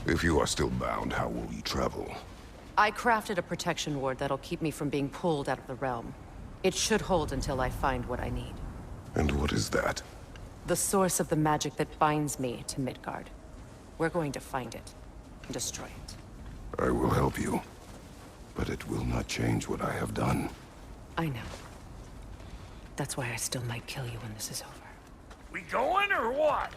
If you are still bound, how will you travel? I crafted a protection ward that'll keep me from being pulled out of the realm. It should hold until I find what I need. And what is that? The source of the magic that binds me to Midgard. We're going to find it and destroy it. I will help you. But it will not change what I have done. I know. That's why I still might kill you when this is over. We going or what?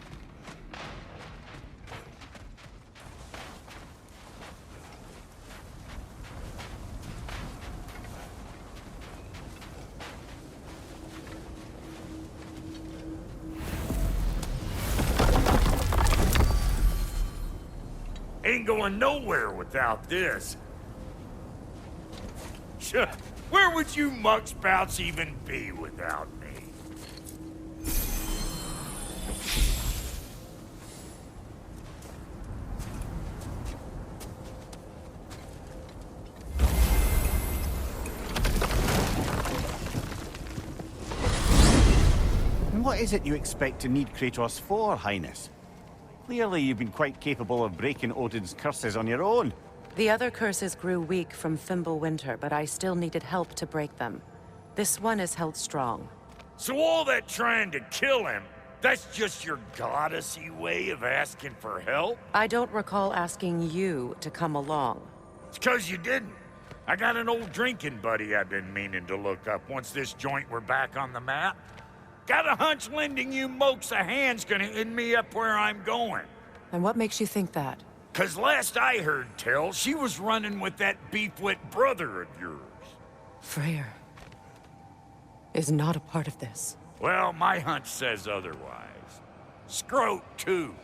Ain't going nowhere without this. Where would you muckspouts even be without me? And what is it you expect to need Kratos for, Highness? Clearly you've been quite capable of breaking Odin's curses on your own. The other curses grew weak from Fimbulwinter, but I still needed help to break them. This one is held strong. So all that trying to kill him, that's just your goddessy way of asking for help? I don't recall asking you to come along. It's 'cause you didn't. I got an old drinking buddy I've been meaning to look up once this joint were back on the map. Got a hunch lending you mokes a hand's gonna end me up where I'm going. And what makes you think that? 'Cause last I heard tell, she was running with that beefwit brother of yours. Freyr is not a part of this. Well, my hunch says otherwise. Scroat, too.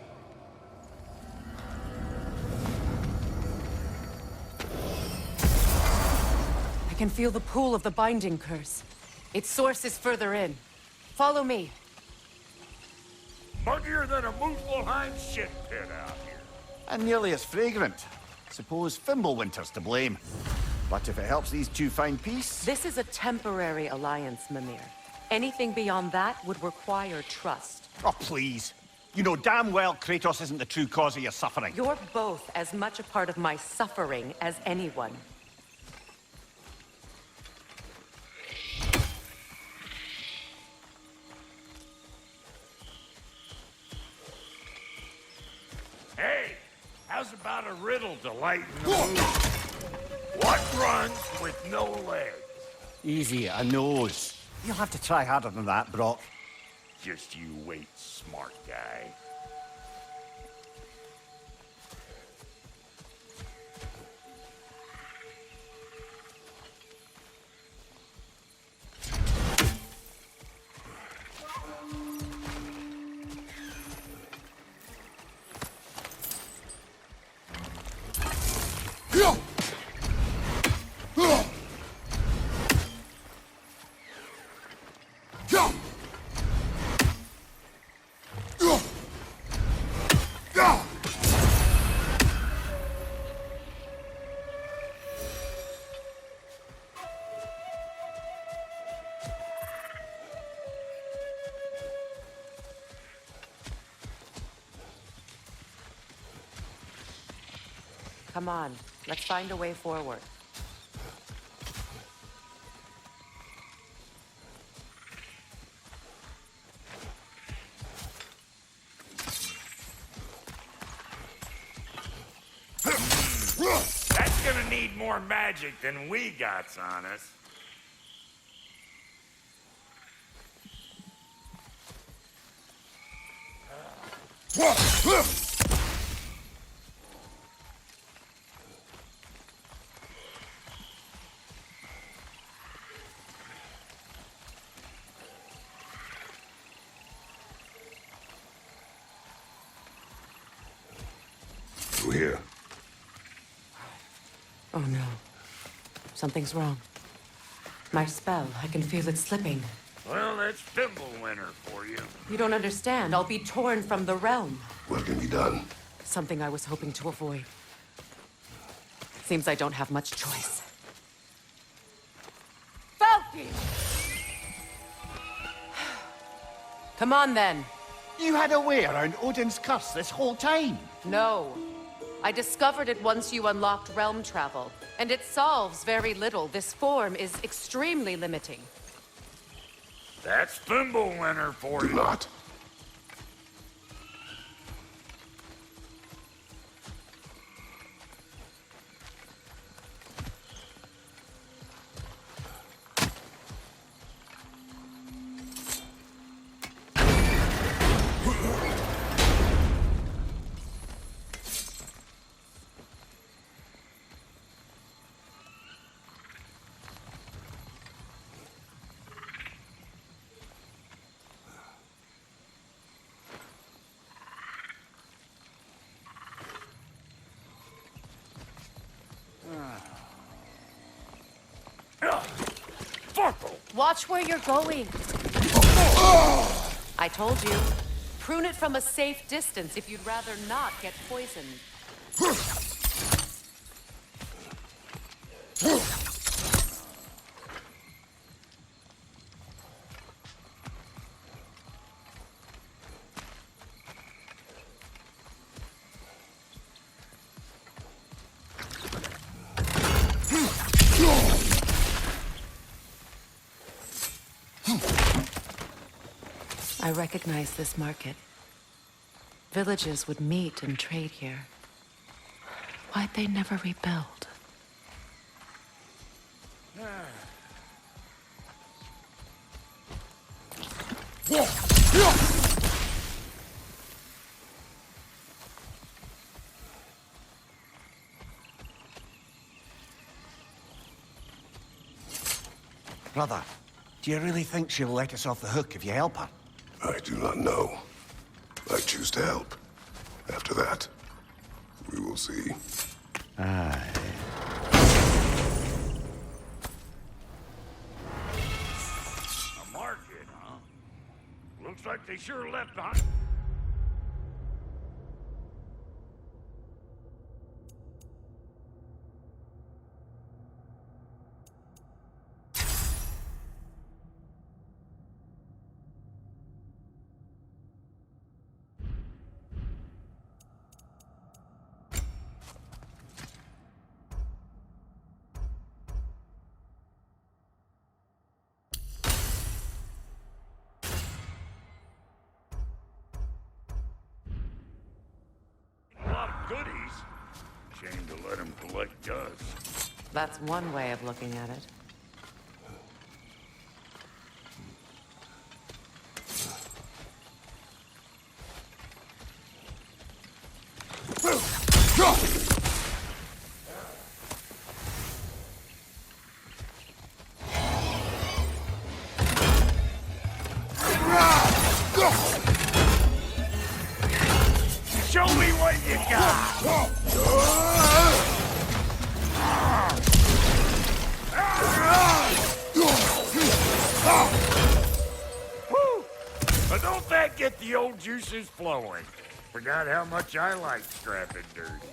I can feel the pull of the binding curse. Its source is further in. Follow me. Muggier than a Muspelheim shit pit out here. And nearly as fragrant. Suppose Fimbulwinter's to blame. But if it helps these two find peace... This is a temporary alliance, Mimir. Anything beyond that would require trust. Oh, please. You know damn well Kratos isn't the true cause of your suffering. You're both as much a part of my suffering as anyone. Hey, how's about a riddle to lighten the mood? What runs with no legs? Easy, a nose. You'll have to try harder than that, Brock. Just you wait, smart guy. Come on, let's find a way forward. That's gonna need more magic than we got on us. Here. Oh no. Something's wrong. My spell, I can feel it slipping. Well, that's Fimbulwinter for you. You don't understand. I'll be torn from the realm. What can be done? Something I was hoping to avoid. Seems I don't have much choice. Falky! Come on, then. You had a way around Odin's curse this whole time. No. I discovered it once you unlocked realm travel, and it solves very little. This form is extremely limiting. That's Fimbulwinter for Do you. not. Watch where you're going. I told you. Prune it from a safe distance if you'd rather not get poisoned. I recognize this market. Villages would meet and trade here. Why'd they never rebuild? Brother, do you really think she'll let us off the hook if you help her? I do not know. I choose to help. After that, we will see. Aye. A market, huh? Looks like they sure left behind. Goodies. Shame to let him collect dust. That's one way of looking at it. Show me what you got! Woo! But don't that get the old juices flowing? Forgot how much I like scrapping dirty.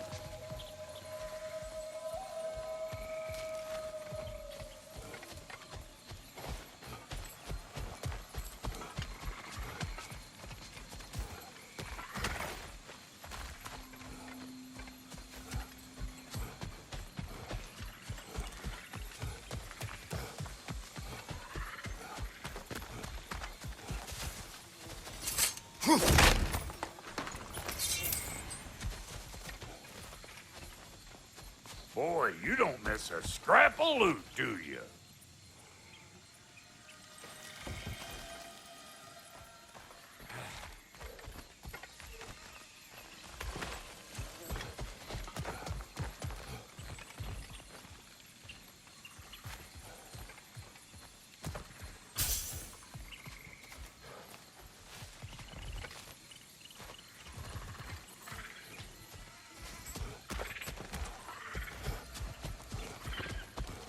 Boy, you don't miss a scrap of loot, do you?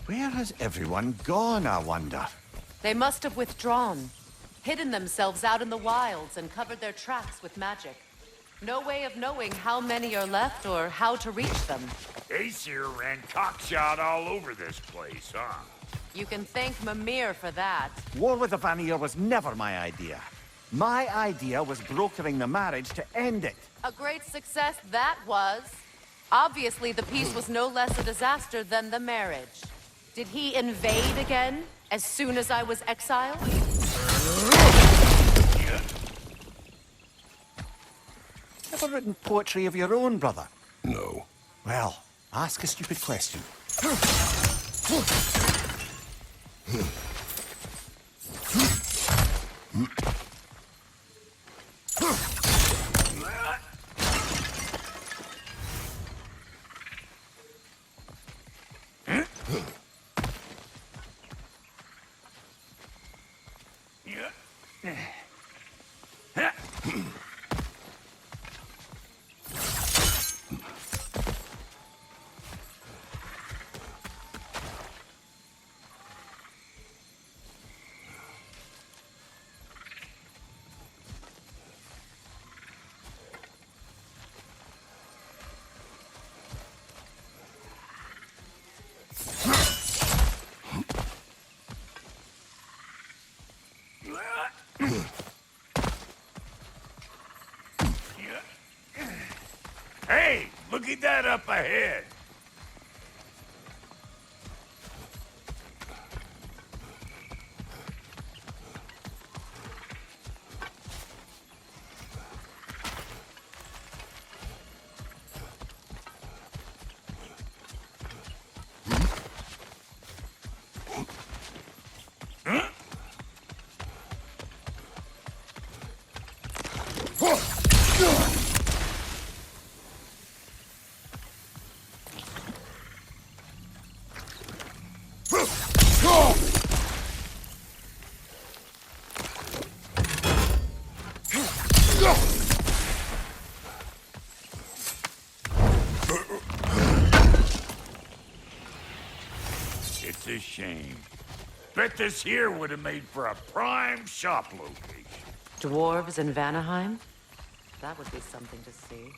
Where has everyone gone, I wonder? They must have withdrawn, hidden themselves out in the wilds and covered their tracks with magic. No way of knowing how many are left or how to reach them. Aesir ran cockshot all over this place, huh? You can thank Mimir for that. War with the Vanir was never my idea. My idea was brokering the marriage to end it. A great success that was. Obviously, the peace was no less a disaster than the marriage. Did he invade again, as soon as I was exiled? Ever written poetry of your own, brother? No. Well, ask a stupid question. Hey, look at that up ahead. It's a shame. Bet this here would have made for a prime shop location. Dwarves in Vanaheim? That would be something to see.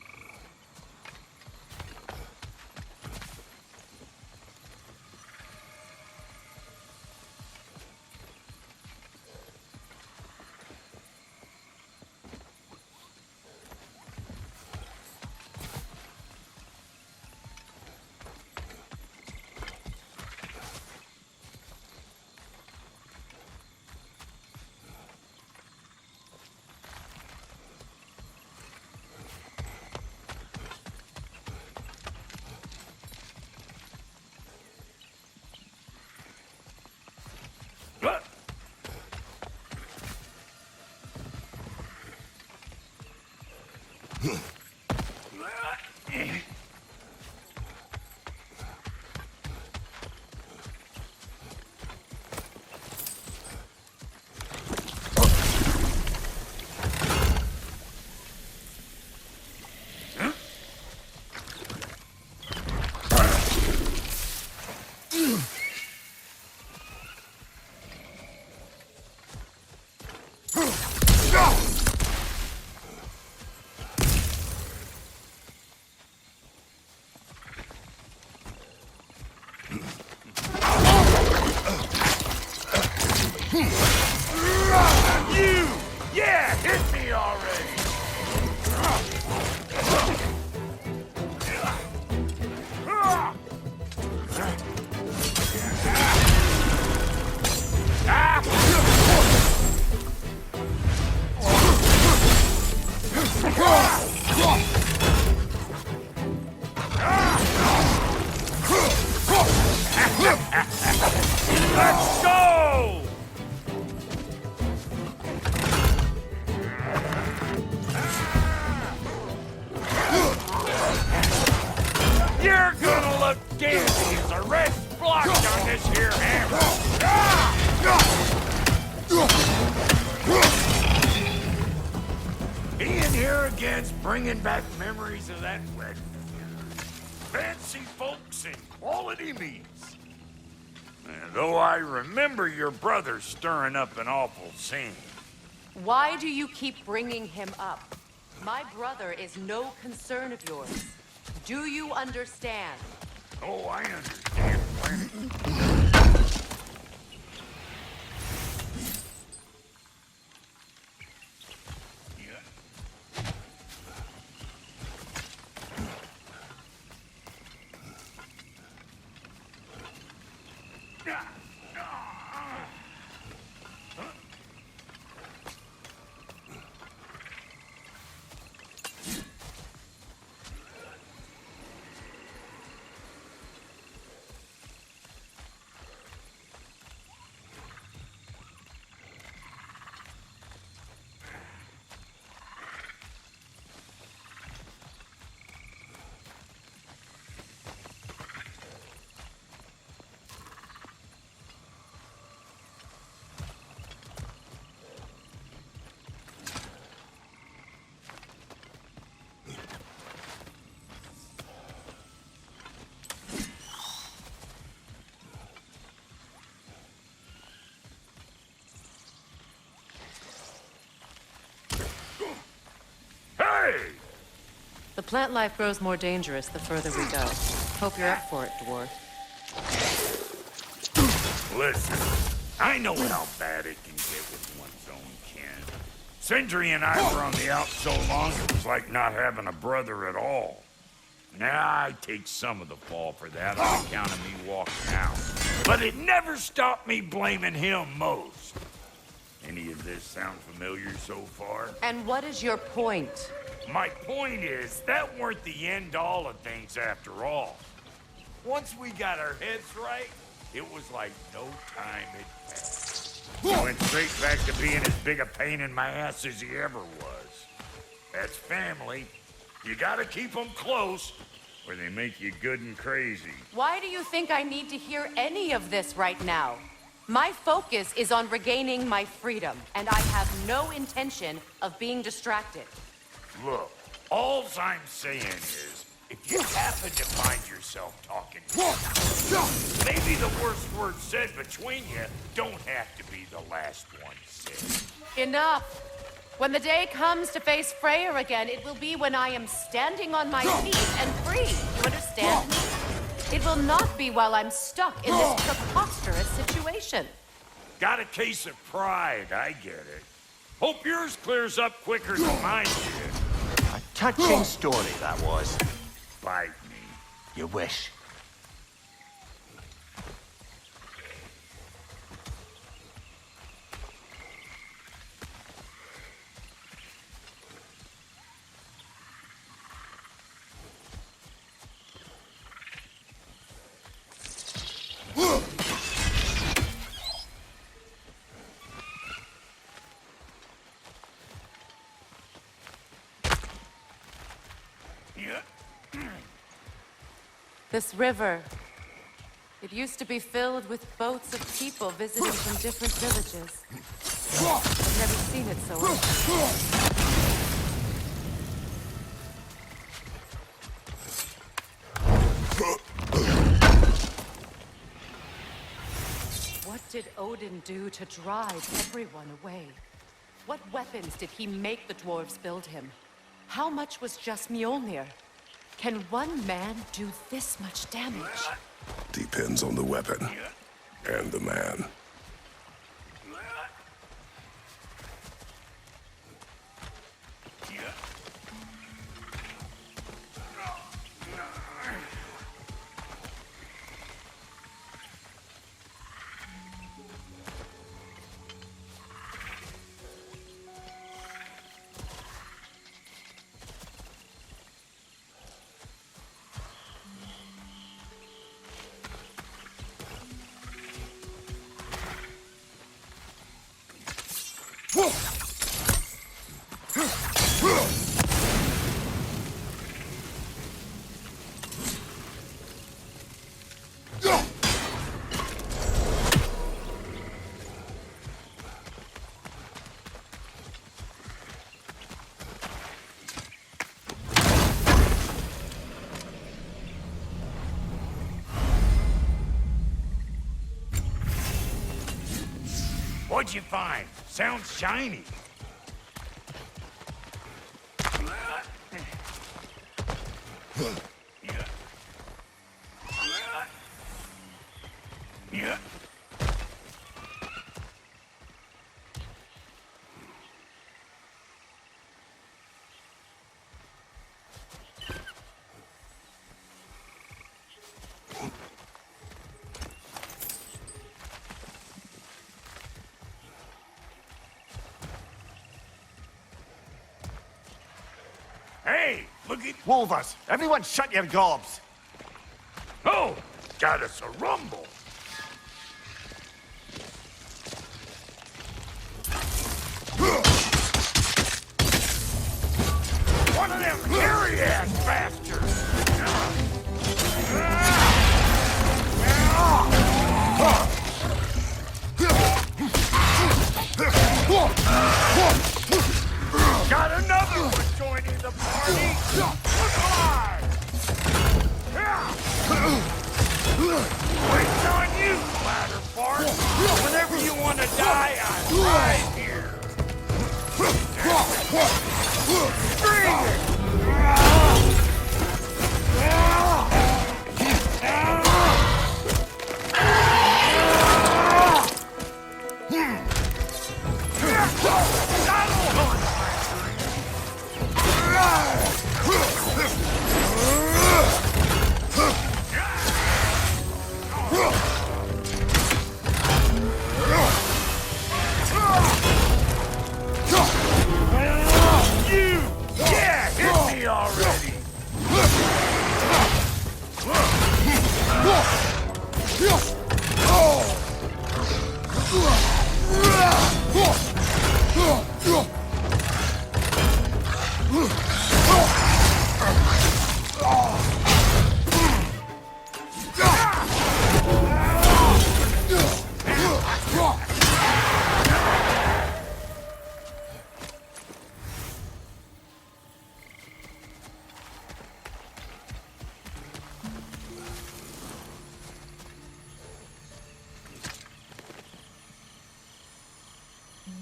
You! Yeah, hit me already! Let's go! You're gonna look dandy as a red splotch on this here hammer. Being here again's bringing back memories of that wedding. Fancy folks and quality meats. Though I remember your brother stirring up an awful scene. Why do you keep bringing him up? My brother is no concern of yours. Do you understand? Oh, I understand. Hey! The plant life grows more dangerous the further we go. Hope you're up for it, dwarf. Listen, I know how bad it can get with one's own kin. Sindri and I were on the out so long it was like not having a brother at all. Now, I take some of the fall for that on account of me walking out. But it never stopped me blaming him most. Any of this sound familiar so far? And what is your point? My point is, that weren't the end-all of things after all. Once we got our heads right, it was like no time had passed. We went straight back to being as big a pain in my ass as he ever was. That's family. You gotta keep them close, or they make you good and crazy. Why do you think I need to hear any of this right now? My focus is on regaining my freedom, and I have no intention of being distracted. Look, all I'm saying is, if you happen to find yourself talking, maybe the worst word said between you don't have to be the last one said. Enough! When the day comes to face Freyr again, it will be when I am standing on my feet and free. You understand me? It will not be while I'm stuck in this preposterous situation. Got a case of pride, I get it. Hope yours clears up quicker than mine did. A touching story, that was. Bite me. You wish. This river, it used to be filled with boats of people visiting from different villages. I've never seen it so empty. What did Odin do to drive everyone away? What weapons did he make the dwarves build him? How much was just Mjolnir? Can one man do this much damage? Depends on the weapon and the man. What'd you find? Sounds shiny. Yeah. Hey, look at... Wolvers, everyone shut your gobs. Oh, got us a rumble. One of them hairy-ass bastards. Got another one joining the party. Waits on you, ladder fart. Whenever you want to die, I'm right here. Scream!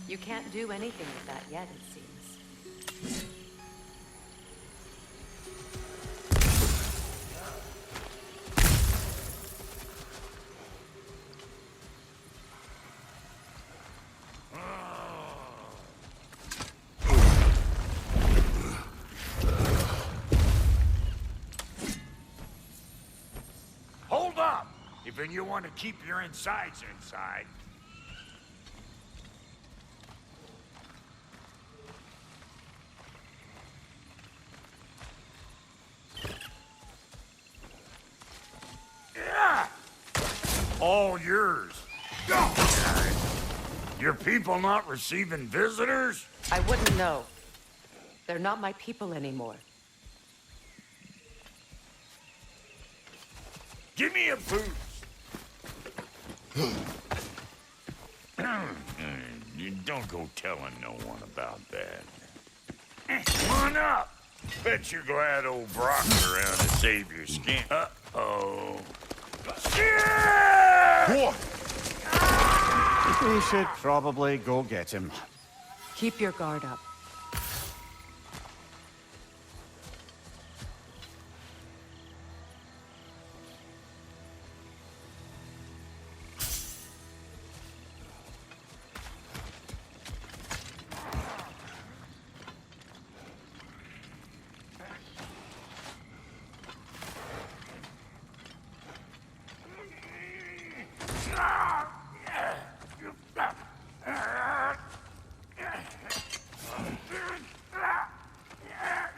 You can't do anything with that yet, it seems. Hold up! If you want to keep your insides inside. All yours. Your people not receiving visitors? I wouldn't know. They're not my people anymore. Give me a boost. You don't go telling no one about that. Come on up. Bet you're glad old Brock's around to save your skin. Uh-oh. What? We should probably go get him. Keep your guard up.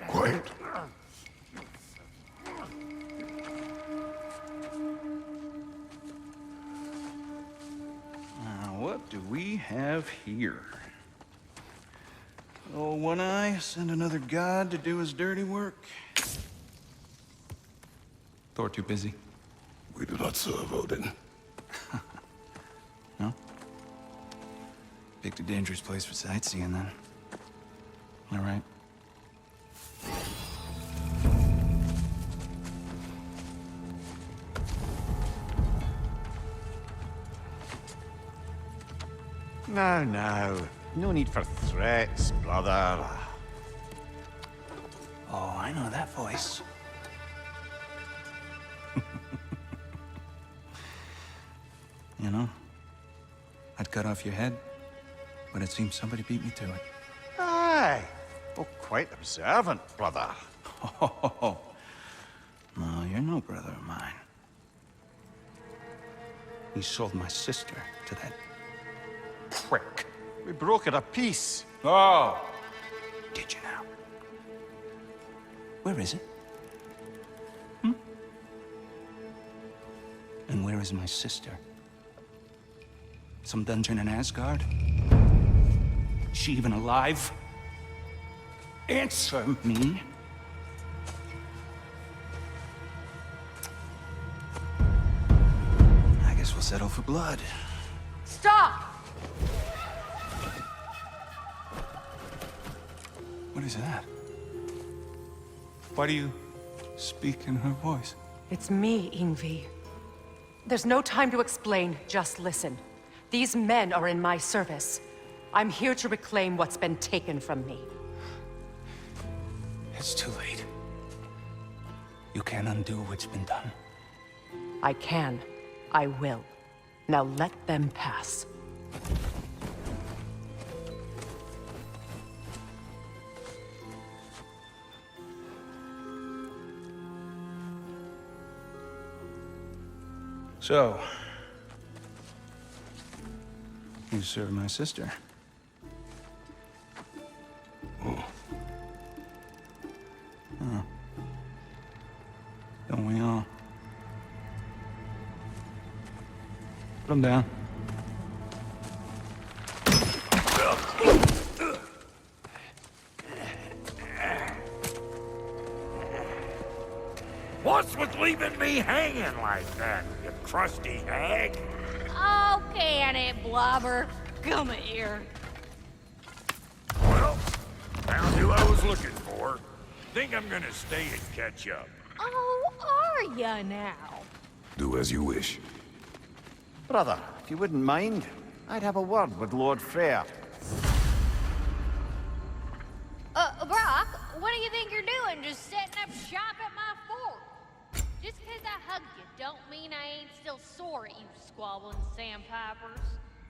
Quiet. Now, what do we have here? Oh, One Eye, send another god to do his dirty work. Thor too busy. We do not serve Odin. No? Picked a dangerous place for sightseeing, then. All right. Now. No need for threats, brother. Oh, I know that voice. You know, I'd cut off your head, but it seems somebody beat me to it. Aye. Oh, quite observant, brother. Oh, no, you're no brother of mine. He sold my sister to that prick. We broke it a piece. Oh! Did you now? Where is it? And where is my sister? Some dungeon in Asgard? Is she even alive? Answer me. I guess we'll settle for blood. Stop! What is that? Why do you speak in her voice? It's me, Ingvi. There's no time to explain, just listen. These men are in my service. I'm here to reclaim what's been taken from me. It's too late. You can't undo what's been done. I can. I will. Now let them pass. So, you served my sister. Huh. Don't we all? Put him down. What's with leaving me hanging like that, you crusty hag? Oh, can it, Blobber? Come here. Well, found who I was looking for. Think I'm gonna stay and catch up. Oh, are ya now? Do as you wish. Brother, if you wouldn't mind, I'd have a word with Lord Freyr. Brock, what do you think you're doing? Just setting up shop at my fort? Just 'cause I hugged you don't mean I ain't still sore at you squabbling sandpipers.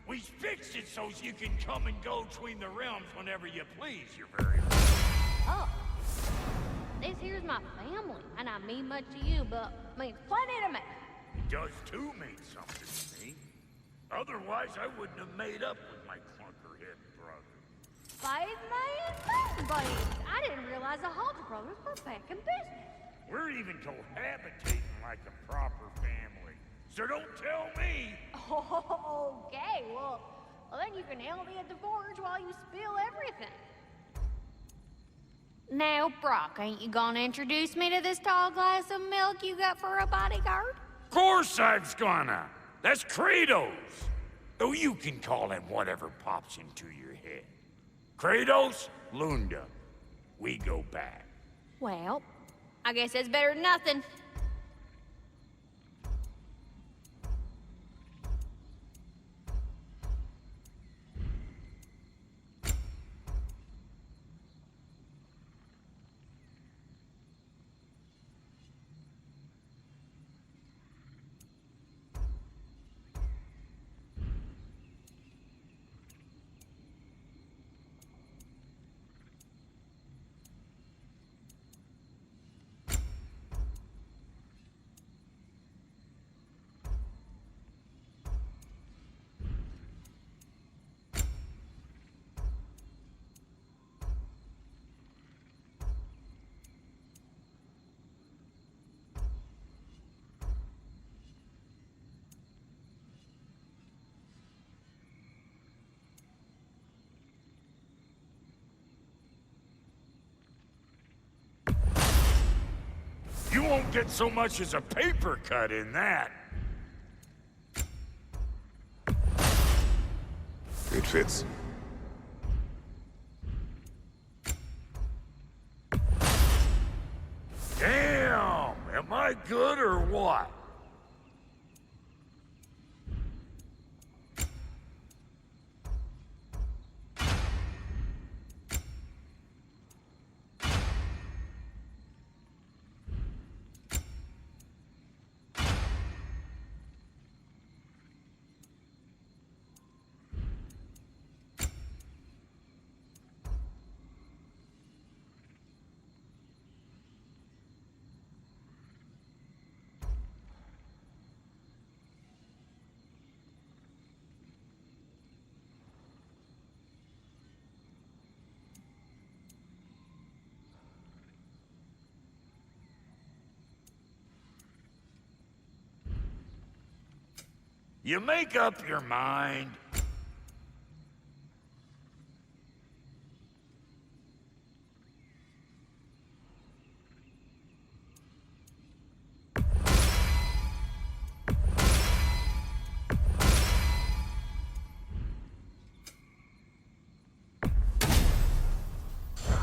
We fixed it so you can come and go between the realms whenever you please, you're very Oh. This here's my family, and I mean much to you, but means plenty to me. It does too mean something to me. Otherwise, I wouldn't have made up with my clunkerhead brother. 5 million buddies. I didn't realize the Halter brothers were back in business. We're even cohabitating like a proper family. So don't tell me. Okay, well then you can help me at the forge while you spill everything. Now, Brock, ain't you gonna introduce me to this tall glass of milk you got for a bodyguard? Of course I was gonna. That's Kratos. Though you can call him whatever pops into your head. Kratos, Lunda. We go back. Well, I guess that's better than nothing. You won't get so much as a paper cut in that. It fits. Damn! Am I good or what? You make up your mind.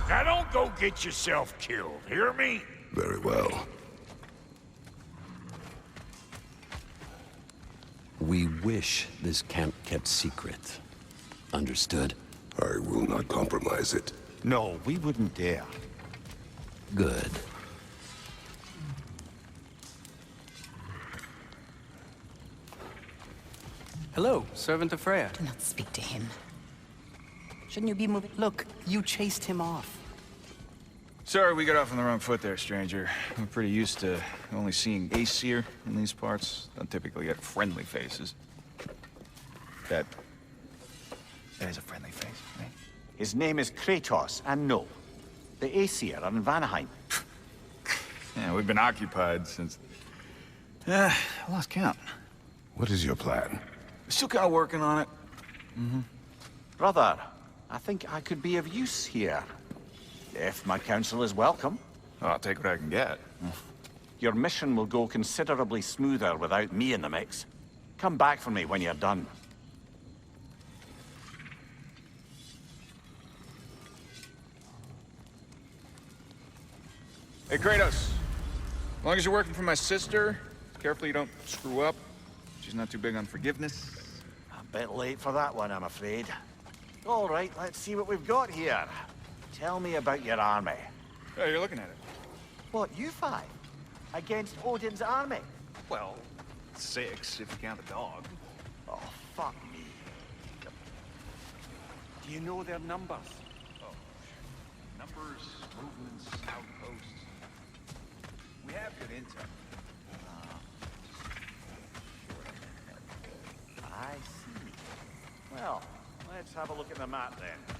Now don't go get yourself killed, hear me? Very well. We wish this camp kept secret. Understood? I will not compromise it. No, we wouldn't dare. Good. Hello, servant of Freya. Do not speak to him. Shouldn't you be moving? Look, you chased him off. Sorry, we got off on the wrong foot there, stranger. I'm pretty used to only seeing Aesir in these parts. Don't typically get friendly faces. That is a friendly face, right? His name is Kratos, and no, the Aesir are in Vanaheim. Yeah, we've been occupied since... I lost count. What is your plan? Still kind of working on it. Brother, I think I could be of use here. If my counsel is welcome. Oh, I'll take what I can get. Your mission will go considerably smoother without me in the mix. Come back for me when you're done. Hey, Kratos. As long as you're working for my sister, carefully you don't screw up. She's not too big on forgiveness. A bit late for that one, I'm afraid. All right, let's see what we've got here. Tell me about your army. Oh, you're looking at it. What, you five? Against Odin's army? Well, 6 if you count the dog. Oh, fuck me. Do you know their numbers? Oh, numbers, movements, outposts. We have good intel. I see. Well, let's have a look at the map then.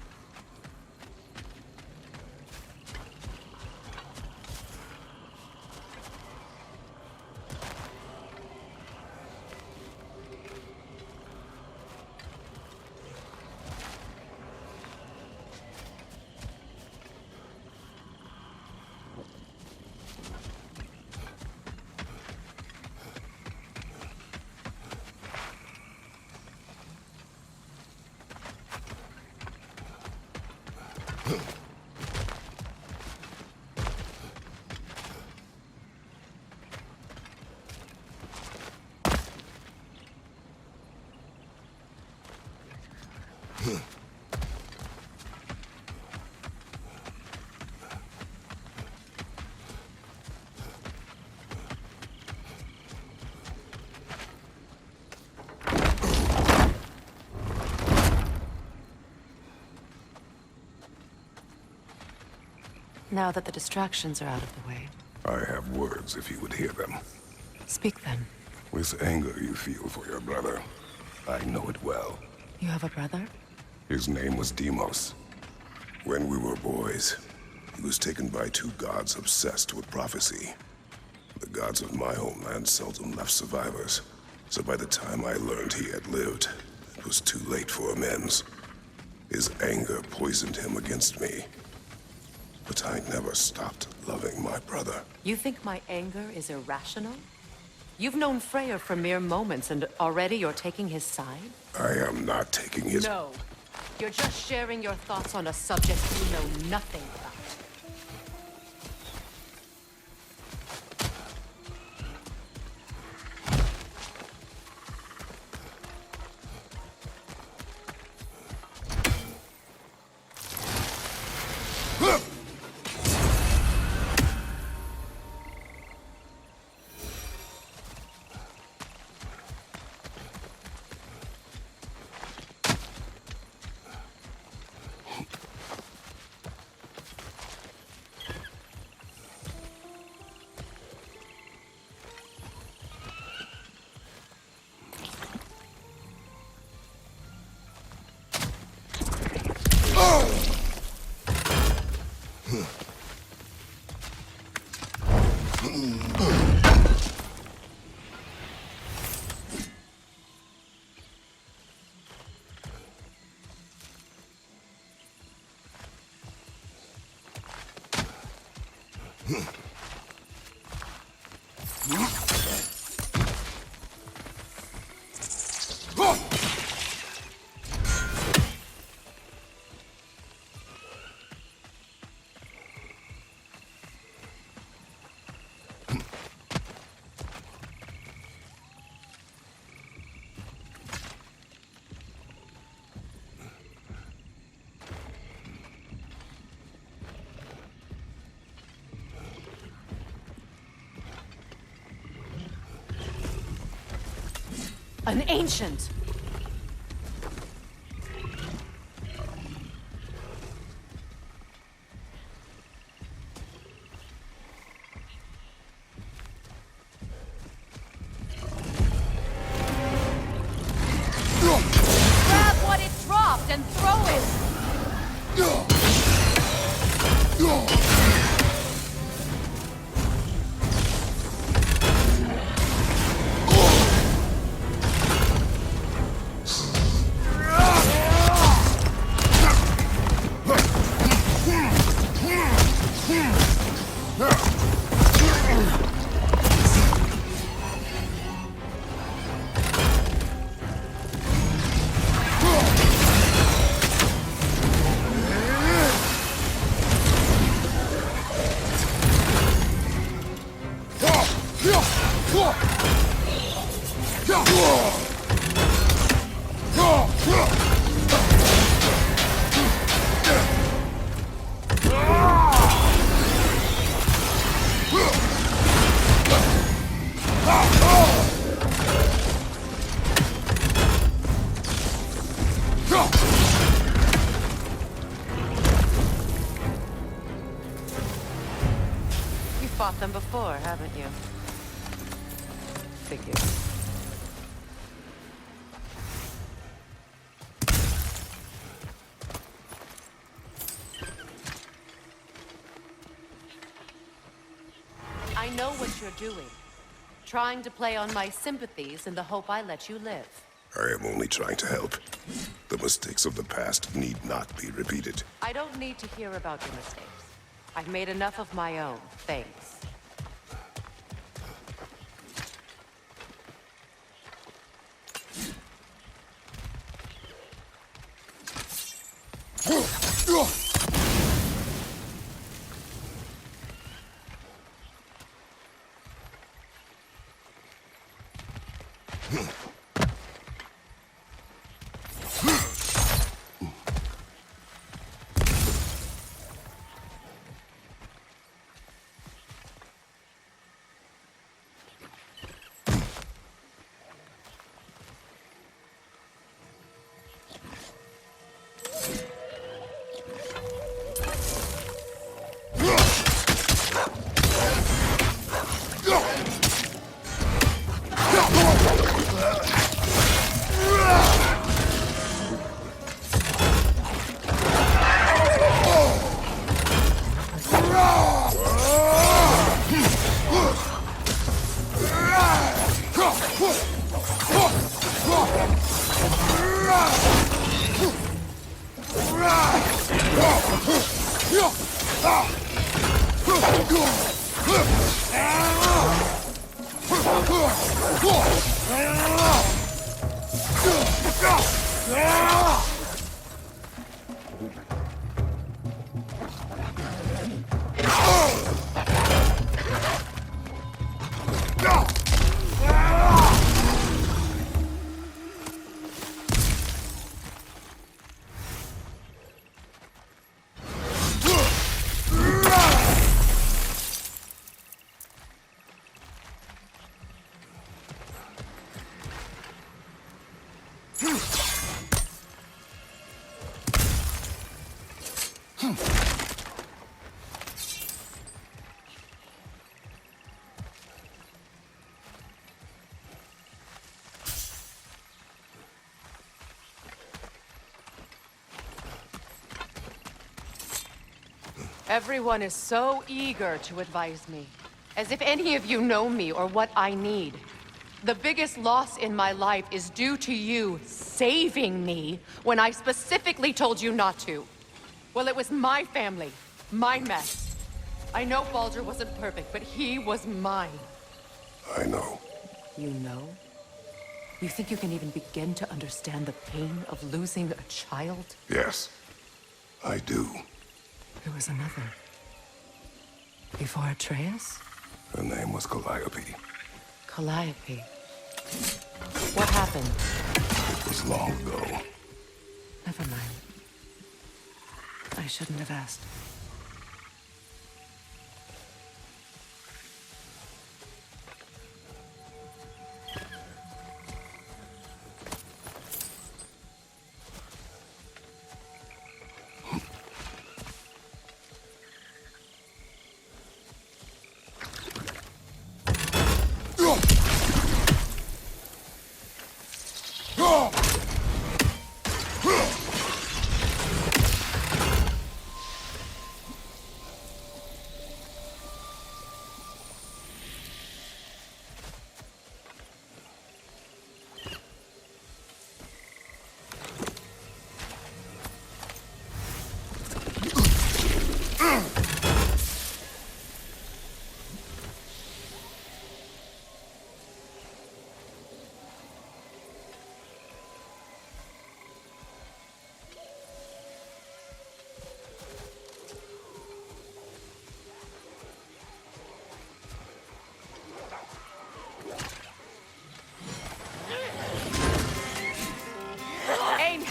Now that the distractions are out of the way, I have words if you would hear them. speak then. With anger you feel for your brother, I know it well. You have a brother? His name was Deimos. When we were boys, he was taken by 2 gods obsessed with prophecy. The gods of my homeland seldom left survivors, so by the time I learned he had lived, it was too late for amends. His anger poisoned him against me. But I never stopped loving my brother. You think my anger is irrational? You've known Freyr for mere moments, and already you're taking his side? I am not taking his... No. You're just sharing your thoughts on a subject you know nothing about. An ancient! Grab what it dropped and throw it! Fought them before, haven't you? Figures. I know what you're doing. Trying to play on my sympathies in the hope I let you live. I am only trying to help. The mistakes of the past need not be repeated. I don't need to hear about your mistakes. I've made enough of my own, thanks. Everyone is so eager to advise me, as if any of you know me or what I need. The biggest loss in my life is due to you saving me when I specifically told you not to. Well, it was my family, my mess. I know Baldur wasn't perfect, but he was mine. I know. You know? You think you can even begin to understand the pain of losing a child? Yes, I do. There was another. Before Atreus? Her name was Calliope. Calliope. What happened? It was long ago. Never mind. I shouldn't have asked.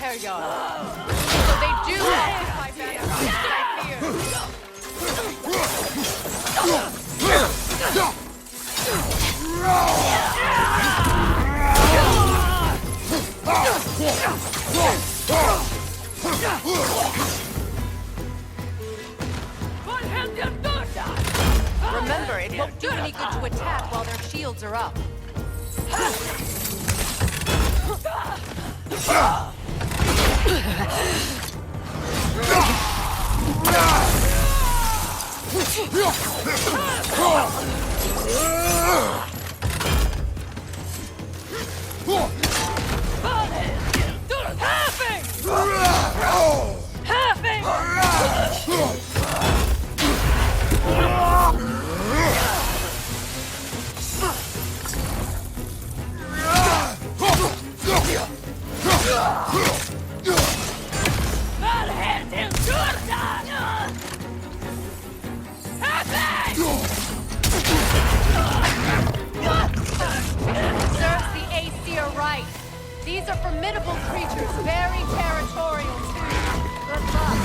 fire yard. So they do occupy Vanguard, I fear. Remember, it won't do any good to attack while their shields are up. Serves the Aesir right. These are formidable creatures, very territorial too. Good luck.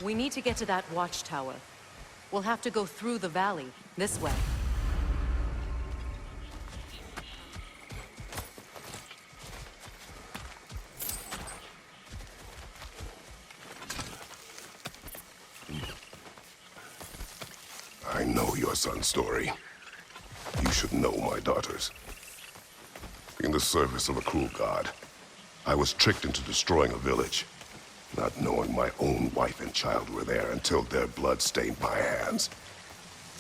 We need to get to that watchtower. We'll have to go through the valley, this way. I know your son's story. You should know my daughter's. In the service of a cruel god, I was tricked into destroying a village, not knowing my own wife and child were there until their blood stained my hands.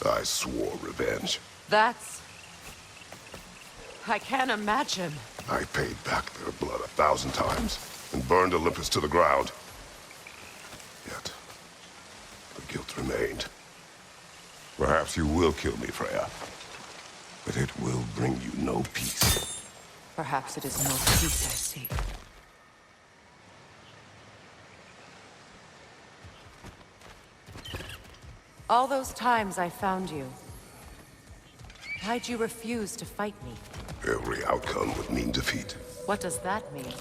I swore revenge. That's... I can't imagine. I paid back their blood 1,000 times and burned Olympus to the ground. Yet, the guilt remained. Perhaps you will kill me, Freya, but it will bring you no peace. Perhaps it is no peace I seek. All those times I found you, why'd you refuse to fight me? Every outcome would mean defeat. What does that mean?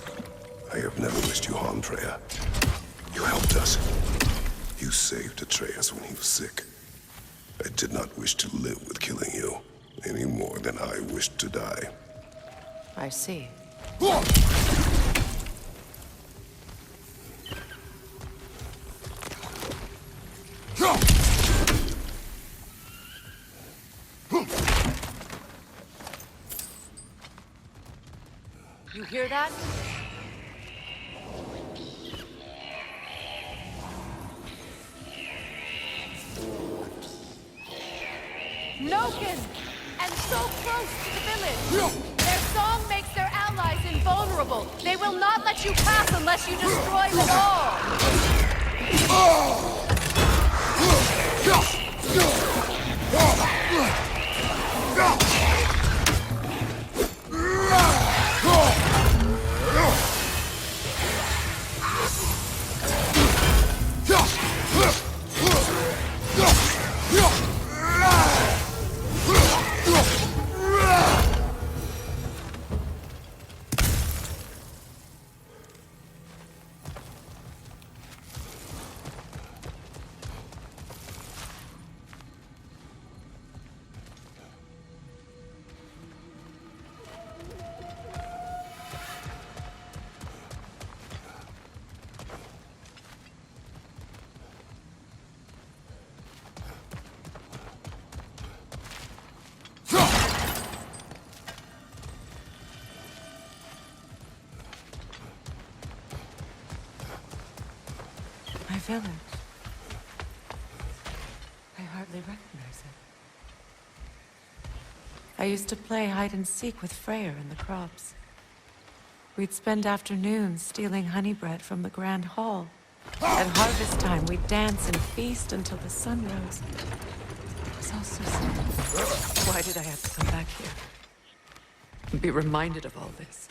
I have never wished you harm, Freya. You helped us. You saved Atreus when he was sick. I did not wish to live with killing you, any more than I wished to die. I see. You hear that? Noken! And so close to the village! Their song makes their allies invulnerable! They will not let you pass unless you destroy them all! village. I hardly recognize it. I used to play hide and seek with Freyr in the crops. We'd spend afternoons stealing honey bread from the Grand Hall. At harvest time, we'd dance and feast until the sun rose. It was all so simple. Why did I have to come back here? And be reminded of all this?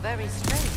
Very strange.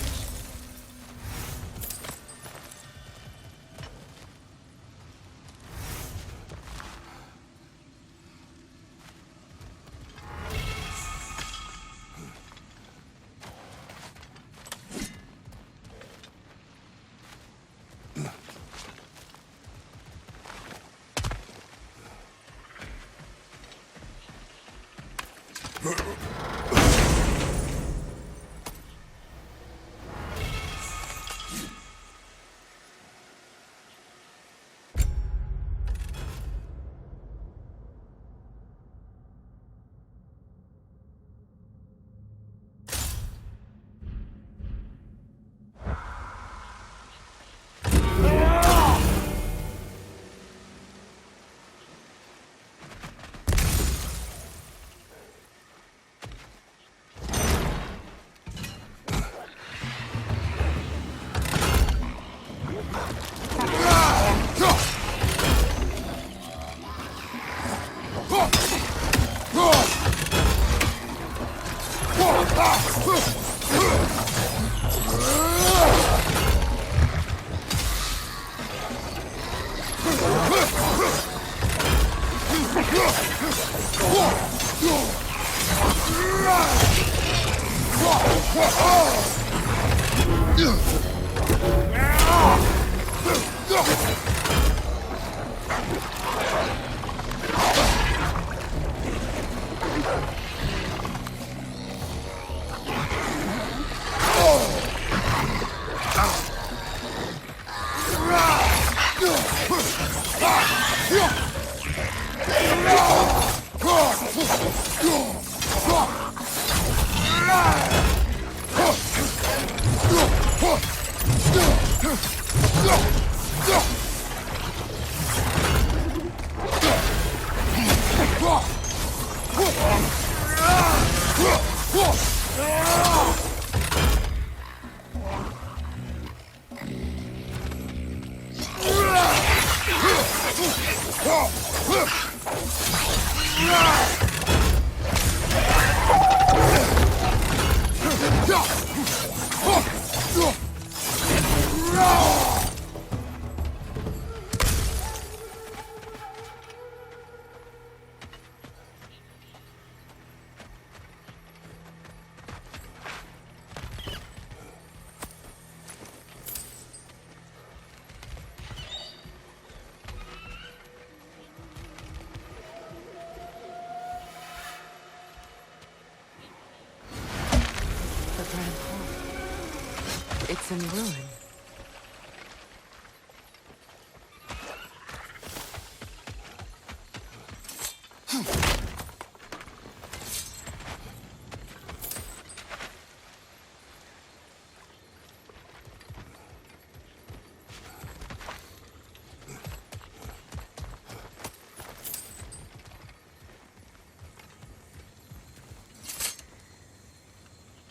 It's in ruin.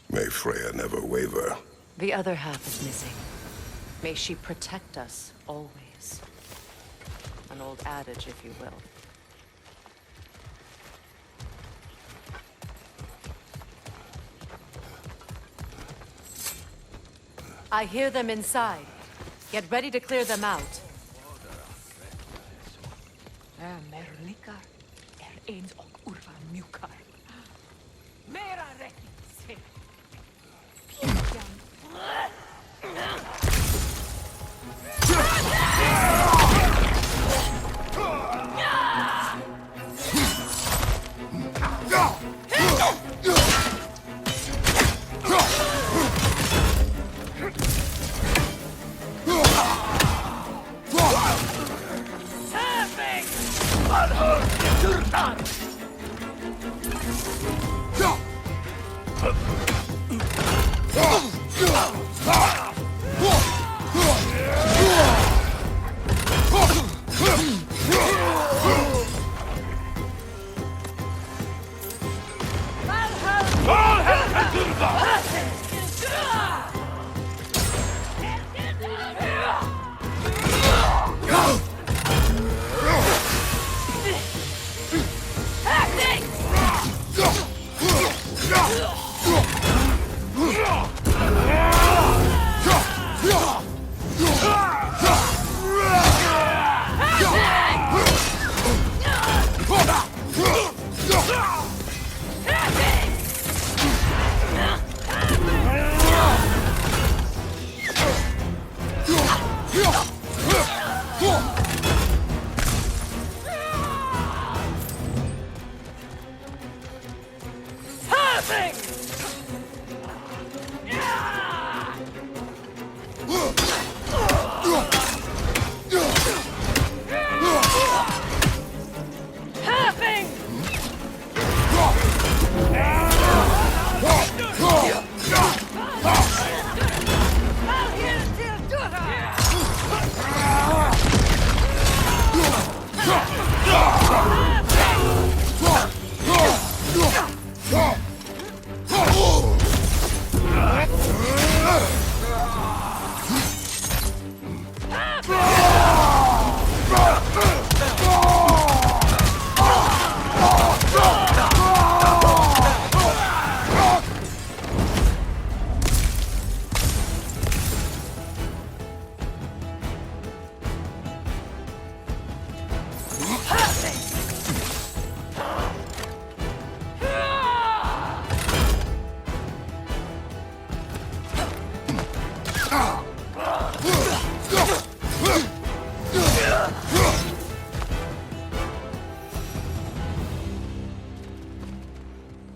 May Freya never waver. The other half is missing. May she protect us always. An old adage, if you will. I hear them inside. Get ready to clear them out. Eens ook urva mjukar. Mera räckelse.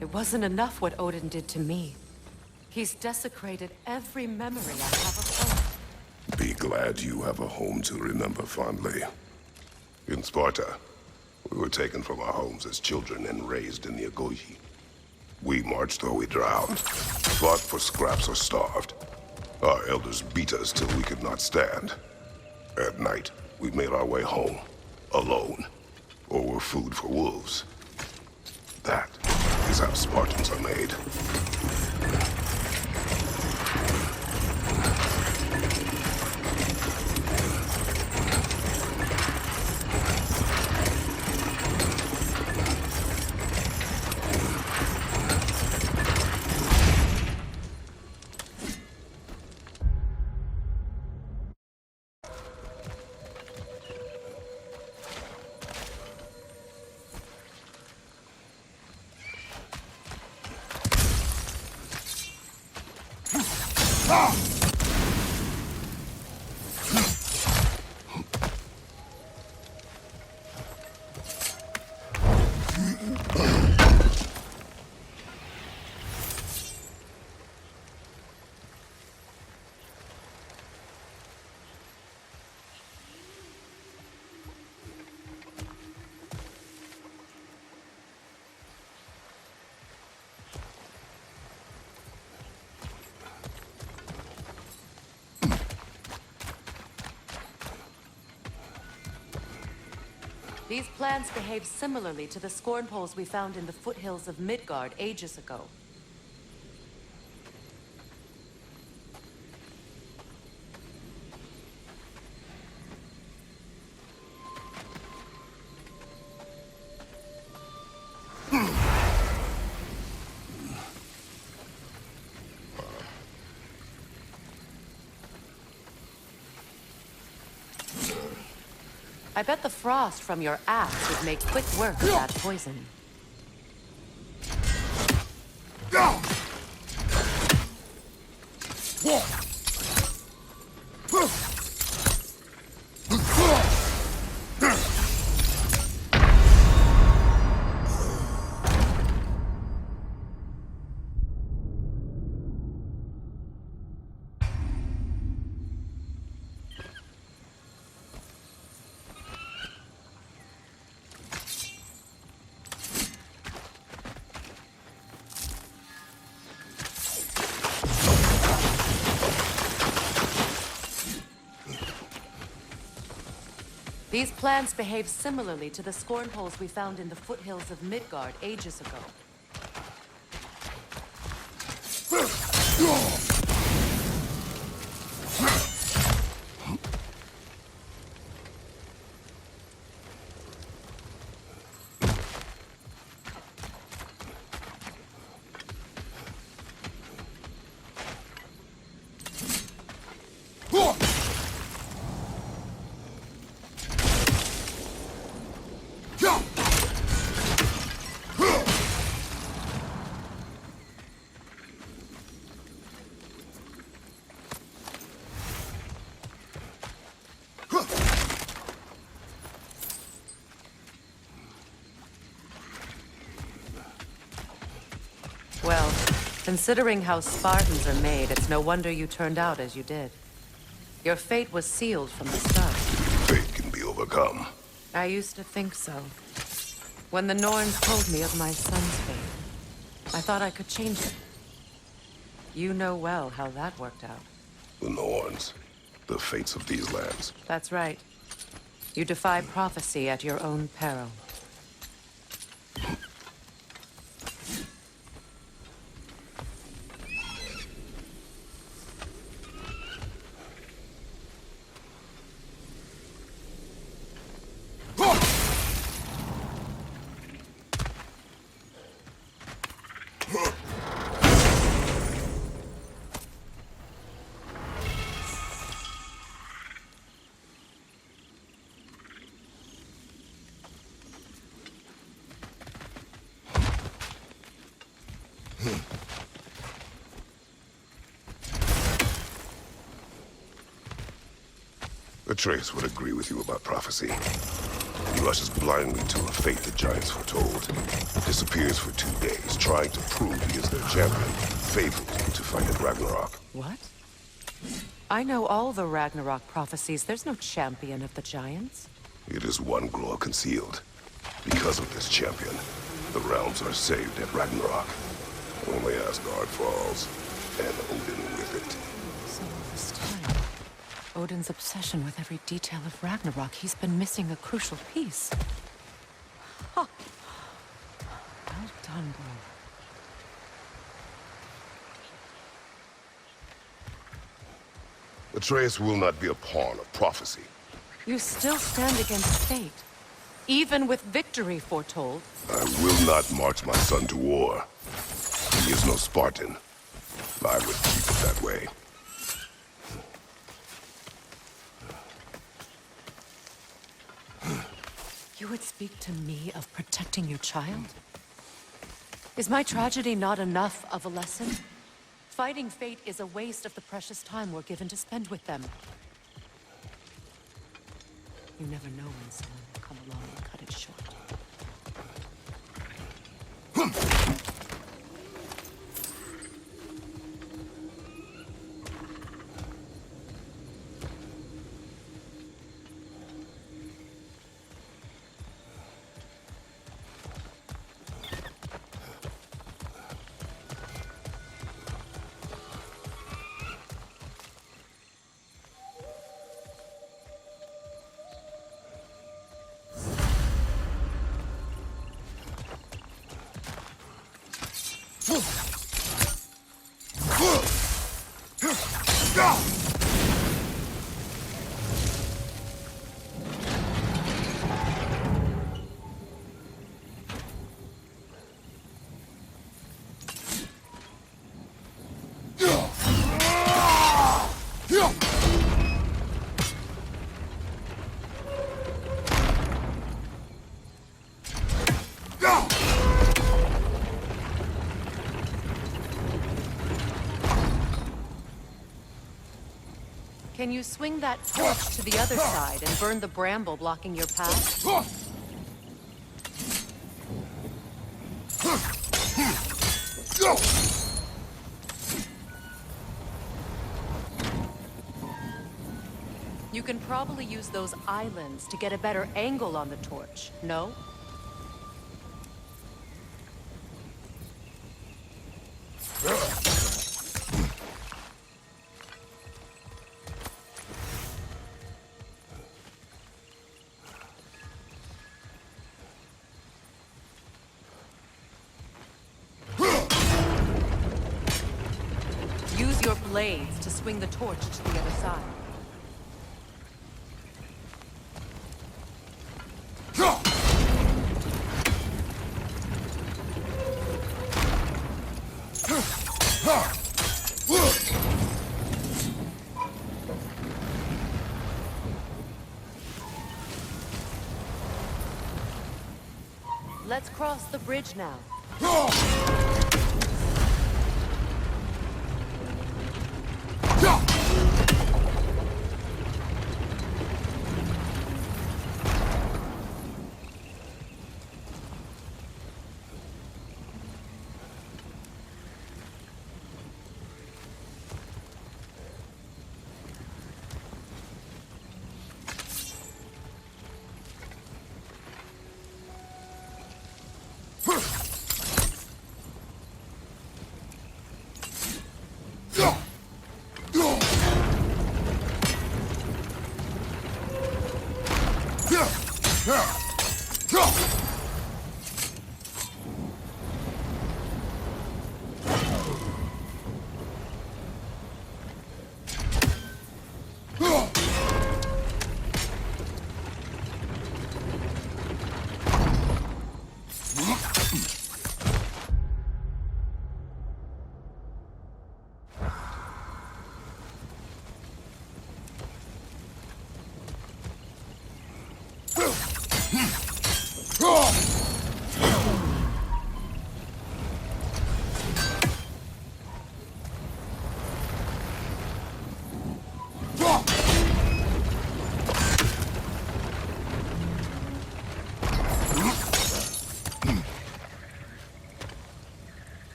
It wasn't enough what Odin did to me. He's desecrated every memory I have of home. Be glad you have a home to remember fondly. In Sparta, we were taken from our homes as children and raised in the Agogi. We marched or we drowned, fought for scraps or starved. Our elders beat us till we could not stand. At night, we made our way home, alone, or were food for wolves. That is how Spartans are made. These plants behave similarly to the scorn poles we found in the foothills of Midgard ages ago. I bet the frost from your axe would make quick work of that poison. These plants behave similarly to the scorn poles we found in the foothills of Midgard ages ago. Well, considering how Spartans are made, it's no wonder you turned out as you did. Your fate was sealed from the start. Fate can be overcome. I used to think so. When the Norns told me of my son's fate, I thought I could change it. You know well how that worked out. The Norns. The fates of these lands. That's right. You defy prophecy at your own peril. Atreus would agree with you about prophecy. He rushes blindly to a fate the giants foretold. Disappears for 2 days, trying to prove he is their champion, fabled to fight at Ragnarok. What? I know all the Ragnarok prophecies. There's no champion of the giants. It is one glow concealed. Because of this champion, the realms are saved at Ragnarok. Only Asgard falls, and Odin with it. So all this time, Odin's obsession with every detail of Ragnarok, he's been missing a crucial piece. Huh. Well done, bro. Atreus will not be a pawn of prophecy. You still stand against fate, even with victory foretold. I will not march my son to war. He is no Spartan. I would keep it that way. You would speak to me of protecting your child? Is my tragedy not enough of a lesson? Fighting fate is a waste of the precious time we're given to spend with them. You never know when someone will come along and cut it short. Can you swing that torch to the other side and burn the bramble blocking your path? You can probably use those islands to get a better angle on the torch, no? Use your blades to swing the torch to the other side. Let's cross the bridge now.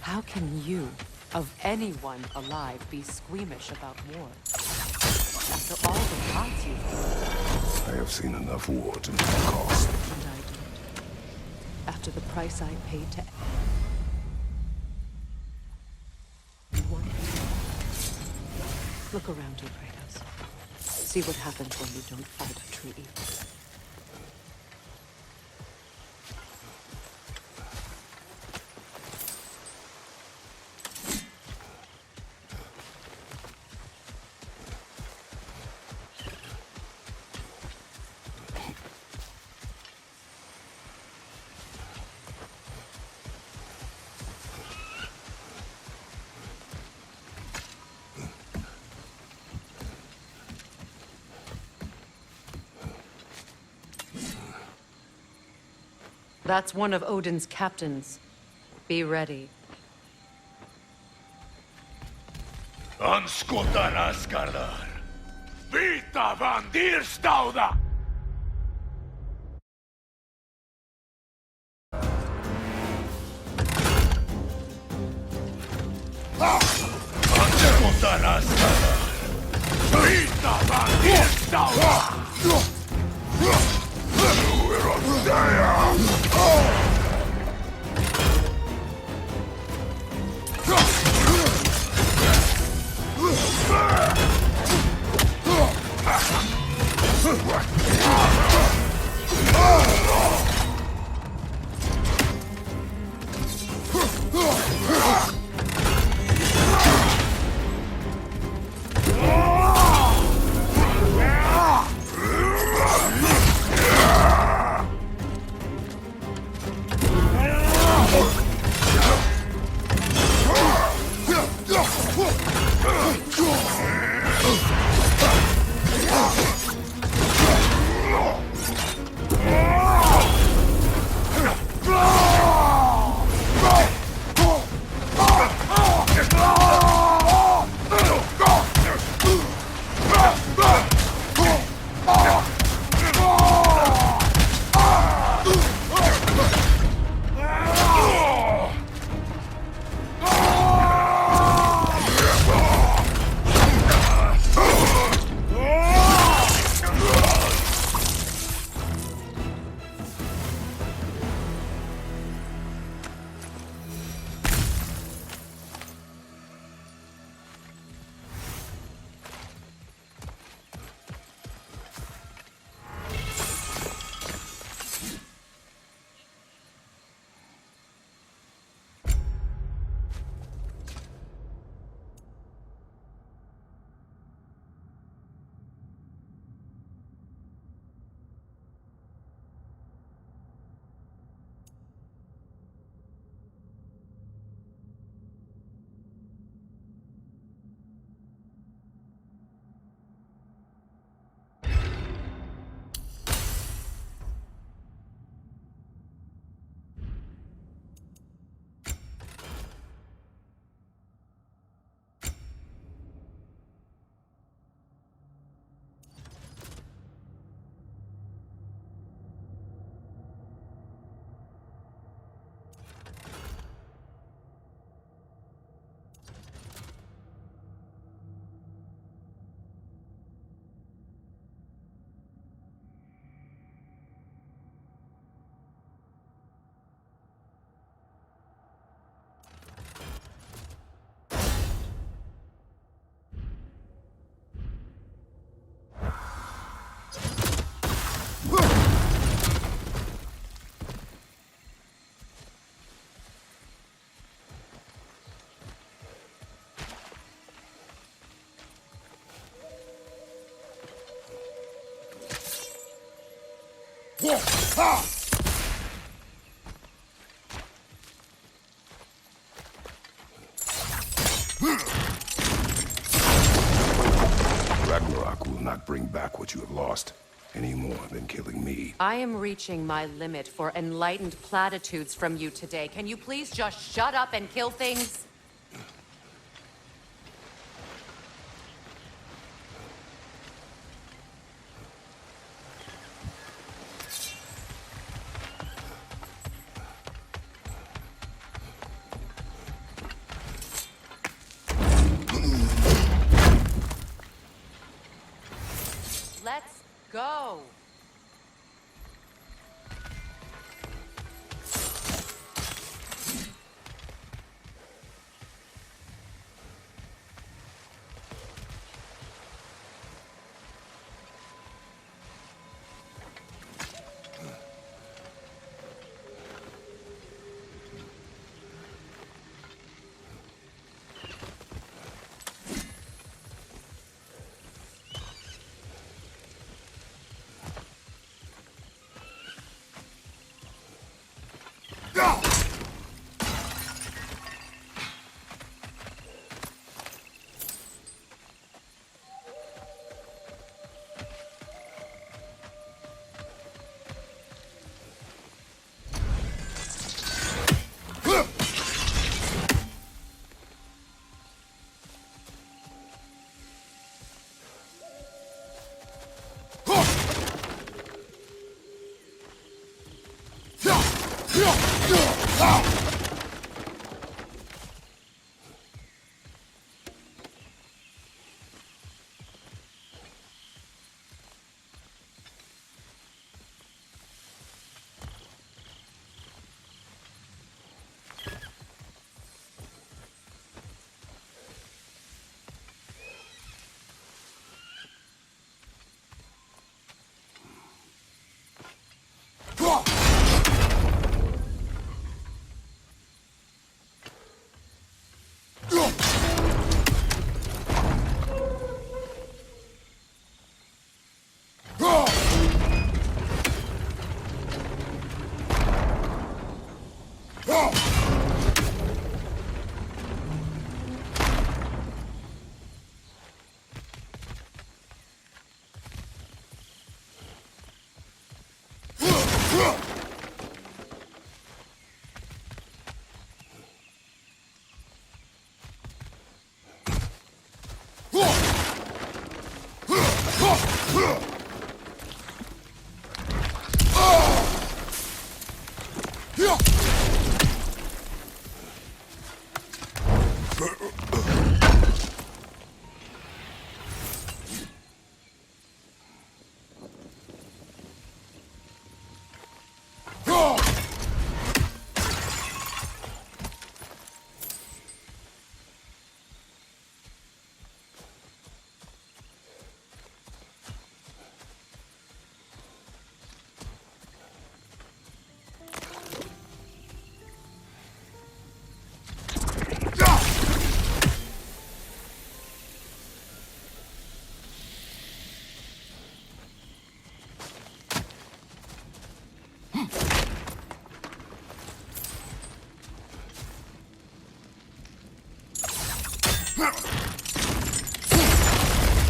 How can you, of anyone alive, be squeamish about war? After all the gods you've fought. I have seen enough war to know the cost. And I don't. After the price I paid to... One. Look around you, Kratos. See what happens when you don't fight a true evil. That's one of Odin's captains. Be ready. Anskutan Asgardar! Vita van Dierstauda! Anskutan Asgardar! Vita van Dierstauda! Ragnarok will not bring back what you have lost, any more than killing me. I am reaching my limit for enlightened platitudes from you today. Can you please just shut up and kill things? Let's go.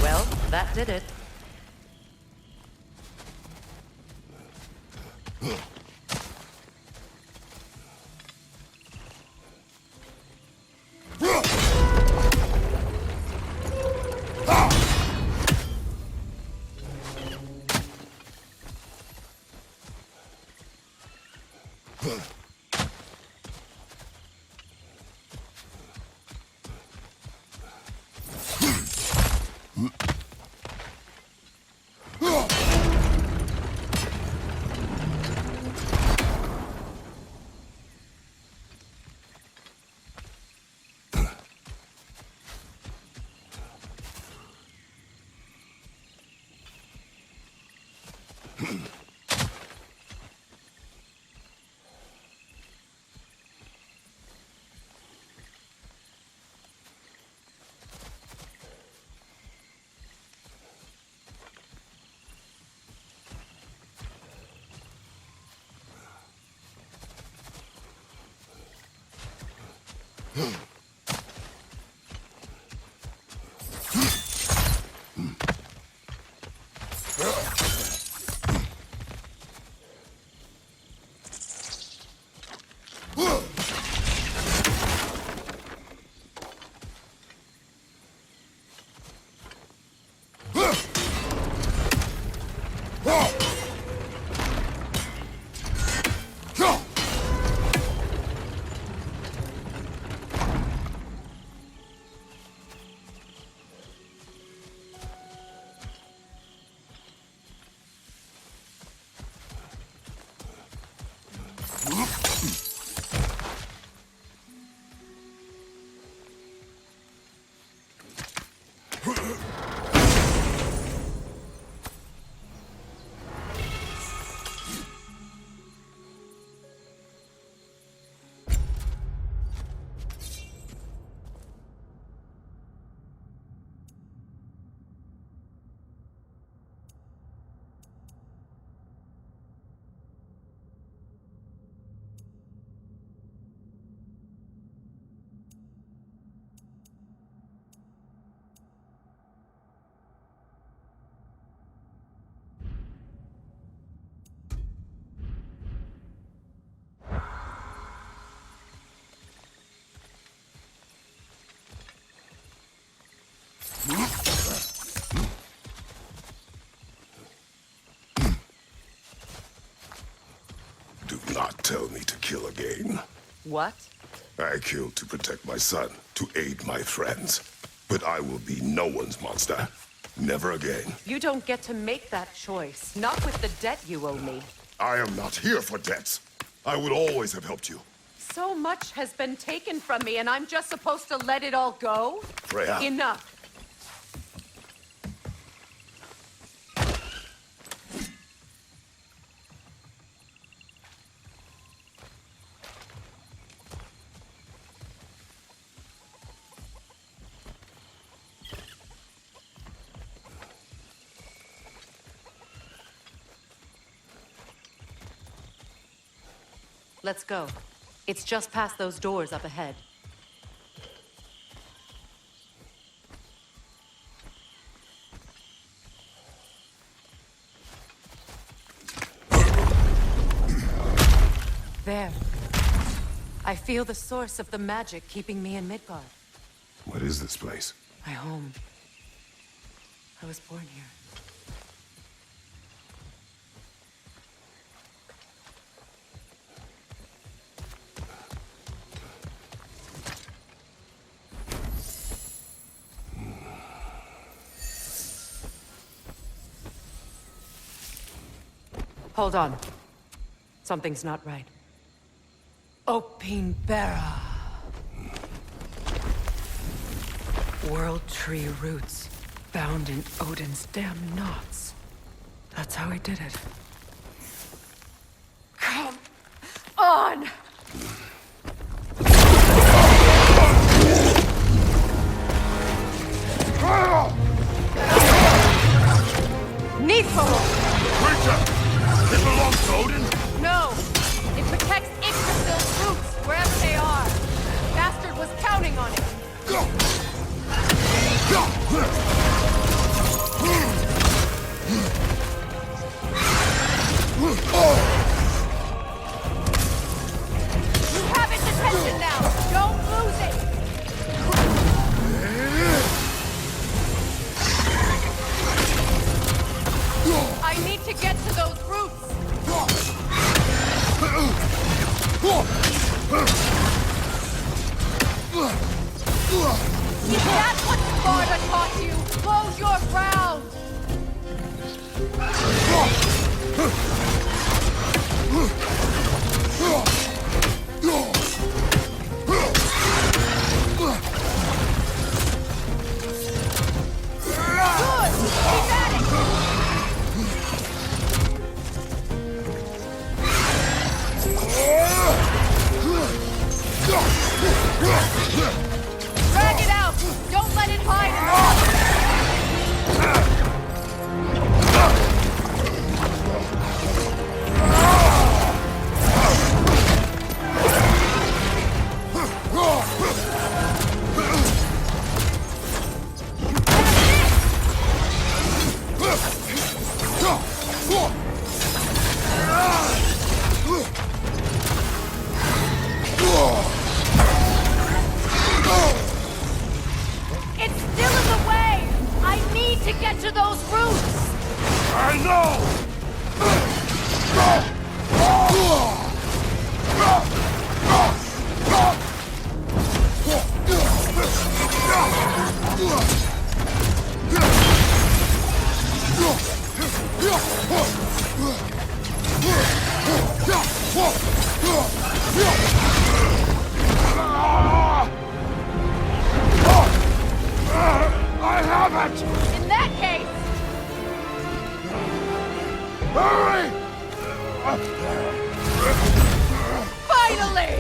Well, that did it. not tell me to kill again. What? I killed to protect my son, to aid my friends. But I will be no one's monster. Never again. You don't get to make that choice. Not with the debt you owe me. I am not here for debts. I would always have helped you. So much has been taken from me, and I'm just supposed to let it all go? Freya. Enough. Let's go. It's just past those doors up ahead. There. I feel the source of the magic keeping me in Midgard. What is this place? My home. I was born here. Hold on. Something's not right. Opin Bera. World tree roots bound in Odin's damn knots. That's how he did it. Come on! Needful! Creature! It belongs to Odin? No! It protects Yggdrasil's roots, wherever they are. The bastard was counting on it. You have its attention now! Don't lose it! I need to get to those roots! Is that what Sparta taught you? Close your ground! Good! Keep at it! Drag it out! Don't let it hide in the water! It's still in the way! I need to get to those roots! I know! I have it! In that case, Hurry! finally!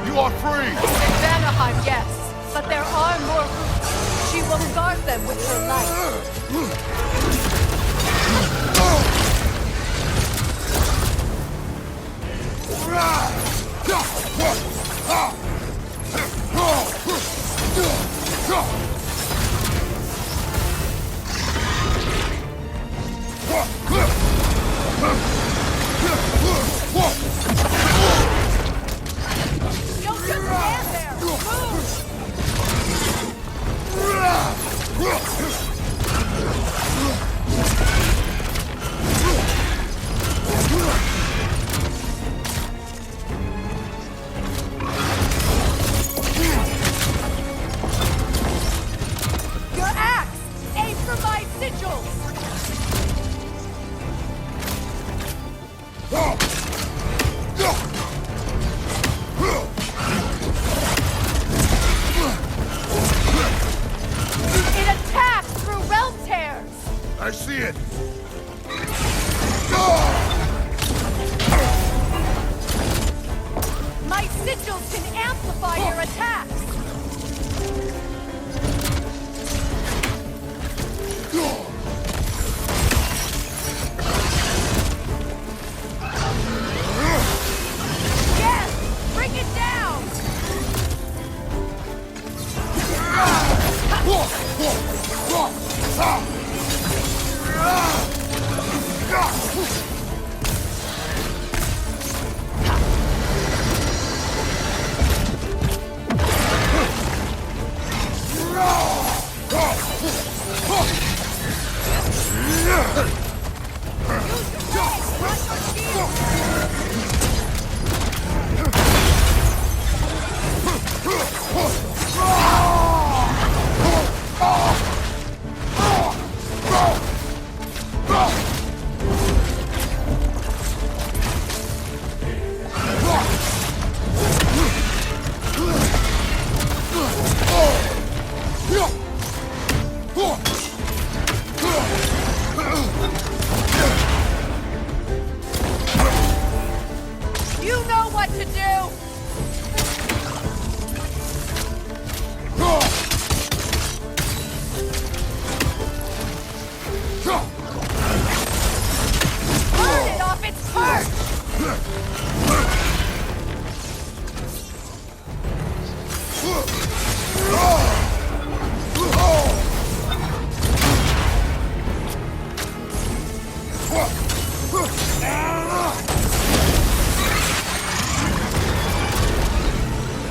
You are free! In Vanaheim, yes, but there are more roots. She will guard them with her life. You know what to do! Burn it off its perch!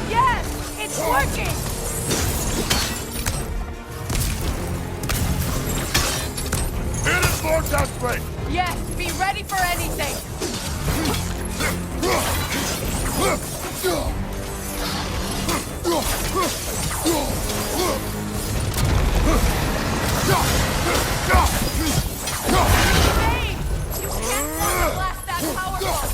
Yes! It's working! It is more desperate! Yes, be ready for anything! Hey! You can't force blast that powerful!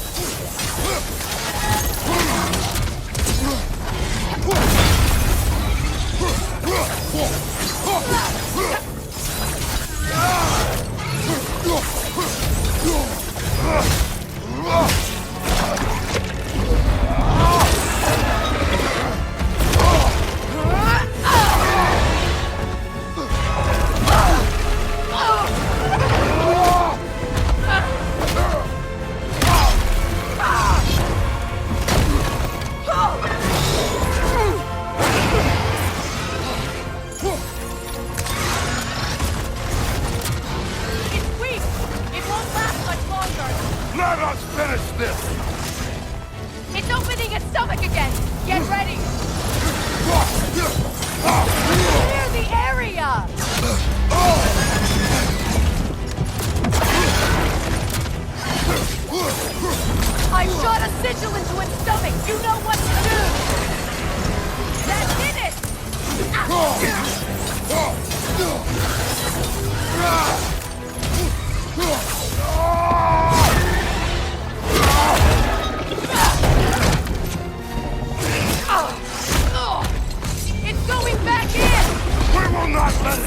It's weak! It won't last much longer! Let us finish this! It's opening its stomach again! Get ready! Clear the area! I shot a sigil into its stomach! You know what to do! That did it! It's going back in! We will not let it!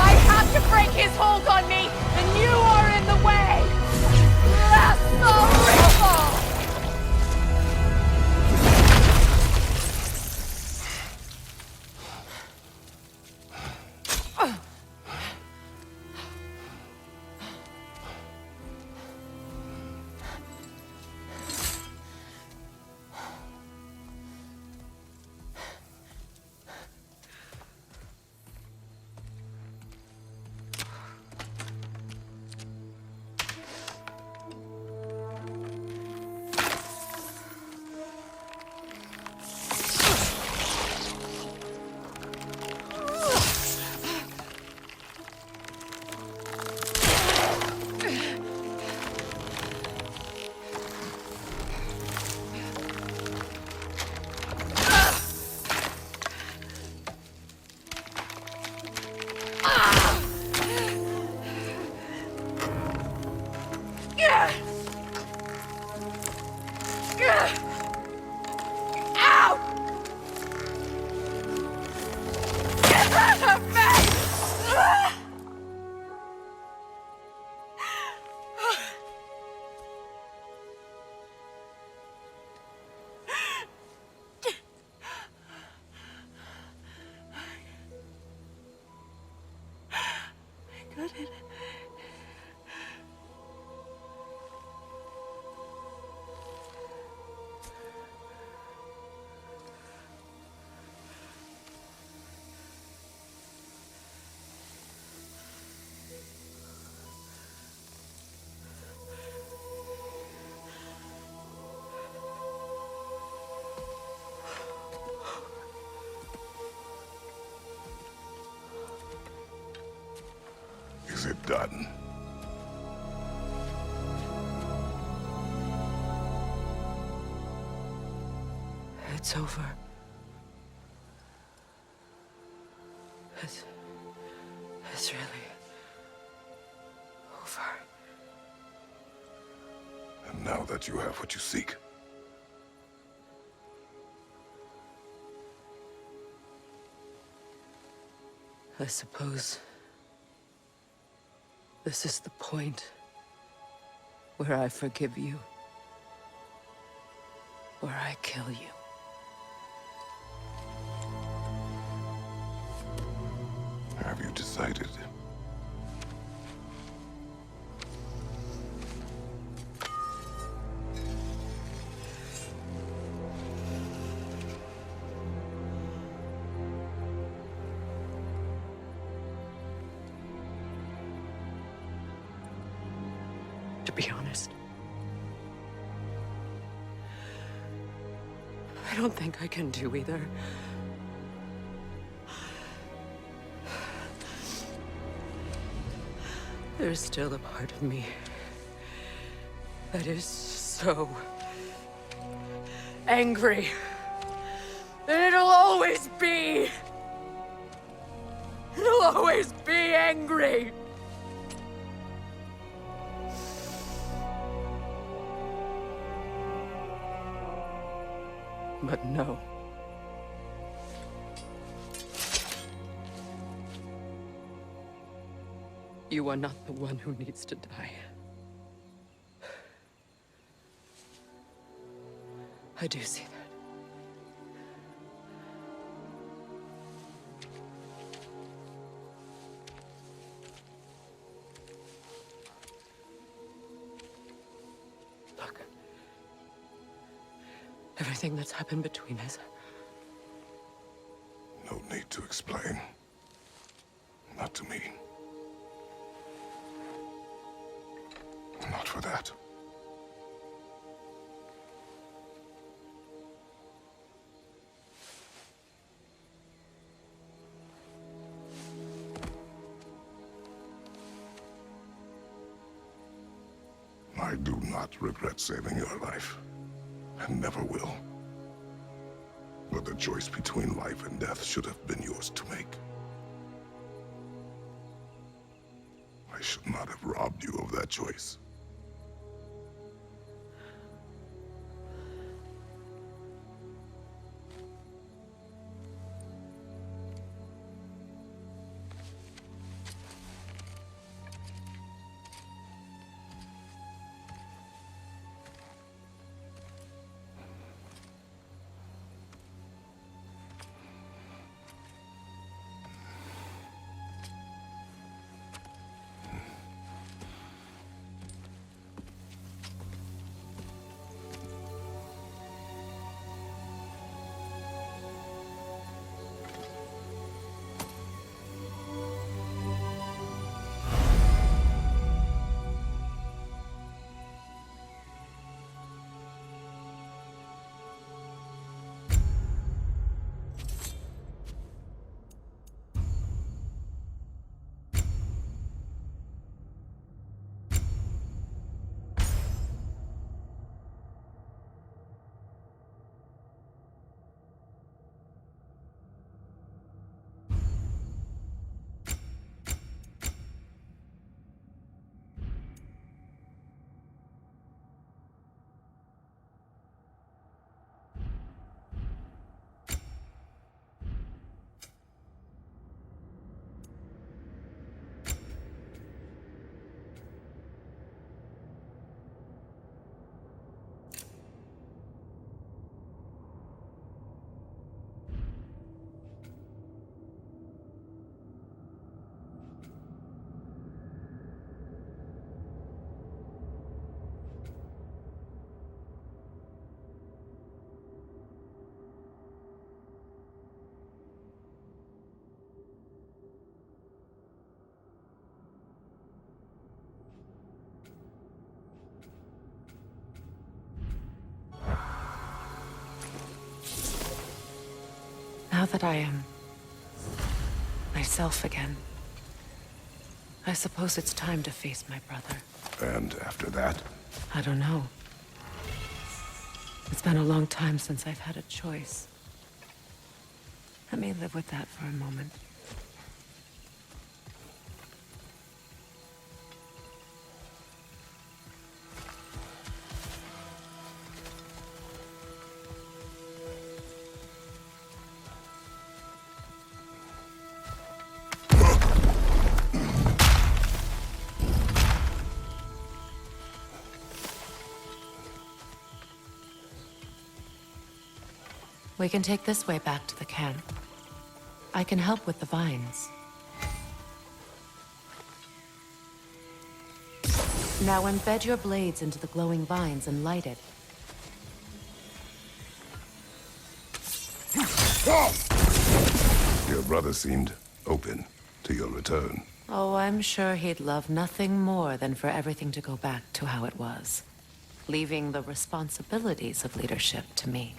I have to break his hold on me, and you are in the way! That's the ripple! Is it done? It's over. It's really over. And now that you have what you seek, I suppose this is the point where I forgive you, where I kill you. have you decided? To be honest, I don't think I can do either. There's still a part of me that is so angry that it'll always be angry. But no. You are not the one who needs to die. I do see that. Look. Everything that's happened between us. No need to explain. Not to me. Not for that. I do not regret saving your life, and never will. But the choice between life and death should have been yours to make. I should not have robbed you of that choice. Now that I am myself again, I suppose it's time to face my brother. And after that? I don't know. It's been a long time since I've had a choice. Let me live with that for a moment. We can take this way back to the camp. I can help with the vines. Now embed your blades into the glowing vines and light it. Your brother seemed open to your return. Oh, I'm sure he'd love nothing more than for everything to go back to how it was, leaving the responsibilities of leadership to me.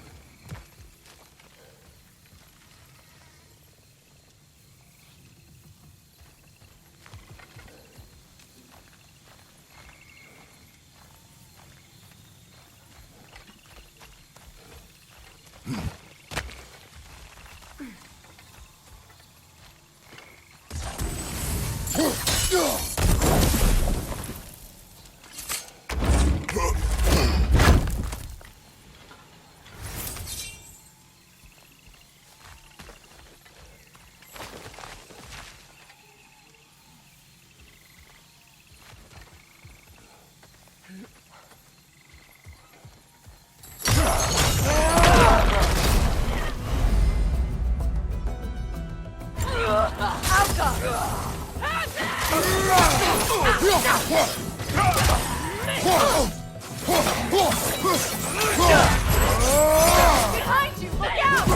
Behind you! Look out!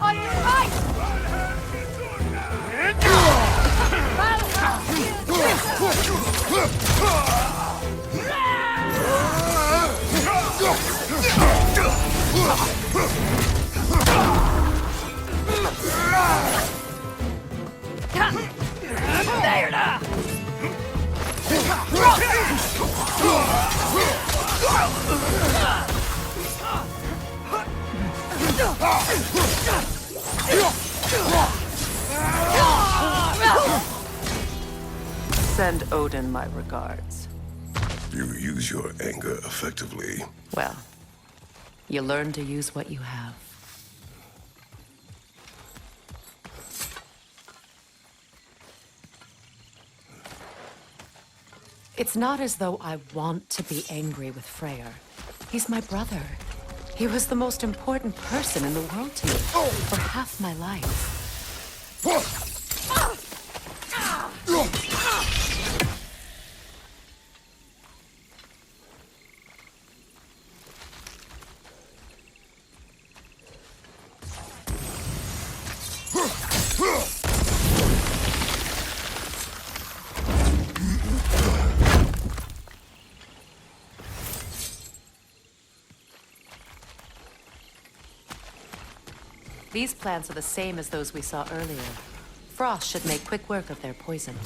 On your right! There now! Send Odin my regards. You use your anger effectively. Well, you learn to use what you have. It's not as though I want to be angry with Freyr. He's my brother. He was the most important person in the world to me for half my life. These plants are the same as those we saw earlier. Frost should make quick work of their poison.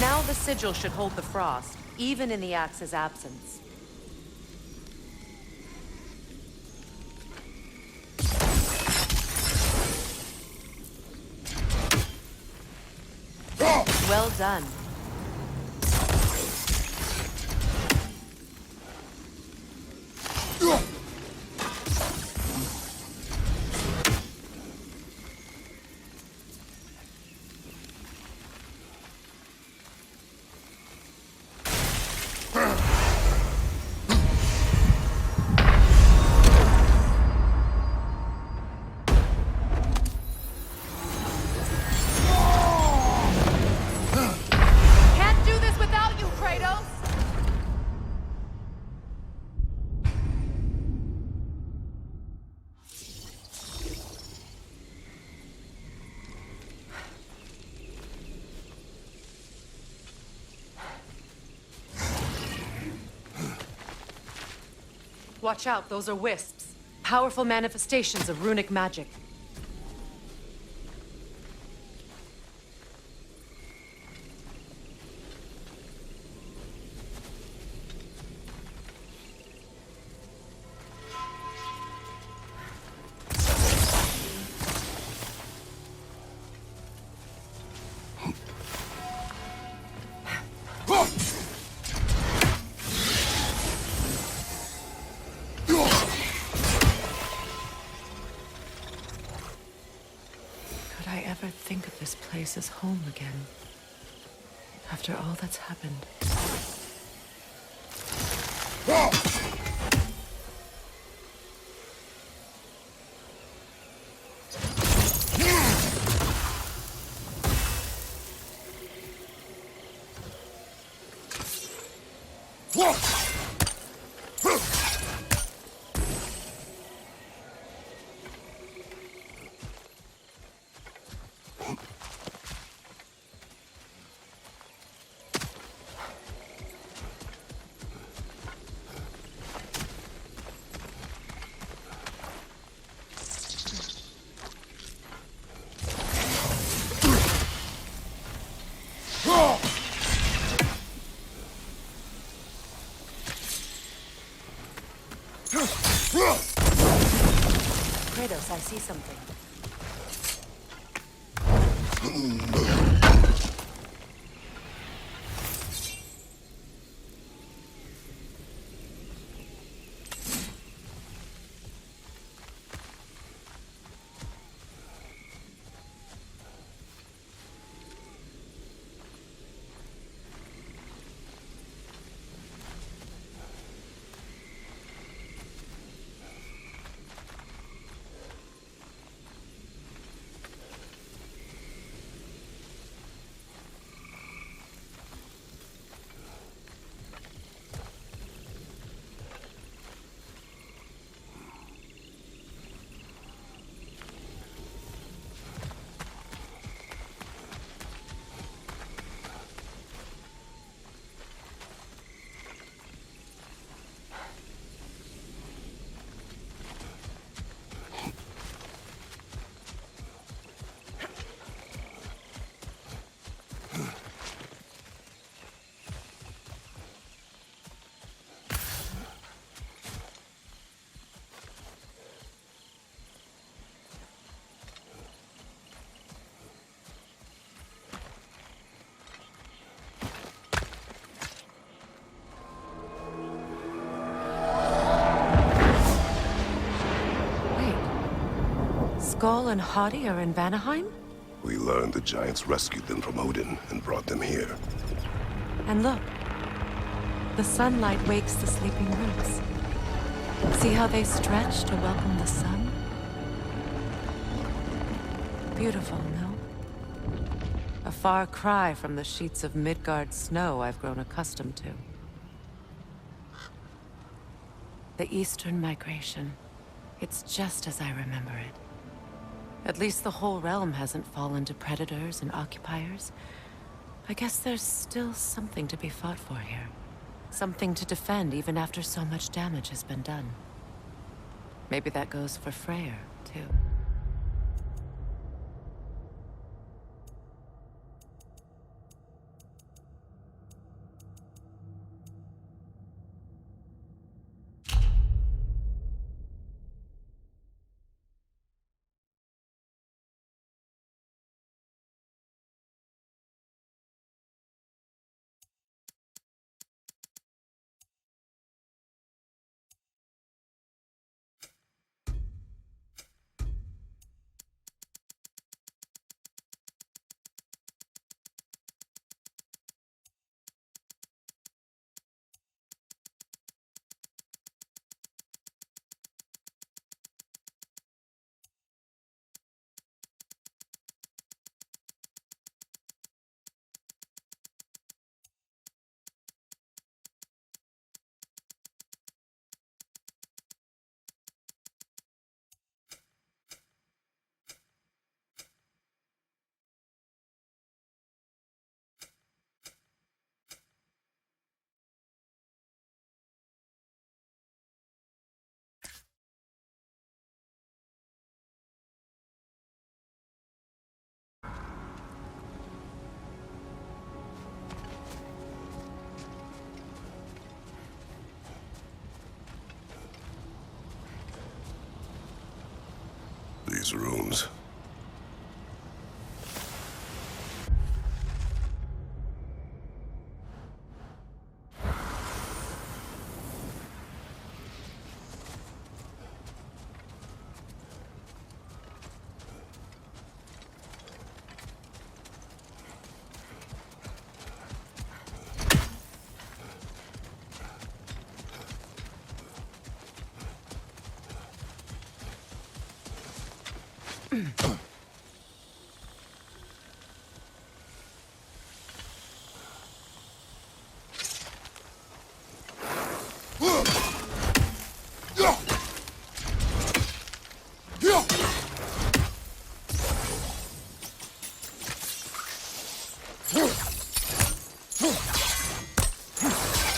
Now the sigil should hold the frost, even in the axe's absence. Well done. Can't do this without you, Kratos! Watch out, those are wisps. Powerful manifestations of runic magic. Could I ever think of this place as home again? After all that's happened. Kratos, I see something. Skoll and Hati are in Vanaheim? We learned the giants rescued them from Odin and brought them here. And look, the sunlight wakes the sleeping roots. See how they stretch to welcome the sun? Beautiful, no? A far cry from the sheets of Midgard snow I've grown accustomed to. The Eastern migration. It's just as I remember it. At least the whole realm hasn't fallen to predators and occupiers. I guess there's still something to be fought for here. Something to defend even after so much damage has been done. Maybe that goes for Freyr, too. these runes.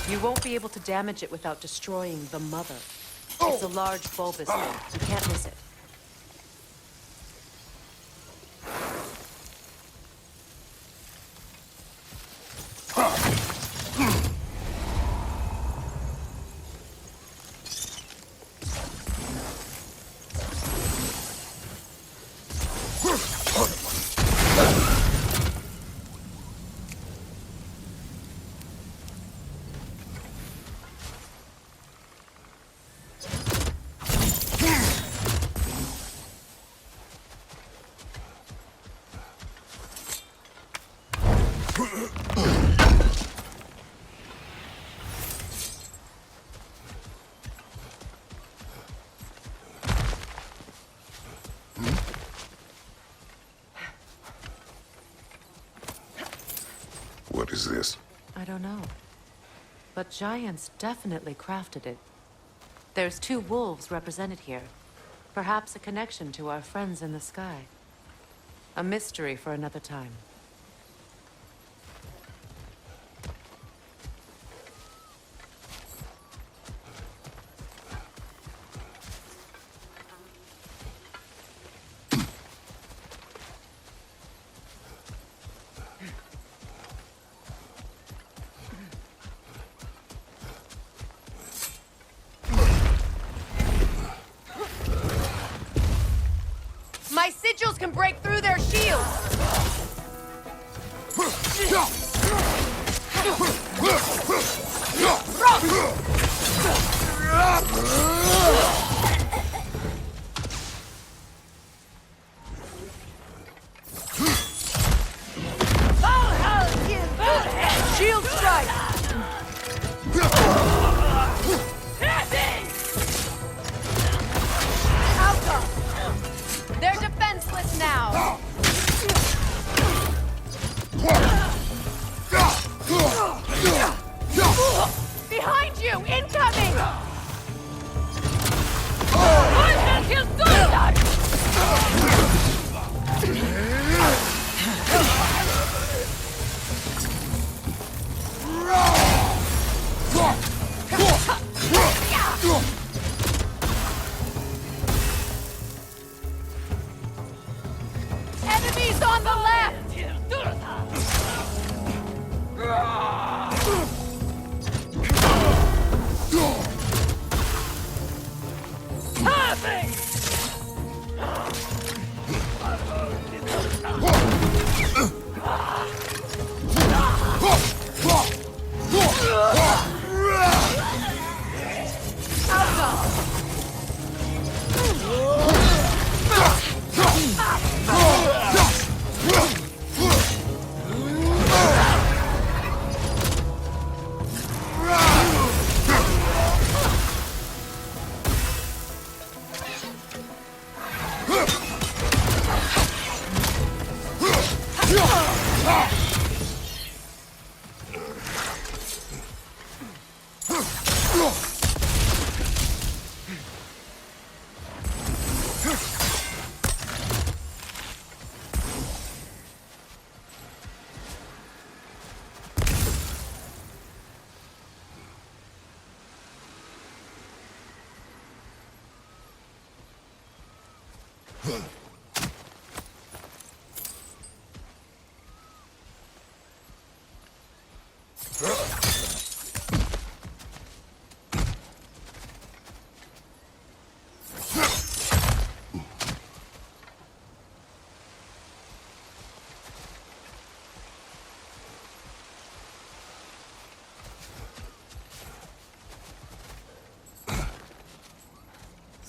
You won't be able to damage it without destroying the mother. It's a large bulbous thing. You can't miss it. What is this? I don't know. But giants definitely crafted it. There's 2 wolves represented here. Perhaps a connection to our friends in the sky. A mystery for another time. My sigils can break through their shields! Shield strike! They're defenseless now! Behind you! Incoming! Enemies on the left!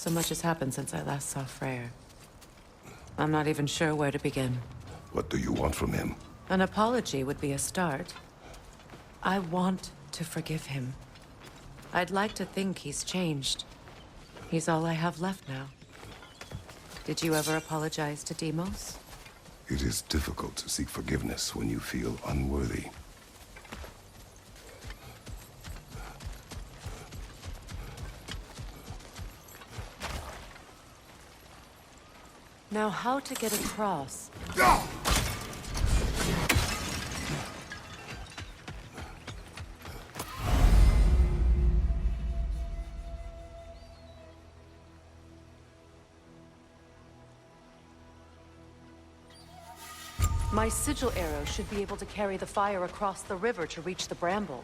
So much has happened since I last saw Freyr. I'm not even sure where to begin. What do you want from him? An apology would be a start. I want to forgive him. I'd like to think he's changed. He's all I have left now. Did you ever apologize to Deimos? It is difficult to seek forgiveness when you feel unworthy. Now, how to get across? My sigil arrow should be able to carry the fire across the river to reach the bramble.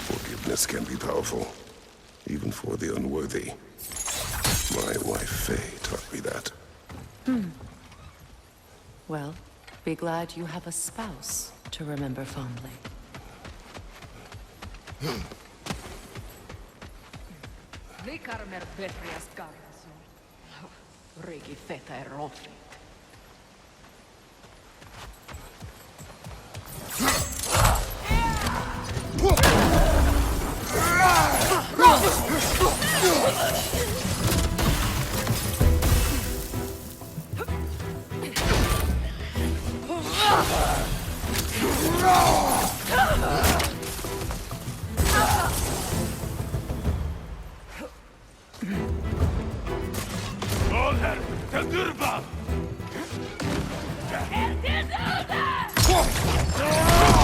Forgiveness can be powerful, even for the unworthy. My wife, Faye, taught me that. Well, be glad you have a spouse to remember fondly.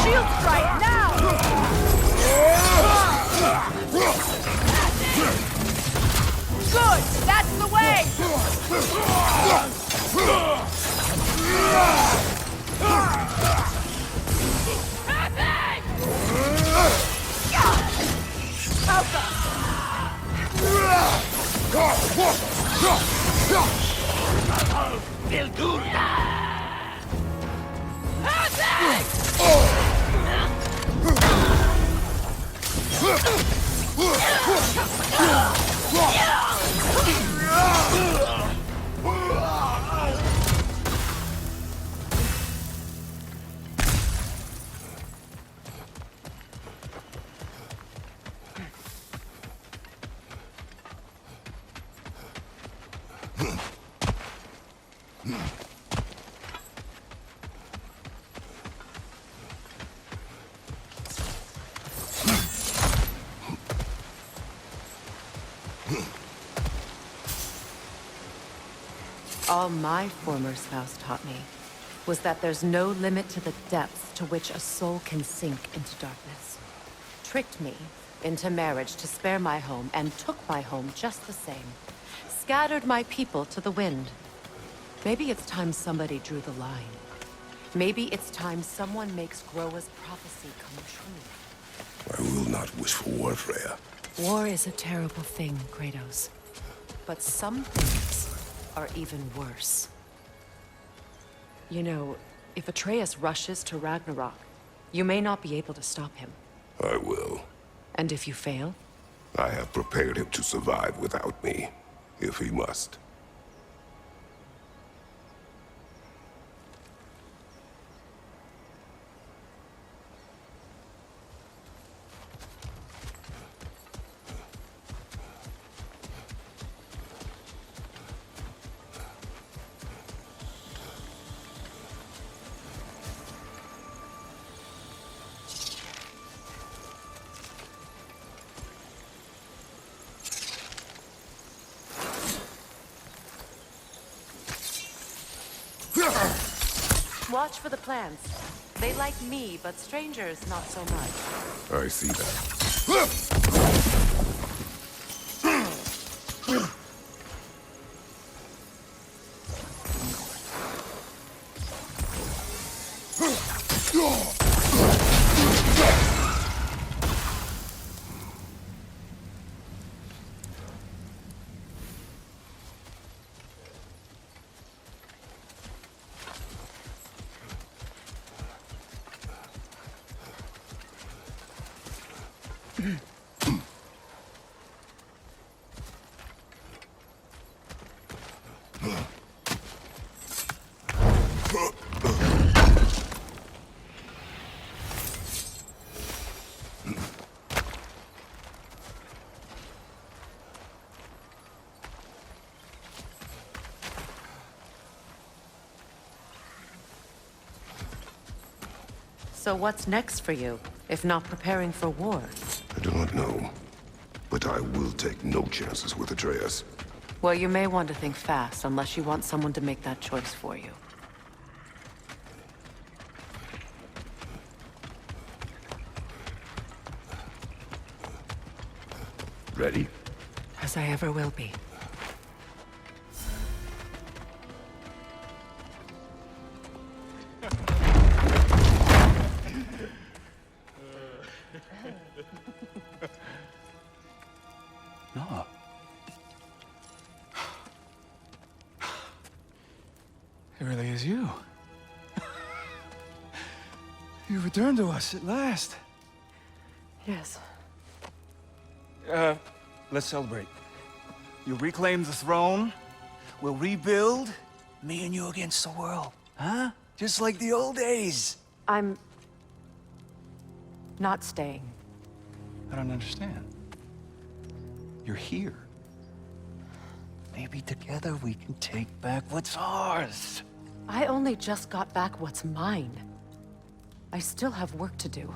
Shield strike now! Good! That's the way! All my former spouse taught me was that there's no limit to the depths to which a soul can sink into darkness. Tricked me into marriage to spare my home and took my home just the same. Scattered my people to the wind. Maybe it's time somebody drew the line. Maybe it's time someone makes Groa's prophecy come true. I will not wish for war, Freya. War is a terrible thing, Kratos. But some things are even worse. You know, if Atreus rushes to Ragnarok, you may not be able to stop him. I will. And if you fail? I have prepared him to survive without me, if he must. Watch for the plants. They like me, but strangers not so much. I see that. So what's next for you, if not preparing for war? I do not know, but I will take no chances with Atreus. Well, you may want to think fast, unless you want someone to make that choice for you. Ready? As I ever will be. No. It really is you. You returned to us at last. Yes. Let's celebrate. You reclaim the throne, we'll rebuild, me and you against the world. Huh? Just like the old days. I'm... not staying. I don't understand. You're here. Maybe together we can take back what's ours. I only just got back what's mine. I still have work to do.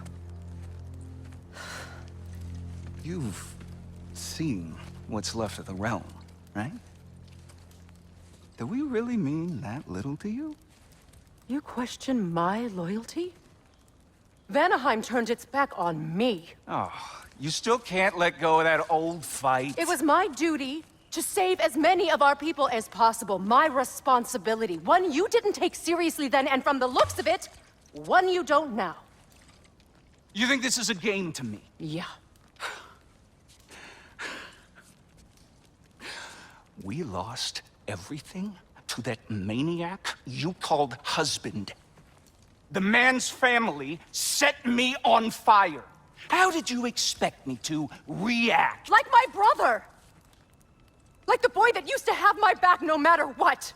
You've seen what's left of the realm, right? Do we really mean that little to you? You question my loyalty? Vanaheim turned its back on me. Oh, you still can't let go of that old fight? It was my duty to save as many of our people as possible. My responsibility. One you didn't take seriously then, and from the looks of it, one you don't now. You think this is a game to me? Yeah. We lost everything to that maniac you called husband. The man's family set me on fire. How did you expect me to react? Like my brother! Like the boy that used to have my back no matter what!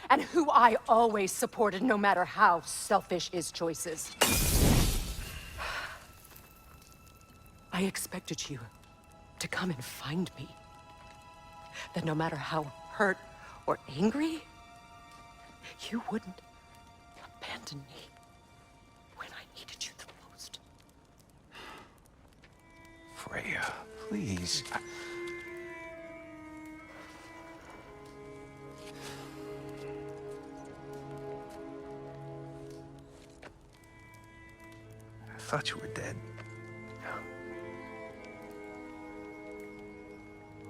And who I always supported no matter how selfish his choices. I expected you to come and find me. That no matter how hurt or angry, you wouldn't abandon me when I needed you the most. Freya, please. I thought you were dead.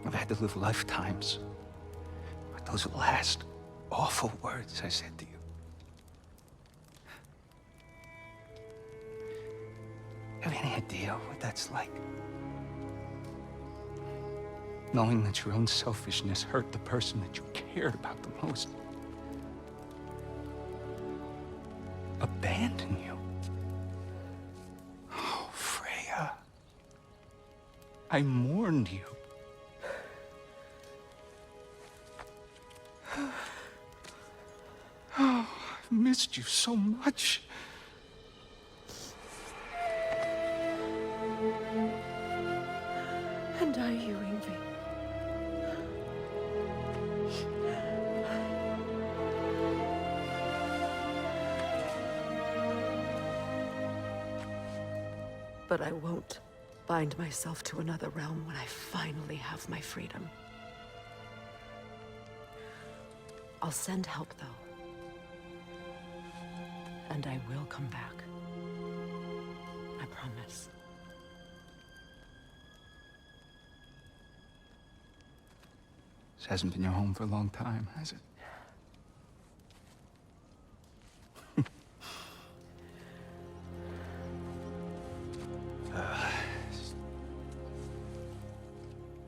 I've had to live lifetimes with those last awful words I said to you. Have any idea what that's like? Knowing that your own selfishness hurt the person that you cared about the most. Abandon you. Oh, Freya. I mourned you. Oh, I've missed you so much. And are you, Yngvi? But I won't bind myself to another realm when I finally have my freedom. I'll send help, though. And I will come back. I promise. This hasn't been your home for a long time, has it?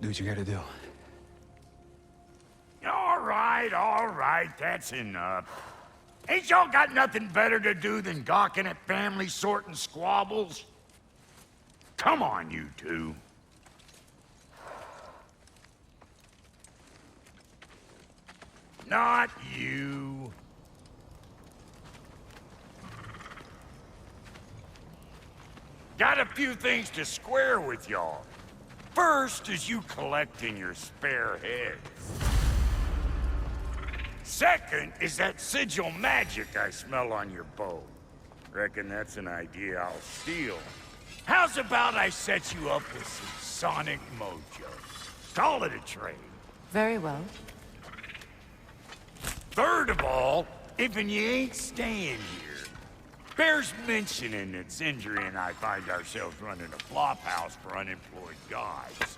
Do what you gotta do. All right, that's enough. Ain't y'all got nothing better to do than gawking at family sorting squabbles? Come on, you two. Not you. Got a few things to square with y'all. First is you collecting your spare heads. Second is that sigil magic I smell on your bow. Reckon that's an idea I'll steal. How's about I set you up with some sonic mojo? Call it a trade. Very well. Third of all, if you ain't staying here, bears mentioning that Sindri and I find ourselves running a flop house for unemployed guys.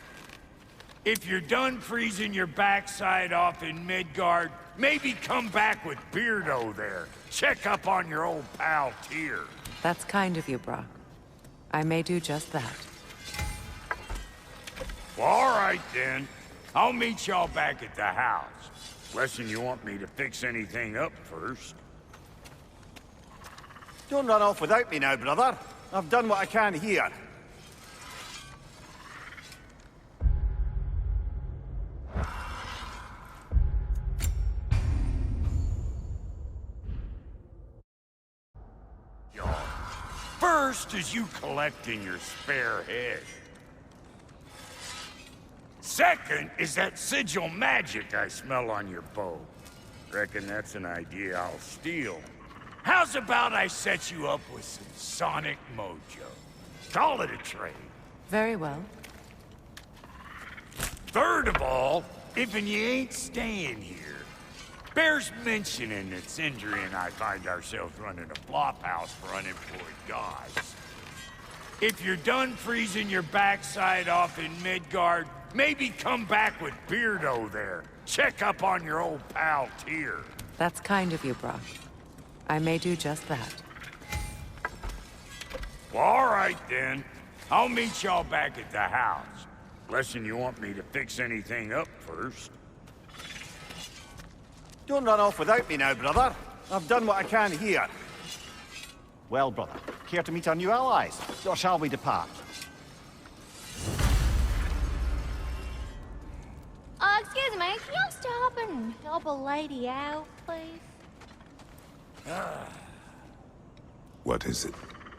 If you're done freezing your backside off in Midgard, maybe come back with Beardo there. Check up on your old pal Tyr. That's kind of you, Brock. I may do just that. Well, all right then. I'll meet y'all back at the house. Lesson you want me to fix anything up first. Don't run off without me now, brother. I've done what I can here. First is you collecting your spare head. Second is that sigil magic I smell on your bow. Reckon that's an idea I'll steal. How's about I set you up with some sonic mojo? Call it a trade. Very well. Third of all, if you ain't staying here, bears mentioning that Sindri and I find ourselves running a flop house for unemployed guys. If you're done freezing your backside off in Midgard, maybe come back with Beardo there. Check up on your old pal Tyr. That's kind of you, Brock. I may do just that. Well, all right then. I'll meet y'all back at the house. Lesson you want me to fix anything up first. Don't run off without me now, brother. I've done what I can here. Well, brother, care to meet our new allies? Or shall we depart? Excuse me, can you stop and help a lady out, please? What is it?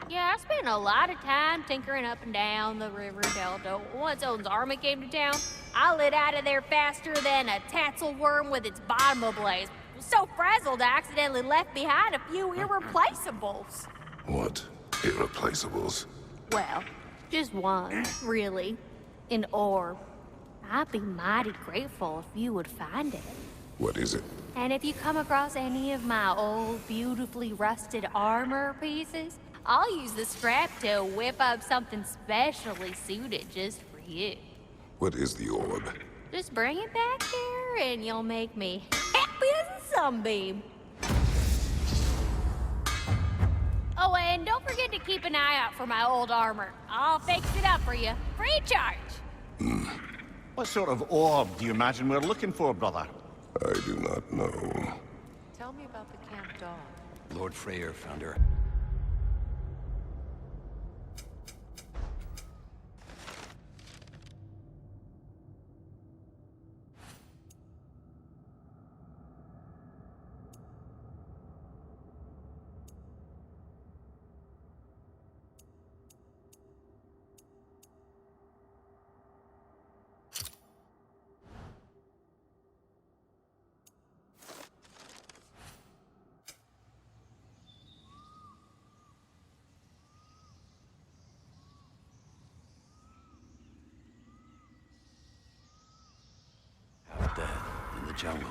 Yeah, I spent a lot of time tinkering up and down the river delta. Once Odin's army came to town, I lit out of there faster than a tassel worm with its bottom ablaze. So frazzled, I accidentally left behind a few irreplaceables. What? Irreplaceables? Well, just one, really. An orb. I'd be mighty grateful if you would find it. What is it? And if you come across any of my old, beautifully rusted armor pieces, I'll use the scrap to whip up something specially suited just for you. What is the orb? Just bring it back here and you'll make me happy as a sunbeam. Oh, and don't forget to keep an eye out for my old armor. I'll fix it up for you, free of charge. What sort of orb do you imagine we're looking for, brother? I do not know. Tell me about the camp dog. Lord Freyr found her. Dead in the jungle.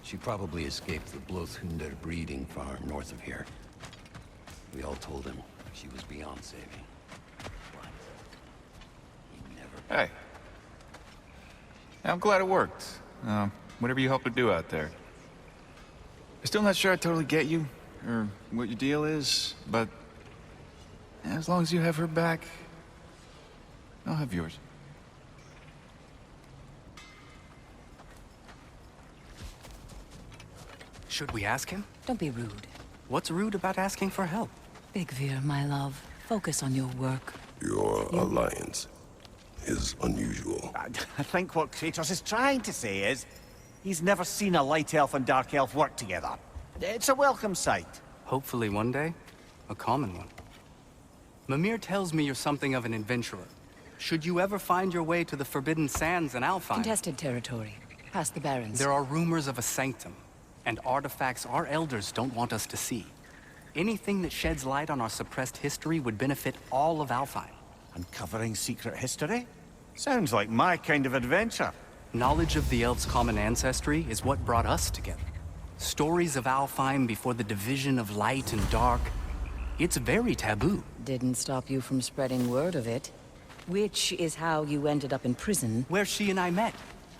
She probably escaped the Blothunder breeding farm north of here. We all told him she was beyond saving. But he never... Hey. I'm glad it worked. Whatever you hope to do out there. I'm still not sure I totally get you, or what your deal is, but as long as you have her back, I'll have yours. Should we ask him? Don't be rude. What's rude about asking for help? Big Veer, my love. Focus on your work. Your alliance is unusual. I think what Kratos is trying to say is, he's never seen a light elf and dark elf work together. It's a welcome sight. Hopefully one day, a common one. Mimir tells me you're something of an adventurer. Should you ever find your way to the Forbidden Sands in Alfheim... Contested territory. Past the Barrens. There are rumors of a sanctum, and artifacts our elders don't want us to see. Anything that sheds light on our suppressed history would benefit all of Alfheim. Uncovering secret history? Sounds like my kind of adventure. Knowledge of the elves' common ancestry is what brought us together. Stories of Alfheim before the division of light and dark. It's very taboo. Didn't stop you from spreading word of it. Which is how you ended up in prison. Where she and I met.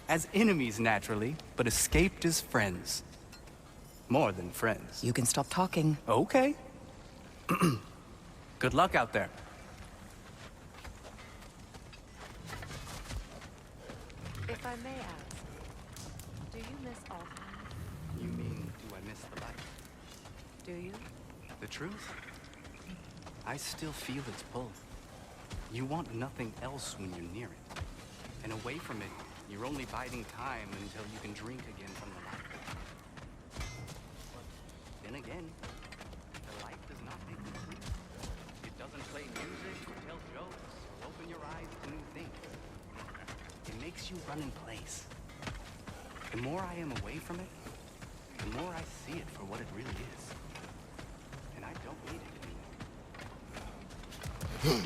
As enemies, naturally, but escaped as friends. More than friends. You can stop talking. Okay. Good luck out there. If I may ask, do you miss Alfheim? You mean, do I miss the light? Do you? The truth? I still feel its pull. You want nothing else when you're near it. And away from it, you're only biding time until you can drink again from the light. But then again, the light does not make you sleep. It doesn't play music or tell jokes or open your eyes to new things. It makes you run in place. The more I am away from it, the more I see it for what it really is. And I don't need it anymore.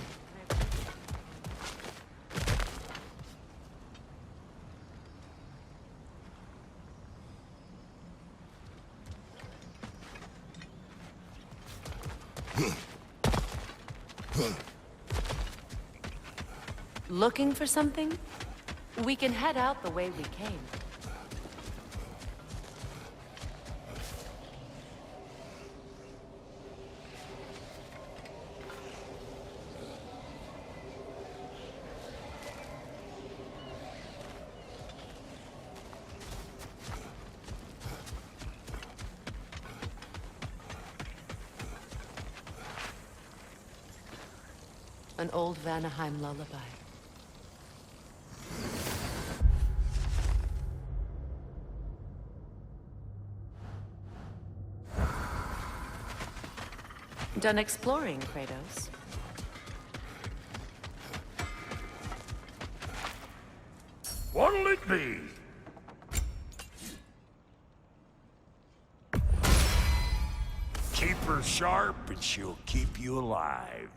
Looking for something? We can head out the way we came. An old Vanaheim lullaby. Done exploring, Kratos? What'll it be? Keep her sharp and she'll keep you alive.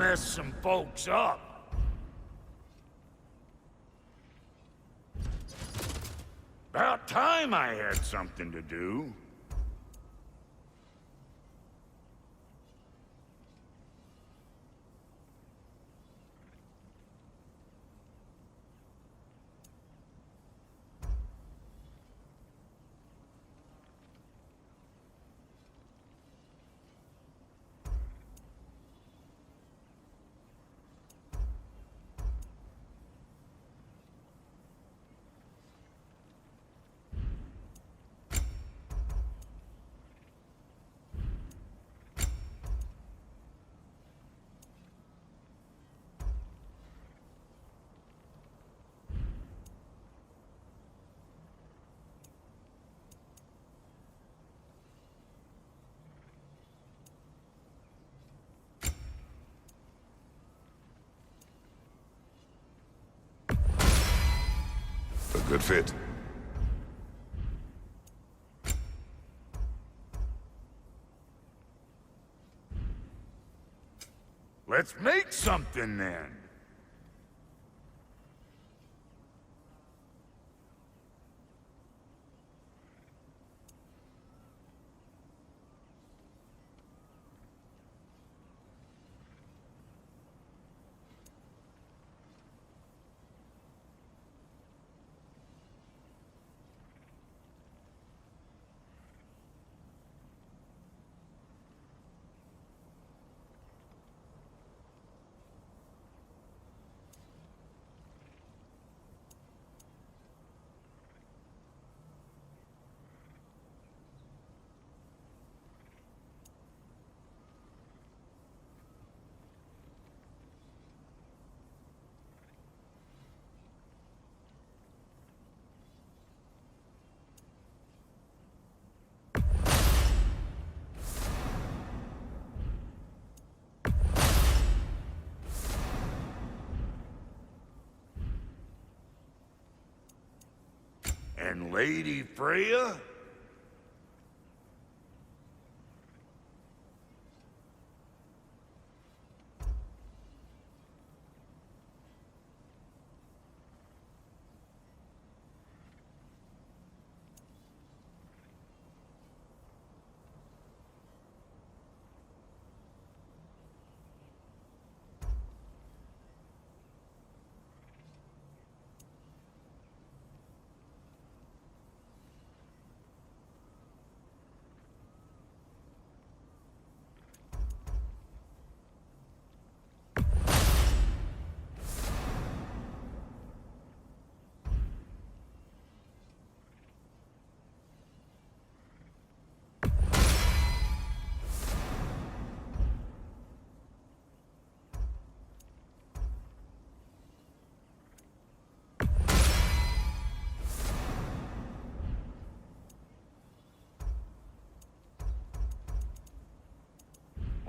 mess some folks up. About time I had something to do. A good fit. Let's make something then. And Lady Freya?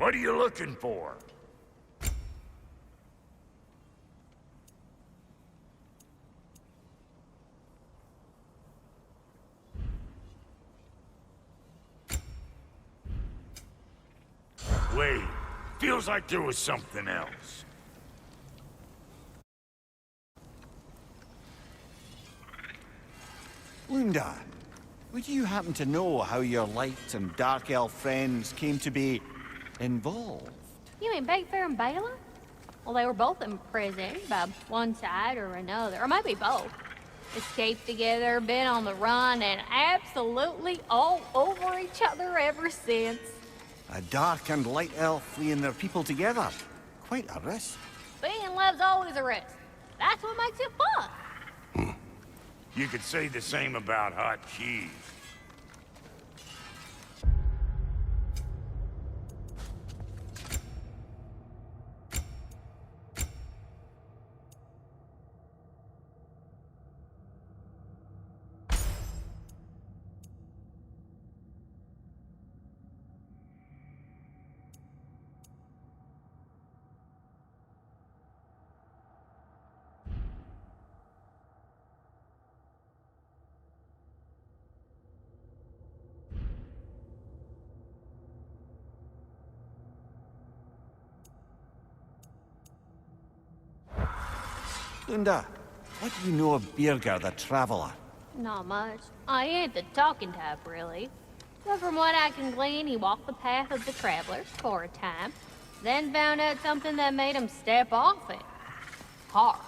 What are you looking for? Wait, feels like there was something else. Lunda, would you happen to know how your light and dark elf friends came to be involved? You mean Big Fair and Bela? Well, they were both imprisoned by one side or another, or maybe both. Escaped together, been on the run, and absolutely all over each other ever since. A dark and light elf fleeing their people together. Quite a risk. Being love's always a risk. That's what makes it fun. You could say the same about hot cheese. Lunda, what do you know of Birger the Traveler? Not much. I ain't the talking type, really. But from what I can glean, he walked the path of the travelers for a time, then found out something that made him step off it. Hard.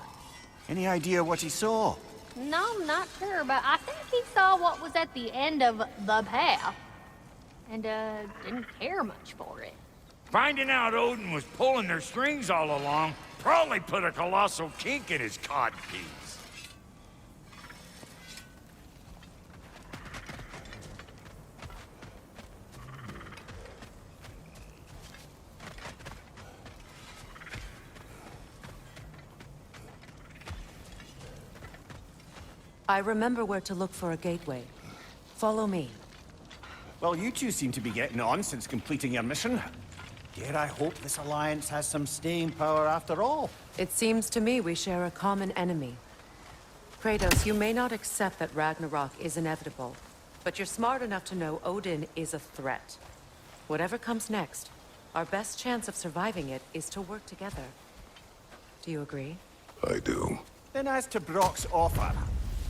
Any idea what he saw? No, I'm not sure, but I think he saw what was at the end of the path. And, didn't care much for it. Finding out Odin was pulling their strings all along probably put a colossal kink in his codpiece. I remember where to look for a gateway. Follow me. Well, you two seem to be getting on since completing your mission. Dare I hope this alliance has some staying power after all? It seems to me we share a common enemy. Kratos, you may not accept that Ragnarok is inevitable, but you're smart enough to know Odin is a threat. Whatever comes next, our best chance of surviving it is to work together. Do you agree? I do. Then as to Brock's offer,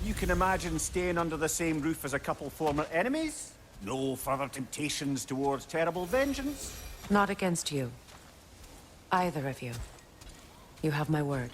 you can imagine staying under the same roof as a couple former enemies? No further temptations towards terrible vengeance? Not against you. Either of you. You have my word.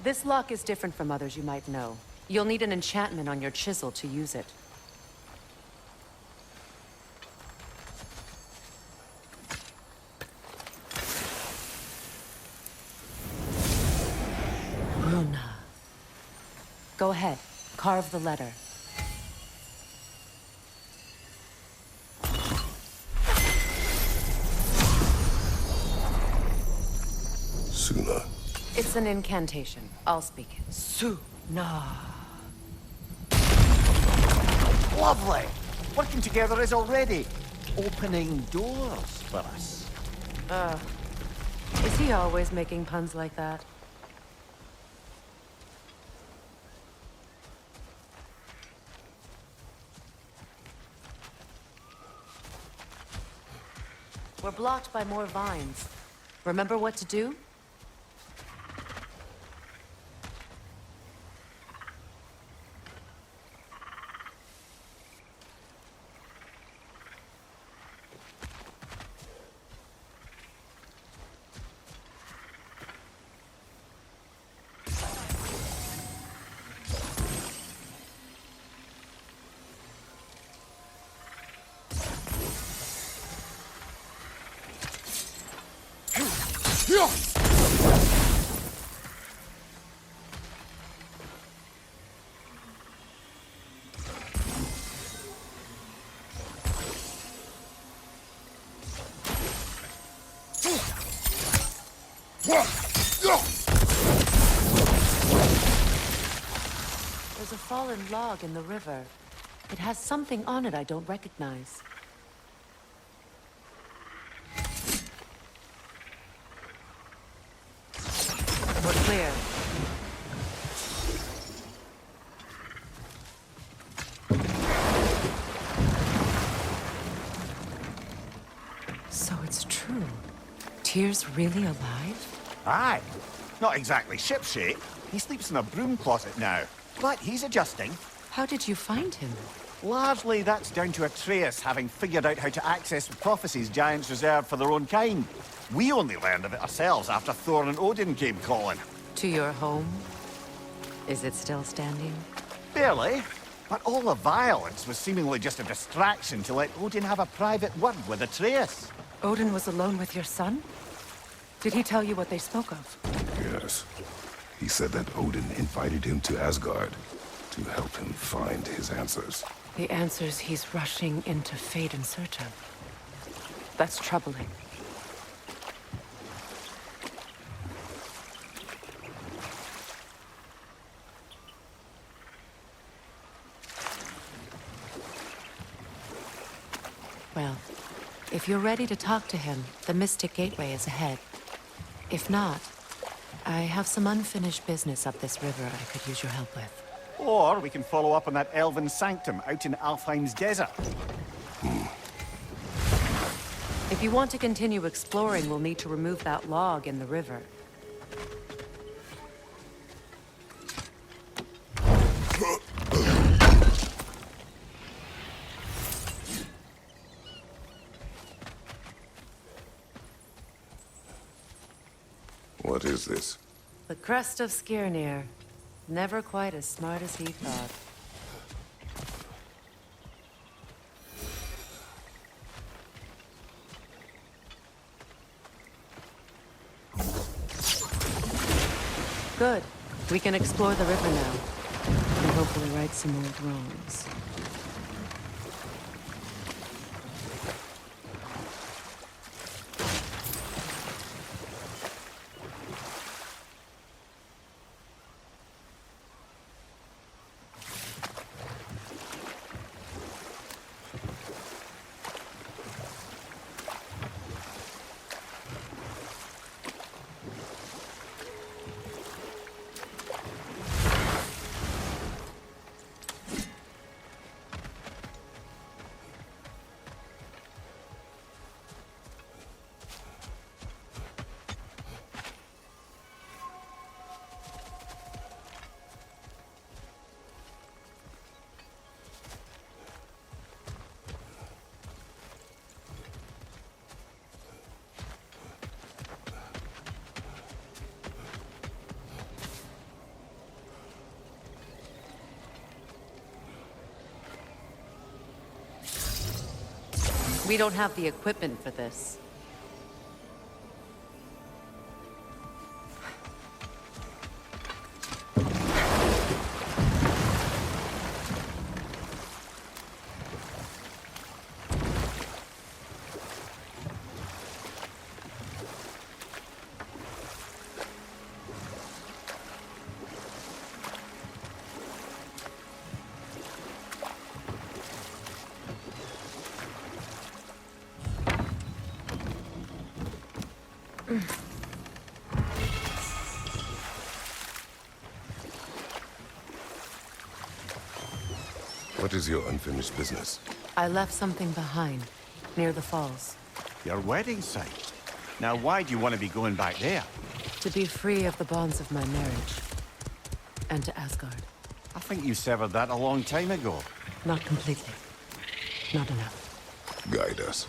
This lock is different from others you might know. You'll need an enchantment on your chisel to use it. Runa. Go ahead. Carve the letter. Suna. It's an incantation. I'll speak it. Suna. Lovely! Working together is already opening doors for us. Is he always making puns like that? We're blocked by more vines. Remember what to do? There's a fallen log in the river. It has something on it I don't recognize. We're clear. So it's true. Tyr's really alive? Aye. Not exactly shipshape. He sleeps in a broom closet now. But he's adjusting. How did you find him? Largely, that's down to Atreus having figured out how to access the prophecies giants reserved for their own kind. We only learned of it ourselves after Thor and Odin came calling. To your home? Is it still standing? Barely. But all the violence was seemingly just a distraction to let Odin have a private word with Atreus. Odin was alone with your son? Did he tell you what they spoke of? Yes. He said that Odin invited him to Asgard to help him find his answers. The answers he's rushing into fate in search of. That's troubling. Well, if you're ready to talk to him, the Mystic Gateway is ahead. If not, I have some unfinished business up this river I could use your help with. Or we can follow up on that elven sanctum out in Alfheim's desert. If you want to continue exploring, we'll need to remove that log in the river. What is this? The crest of Skirnir. Never quite as smart as he thought. Good. We can explore the river now. And hopefully right some old wrongs. We don't have the equipment for this. What is your unfinished business? I left something behind, near the falls. Your wedding site. Now, why do you want to be going back there? To be free of the bonds of my marriage. And to Asgard. I think you severed that a long time ago. Not completely. Not enough. Guide us.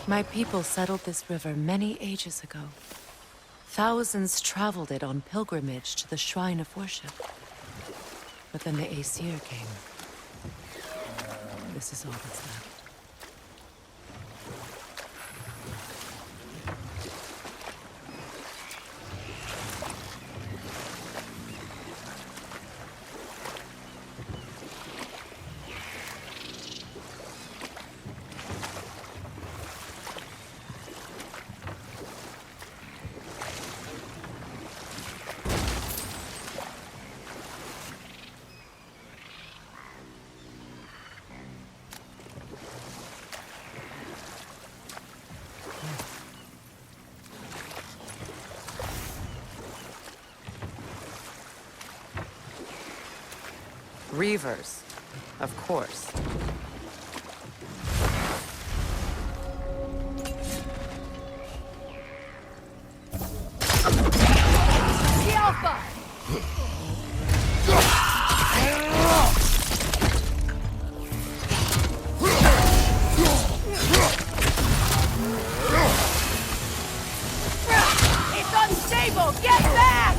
My people settled this river many ages ago. Thousands traveled it on pilgrimage to the shrine of worship. But then the Aesir came. This is all that's left. Reavers, of course. The Alpha! It's unstable! Get back!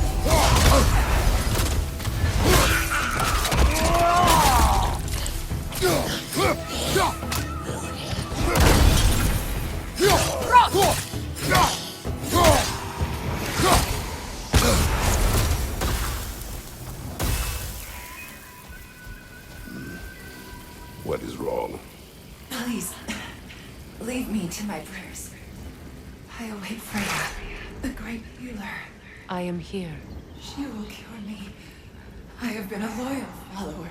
What is wrong? Please, leave me to my prayers. I await Freya, the great healer. I am here. She will cure me. I have been a loyal follower.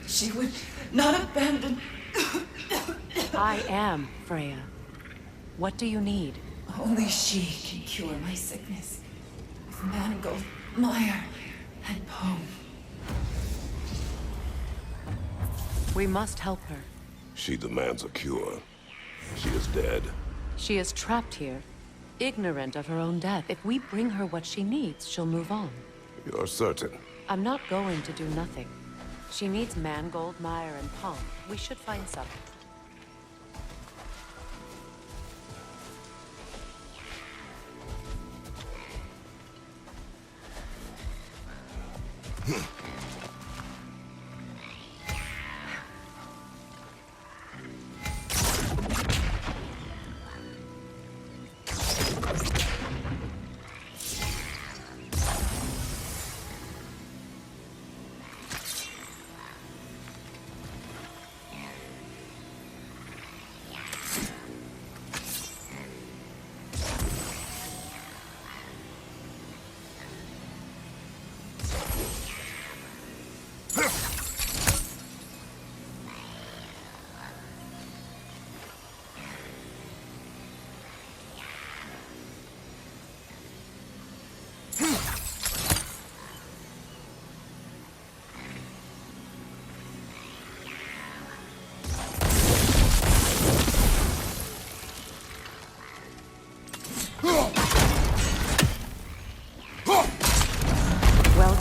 She would not abandon... I am Freya. What do you need? Only she can cure my sickness. With mangold, mire, and poem. We must help her. She demands a cure. She is dead. She is trapped here, ignorant of her own death. If we bring her what she needs, she'll move on. You're certain? I'm not going to do nothing. She needs mangold, mire, and palm. We should find some.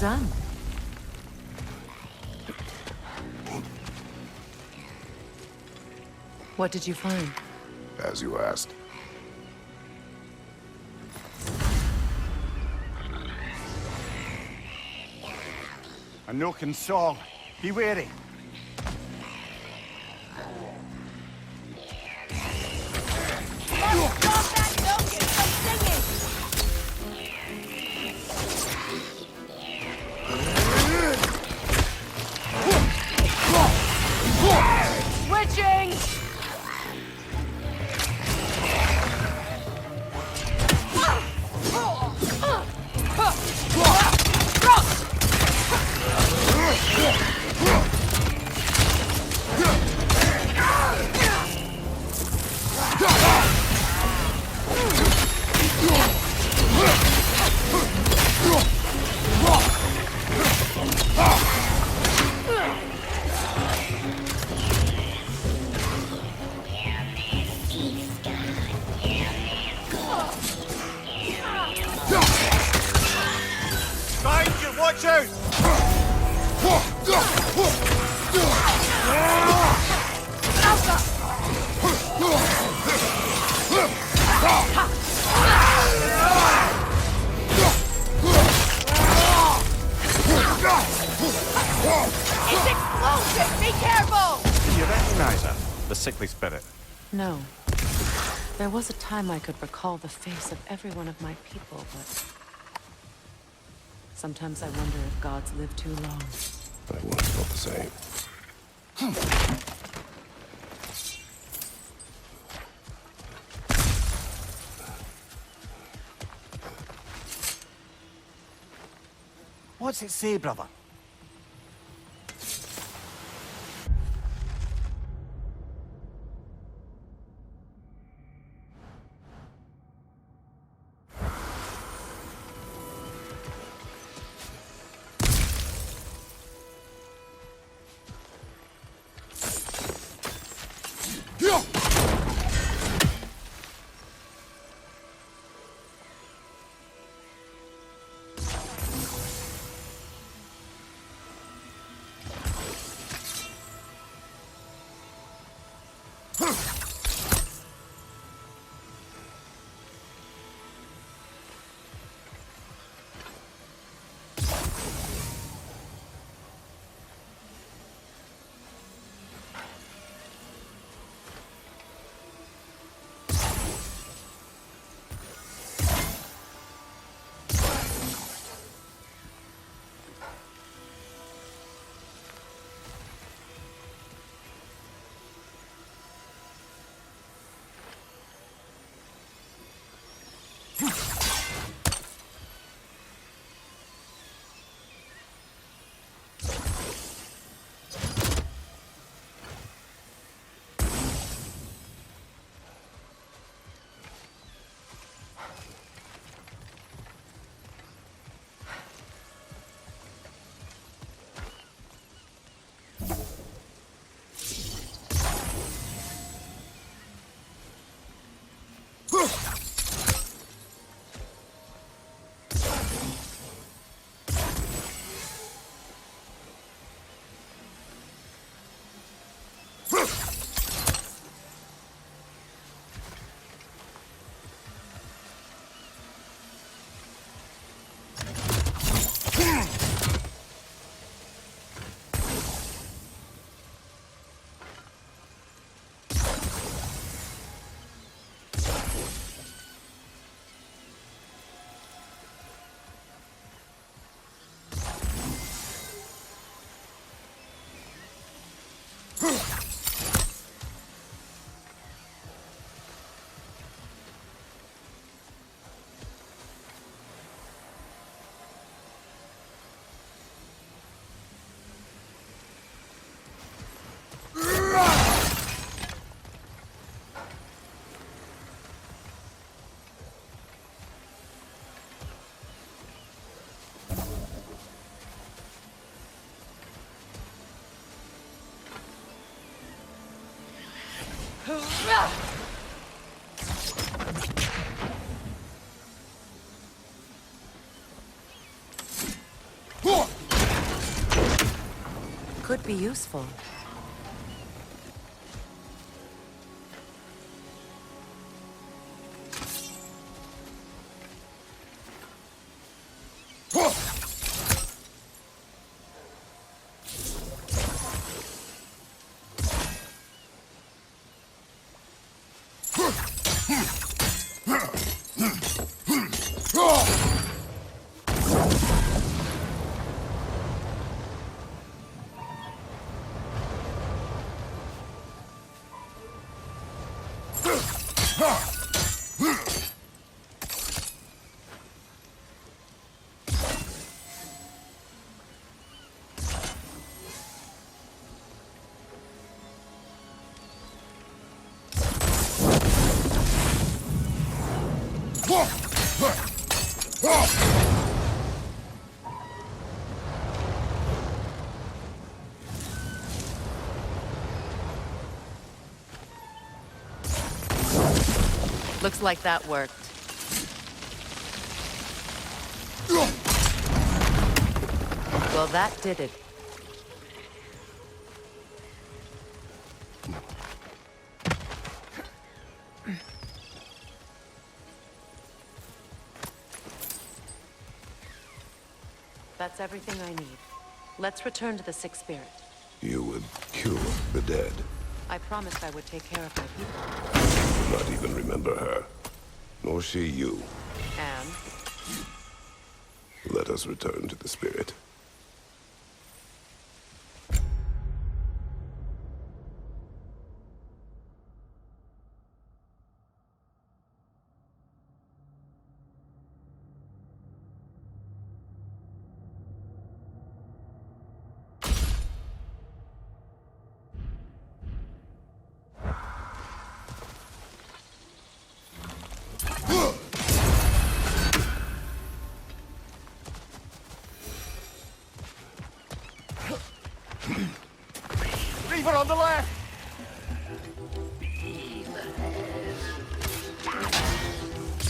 done. What did you find? As you asked. A Noken song. Be wary. Stop that Noken from singing! Switching! Watch out! It's explosive! Be careful! Do you recognize her? The sickly spirit? No. There was a time I could recall the face of every one of my people, but... sometimes I wonder if gods live too long. I once felt the same. What's it say, brother? could be useful. Looks like that worked. Well, that did it. That's everything I need. Let's return to the Sixth Spirit. You would cure the dead. I promised I would take care of my people. Not even remember her. Nor she you. And? Let us return to the spirit. Reaver on the left!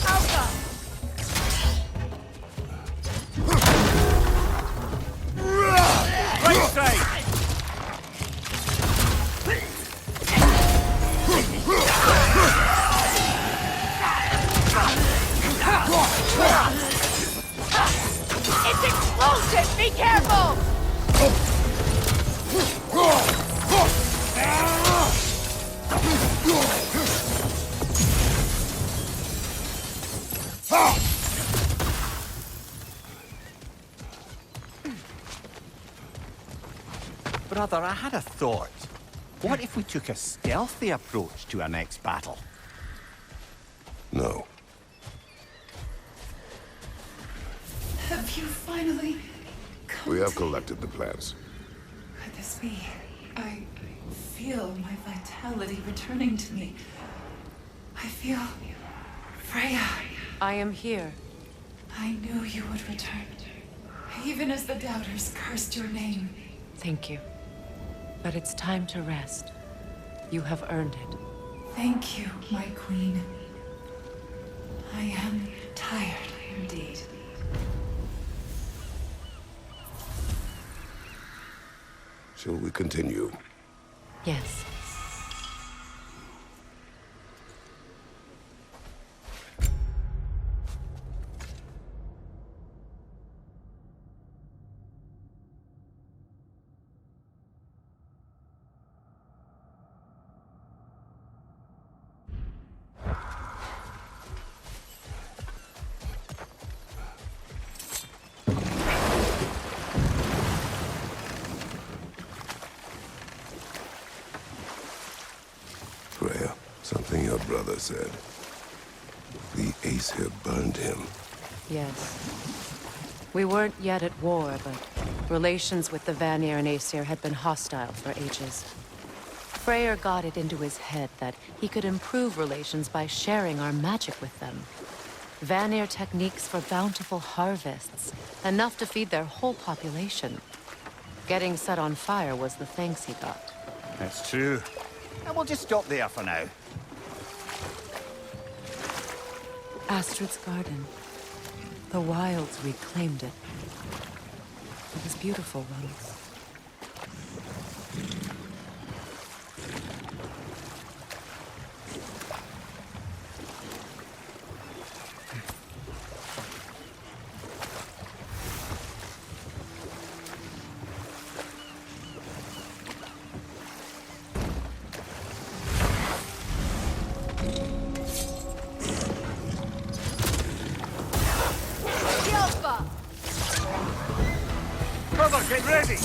Alpha! Right side! It's explosive! Be careful! Brother, I had a thought. What if we took a stealthy approach to our next battle? No. Have you finally come We have to... collected the plans. Could this be? I feel my vitality returning to me. I feel... Freya. I am here. I knew you would return. Even as the doubters cursed your name. Thank you. But it's time to rest. You have earned it. Thank you, my queen. I am tired indeed. Shall we continue? Yes. Freya, something your brother said. The Aesir burned him. Yes. We weren't yet at war, but relations with the Vanir and Aesir had been hostile for ages. Freyr got it into his head that he could improve relations by sharing our magic with them. Vanir techniques for bountiful harvests, enough to feed their whole population. Getting set on fire was the thanks he got. That's true. And we'll just stop there for now. Astrid's garden. The wilds reclaimed it. It was beautiful once. Brother, get ready!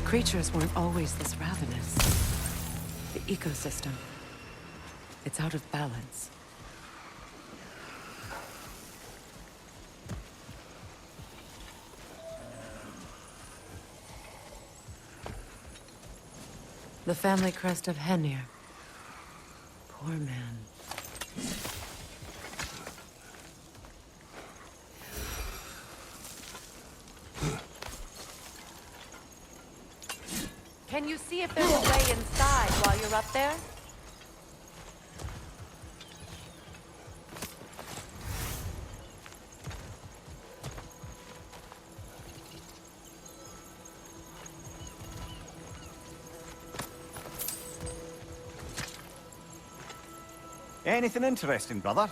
Creatures weren't always this ravenous. The ecosystem, it's out of balance. The family crest of Henir. Poor man. Can you see if there's a way inside while you're up there? Anything interesting, brother?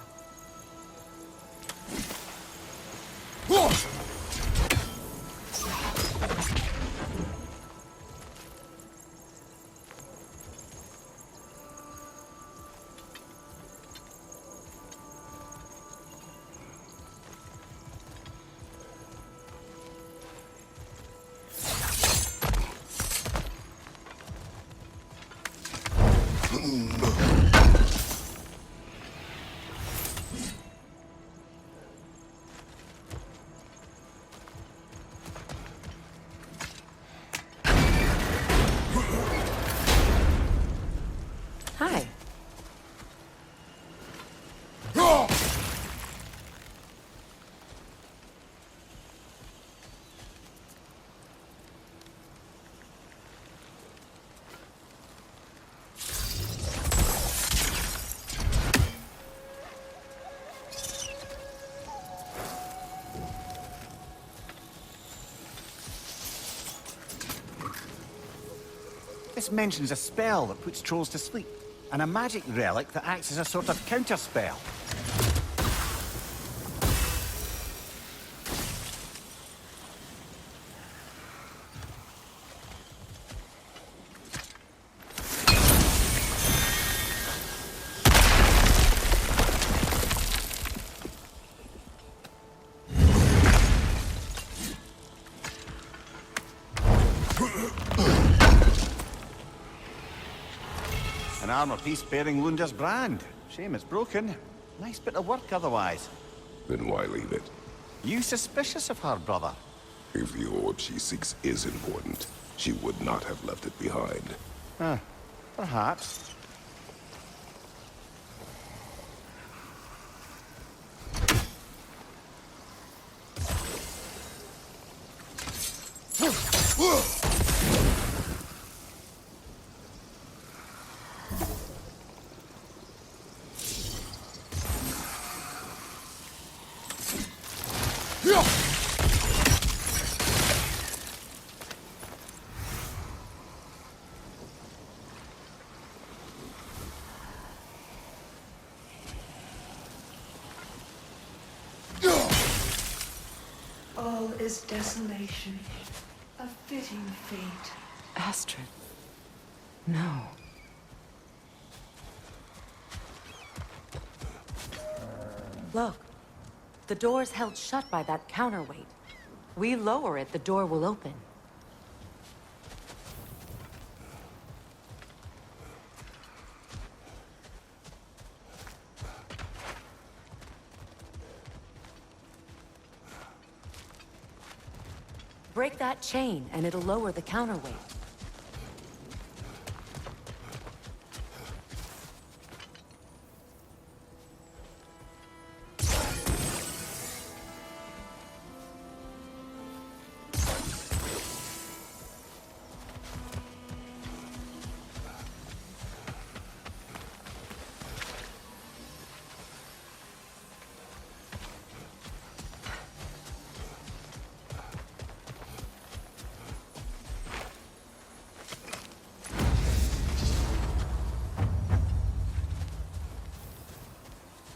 Hi. This mentions a spell that puts trolls to sleep, and a magic relic that acts as a sort of counterspell. An armor piece bearing Lunda's brand. Shame it's broken. Nice bit of work otherwise. Then why leave it? You suspicious of her, brother? If the orb she seeks is important, she would not have left it behind. Perhaps. All is desolation. A fitting fate. Astrid. No. Look. The door's held shut by that counterweight. We lower it, the door will open. Break that chain, and it'll lower the counterweight.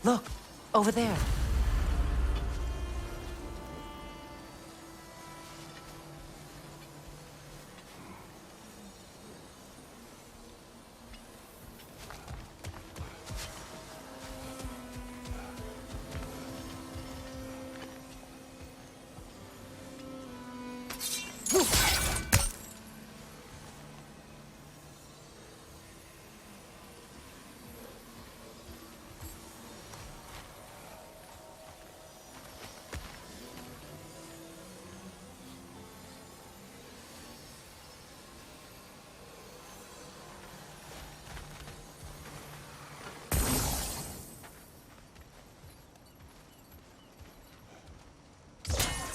Look, over there.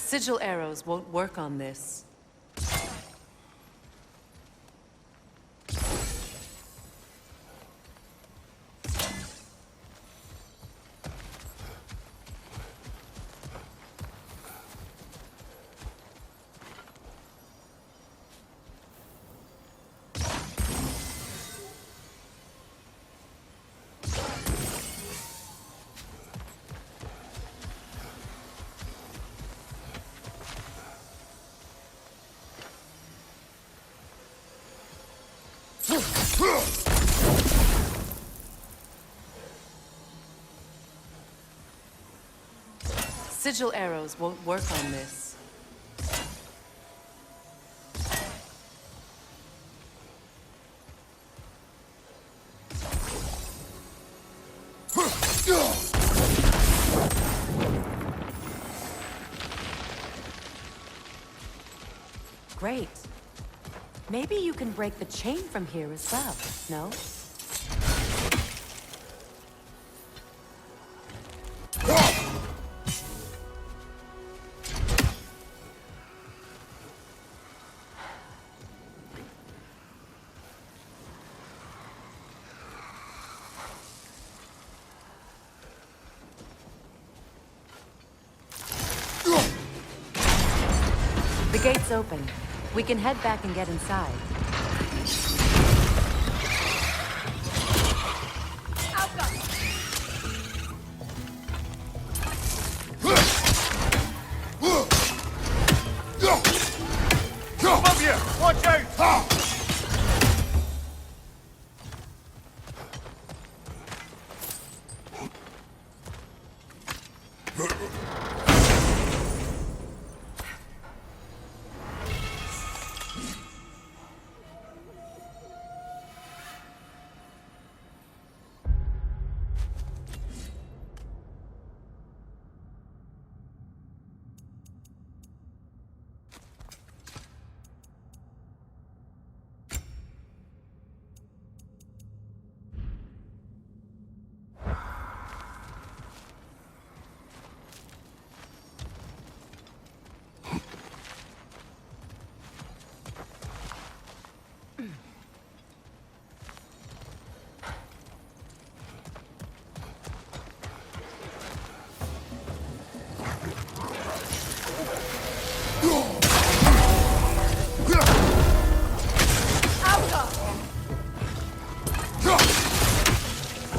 Sigil arrows won't work on this. Sigil arrows won't work on this. Great. Maybe you can break the chain from here as well, no? The gate's open. We can head back and get inside. Above you! Watch out!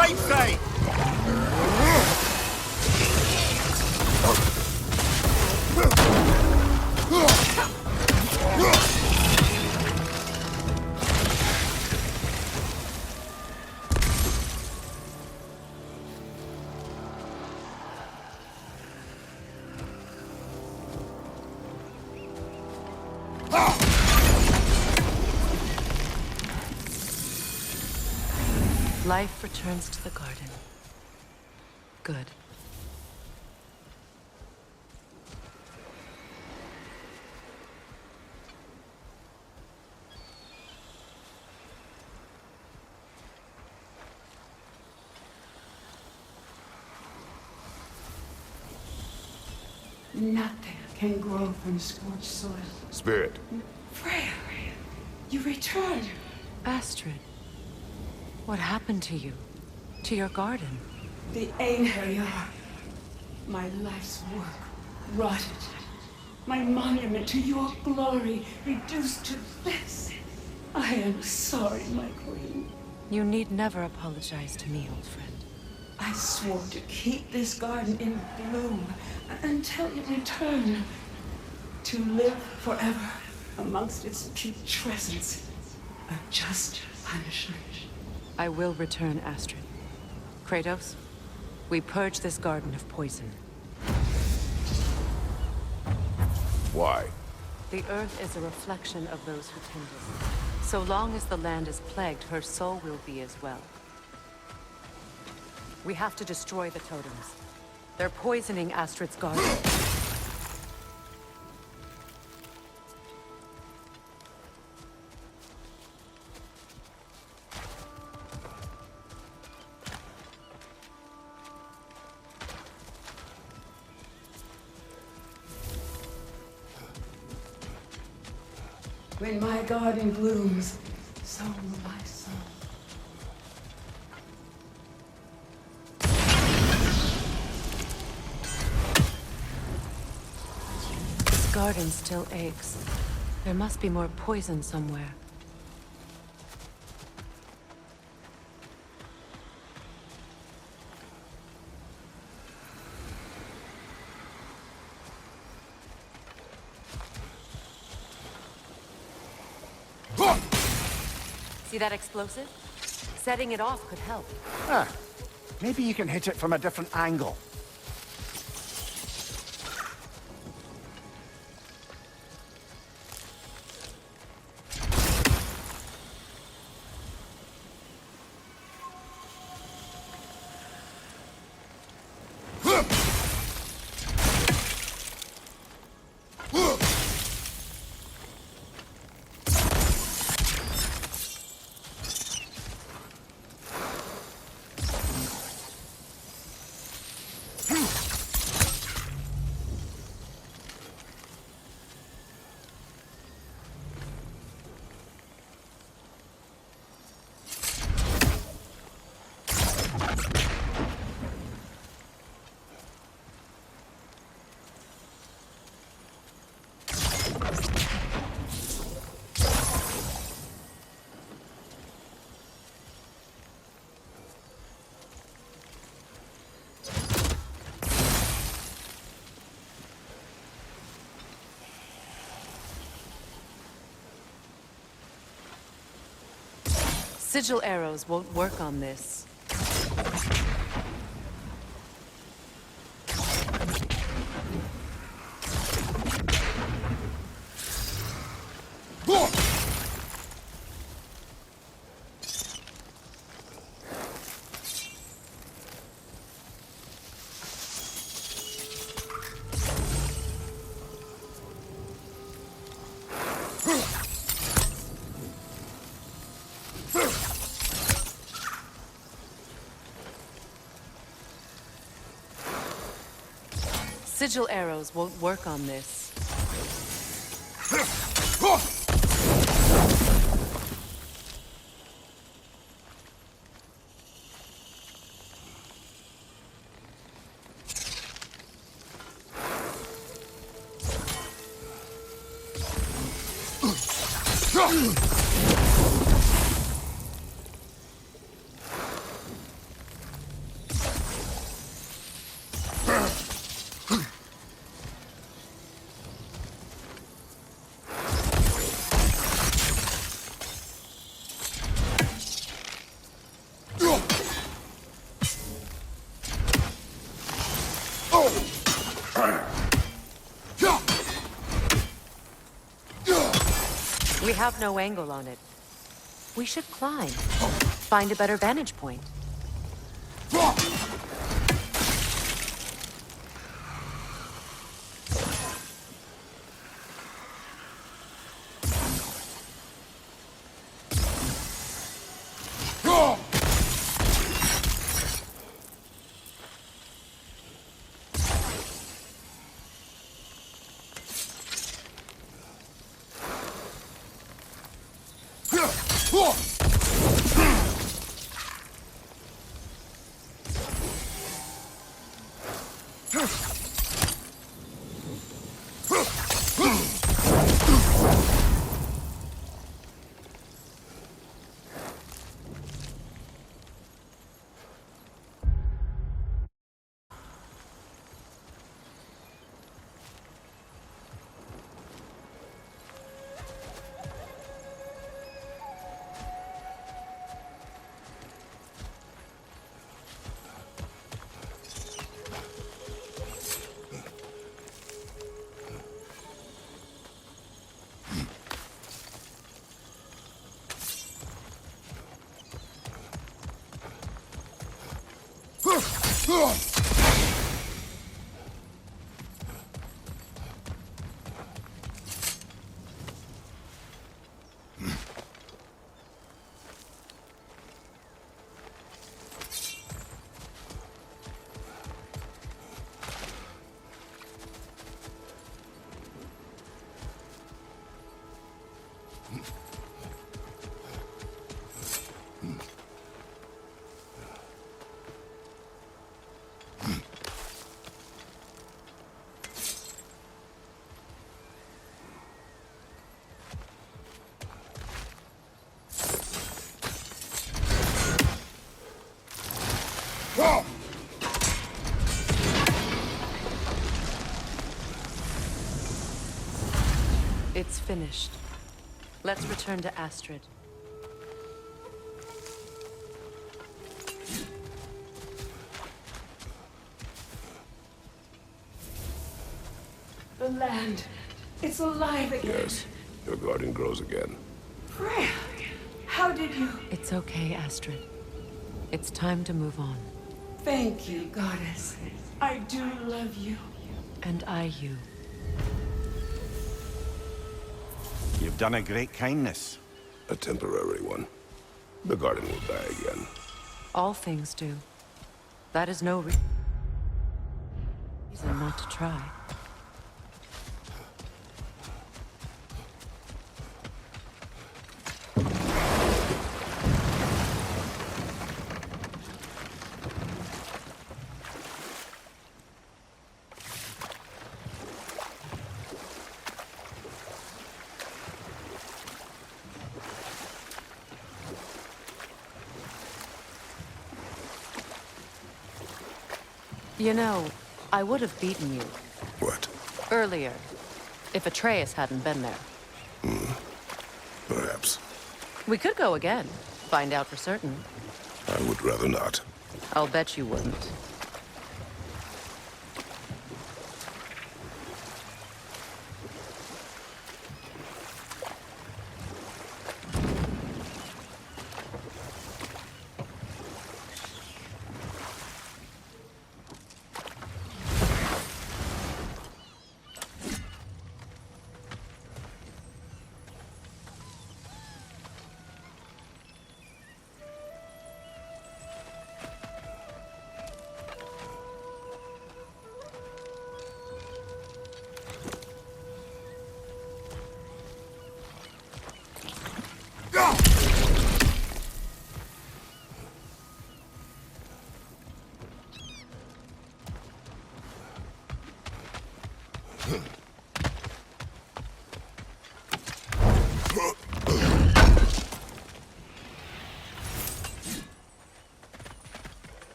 right side! Life returns to the garden. Good. Nothing can grow from scorched soil. Spirit. Freya, you returned. Astrid, what happened to you? To your garden? The Aesir. My life's work rotted. My monument to your glory reduced to this. I am sorry, my queen. You need never apologize to me, old friend. I swore to keep this garden in bloom until you return. To live forever amongst its putrescence. A just punishment. I will return, Astrid. Kratos, we purge this garden of poison. Why? The earth is a reflection of those who tend it. So long as the land is plagued, her soul will be as well. We have to destroy the totems. They're poisoning Astrid's garden. When my garden blooms, so will my soul. This garden still aches. There must be more poison somewhere. See that explosive? Setting it off could help. Ah, maybe you can hit it from a different angle. Sigil arrows won't work on this. Sigil arrows won't work on this. We have no angle on it. We should climb. Find a better vantage point. It's finished. Let's return to Astrid. The land. It's alive again. Yes, your garden grows again. Freya, how did you... It's okay, Astrid. It's time to move on. Thank you, goddess. I do love you. And I you. You've done a great kindness. A temporary one. The garden will die again. All things do. That is no reason not to try. You know, I would have beaten you. What? Earlier, if Atreus hadn't been there. Perhaps. We could go again, find out for certain. I would rather not. I'll bet you wouldn't.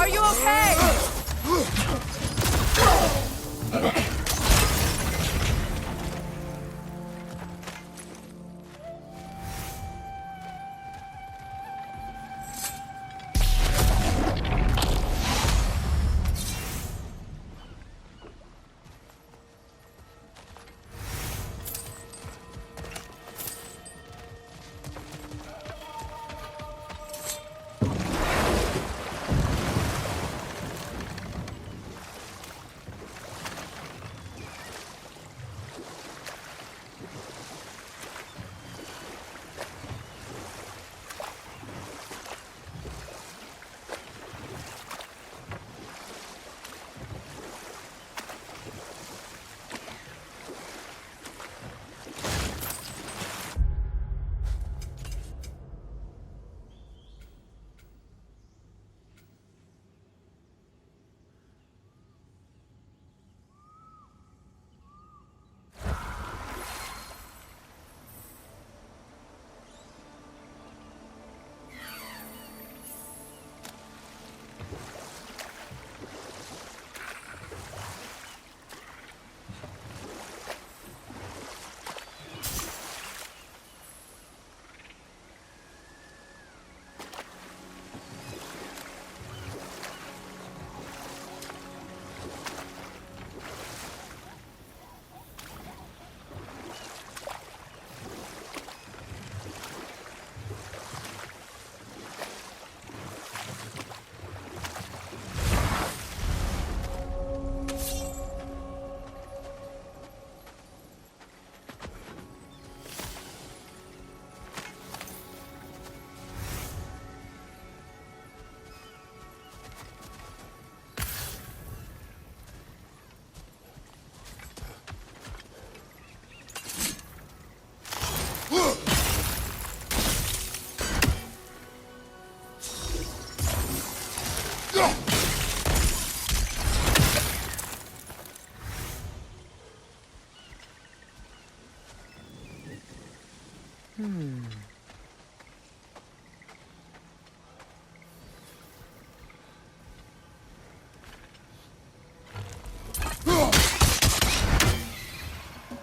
Are you okay?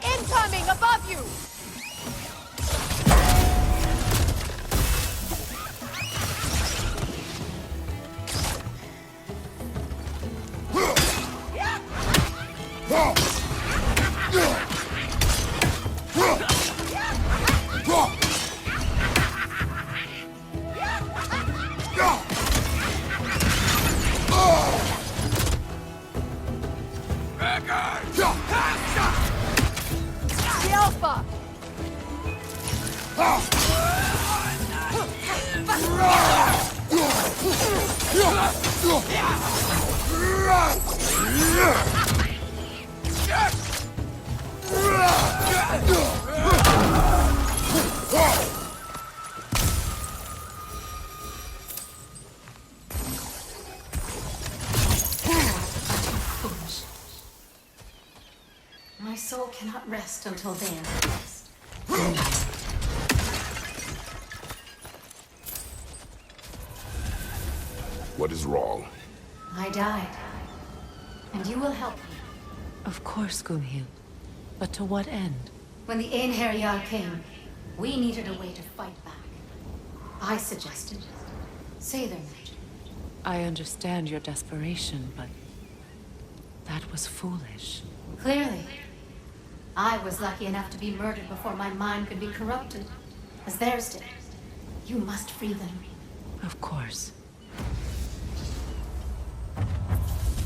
Incoming above you! The Alpha! My soul cannot rest until they are rest. What is wrong? I died. And you will help me. Of course, Gunhild. But to what end? When the Einherjar came, we needed a way to fight back. I suggested Sailor magic. I understand your desperation, but that was foolish. Clearly. I was lucky enough to be murdered before my mind could be corrupted, as theirs did. You must free them. Of course.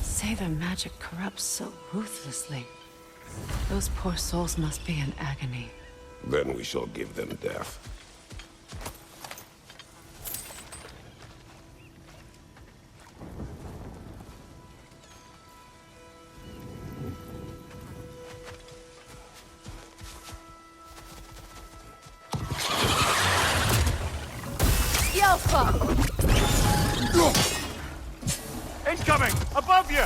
Sailor magic corrupts so ruthlessly. Those poor souls must be in agony. Then we shall give them death. The Alpha! Incoming! Above you!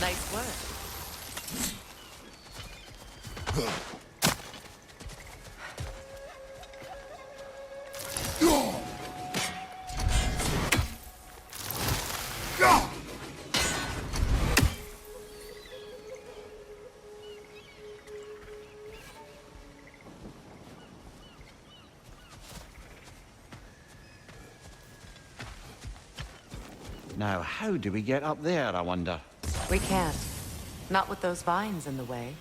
Nice work. Now, how do we get up there, I wonder? We can't. Not with those vines in the way.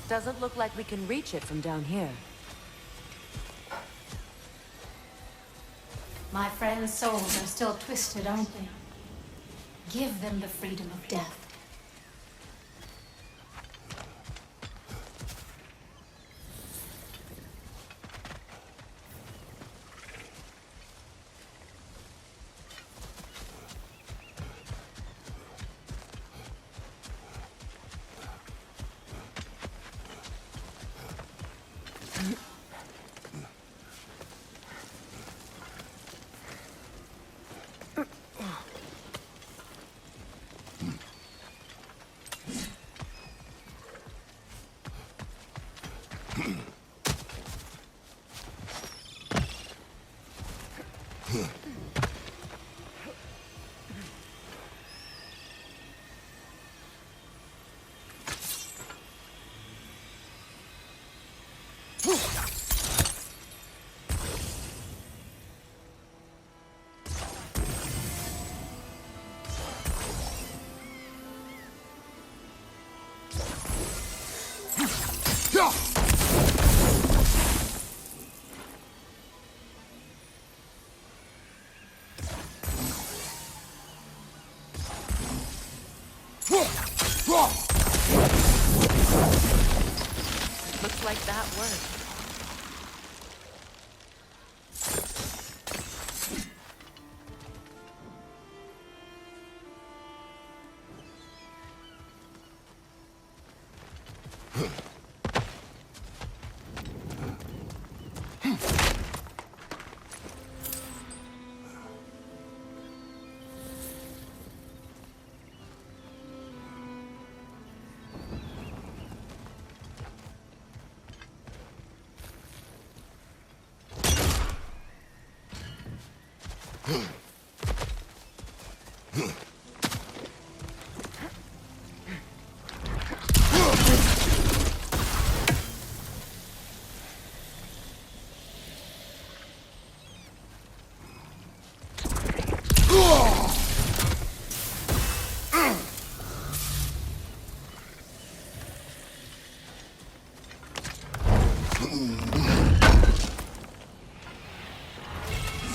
Doesn't look like we can reach it from down here. My friends' souls are still twisted, aren't they? Give them the freedom of death. Looks like that worked.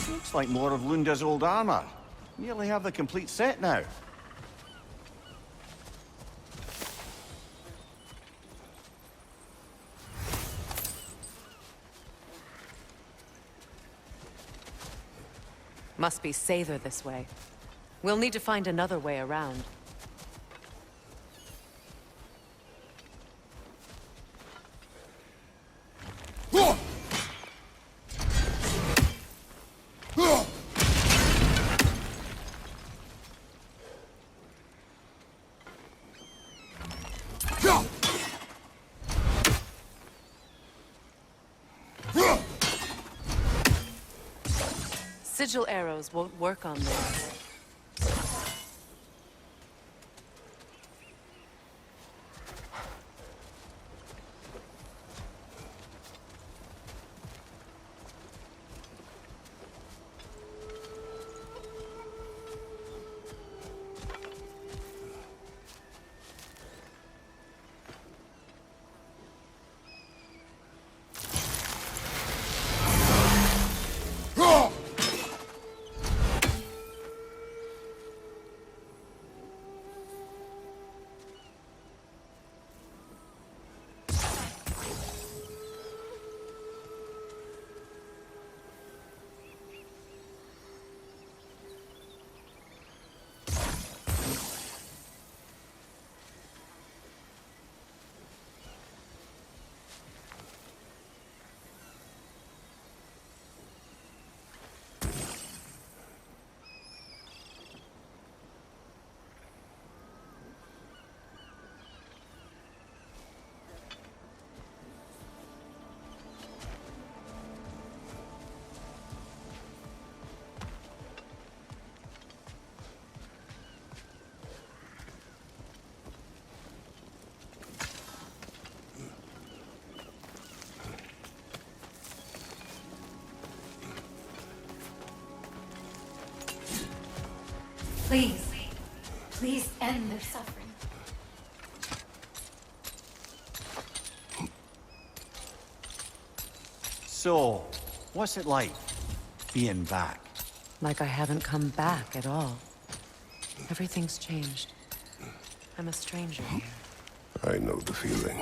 Looks like more of Lunda's old armor. Nearly have the complete set now. Must be safer this way. We'll need to find another way around. Sigil arrows won't work on this. Please, please end their suffering. So, what's it like, being back? Like I haven't come back at all. Everything's changed. I'm a stranger here. I know the feeling.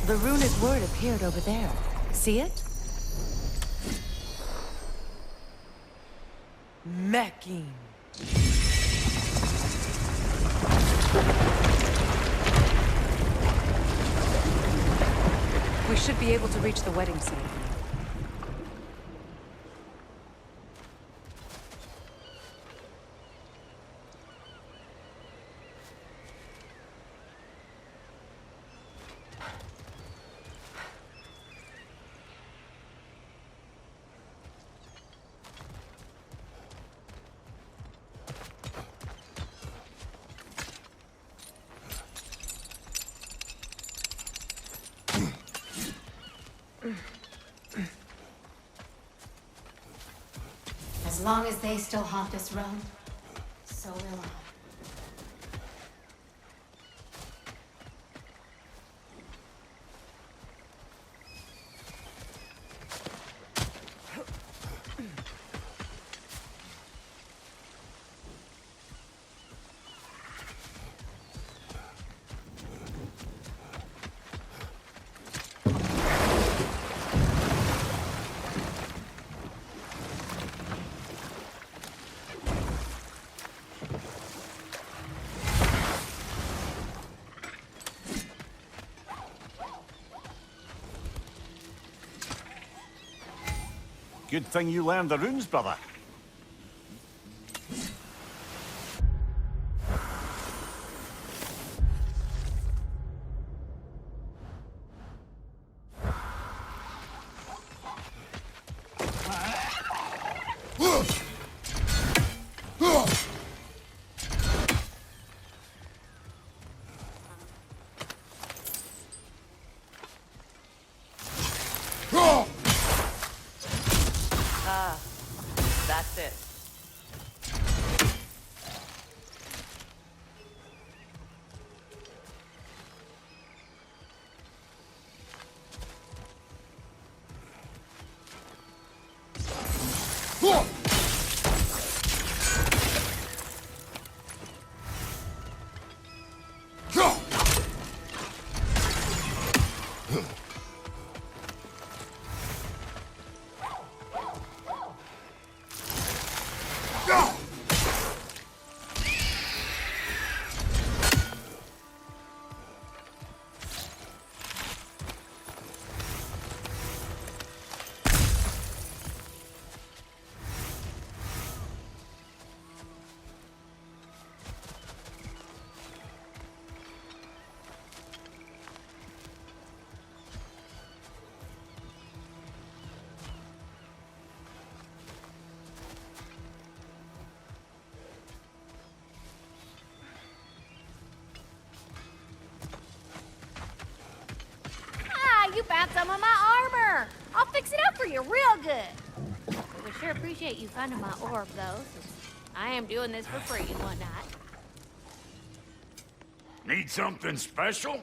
The runic word appeared over there. See it? Mecking. We should be able to reach the wedding ceremony. As long as they still haunt this realm, so will I. Good thing you learned the runes, brother. That's it. around some of my armor. I'll fix it up for you real good. I would sure appreciate you finding my orb, though, since I am doing this for free and whatnot. Need something special?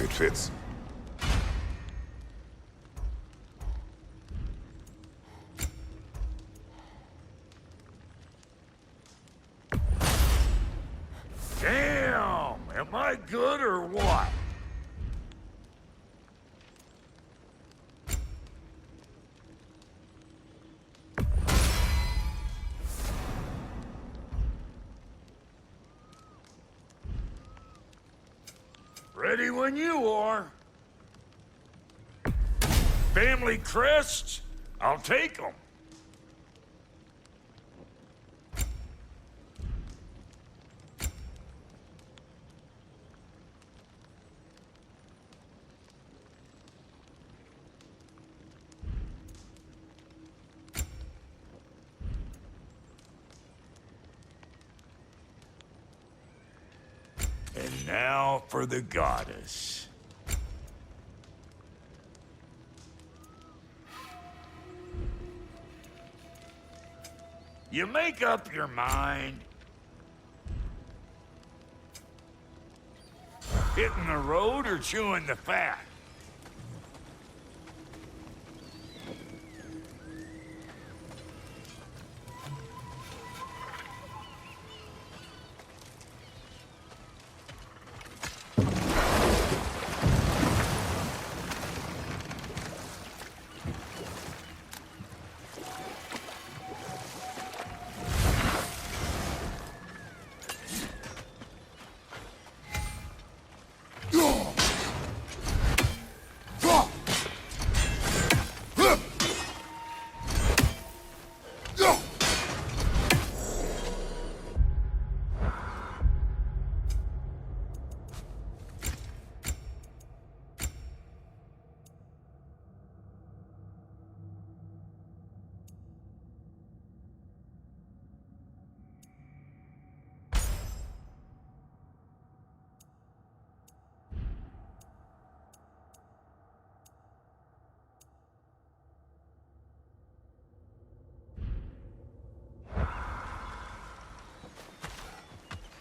It fits. Damn! Am I good or what? Ready when you are. Family crests? I'll take them. And now for the goddess. You make up your mind. Hitting the road or chewing the fat?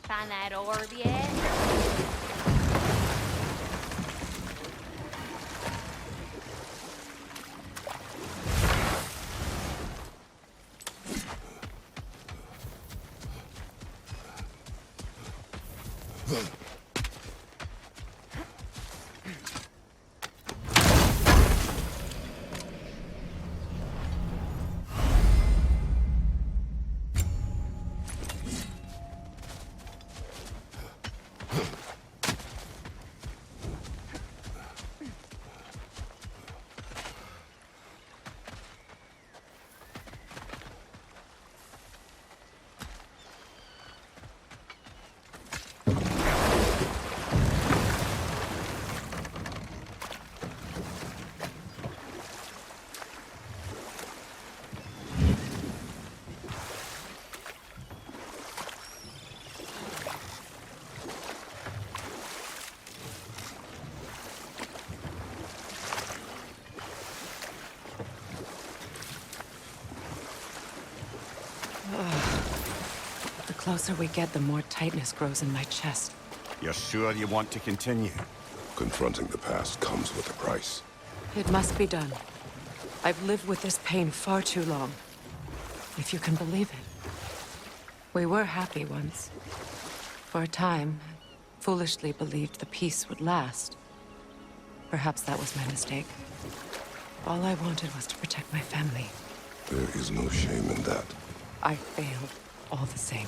Find that orb yet? The closer we get, the more tightness grows in my chest. You're sure you want to continue? Confronting the past comes with a price. It must be done. I've lived with this pain far too long. If you can believe it. We were happy once. For a time, foolishly believed the peace would last. Perhaps that was my mistake. All I wanted was to protect my family. There is no shame in that. I failed, all the same.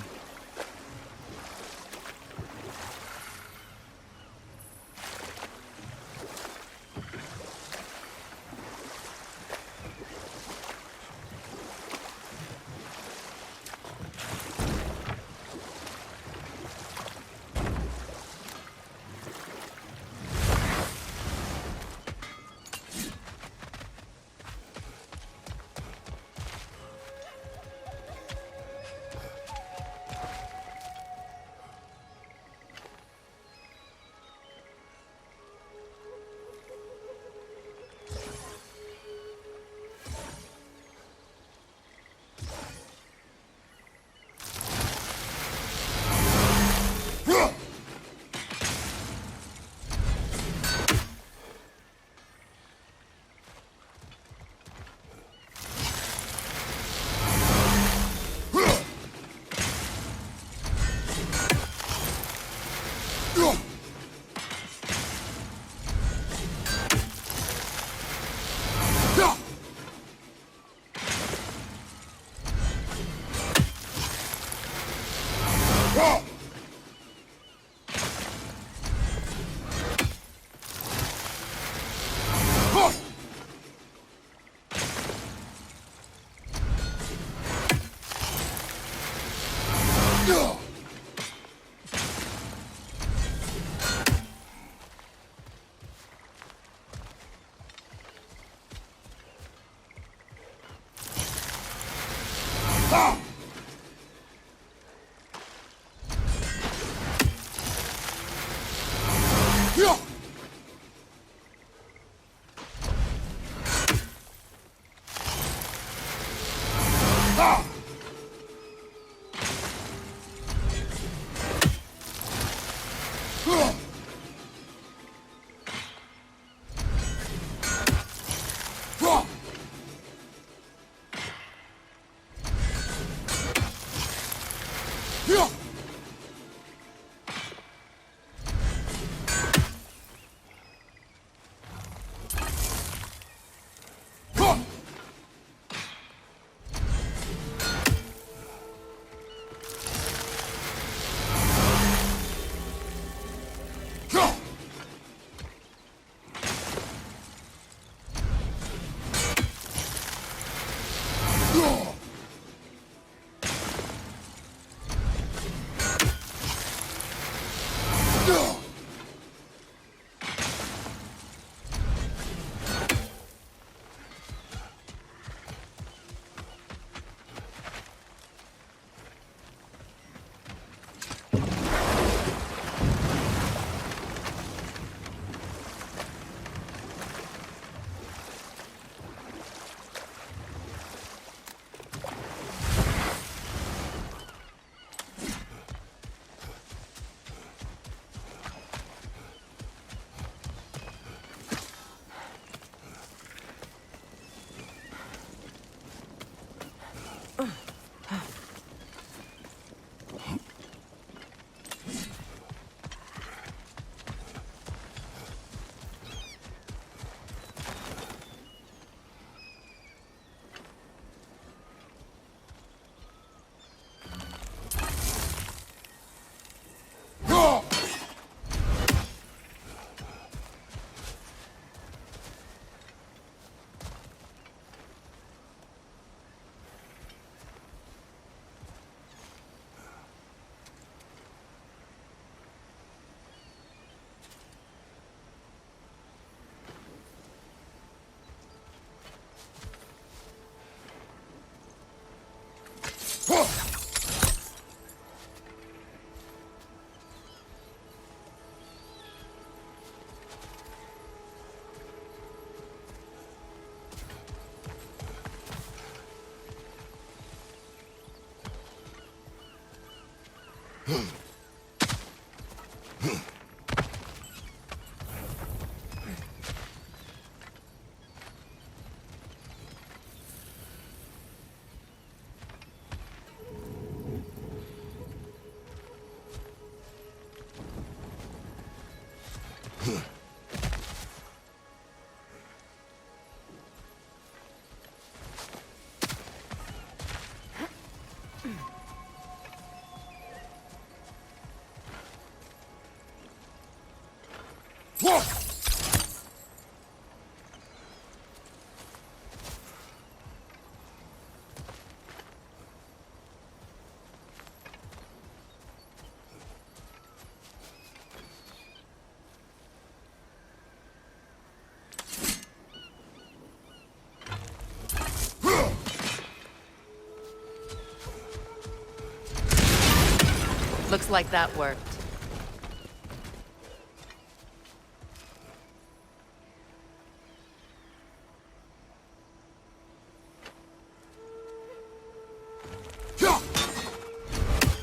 Looks like that worked.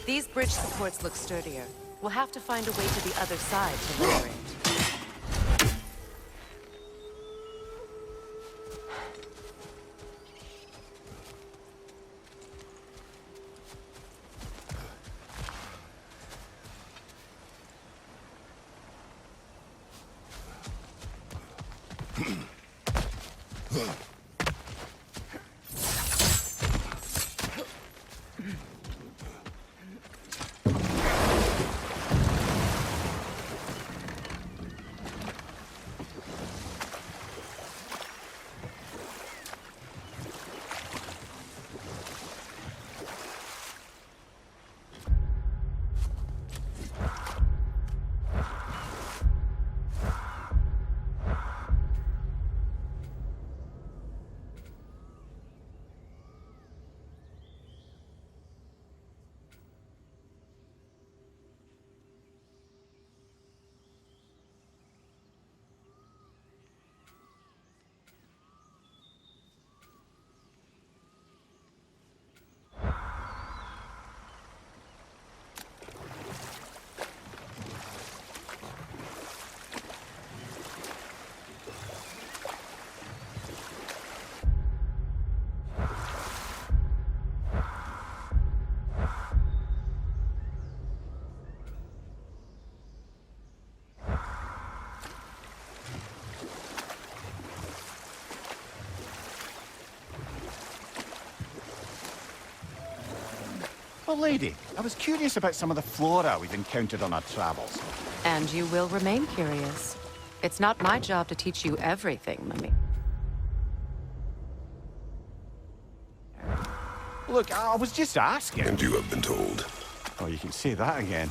These bridge supports look sturdier. We'll have to find a way to the other side to lower it. Well, lady, I was curious about some of the flora we've encountered on our travels. And you will remain curious. It's not my job to teach you everything, Mummy. Look, I was just asking. And you have been told. Oh, you can say that again.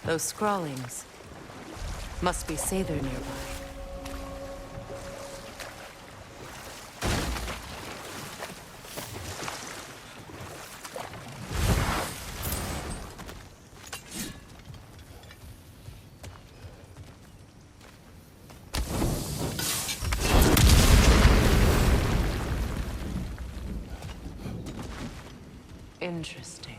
Those scrawlings must be Aesir nearby. Interesting.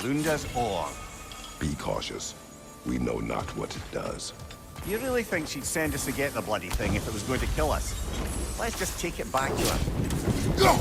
Lunda's ore. Be cautious. We know not what it does. You really think she'd send us to get the bloody thing if it was going to kill us? Let's just take it back to her. Go!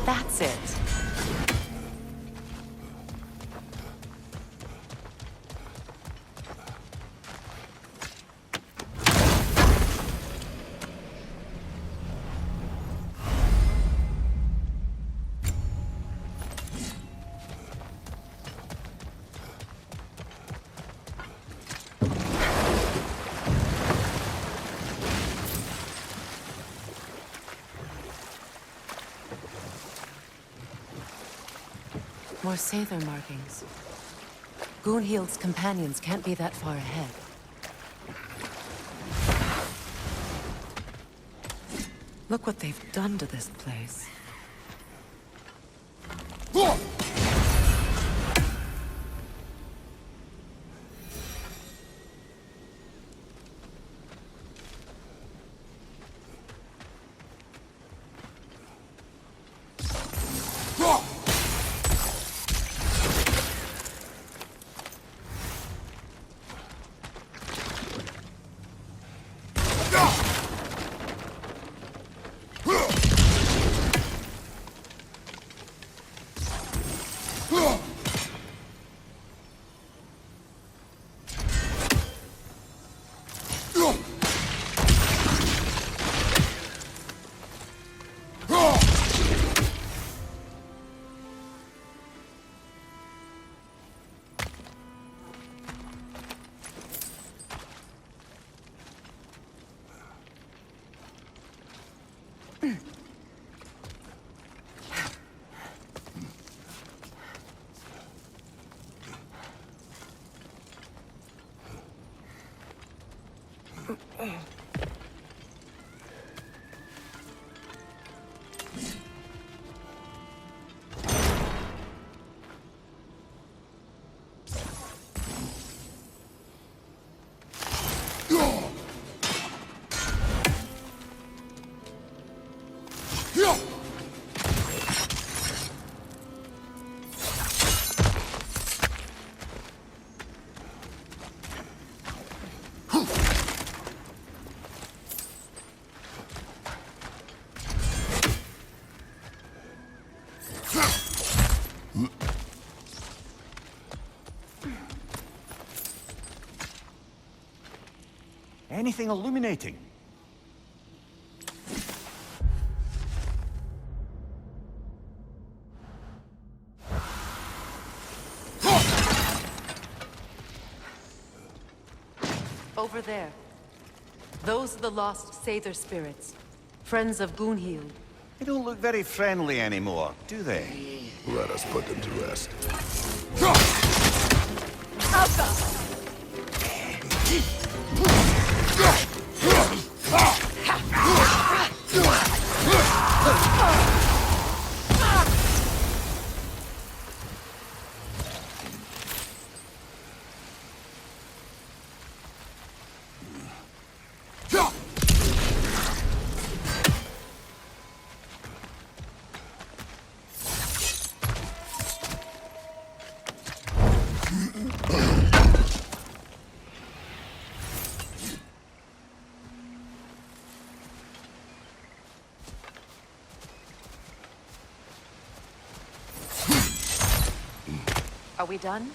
That's it. More Aesir markings. Gunhild's companions can't be that far ahead. Look what they've done to this place. Anything illuminating? Over there. Those are the lost Aesir spirits. Friends of Gunhild. They don't look very friendly anymore, do they? Let us put them to rest. Alpha! Are we done?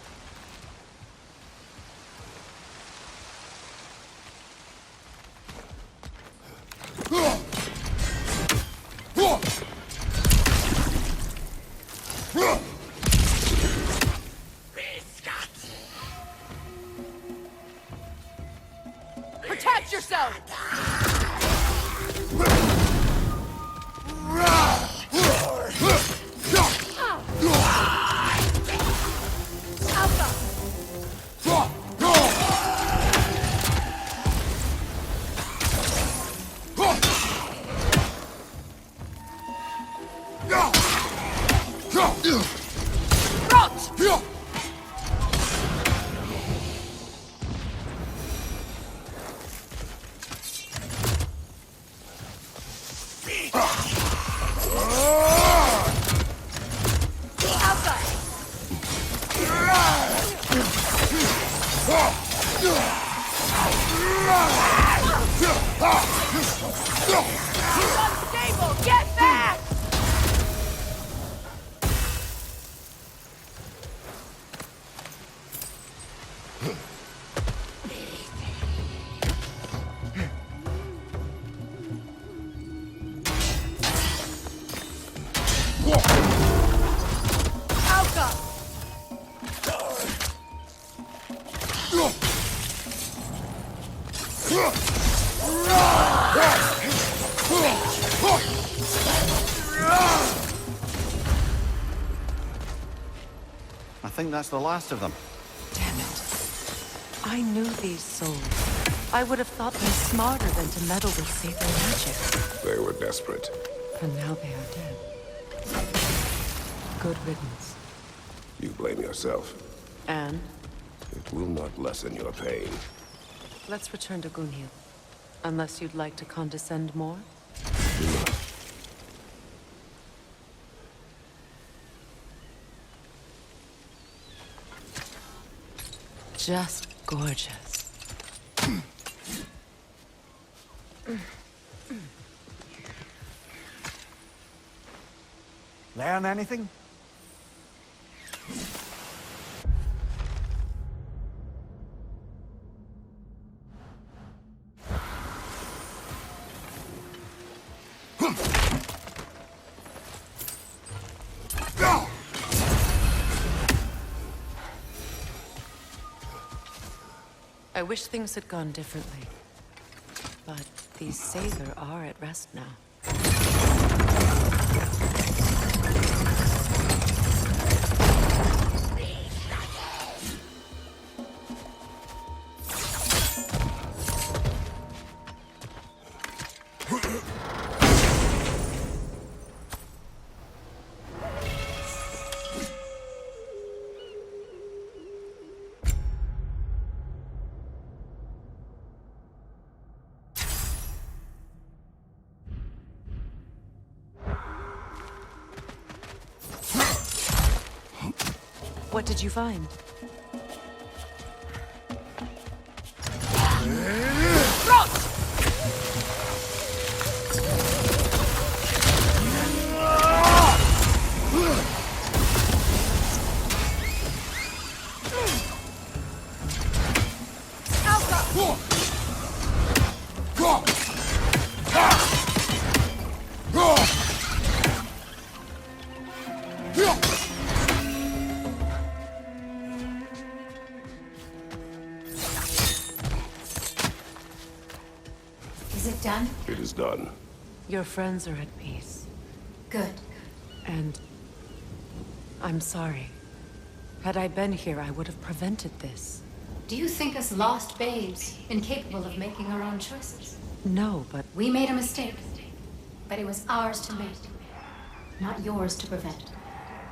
Protect yourself! Unstable! Get back! I think that's the last of them. Damn it. I knew these souls. I would have thought them smarter than to meddle with sacred magic. They were desperate. And now they are dead. Good riddance. You blame yourself. And? It will not lessen your pain. Let's return to Gunhild. Unless you'd like to condescend more? Just gorgeous. Learn anything? I wish things had gone differently. But these Aesir are at rest now. What did you find? Is it done? It is done. Your friends are at peace. Good. And I'm sorry. Had I been here, I would have prevented this. Do you think us lost babes, incapable of making our own choices? No, but We made a mistake, but it was ours to make, not yours to prevent,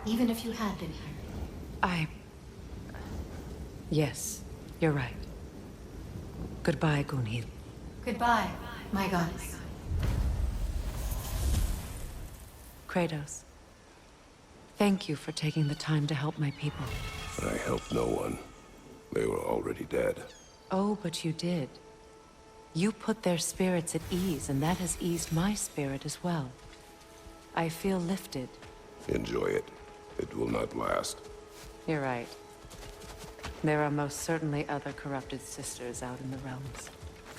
even if you had been here. Yes, you're right. Goodbye, Gunhild. Goodbye, my goddess. Kratos. Thank you for taking the time to help my people. I helped no one. They were already dead. Oh, but you did. You put their spirits at ease, and that has eased my spirit as well. I feel lifted. Enjoy it. It will not last. You're right. There are most certainly other corrupted sisters out in the realms.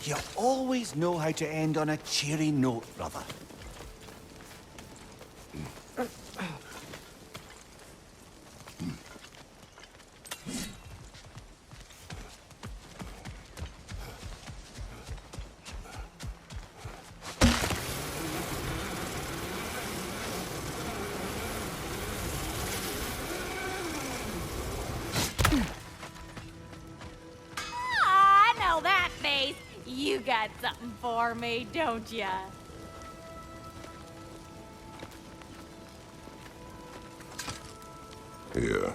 You always know how to end on a cheery note, brother. I know that face. You got something for me, don't ya? Here.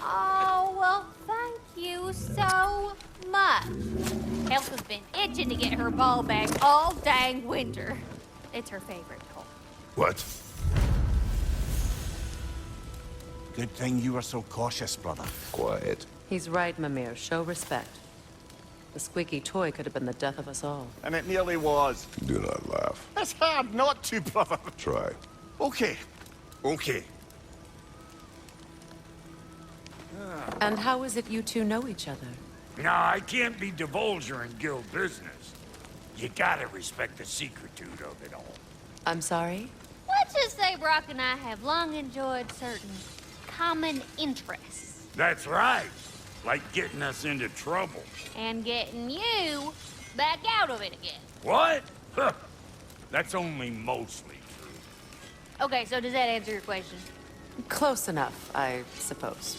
Oh, well, thank you so much. Elsa's been itching to get her ball back all dang winter. It's her favorite toy. What? Good thing you were so cautious, brother. Quiet. He's right, Mimir. Show respect. The squeaky toy could have been the death of us all. And it nearly was. Do not laugh. It's hard not to, brother. Try. Okay. Okay. And how is it you two know each other? No, I can't be divulger in guild business. You gotta respect the secretude of it all. I'm sorry? Let's just say Brock and I have long enjoyed certain common interests. That's right. Like getting us into trouble. And getting you back out of it again. What? Huh. That's only mostly true. Okay, so does that answer your question? Close enough, I suppose.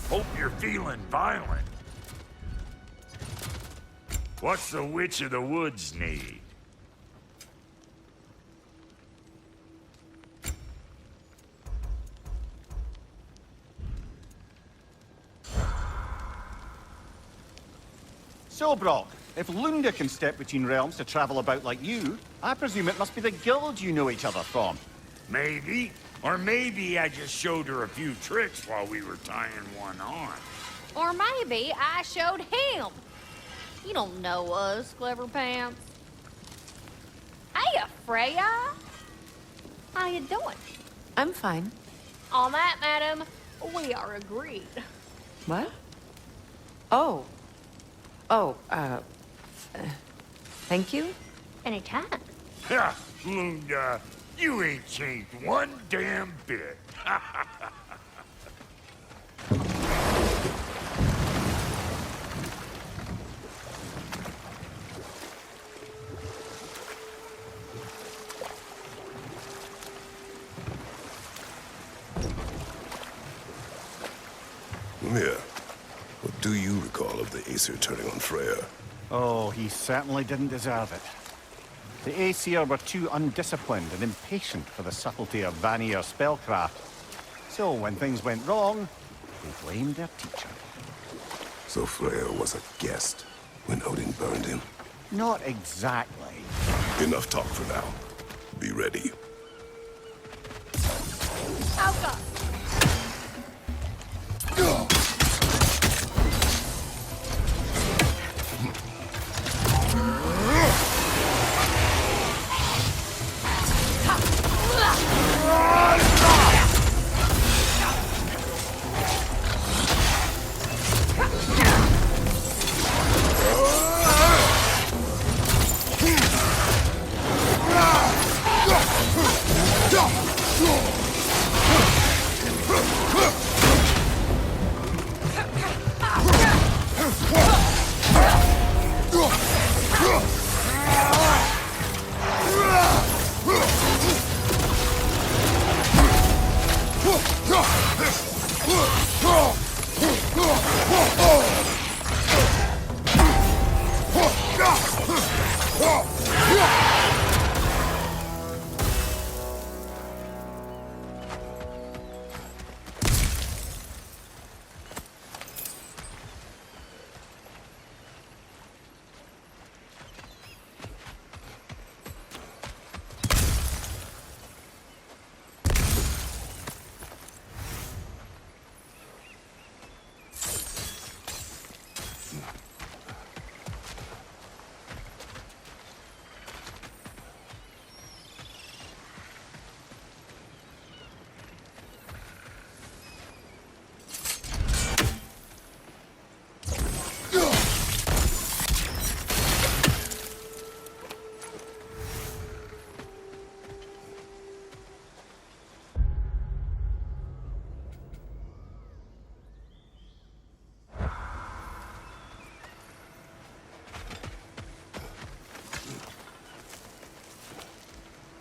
Hope you're feeling violent. What's the Witch of the Woods need? So, Brock, if Lunda can step between realms to travel about like you, I presume it must be the guild you know each other from. Maybe. Or maybe I just showed her a few tricks while we were tying one on. Or maybe I showed him. You don't know us, Clever Pants. Hey, Freya. How you doing? I'm fine. On that, madam, we are agreed. What? Oh. Oh, thank you? Anytime. Ha! Lunda, you ain't changed one damn bit. Mimir, what do you recall of the Aesir turning on Freya? Oh, he certainly didn't deserve it. The Aesir were too undisciplined and impatient for the subtlety of Vanir spellcraft. So when things went wrong, they blamed their teacher. So Freya was a guest when Odin burned him? Not exactly. Enough talk for now. Be ready. Alka!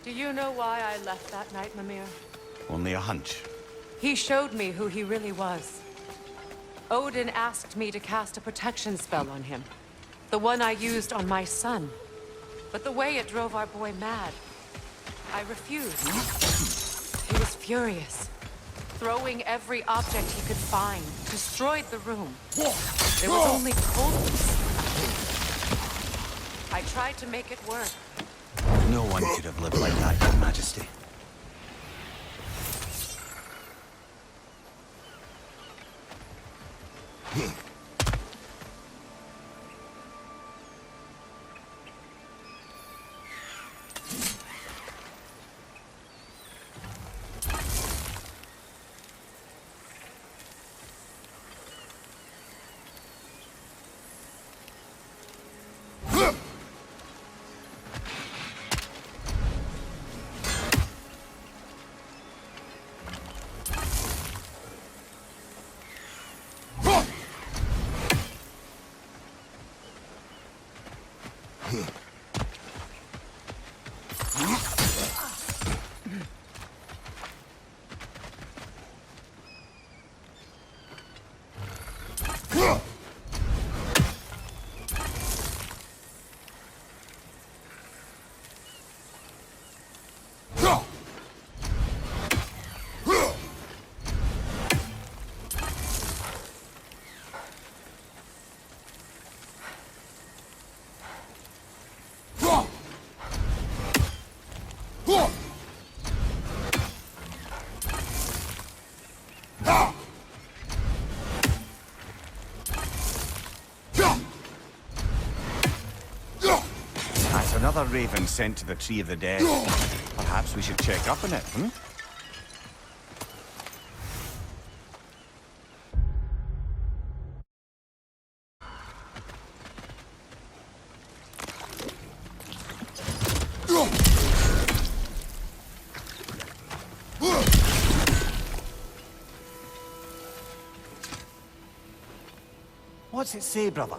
Do you know why I left that night, Mimir? Only a hunch. He showed me who he really was. Odin asked me to cast a protection spell on him. The one I used on my son. But the way it drove our boy mad, I refused. He was furious. Throwing every object he could find, destroyed the room. There was only coldness. I tried to make it work. No one could have lived like that, Your Majesty. That's another raven sent to the Tree of the Dead. Perhaps we should check up on it, hmm? What's it say, brother?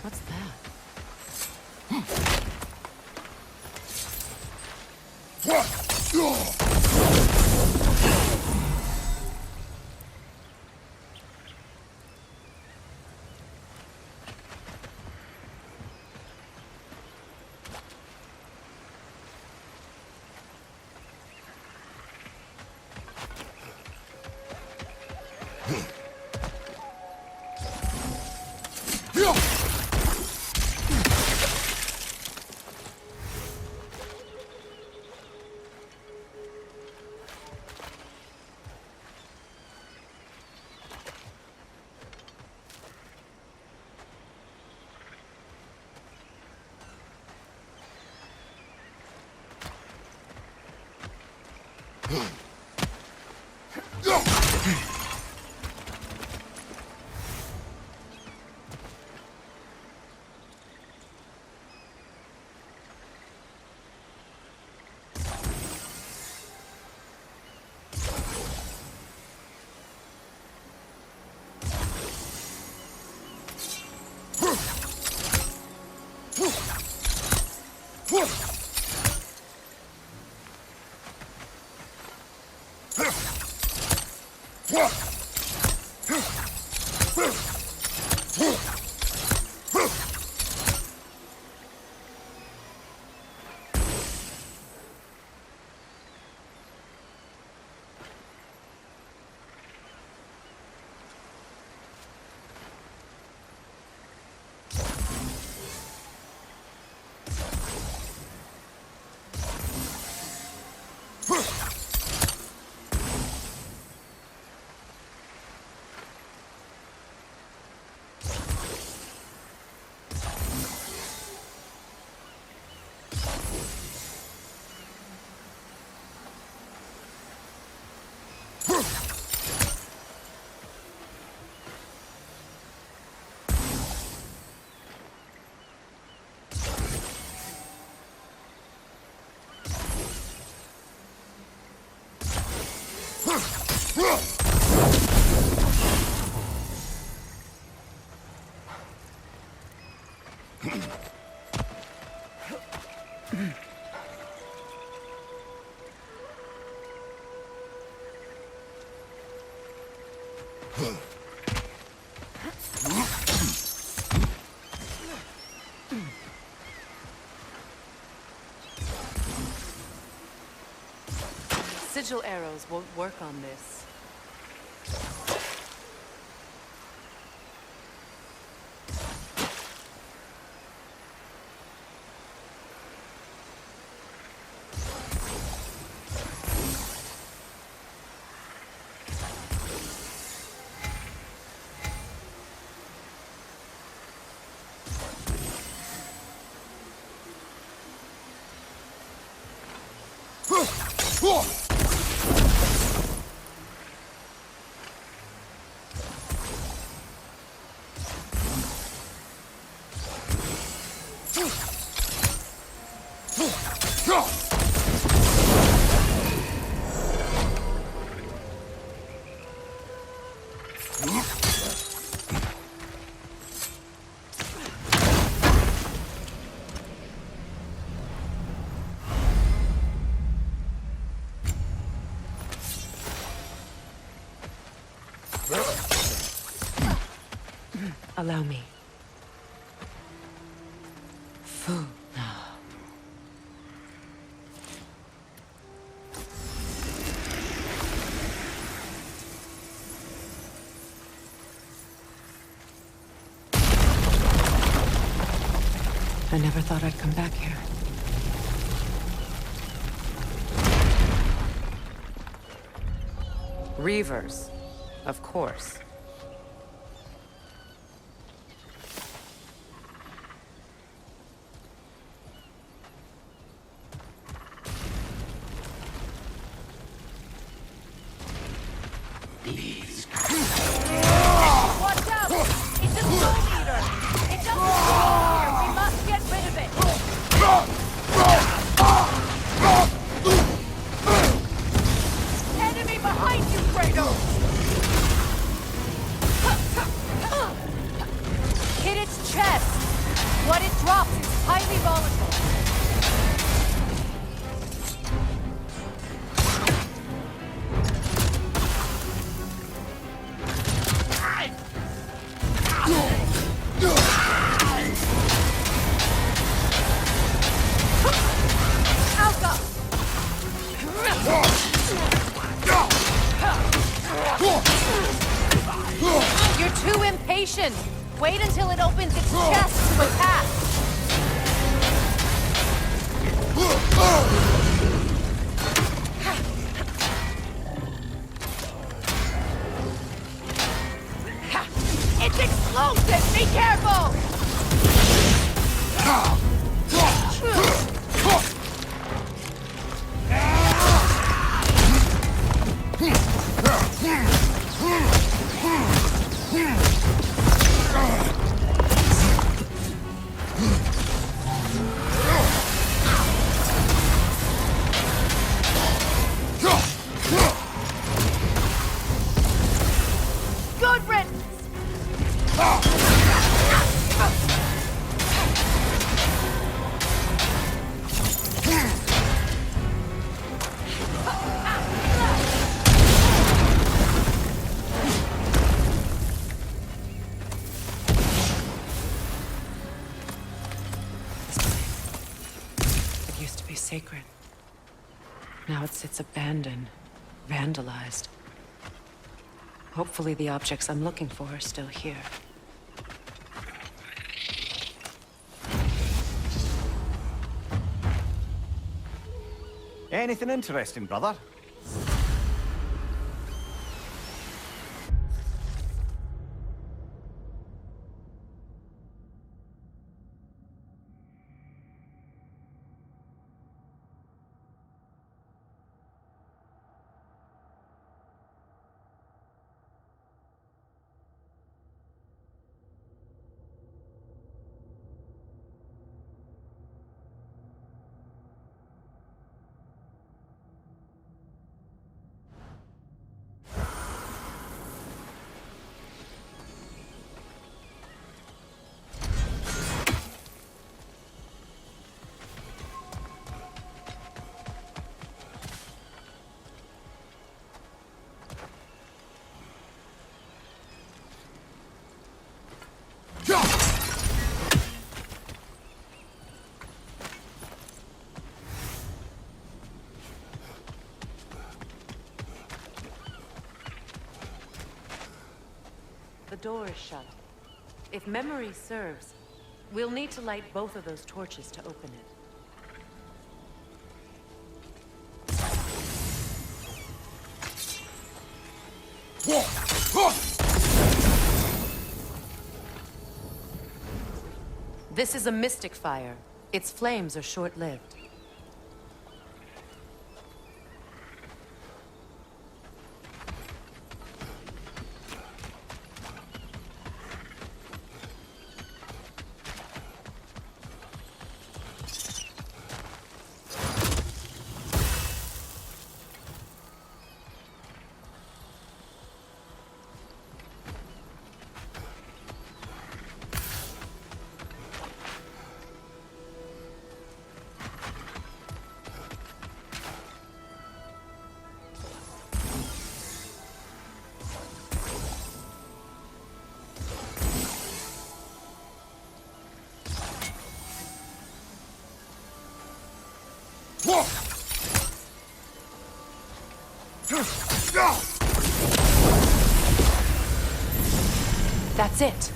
What's that? Yeah! Sigil arrows won't work on this. Allow me. Food. I never thought I'd come back here. Reavers, of course. You're too impatient! Wait until it opens its chest to attack! It's explosive! Be careful! used to be sacred. Now it sits abandoned, vandalized. Hopefully the objects I'm looking for are still here. Anything interesting, brother? The door is shut. If memory serves, we'll need to light both of those torches to open it. This is a mystic fire. Its flames are short-lived. That's it.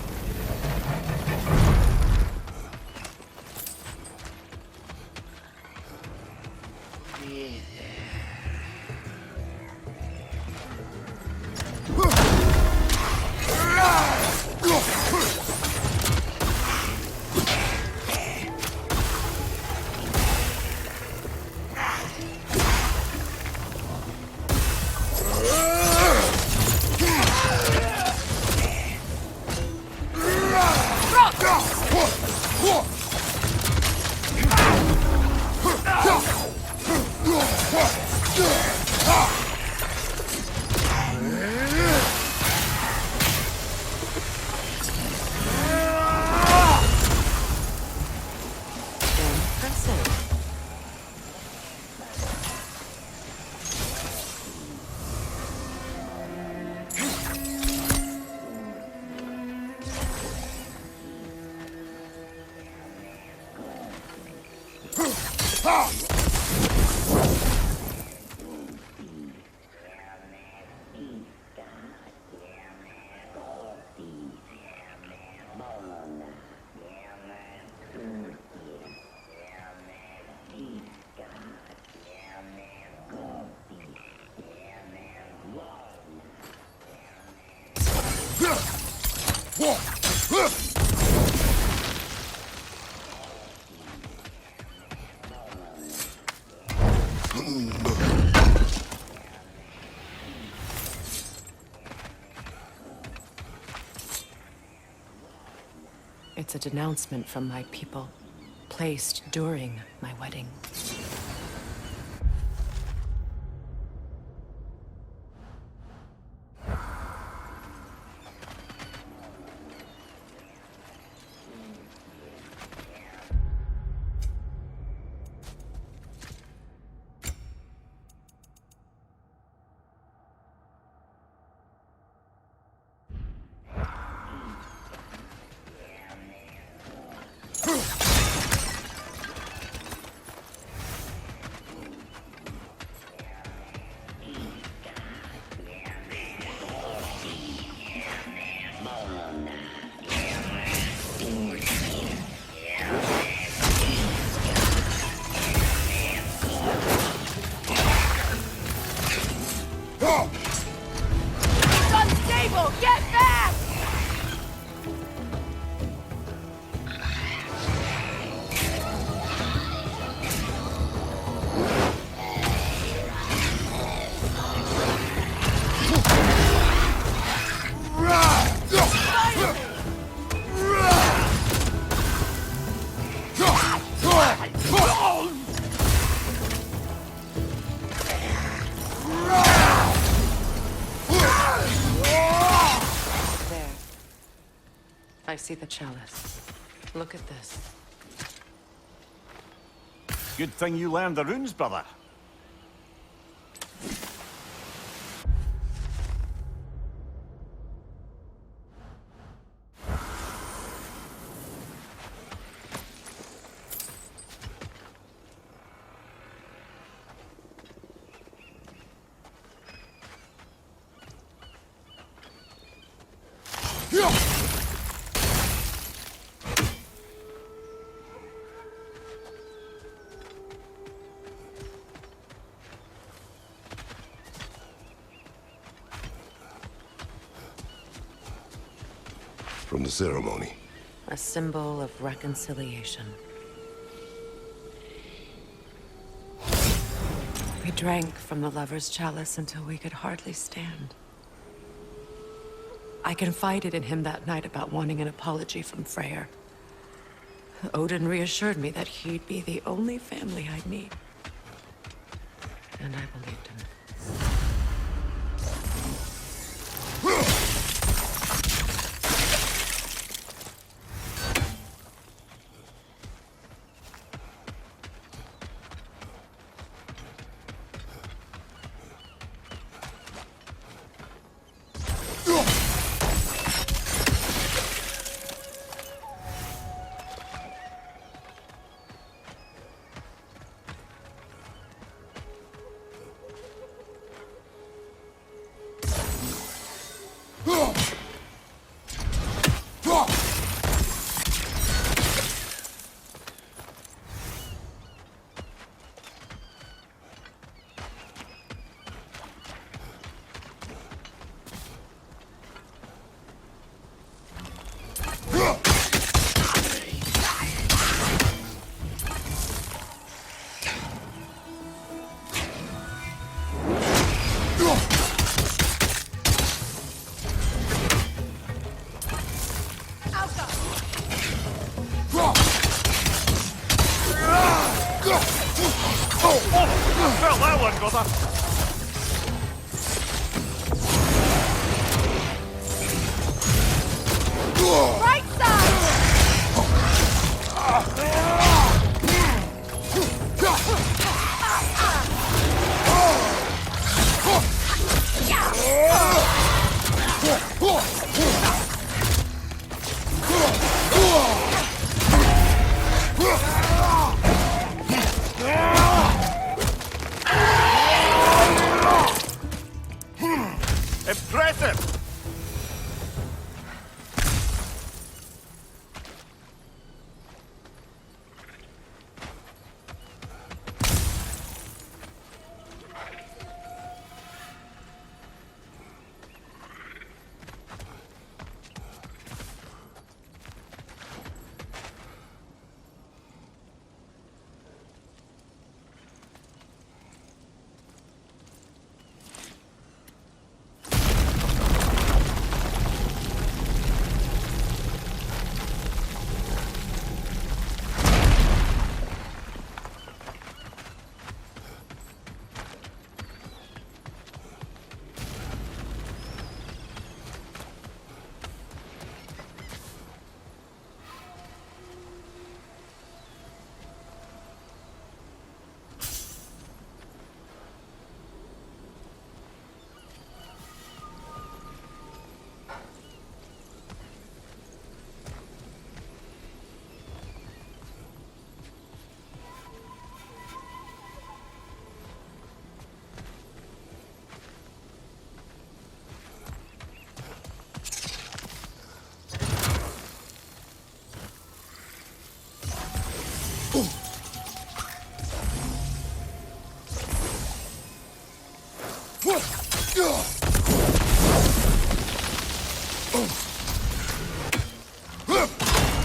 It's a denouncement from my people, placed during my wedding. see the chalice. Look at this. Good thing you learned the runes, brother. From the ceremony. A symbol of reconciliation. We drank from the lover's chalice until we could hardly stand. I confided in him that night about wanting an apology from Freyr. Odin reassured me that he'd be the only family I'd need. And I believed him.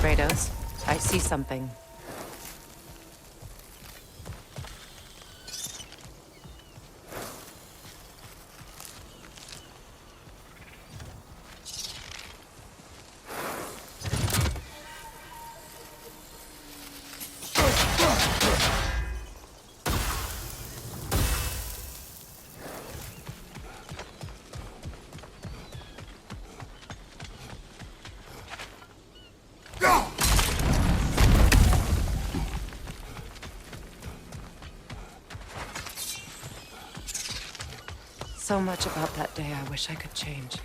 Kratos, I see something. So much about that day I wish I could change.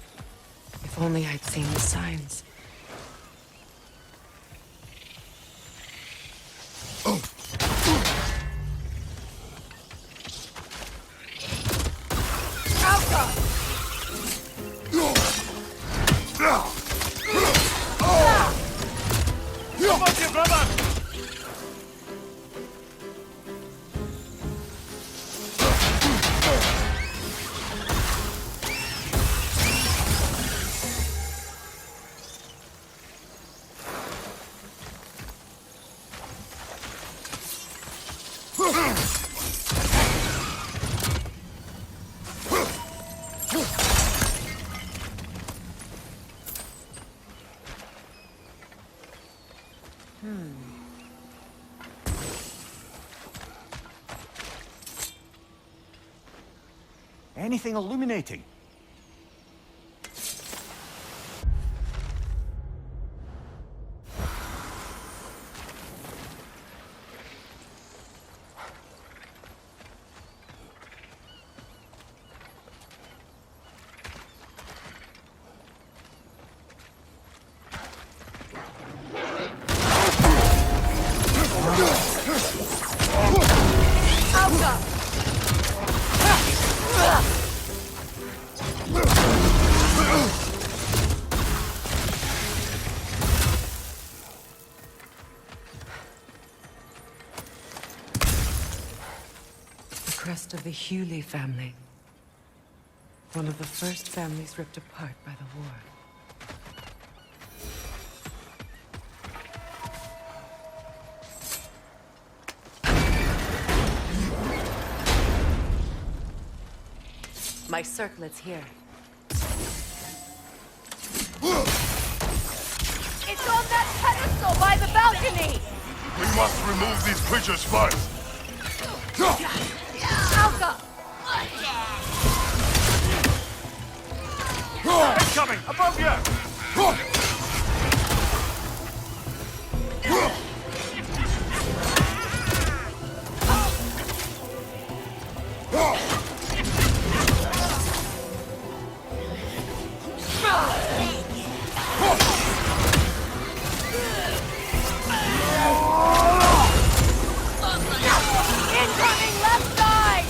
If only I'd seen the signs. Anything illuminating? Crest of the Hewley family. One of the first families ripped apart by the war. My circlet's here. It's on that pedestal by the balcony! We must remove these creatures first. Alka! Incoming! Above you! Incoming left side!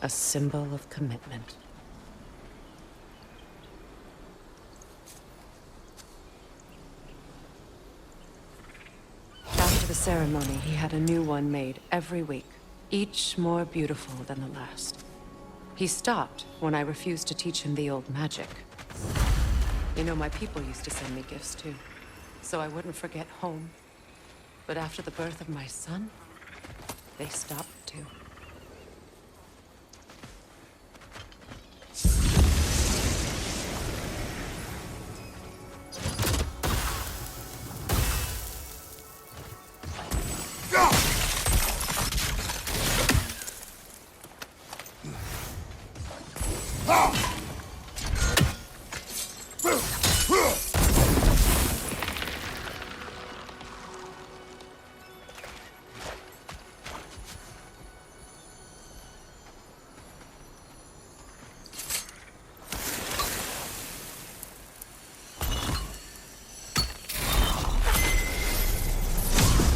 A symbol of commitment. After the ceremony, he had a new one made every week, each more beautiful than the last. He stopped when I refused to teach him the old magic. You know, my people used to send me gifts too, so I wouldn't forget home. But after the birth of my son, they stopped too.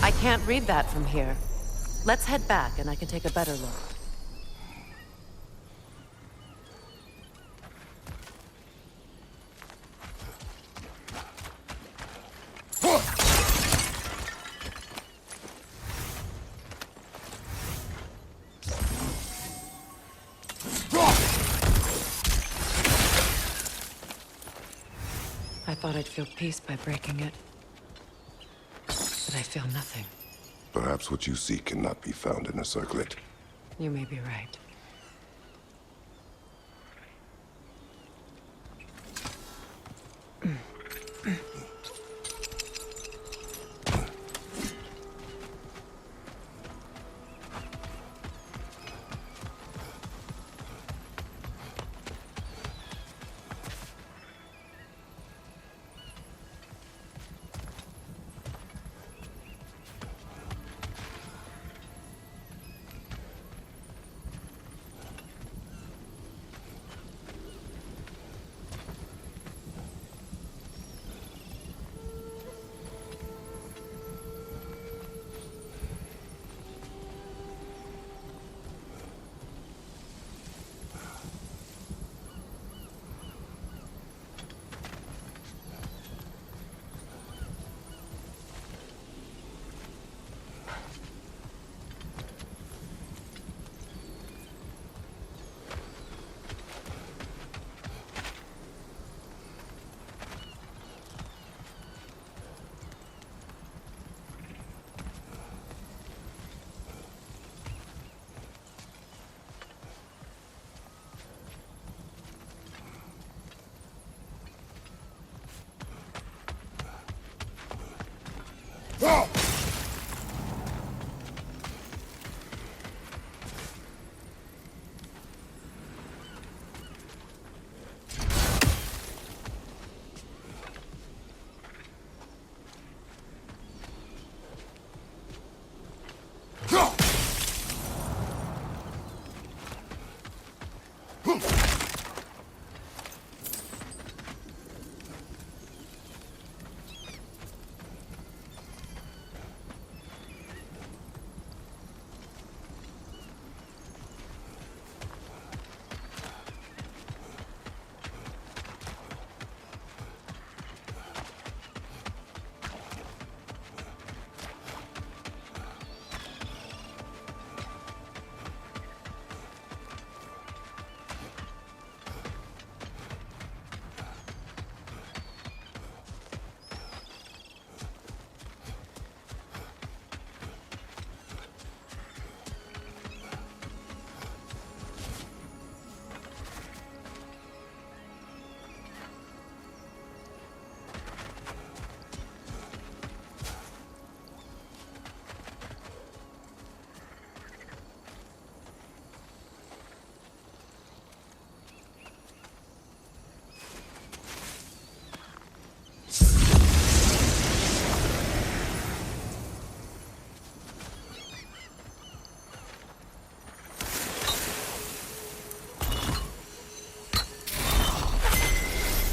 I can't read that from here. Let's head back and I can take a better look. I thought I'd feel peace by breaking it. But I feel nothing. Perhaps what you seek cannot be found in a circlet. You may be right.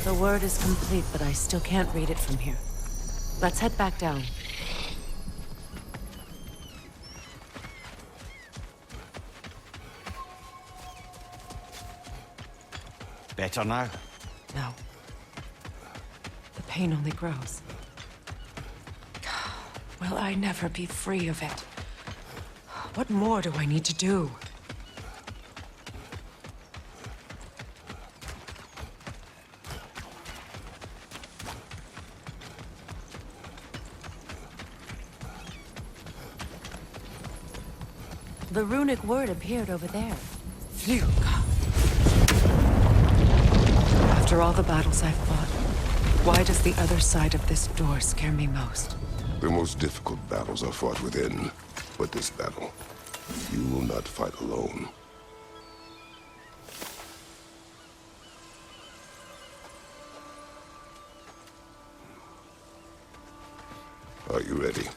The word is complete, but I still can't read it from here. Let's head back down. Better now? No. The pain only grows. Will I never be free of it? What more do I need to do? The runic word appeared over there. Phew. After all the battles I've fought, why does the other side of this door scare me most? The most difficult battles are fought within, but this battle, you will not fight alone. Are you ready?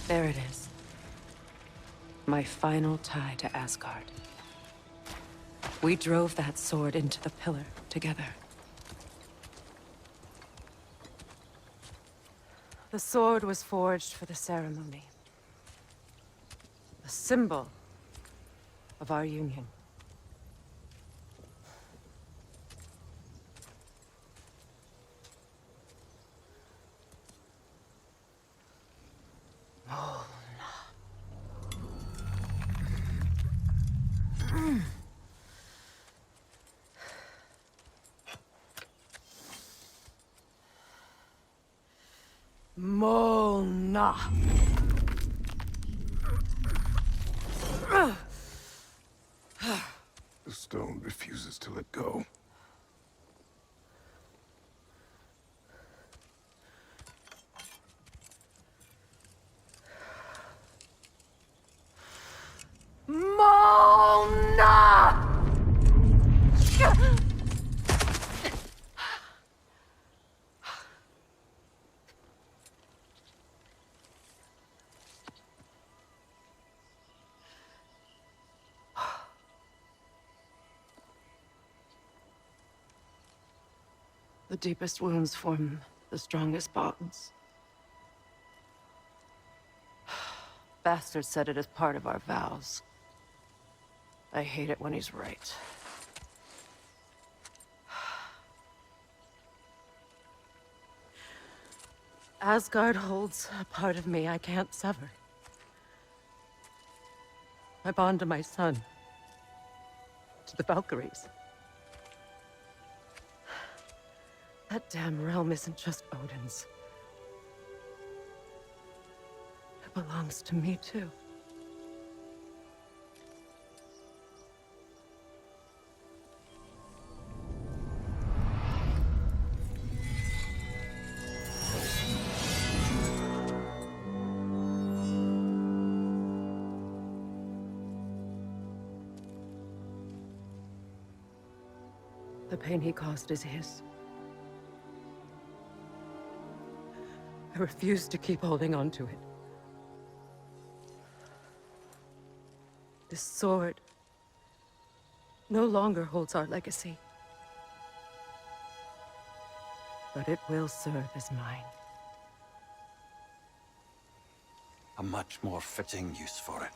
There it is. My final tie to Asgard. We drove that sword into the pillar together. The sword was forged for the ceremony. A symbol of our union. Mona. The stone refuses to let go. Mona! The deepest wounds form the strongest bonds. Bastard said it as part of our vows. I hate it when he's right. Asgard holds a part of me I can't sever. My bond to my son. To the Valkyries. That damn realm isn't just Odin's. It belongs to me, too. The pain he caused is his. I refuse to keep holding on to it. This sword no longer holds our legacy. But it will serve as mine. A much more fitting use for it.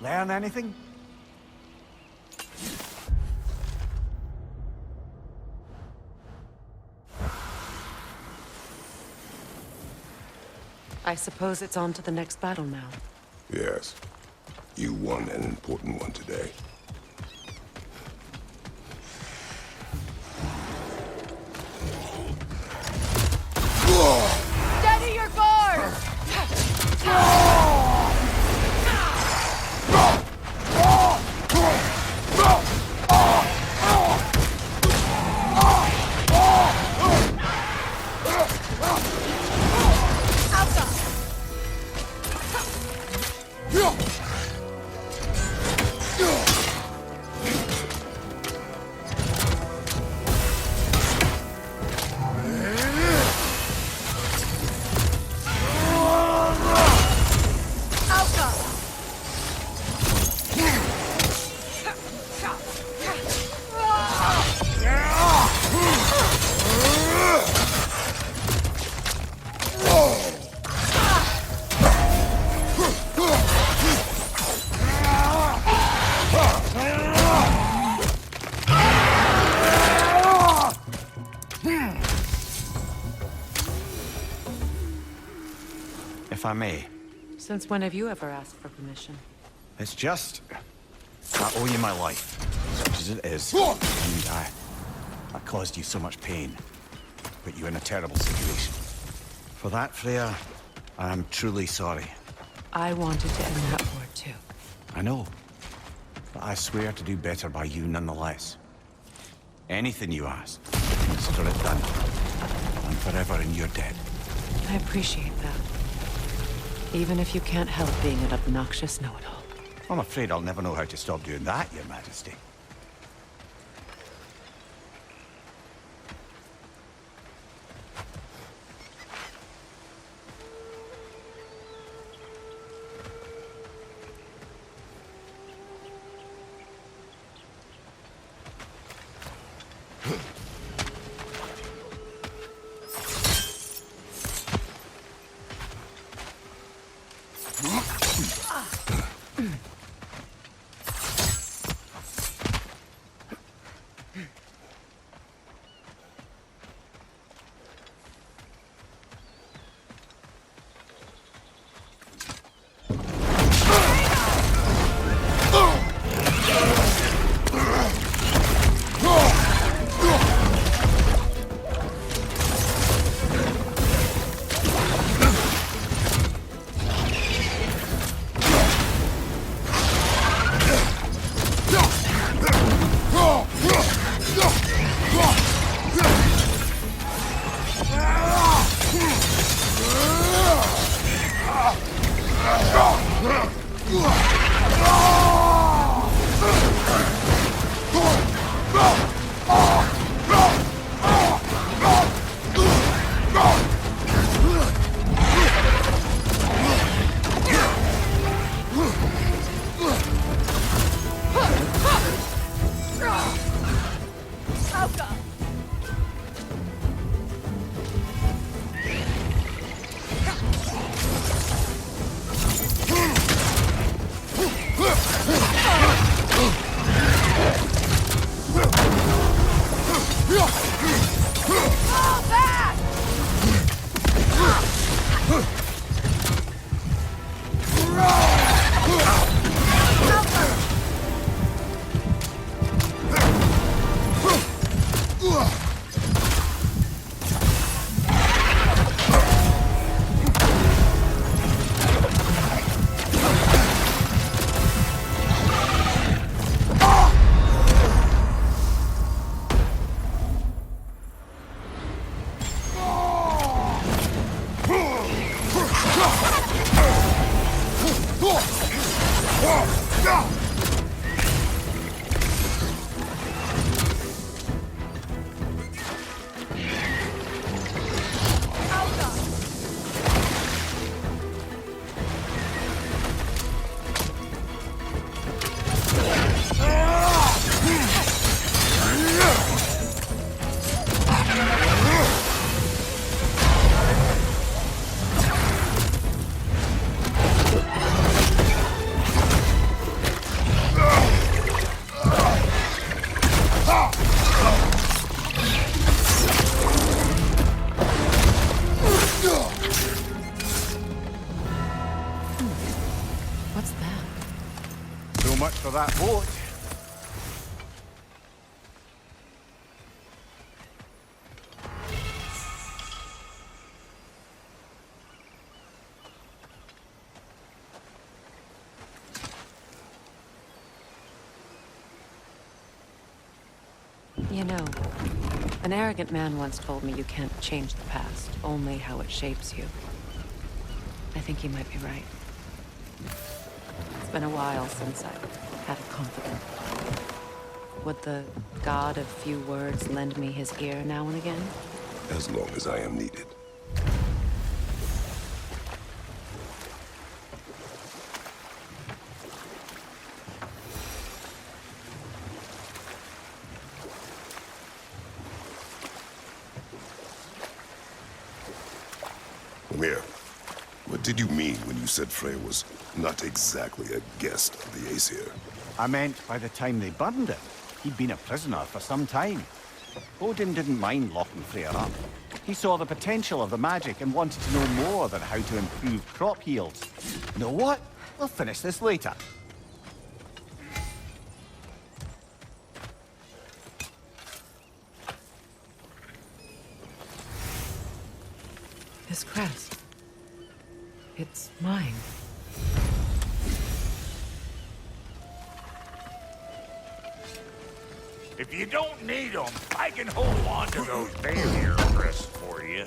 Learn anything? I suppose it's on to the next battle now. Yes. You won an important one today. Steady your guard! If I may. Since when have you ever asked for permission? It's just... I owe you my life, such as it is. And I caused you so much pain. Put you in a terrible situation. For that, Freya, I am truly sorry. I wanted to end that war too. I know. But I swear to do better by you nonetheless. Anything you ask, consider it done. I'm forever in your debt. I appreciate that. Even if you can't help being an obnoxious know-it-all. I'm afraid I'll never know how to stop doing that, Your Majesty. much for that boat. You know, an arrogant man once told me you can't change the past, only how it shapes you. I think he might be right. It's been a while since I've had a confidant. Would the god of few words lend me his ear now and again? As long as I am needed. Mimir, what did you mean when you said Freya was not exactly a guest of the Aesir? I meant by the time they burned him, he'd been a prisoner for some time. Odin didn't mind locking Freya up. He saw the potential of the magic and wanted to know more than how to improve crop yields. Know what? We'll finish this later. This crest. It's mine. If you don't need them, I can hold on to those Aesir crests for you.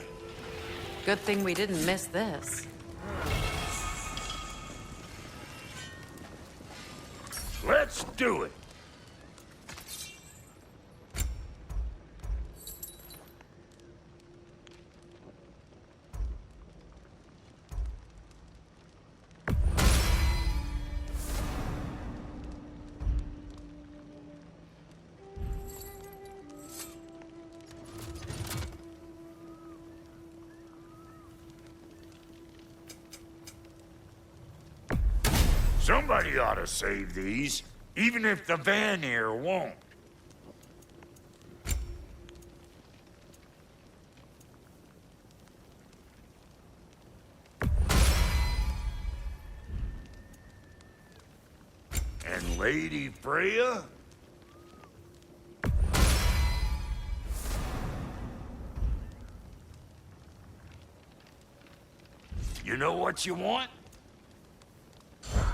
Good thing we didn't miss this. Let's do it. Somebody ought to save these, even if the Vanir won't. And Lady Freya? You know what you want?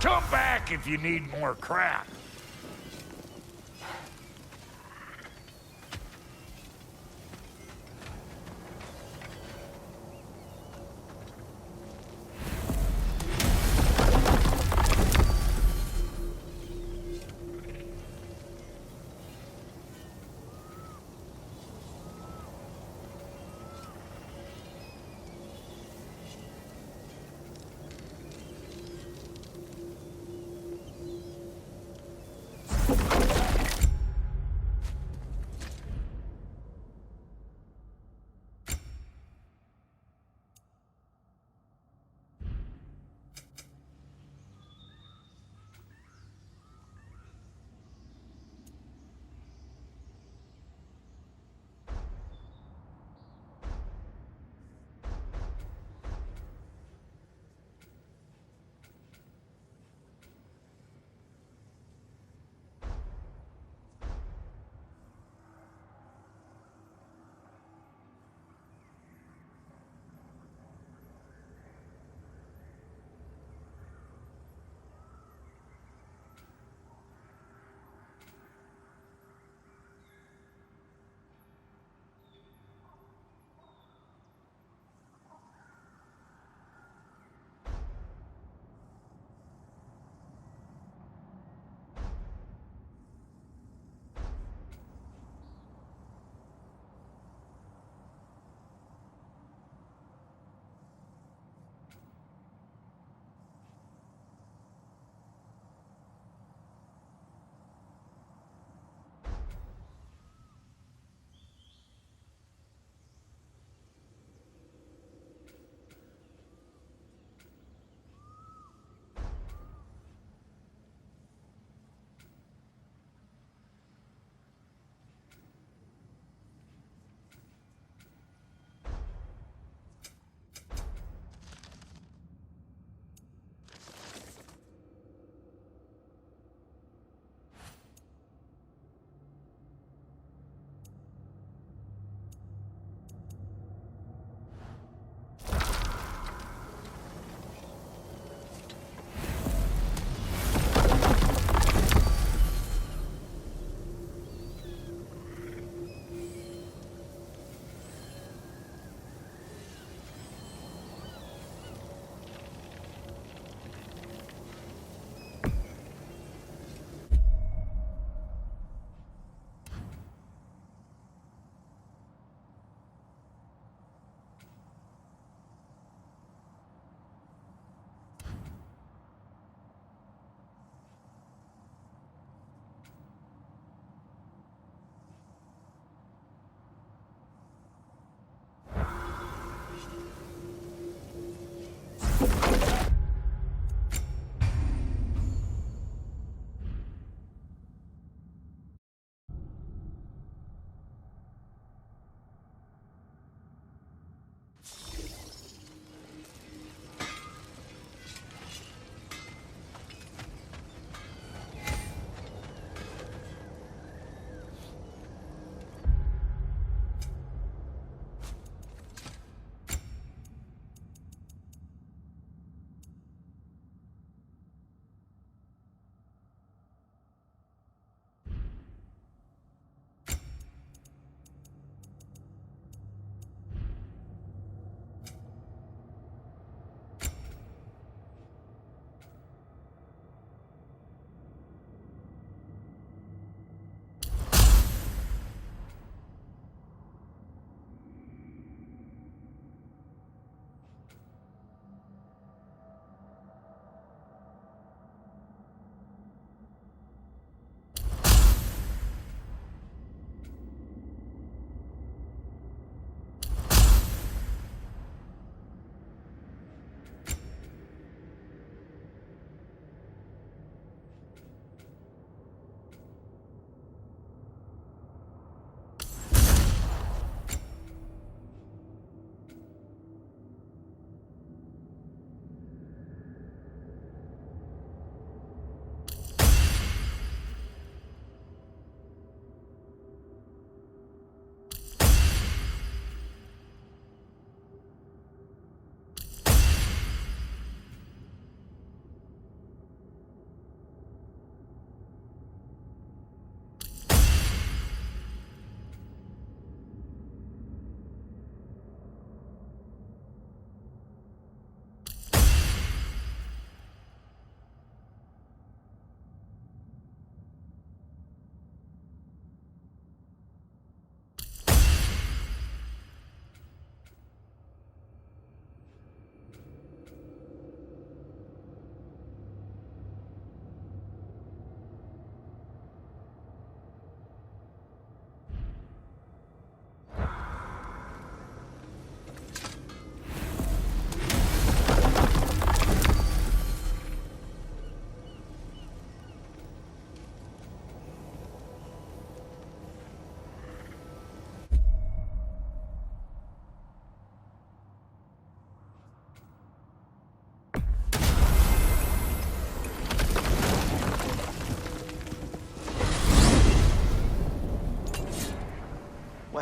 Come back if you need more crap.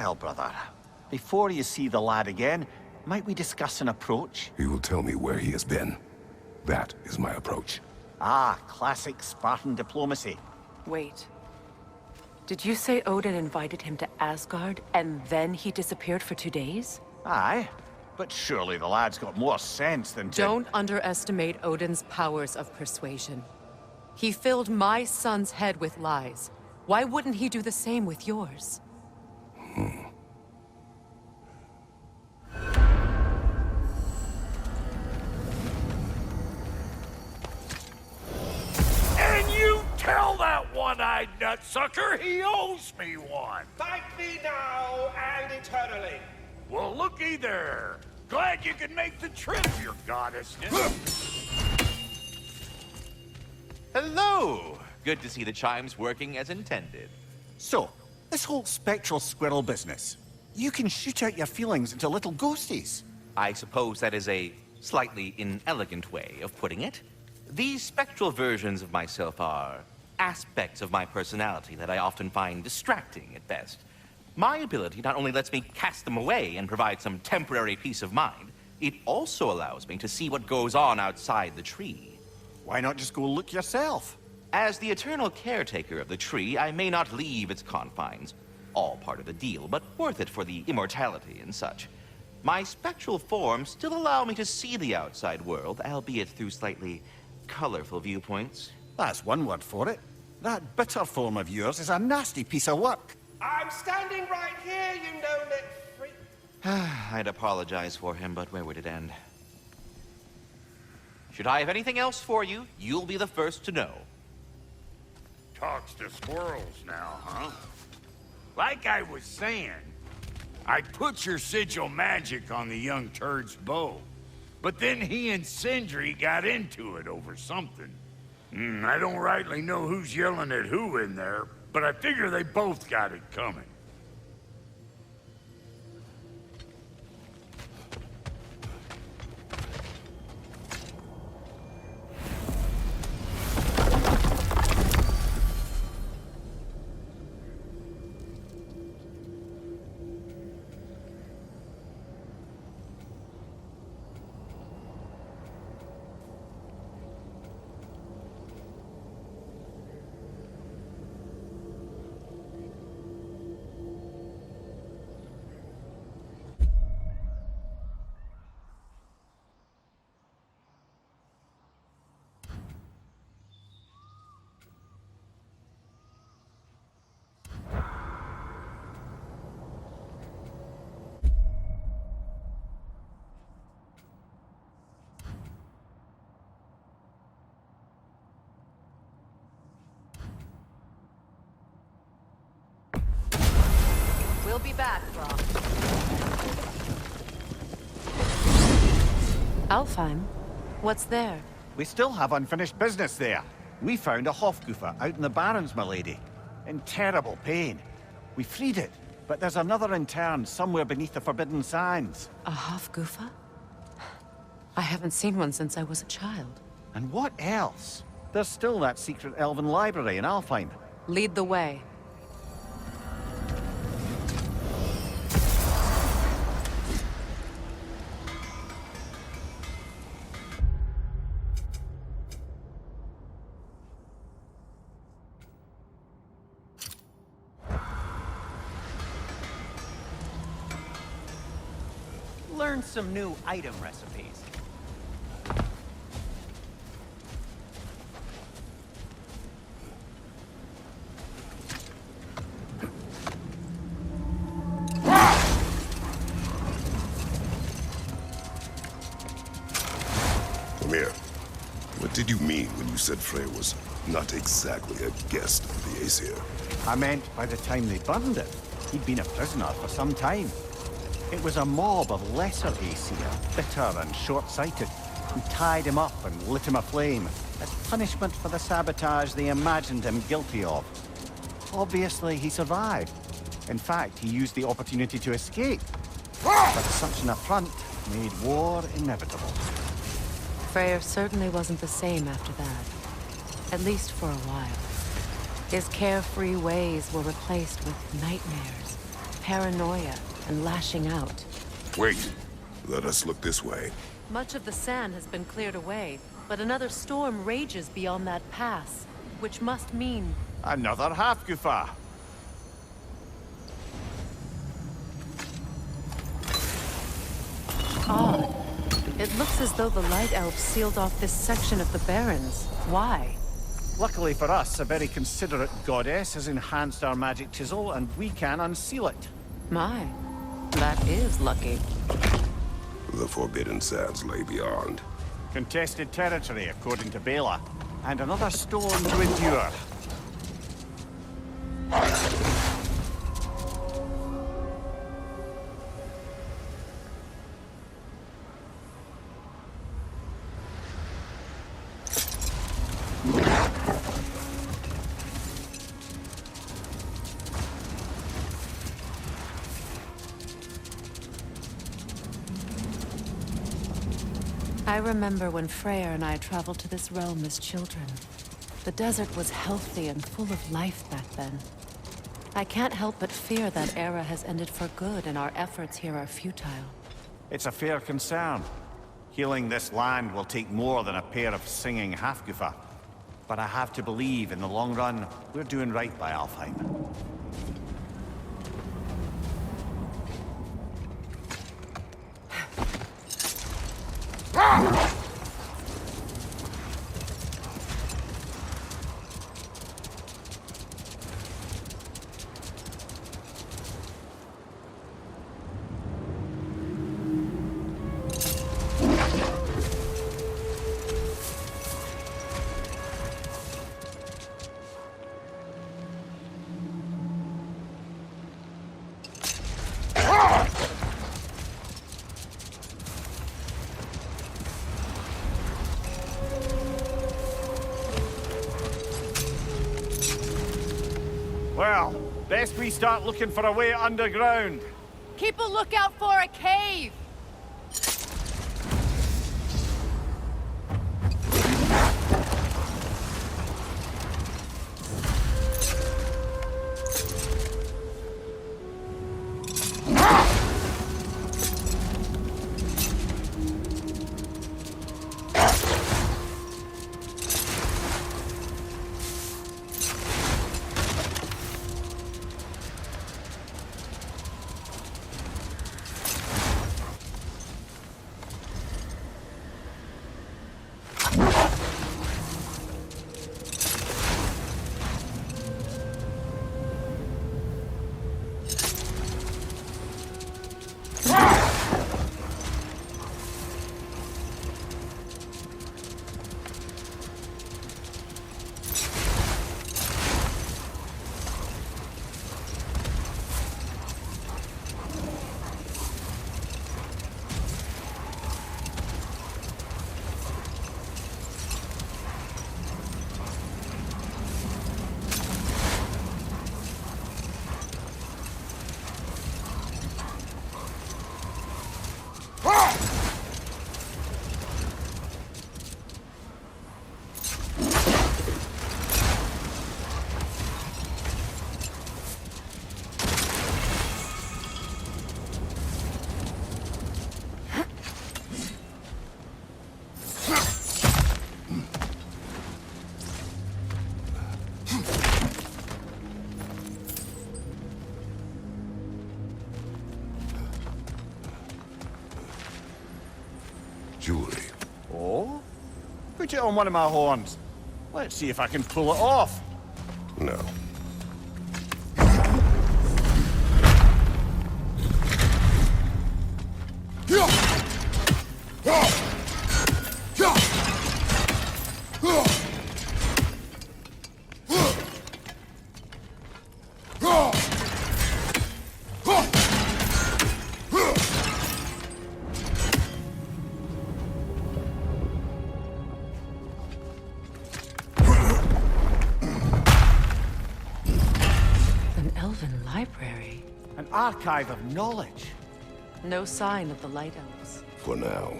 Well, brother, before you see the lad again, might we discuss an approach? He will tell me where he has been. That is my approach. Ah, classic Spartan diplomacy. Wait. Did you say Odin invited him to Asgard, and then he disappeared for 2 days? Aye, but surely the lad's got more sense than to... Don't underestimate Odin's powers of persuasion. He filled my son's head with lies. Why wouldn't he do the same with yours? And you tell that one-eyed nutsucker he owes me one. Thank me now and eternally. Well, looky there. Glad you could make the trip, your goddessness. Hello! Good to see the chimes working as intended. So, this whole spectral squirrel business, you can shoot out your feelings into little ghosties. I suppose that is a slightly inelegant way of putting it. These spectral versions of myself are aspects of my personality that I often find distracting at best. My ability not only lets me cast them away and provide some temporary peace of mind, it also allows me to see what goes on outside the tree. Why not just go look yourself? As the eternal caretaker of the tree, I may not leave its confines. All part of the deal, but worth it for the immortality and such. My spectral forms still allow me to see the outside world, albeit through slightly colorful viewpoints. That's one word for it. That bitter form of yours is a nasty piece of work. I'm standing right here, you no-neck freak. I'd apologize for him, but where would it end? Should I have anything else for you, you'll be the first to know. Talks to squirrels now, huh? Like I was saying, I put your sigil magic on the young turd's bow. But then he and Sindri got into it over something. I don't rightly know who's yelling at who in there, but I figure they both got it coming. We'll be back, Rob. Alfheim? What's there? We still have unfinished business there. We found a Hofgufa out in the Barrens, my lady. In terrible pain. We freed it, but there's another intern somewhere beneath the Forbidden Sands. A Hofgufa? I haven't seen one since I was a child. And what else? There's still that secret elven library in Alfheim. Lead the way. Learn some new item recipes. Amir, what did you mean when you said Frey was not exactly a guest of the Aesir? I meant by the time they burned it, he'd been a prisoner for some time. It was a mob of lesser Aesir, bitter and short-sighted, who tied him up and lit him aflame as punishment for the sabotage they imagined him guilty of. Obviously, he survived. In fact, he used the opportunity to escape. But such an affront made war inevitable. Freyr certainly wasn't the same after that. At least for a while. His carefree ways were replaced with nightmares, paranoia and lashing out. Wait. Let us look this way. Much of the sand has been cleared away, but another storm rages beyond that pass, which must mean... Another Hafgufa. Odd. It looks as though the Light Elves sealed off this section of the Barrens. Why? Luckily for us, a very considerate goddess has enhanced our magic chisel, and we can unseal it. My, that is lucky. The forbidden sands lay beyond. Contested territory, according to Bela, and another storm to endure. I remember when Freyr and I traveled to this realm as children. The desert was healthy and full of life back then. I can't help but fear that era has ended for good and our efforts here are futile. It's a fair concern. Healing this land will take more than a pair of singing Hafgufa. But I have to believe, in the long run, we're doing right by Alfheim. Well, best we start looking for a way underground. Keep a lookout for a cave! Jewelry. Oh? Put it on one of my horns. Let's see if I can pull it off. No. Archive of knowledge. No sign of the Light Elves. For now.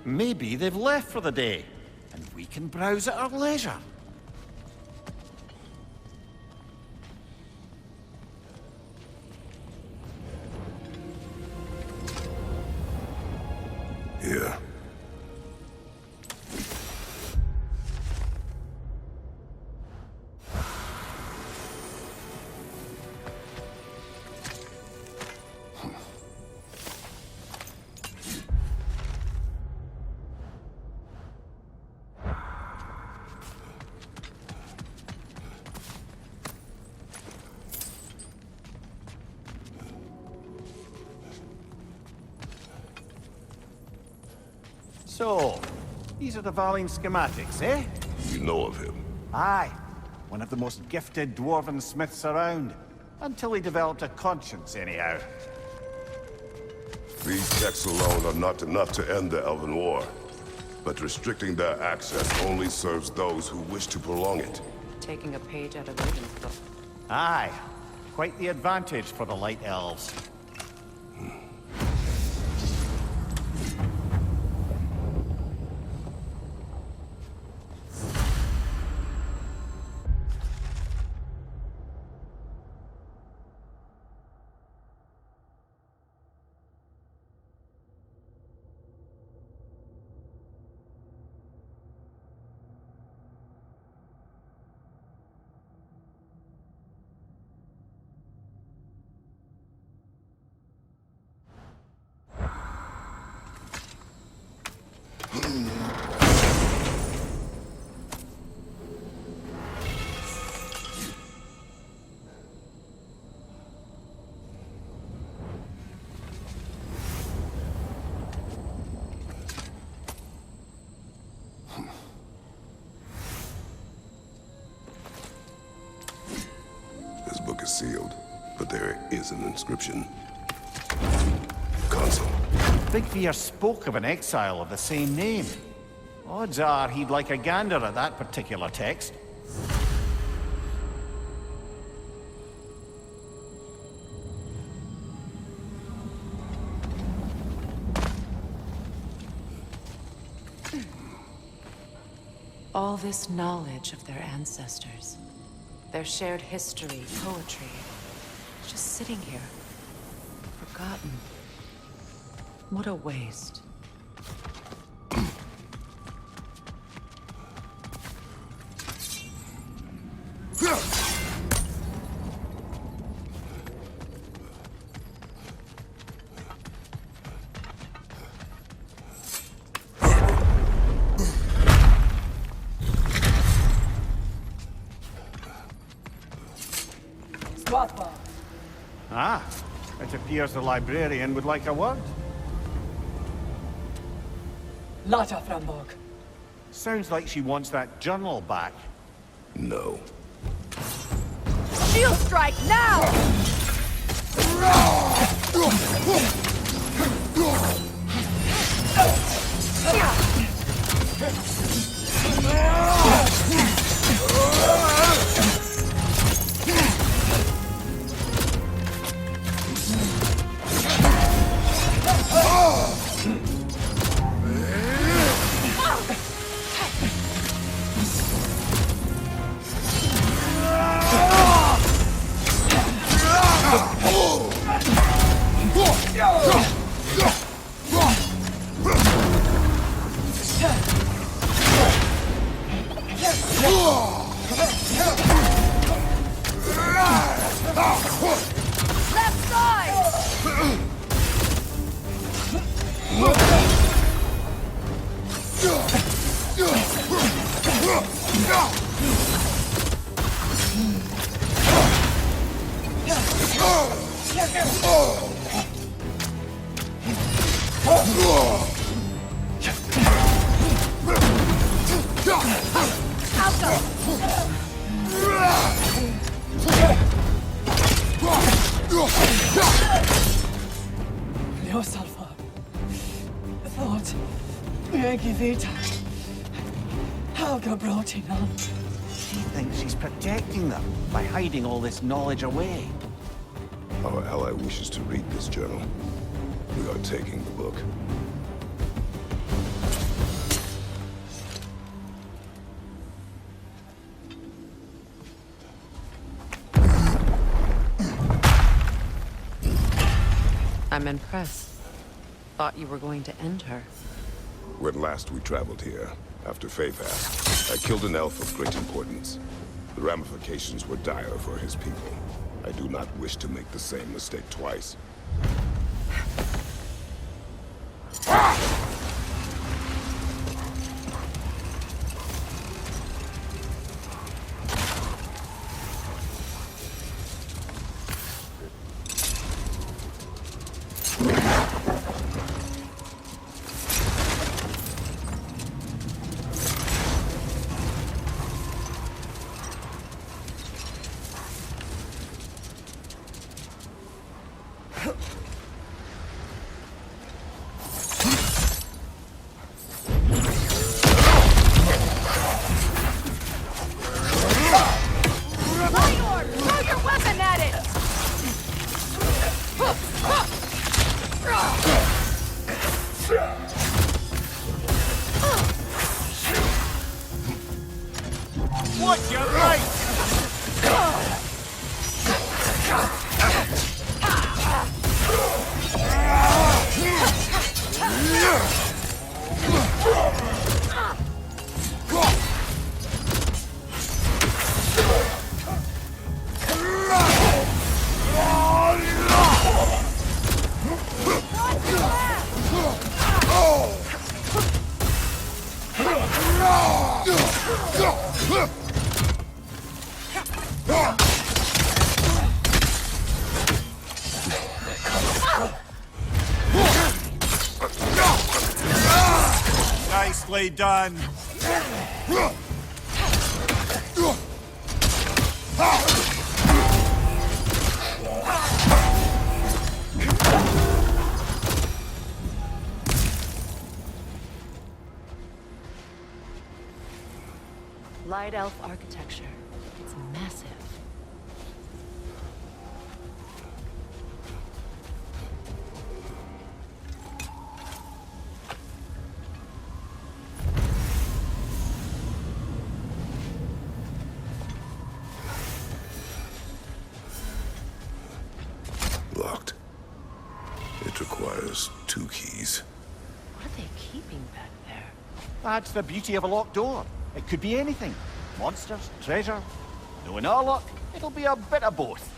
Maybe they've left for the day, and we can browse at our leisure. So, these are the Valine schematics, eh? You know of him? Aye. One of the most gifted dwarven smiths around. Until he developed a conscience, anyhow. These texts alone are not enough to end the Elven War. But restricting their access only serves those who wish to prolong it. Taking a page out of Odin's book. Aye. Quite the advantage for the Light Elves. This book is sealed, but there is an inscription. Console. Big Fear spoke of an exile of the same name. Odds are he'd like a gander at that particular text. All this knowledge of their ancestors, their shared history, poetry, just sitting here, forgotten. What a waste. Ah, it appears the librarian would like a word. Lata Framborg. Sounds like she wants that journal back. No. Shield strike now! Left side! Ljósalfa. Thought. Megivita. Helga brought it on. She thinks she's protecting them by hiding all this knowledge away. Our ally wishes to read this journal. We are taking the book. I'm impressed. Thought you were going to end her. When last we traveled here, after Faye passed, I killed an elf of great importance. The ramifications were dire for his people. I do not wish to make the same mistake twice. Throw your weapon at it! What you like? Nicely done. Light elf architecture. It's massive. Locked. It requires 2 keys. What are they keeping back there? That's the beauty of a locked door. It could be anything. Monsters, treasure. Knowing our luck, it'll be a bit of both.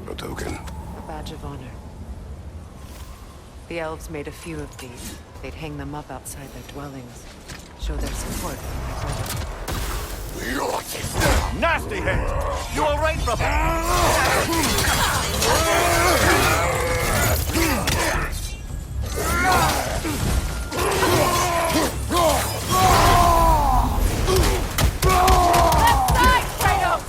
A token. A badge of honor. The elves made a few of these. They'd hang them up outside their dwellings. Show their support for my brother. Nasty hit! You all right, brother? Left side, Kratos!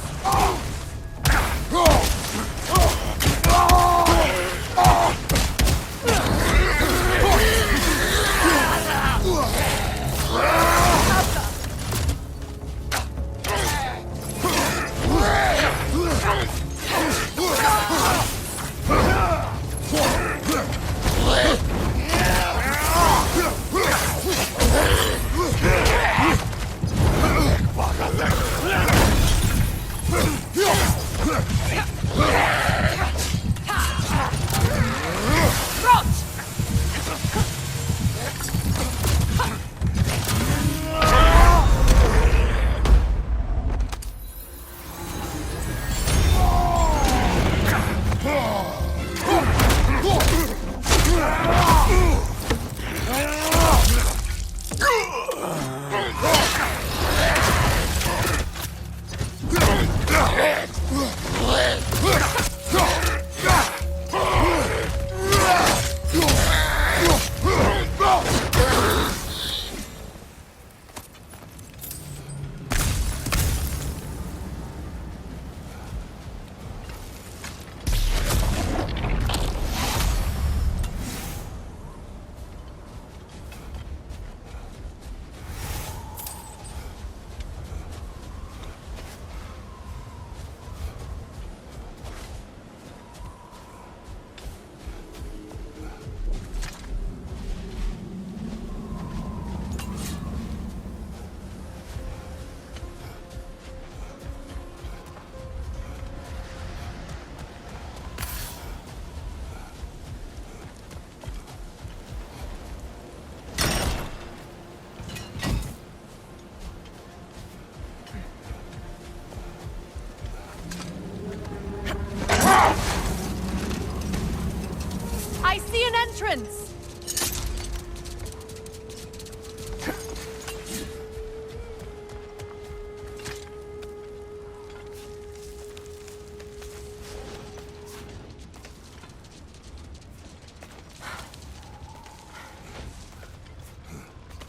entrance!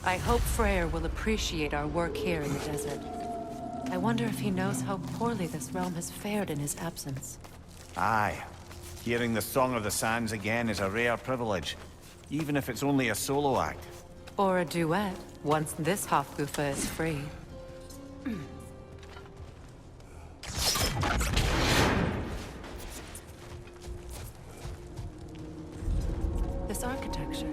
I hope Freyr will appreciate our work here in the desert. I wonder if he knows how poorly this realm has fared in his absence. Aye. Hearing the Song of the Sands again is a rare privilege, even if it's only a solo act. Or a duet, once this Hofgufa is free. This architecture...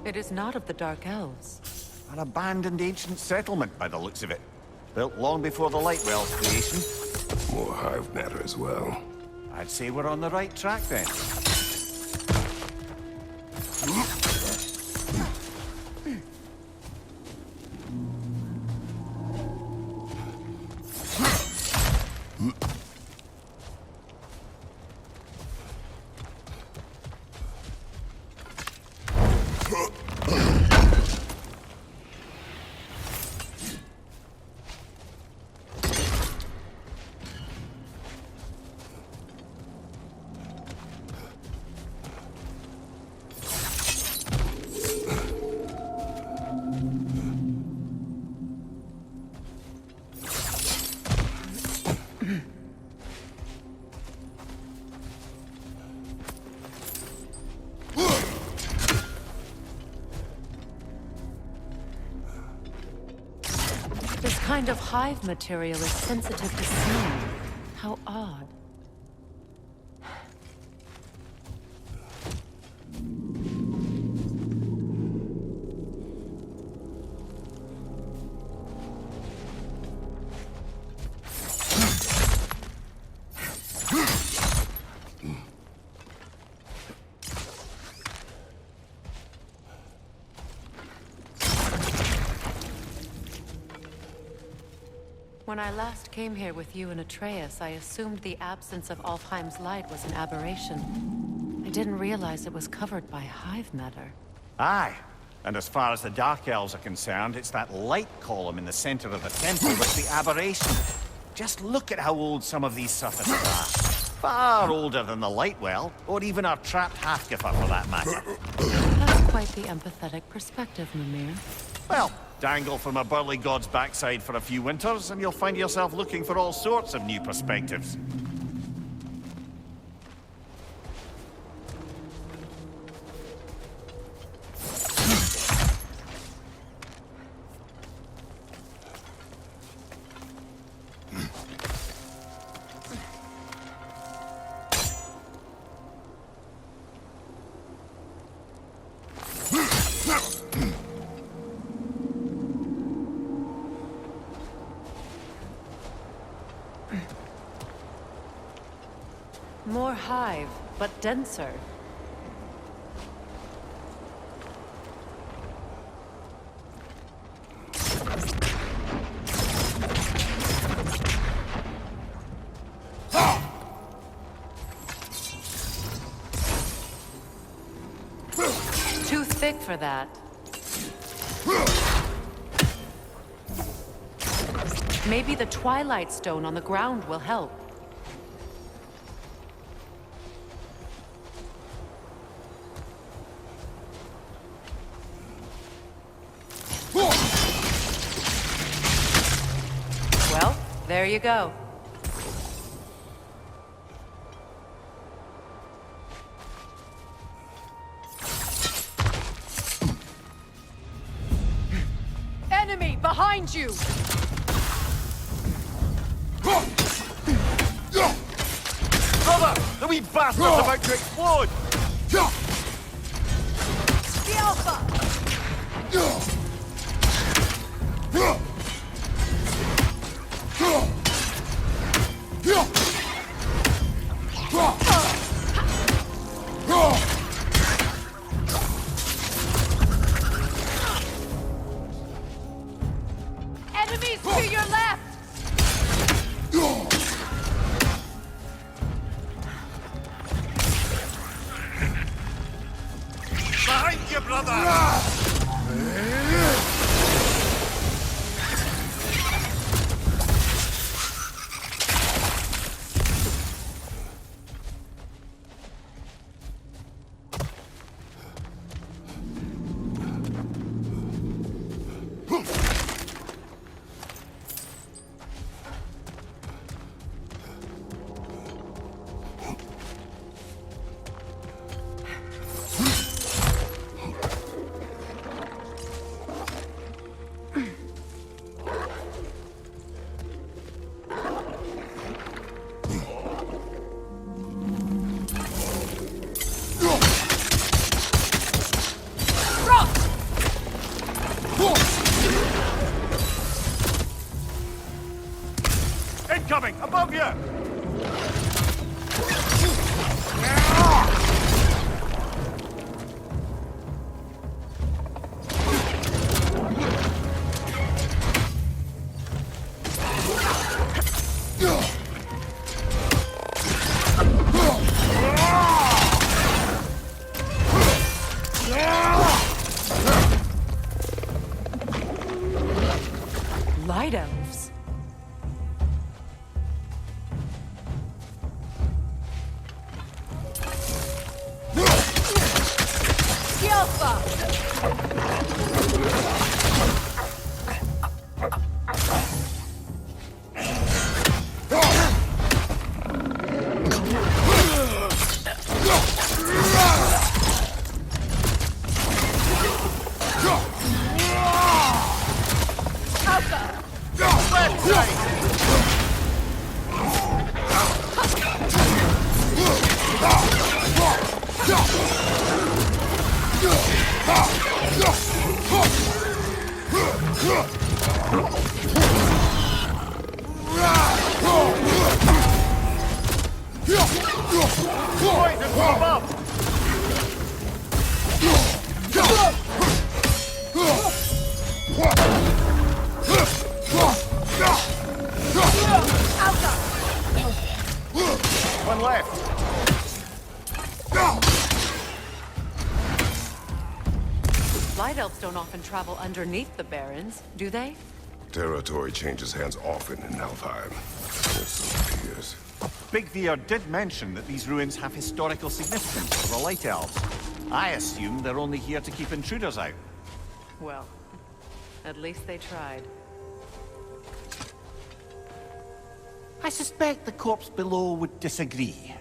It is not of the Dark Elves. An abandoned ancient settlement by the looks of it. Built long before the Lightwell's creation. More hive matter as well. I'd say we're on the right track then. This kind of hive material is sensitive to smell. How odd. When I last came here with you and Atreus, I assumed the absence of Alfheim's light was an aberration. I didn't realize it was covered by hive matter. Aye. And as far as the Dark Elves are concerned, it's that light column in the center of the temple that's the aberration. Just look at how old some of these surfaces are. Far older than the Lightwell, or even our trapped Hafgifer for that matter. That's quite the empathetic perspective, Mimir. Well, dangle from a burly god's backside for a few winters, and you'll find yourself looking for all sorts of new perspectives. More hive, but denser. Too thick for that. Maybe the Twilight Stone on the ground will help. Well, there you go. Enemy behind you! Brother! The wee bastard's about to explode! The Alpha! Enemies to your left! One left. Light elves don't often travel underneath the barrens, do they? Territory changes hands often in Alfheim. Or so it appears. Big Veer did mention that these ruins have historical significance for the Light Elves. I assume they're only here to keep intruders out. Well, at least they tried. I suspect the corpse below would disagree.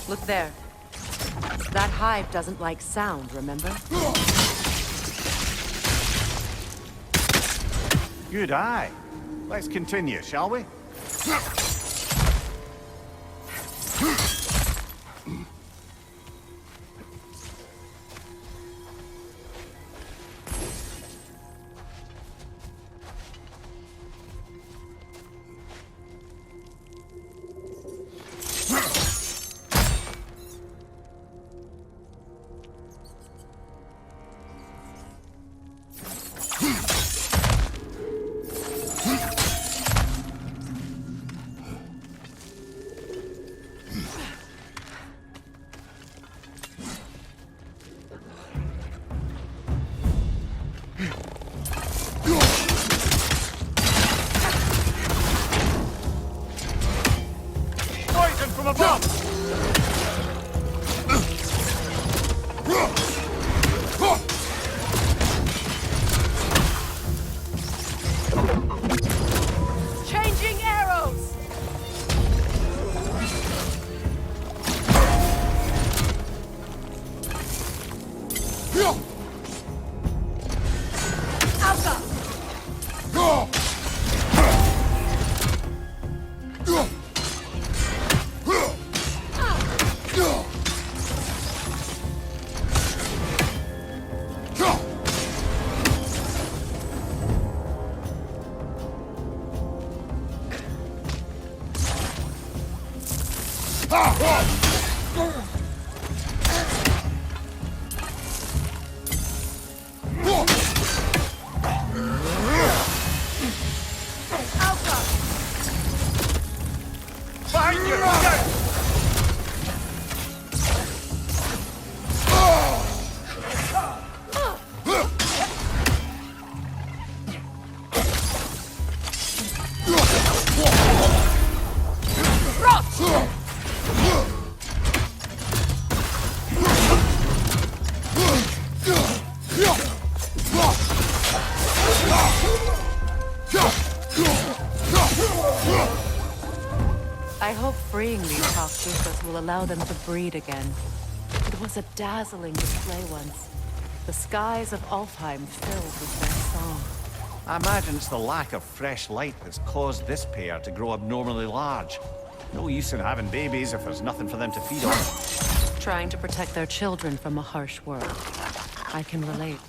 Look there. That hive doesn't like sound, remember? Good eye. Let's continue, shall we? freeing these half-goofers will allow them to breed again. It was a dazzling display once. The skies of Alfheim filled with their song. I imagine it's the lack of fresh light that's caused this pair to grow abnormally large. No use in having babies if there's nothing for them to feed on. Trying to protect their children from a harsh world. I can relate.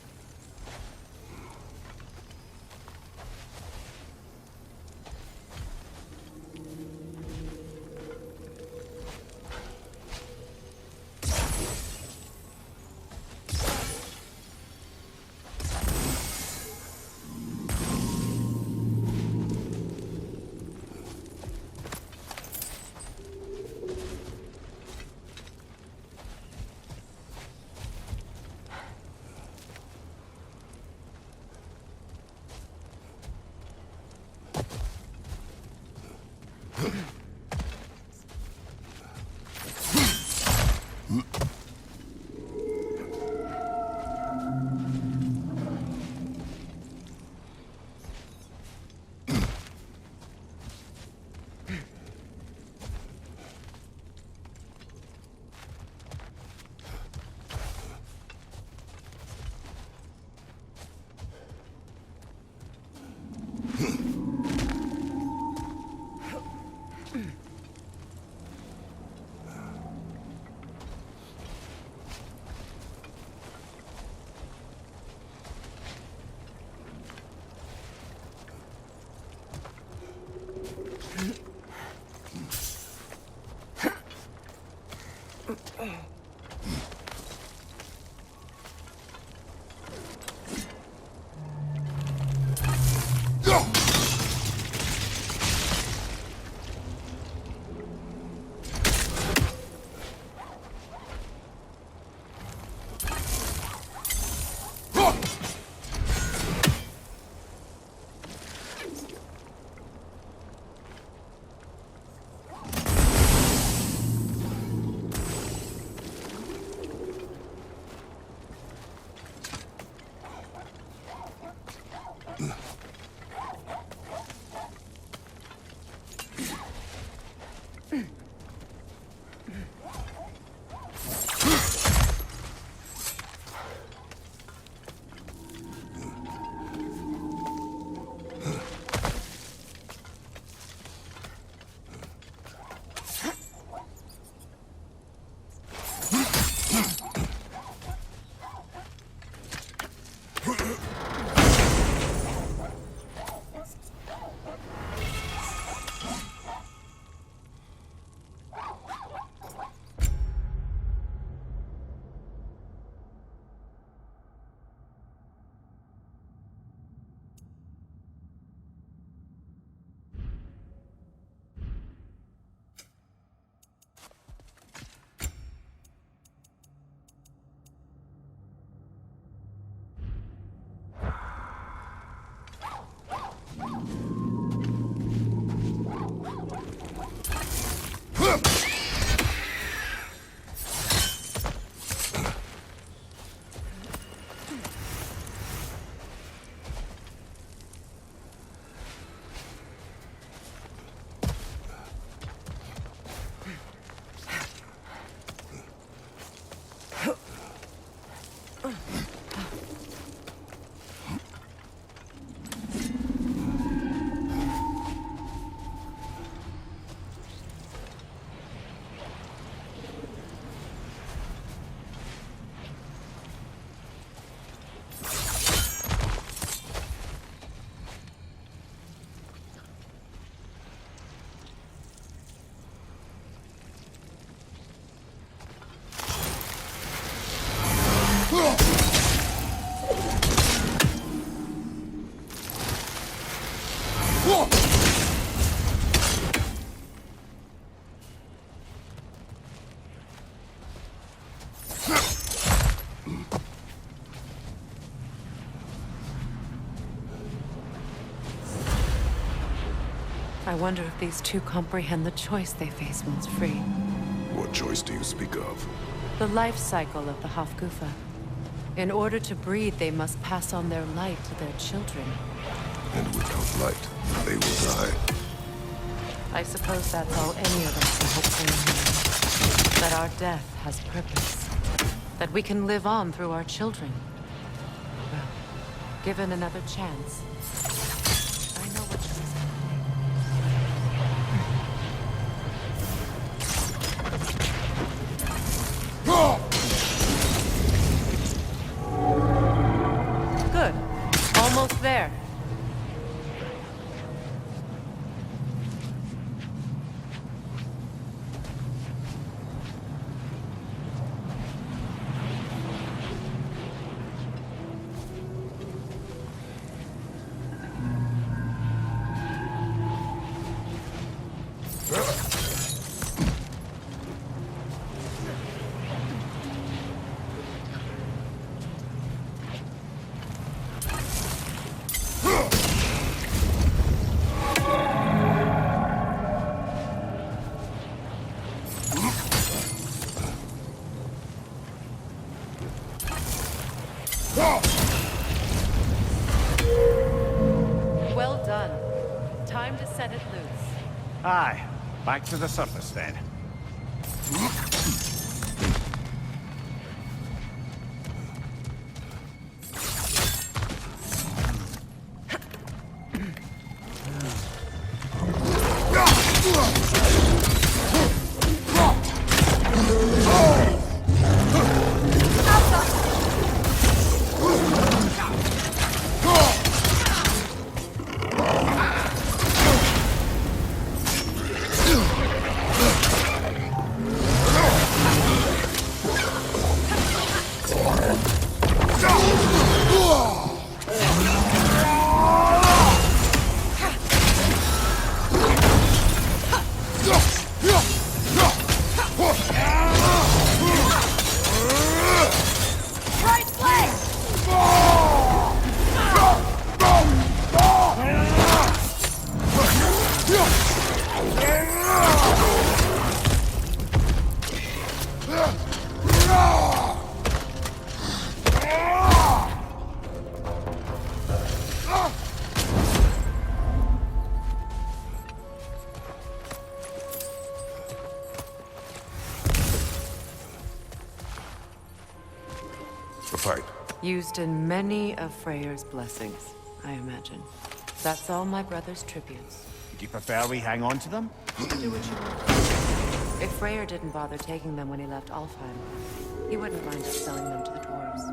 I wonder if these two comprehend the choice they face once free. What choice do you speak of? The life cycle of the Hofgufa. In order to breed, they must pass on their light to their children. And without light, they will die. I suppose that's all any of us can hope for in here. That our death has purpose. That we can live on through our children. Well, given another chance, I know what choice I'll take. Good. Almost there. Well done. Time to set it loose. Aye. Back to the surface then. Used in many of Freyr's blessings, I imagine. That's all my brother's tributes. Do you prefer we hang on to them? Do what you want. If Freyr didn't bother taking them when he left Alfheim, he wouldn't mind us selling them to the dwarves.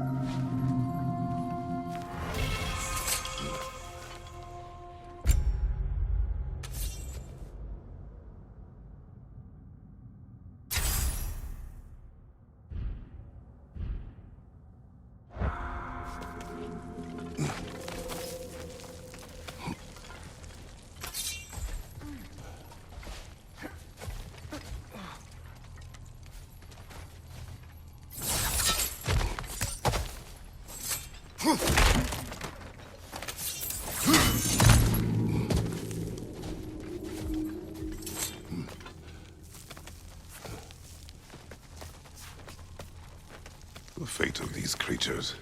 The fate of these creatures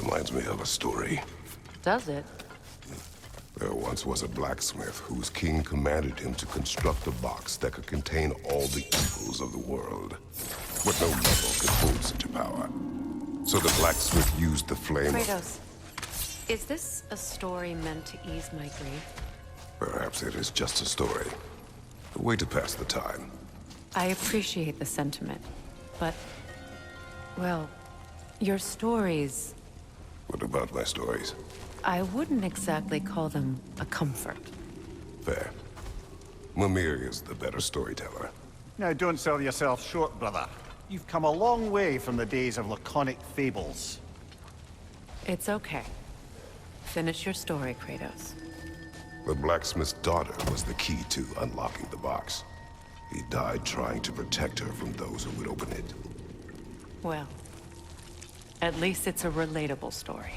reminds me of a story. Does it? There once was a blacksmith whose king commanded him to construct a box that could contain all the evils of the world. But no metal could hold such a power. So the blacksmith used the flame Kratos, is this a story meant to ease my grief? Perhaps it is just a story. A way to pass the time. I appreciate the sentiment, but... well, your stories... What about my stories? I wouldn't exactly call them a comfort. Fair. Mimir is the better storyteller. Now, don't sell yourself short, brother. You've come a long way from the days of laconic fables. It's okay. Finish your story, Kratos. The blacksmith's daughter was the key to unlocking the box. He died trying to protect her from those who would open it. Well, at least it's a relatable story.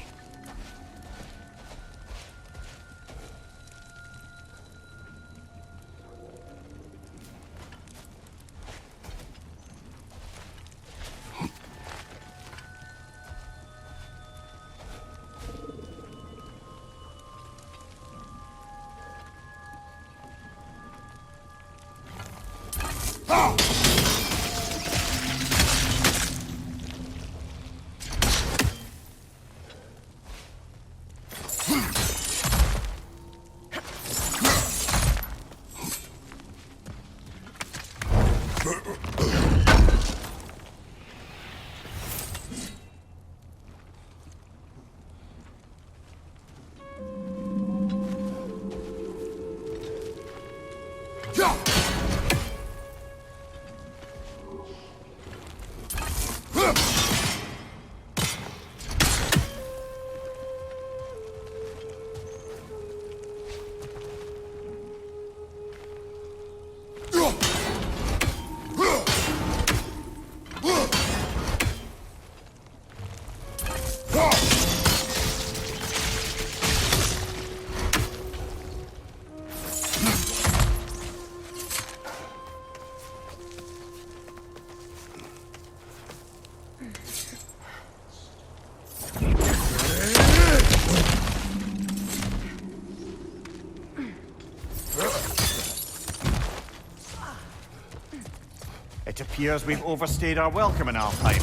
It appears we've overstayed our welcome in Alfheim.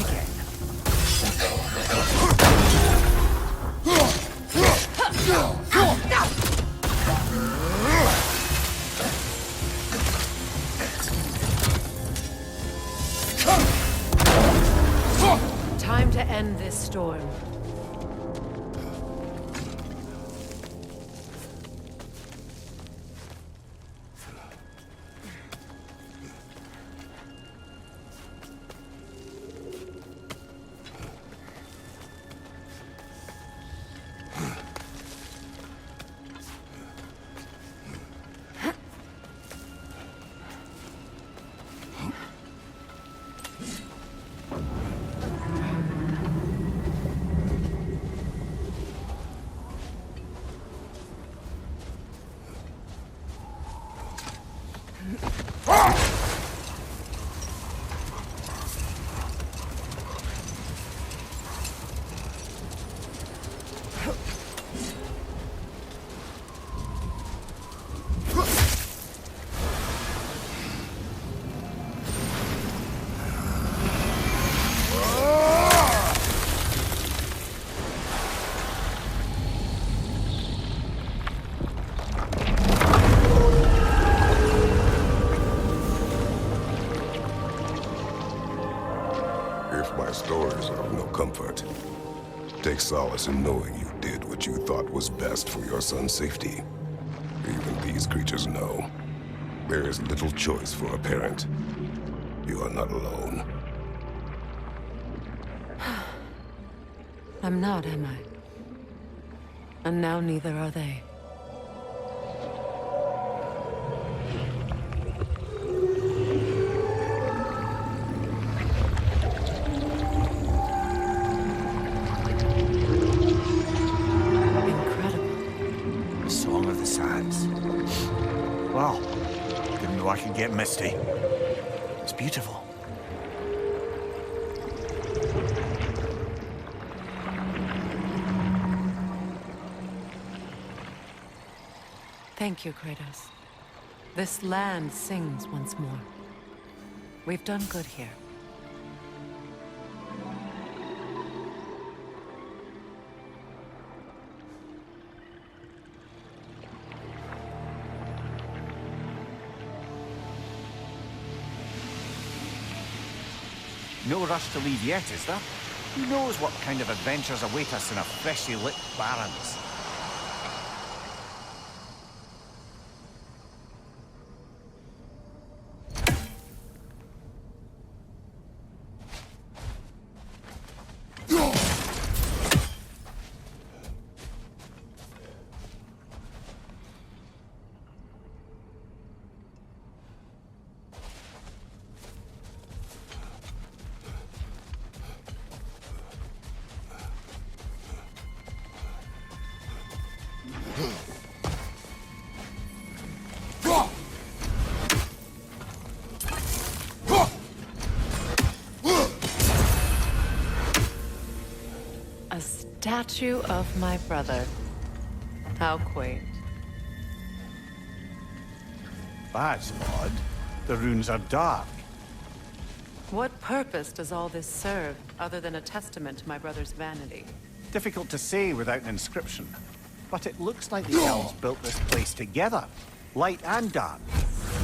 Again. Time to end this storm. Take solace in knowing you did what you thought was best for your son's safety. Even these creatures know. There is little choice for a parent. You are not alone. I'm not, am I? And now neither are they. Wow, didn't know I could get misty. It's beautiful. Thank you, Kratos. This land sings once more. We've done good here. No rush to leave yet, is there? Who knows what kind of adventures await us in our freshly lit barrens? A statue of my brother. How quaint. That's odd. The runes are dark. What purpose does all this serve, other than a testament to my brother's vanity? Difficult to say without an inscription. But it looks like the elves built this place together, light and dark.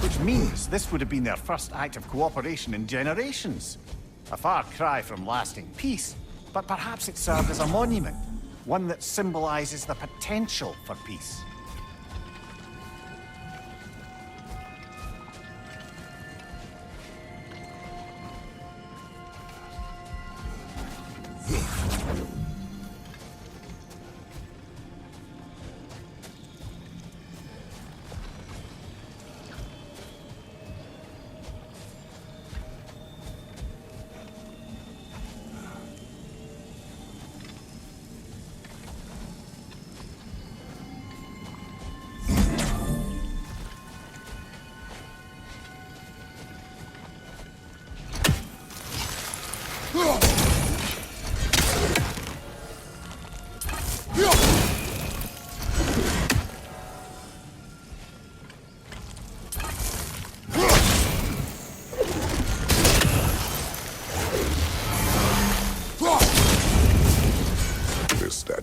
Which means this would have been their first act of cooperation in generations. A far cry from lasting peace, but perhaps it served as a monument. One that symbolizes the potential for peace.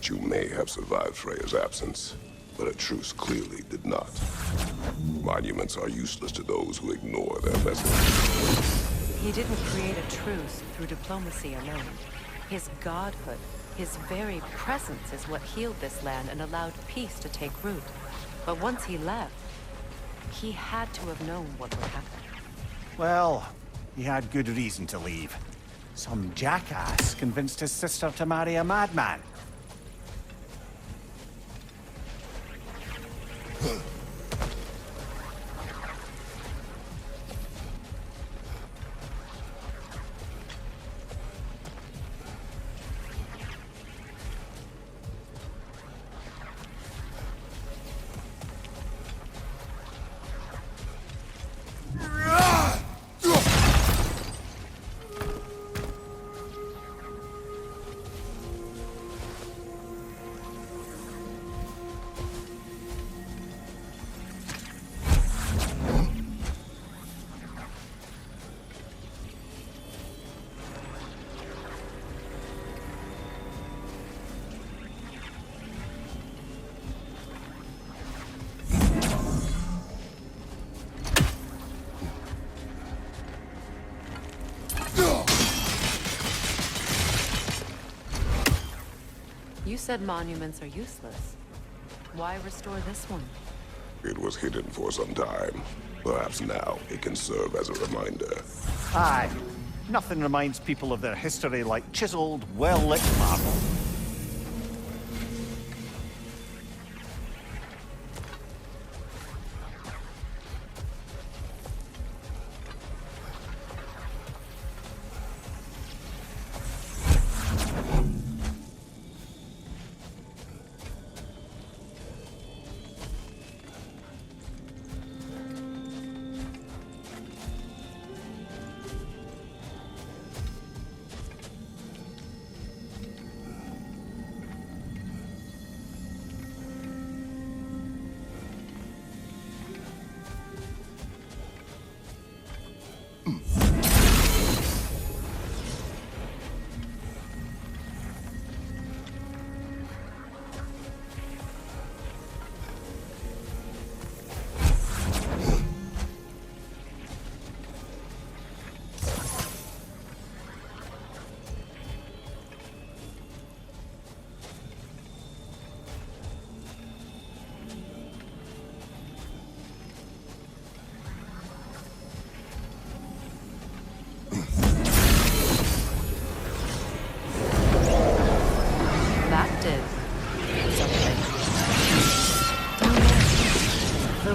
statue may have survived Freya's absence, but a truce clearly did not. Monuments are useless to those who ignore their message. He didn't create a truce through diplomacy alone. His godhood, his very presence is what healed this land and allowed peace to take root. But once he left, he had to have known what would happen. Well, he had good reason to leave. Some jackass convinced his sister to marry a madman. You said monuments are useless. Why restore this one? It was hidden for some time. Perhaps now it can serve as a reminder. Aye. Nothing reminds people of their history like chiseled, well-lit marble.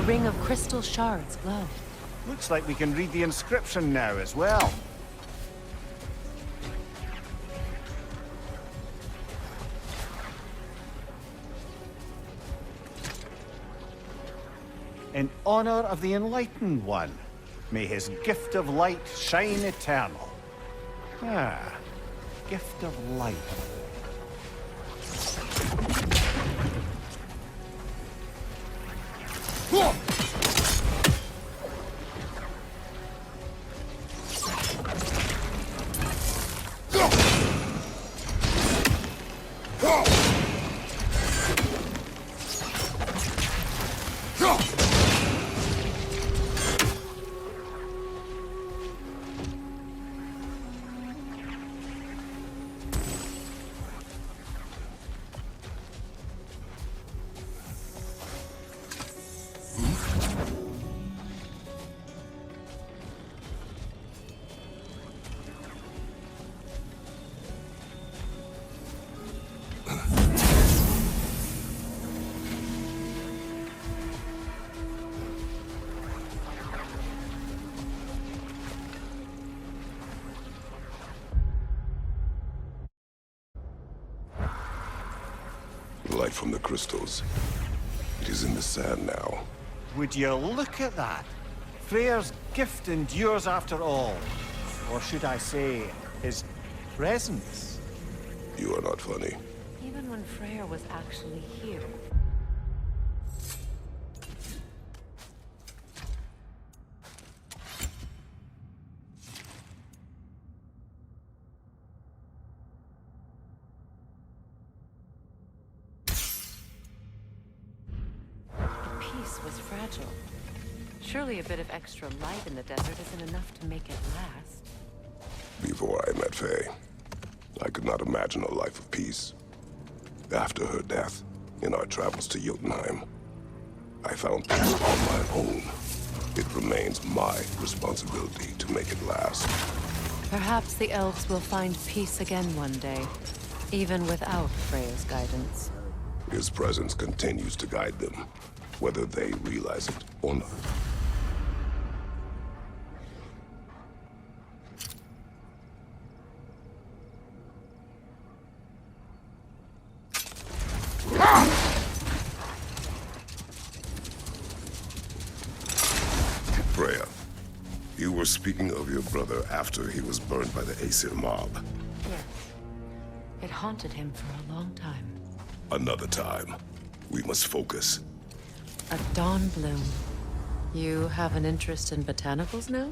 Ring of crystal shards glow. Looks like we can read the inscription now as well. In honor of the Enlightened One, may his gift of light shine eternal. Ah, gift of light. light from the crystals. It is in the sand now. Would you look at that? Freyr's gift endures after all. Or should I say, his presence? You are not funny. Even when Freyr was actually here. Was fragile. Surely a bit of extra light in the desert isn't enough to make it last. Before I met Faye, I could not imagine a life of peace. After her death, in our travels to Jotunheim, I found peace on my own. It remains my responsibility to make it last. Perhaps the elves will find peace again one day, even without Freya's guidance. His presence continues to guide them, whether they realize it or not. Freya, you were speaking of your brother after he was burned by the Aesir mob. Yes. It haunted him for a long time. Another time. We must focus. A dawn bloom. You have an interest in botanicals now?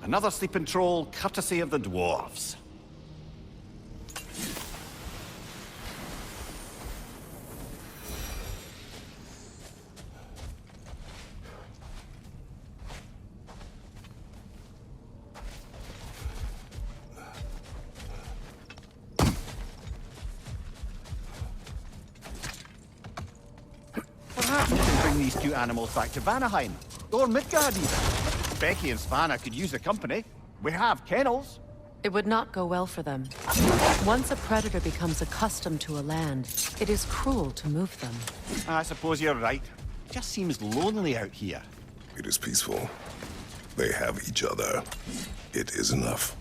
Another sleeping troll, courtesy of the dwarves. Perhaps we can bring these cute animals back to Vanaheim, or Midgard even. Becky and Spanna could use the company. We have kennels. It would not go well for them. Once a predator becomes accustomed to a land, it is cruel to move them. I suppose you're right. It just seems lonely out here. It is peaceful. They have each other. It is enough.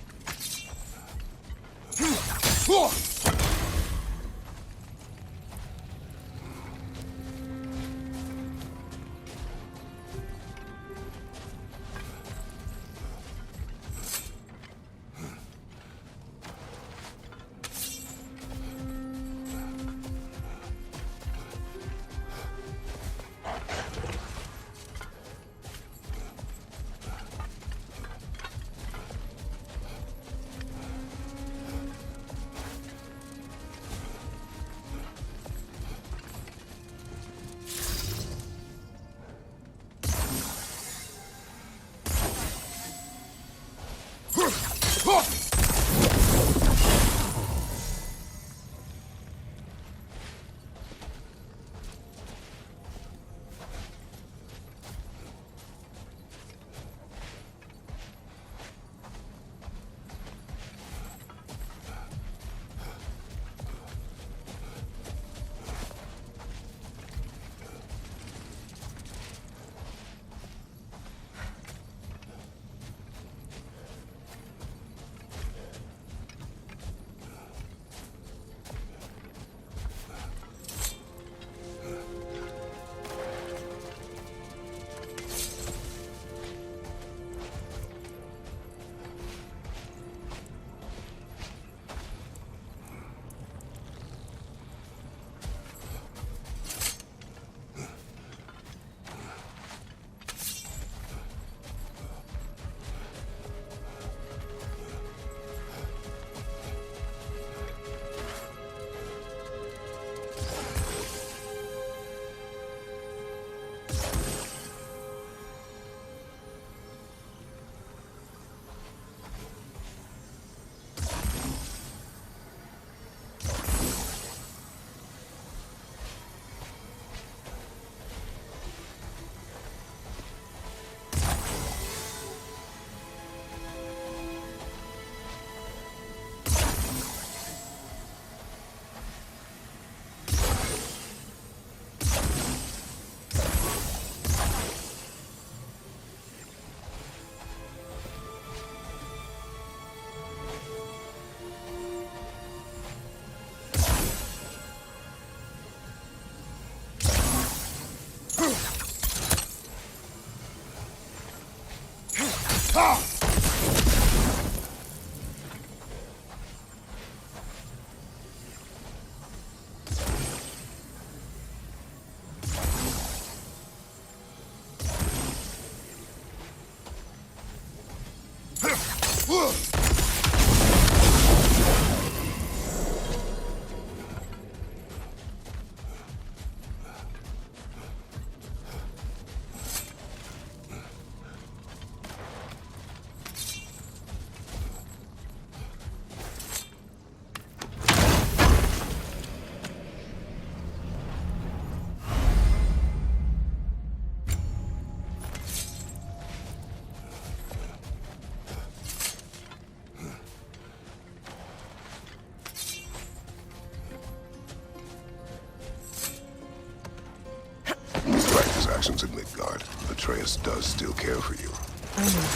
Atreus does still care for you. I know.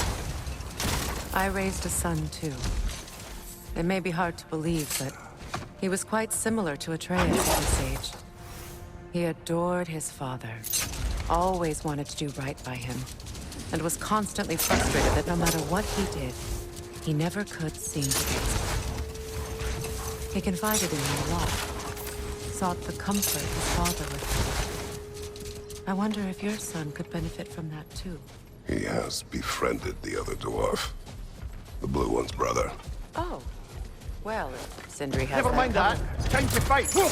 I raised a son, too. It may be hard to believe, but he was quite similar to Atreus at this age. He adored his father, always wanted to do right by him, and was constantly frustrated that no matter what he did, he never could seem to get it. He confided in me a lot, sought the comfort his father would have. I wonder if your son could benefit from that too. He has befriended the other dwarf. The blue one's brother. Oh. Well, if Sindri has Never mind that. It's time to fight. On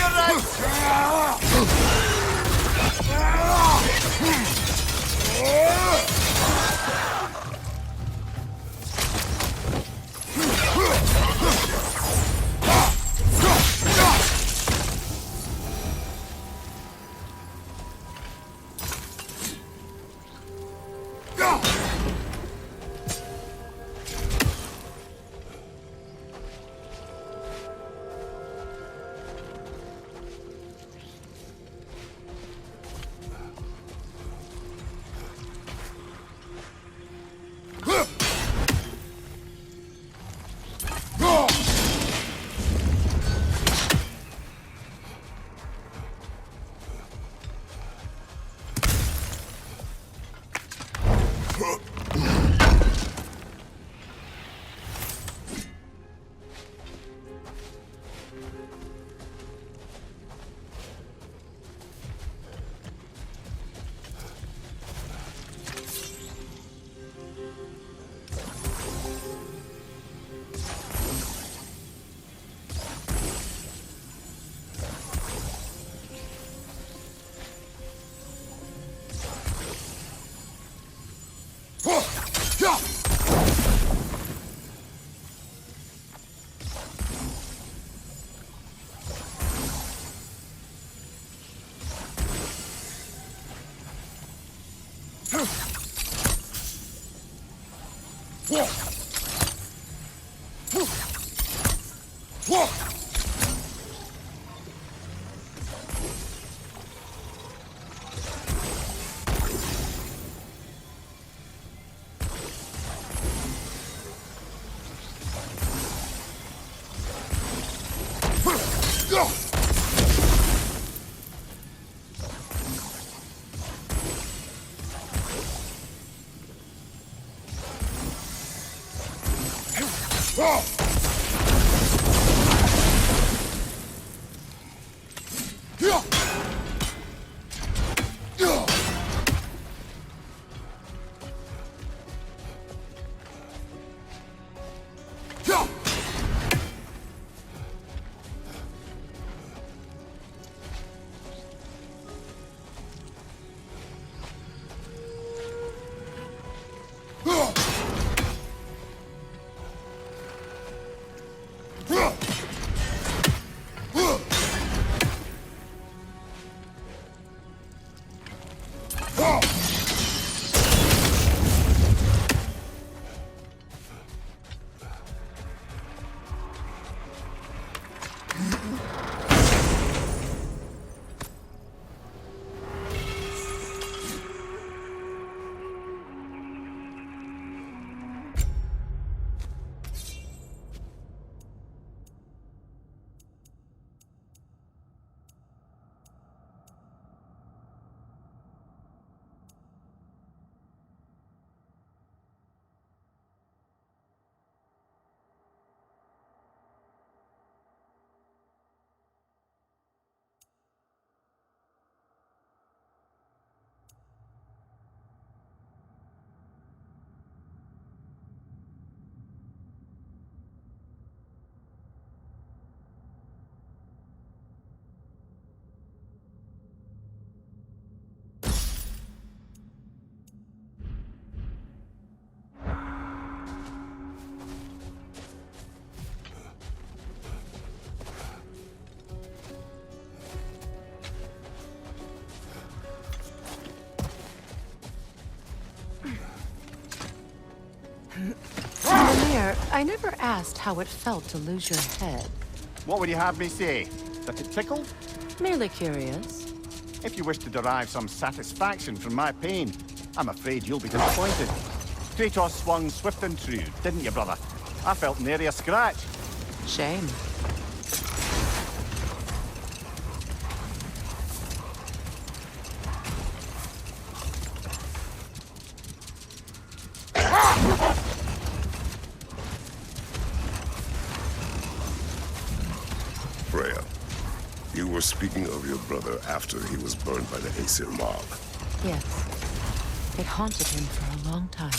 your I never asked how it felt to lose your head. What would you have me say? That it tickled? Merely curious. If you wish to derive some satisfaction from my pain, I'm afraid you'll be disappointed. Kratos swung swift and true, didn't you, brother? I felt nary a scratch. Shame. Freya, you were speaking of your brother after he was burned by the Aesir mob. Yes. It haunted him for a long time.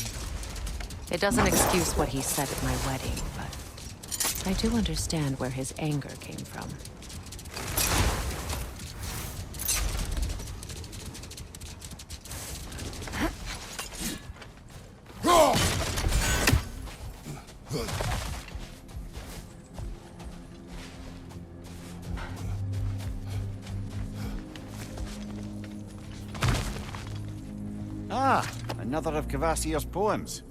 It doesn't excuse what he said at my wedding, but I do understand where his anger came from. Ah, another of Kvasir's poems.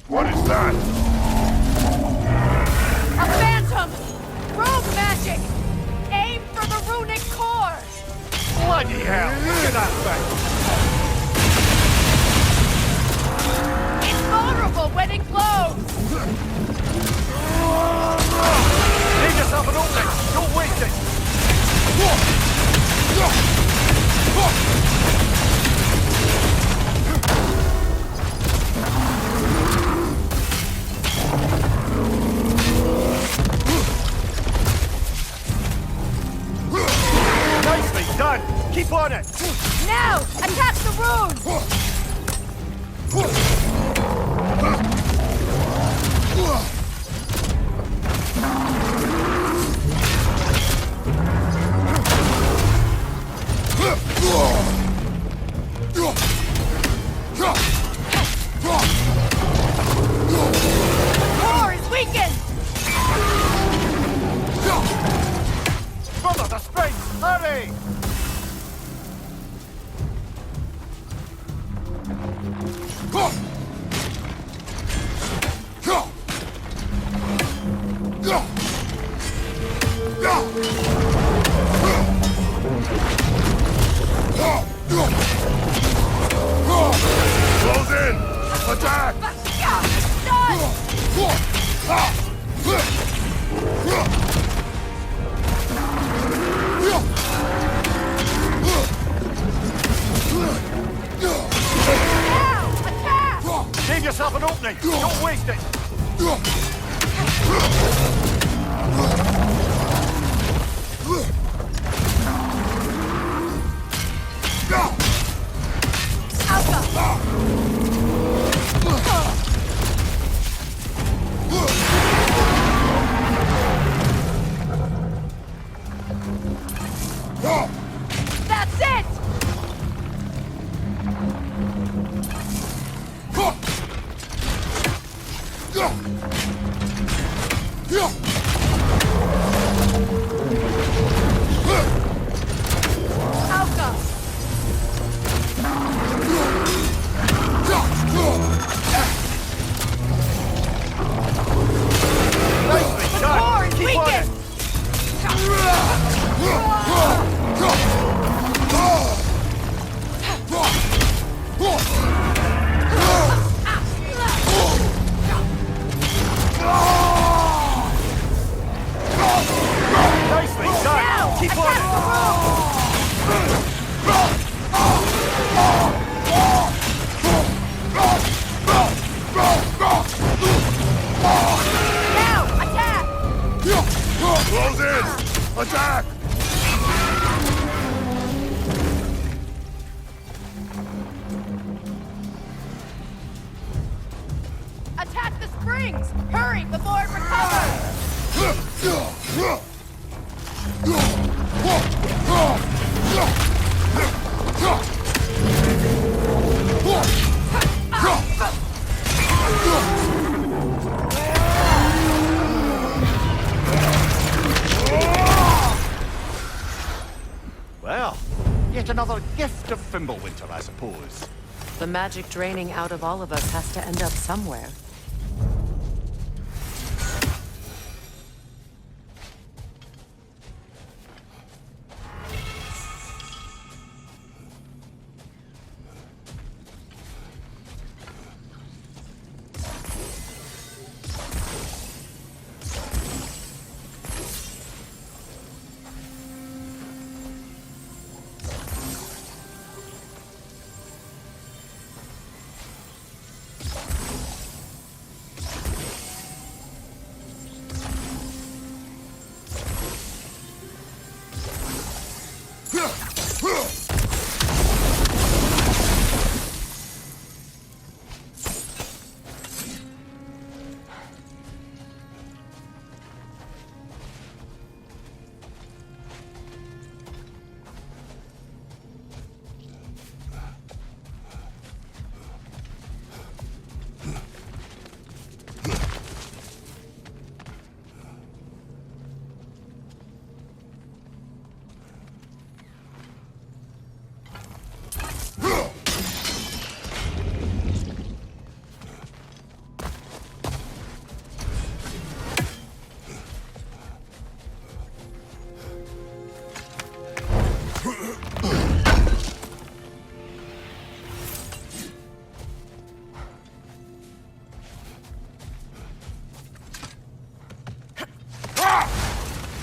What is that? A phantom! Rogue magic! Aim for the runic core! Bloody hell! Look at that thing! Invulnerable when it glows! Leave yourself an opening! Don't waste it! Nicely done! Keep on it! Now! Attack the rune! Core is weakened! Brother, the springs! Hurry! Close in! Attack! Give yourself an opening! Don't waste it! That's it! Alka! Nicely The core done! is Keep on weakened! it! Nicely done! Now! Keep on Attack the it! rune! Now! Attack! Close in! Attack! Attack the springs! Hurry before it recovers! Well, yet another gift of Fimbulwinter, I suppose. The magic draining out of all of us has to end up somewhere.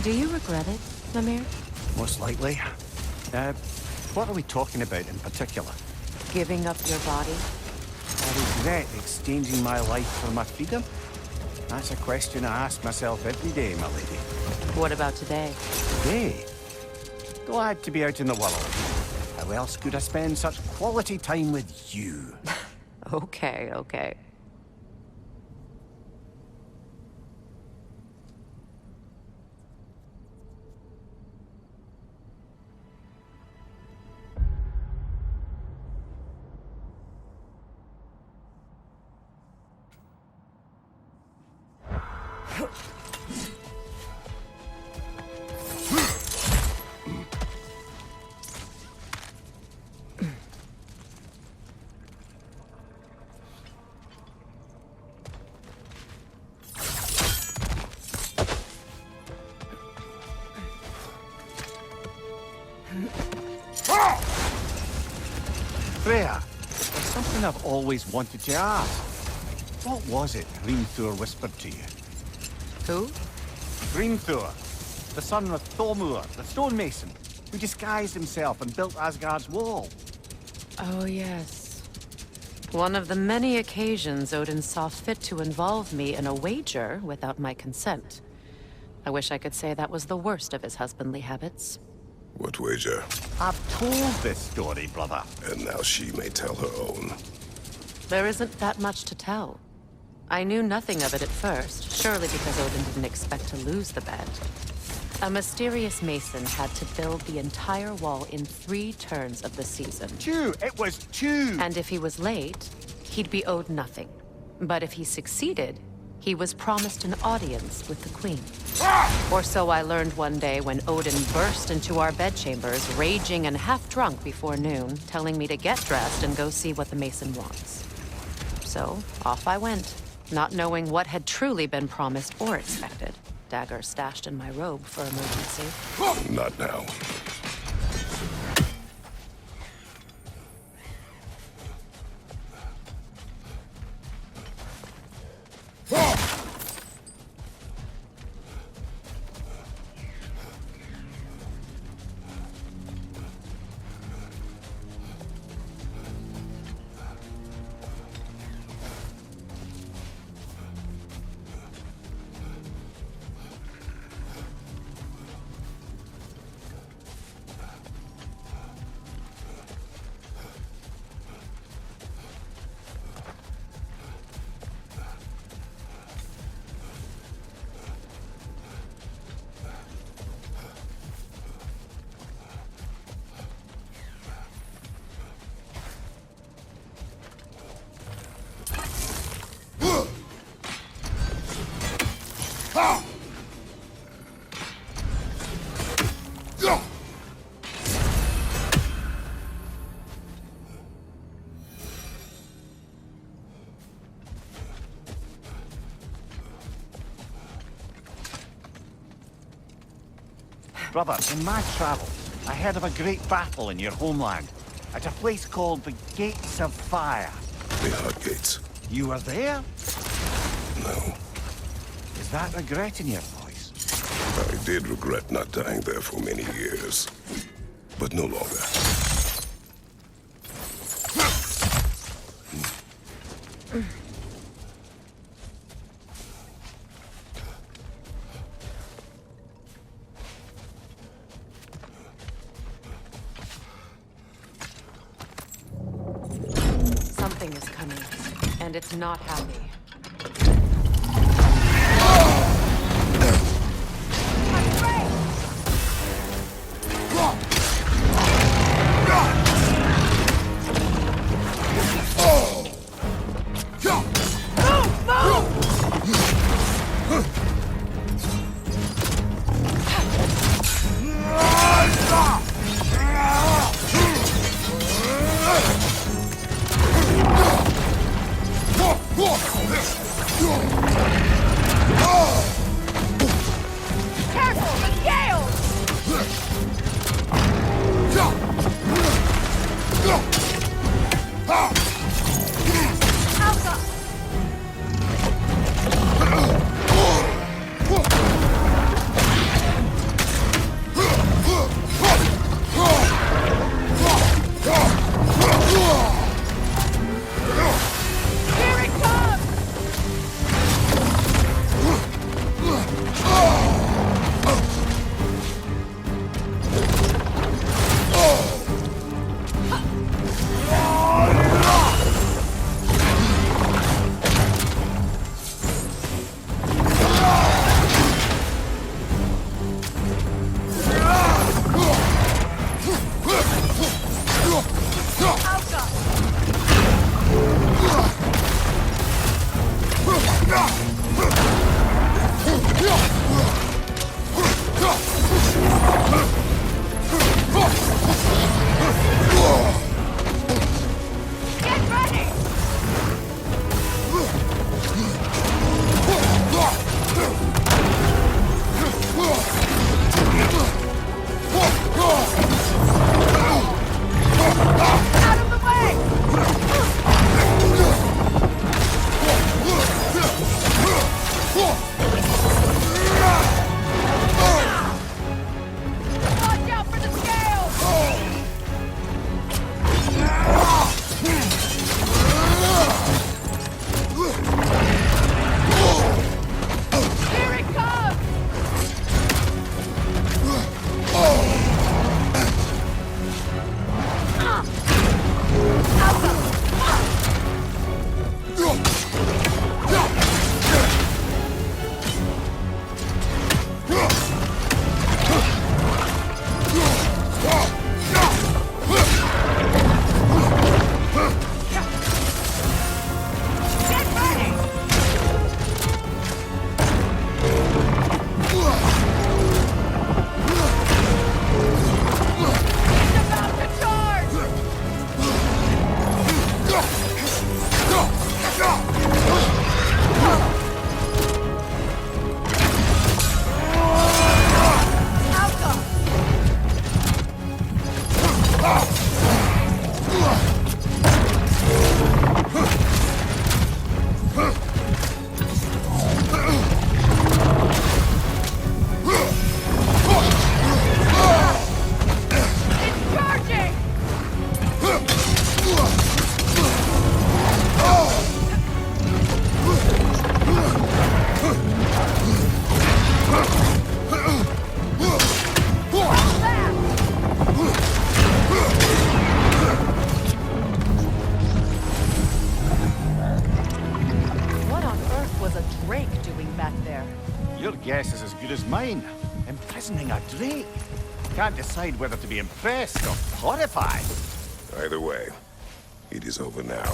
Do you regret it, Mimir? Most likely. What are we talking about in particular? Giving up your body? I regret exchanging my life for my freedom? That's a question I ask myself every day, my lady. What about today? Today? Glad to be out in the world. How else could I spend such quality time with you? Okay, okay. Freya, there's something I've always wanted to ask. What was it Hrimthur whispered to you? Who? Hrimthur, the son of Thormur, the stonemason, who disguised himself and built Asgard's wall. Oh, yes. One of the many occasions Odin saw fit to involve me in a wager without my consent. I wish I could say that was the worst of his husbandly habits. What wager? I've told this story, brother. And now she may tell her own. There isn't that much to tell. I knew nothing of it at first, surely because Odin didn't expect to lose the bet. A mysterious mason had to build the entire wall in 3 turns of the season. 2! It was 2! And if he was late, he'd be owed nothing. But if he succeeded, he was promised an audience with the queen. Or so I learned one day when Odin burst into our bedchambers, raging and half drunk before noon, telling me to get dressed and go see what the mason wants. So, off I went, not knowing what had truly been promised or expected. Dagger stashed in my robe for emergency. Not now. Brother, in my travels, I heard of a great battle in your homeland, at a place called the Gates of Fire. The Hot Gates. You were there? No. Is that regret in your voice? I did regret not dying there for many years, but no longer. Something is coming, and it's not happy. Guess is as good as mine. Imprisoning a drake. Can't decide whether to be impressed or horrified. Either way, it is over now.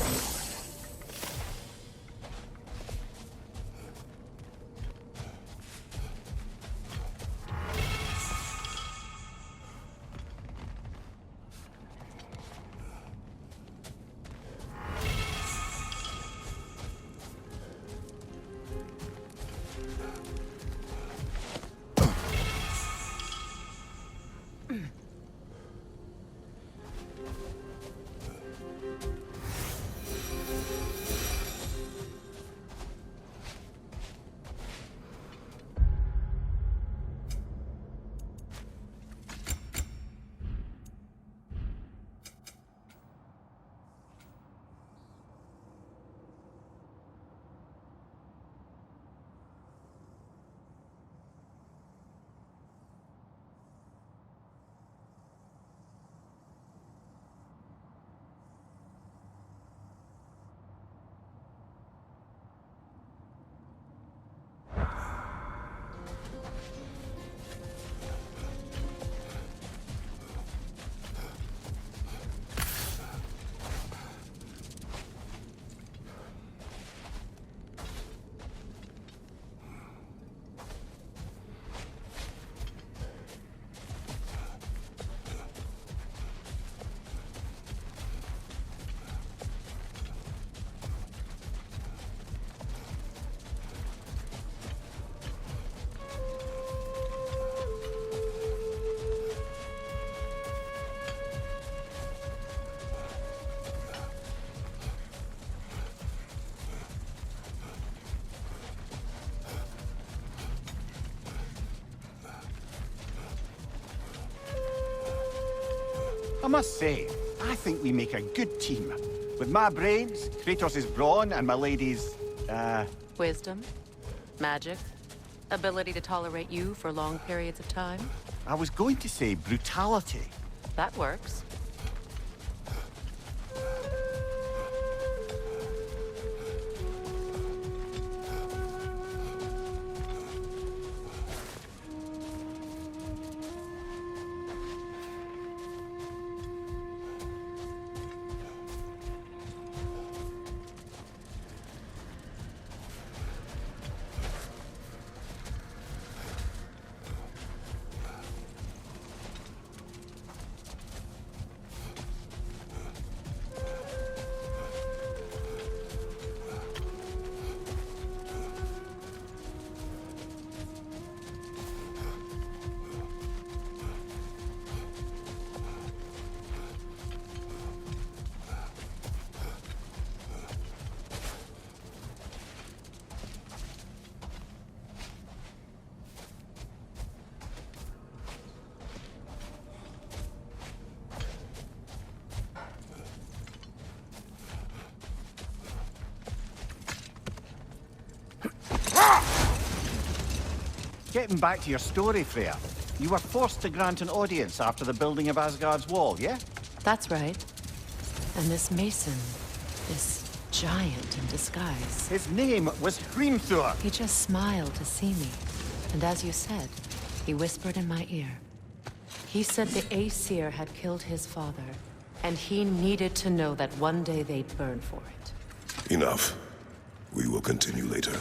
I must say, I think we make a good team. With my brains, Kratos' brawn, and my lady's, Wisdom, magic, ability to tolerate you for long periods of time. I was going to say brutality. That works. Getting back to your story, Freya. You were forced to grant an audience after the building of Asgard's wall, yeah? That's right. And this mason, this giant in disguise. His name was Hrimthur. He just smiled to see me. And as you said, he whispered in my ear. He said the Aesir had killed his father, and he needed to know that one day they'd burn for it. Enough. We will continue later.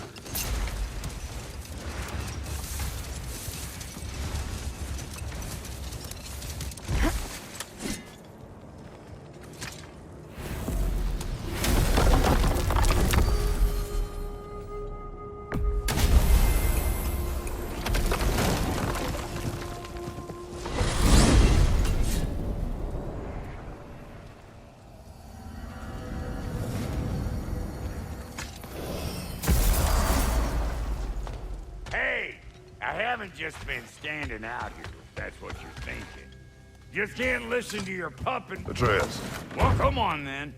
Just been standing out here, if that's what you're thinking. Just can't listen to your pup and... Atreus. Well, come on, then.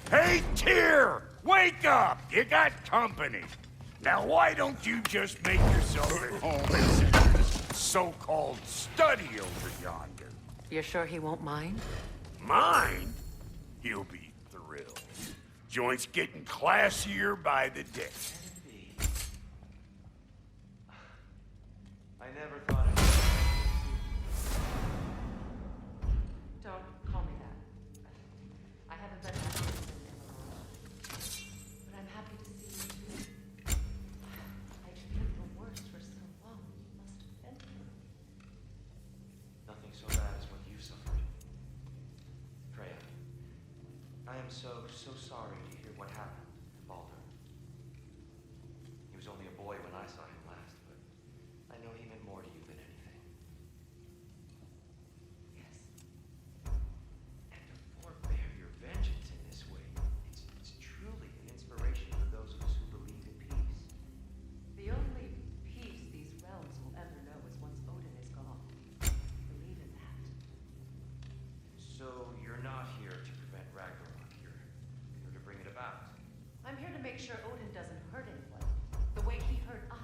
Hey, Tyr! Wake up! You got company. Now, why don't you just make yourself at home and sit in this so-called study over yonder? You're sure he won't mind? Mind? He'll be thrilled. Joint's getting classier by the day. I never thought it. Don't call me that. I haven't been happy in a while. But I'm happy to see you too. I feared the worst for so long. You must have been through. Nothing so bad as what you suffered. Freya, I am so sorry to hear what happened to Baldur. He was only a boy when I saw him last, but I know he meant more to you than anything. Yes. And to forbear your vengeance in this way, it's truly an inspiration for those of us who believe in peace. The only peace these realms will ever know is once Odin is gone. Believe in that. So you're not here to prevent Ragnarok, you're here to bring it about. I'm here to make sure Odin doesn't hurt anyone the way he hurt us.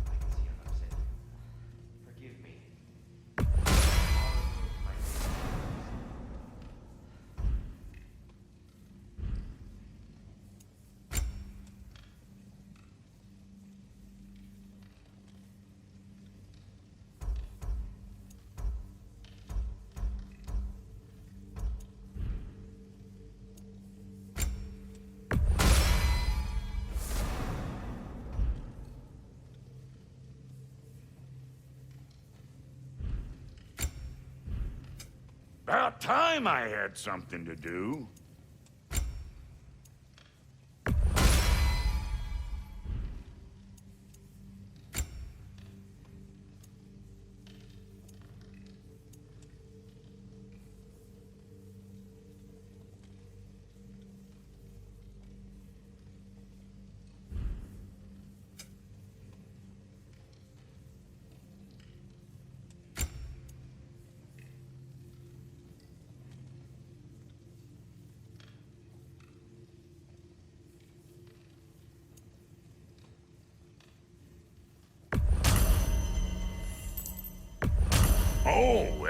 I can see how upset you. Forgive me. About time I had something to do.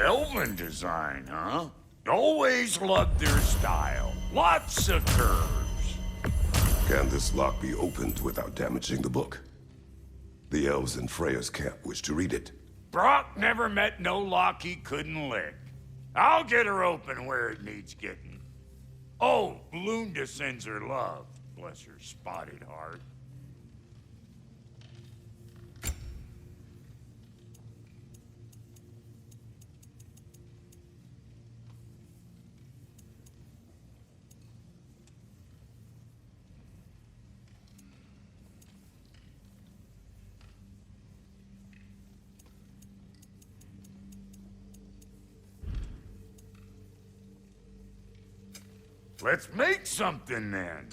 elven design, huh? Always loved their style. Lots of curves. Can this lock be opened without damaging the book? The elves in Freya's camp wish to read it. Brock never met no lock he couldn't lick. I'll get her open where it needs getting. Oh, Lunda sends her love. Bless her spotted heart. Let's make something then.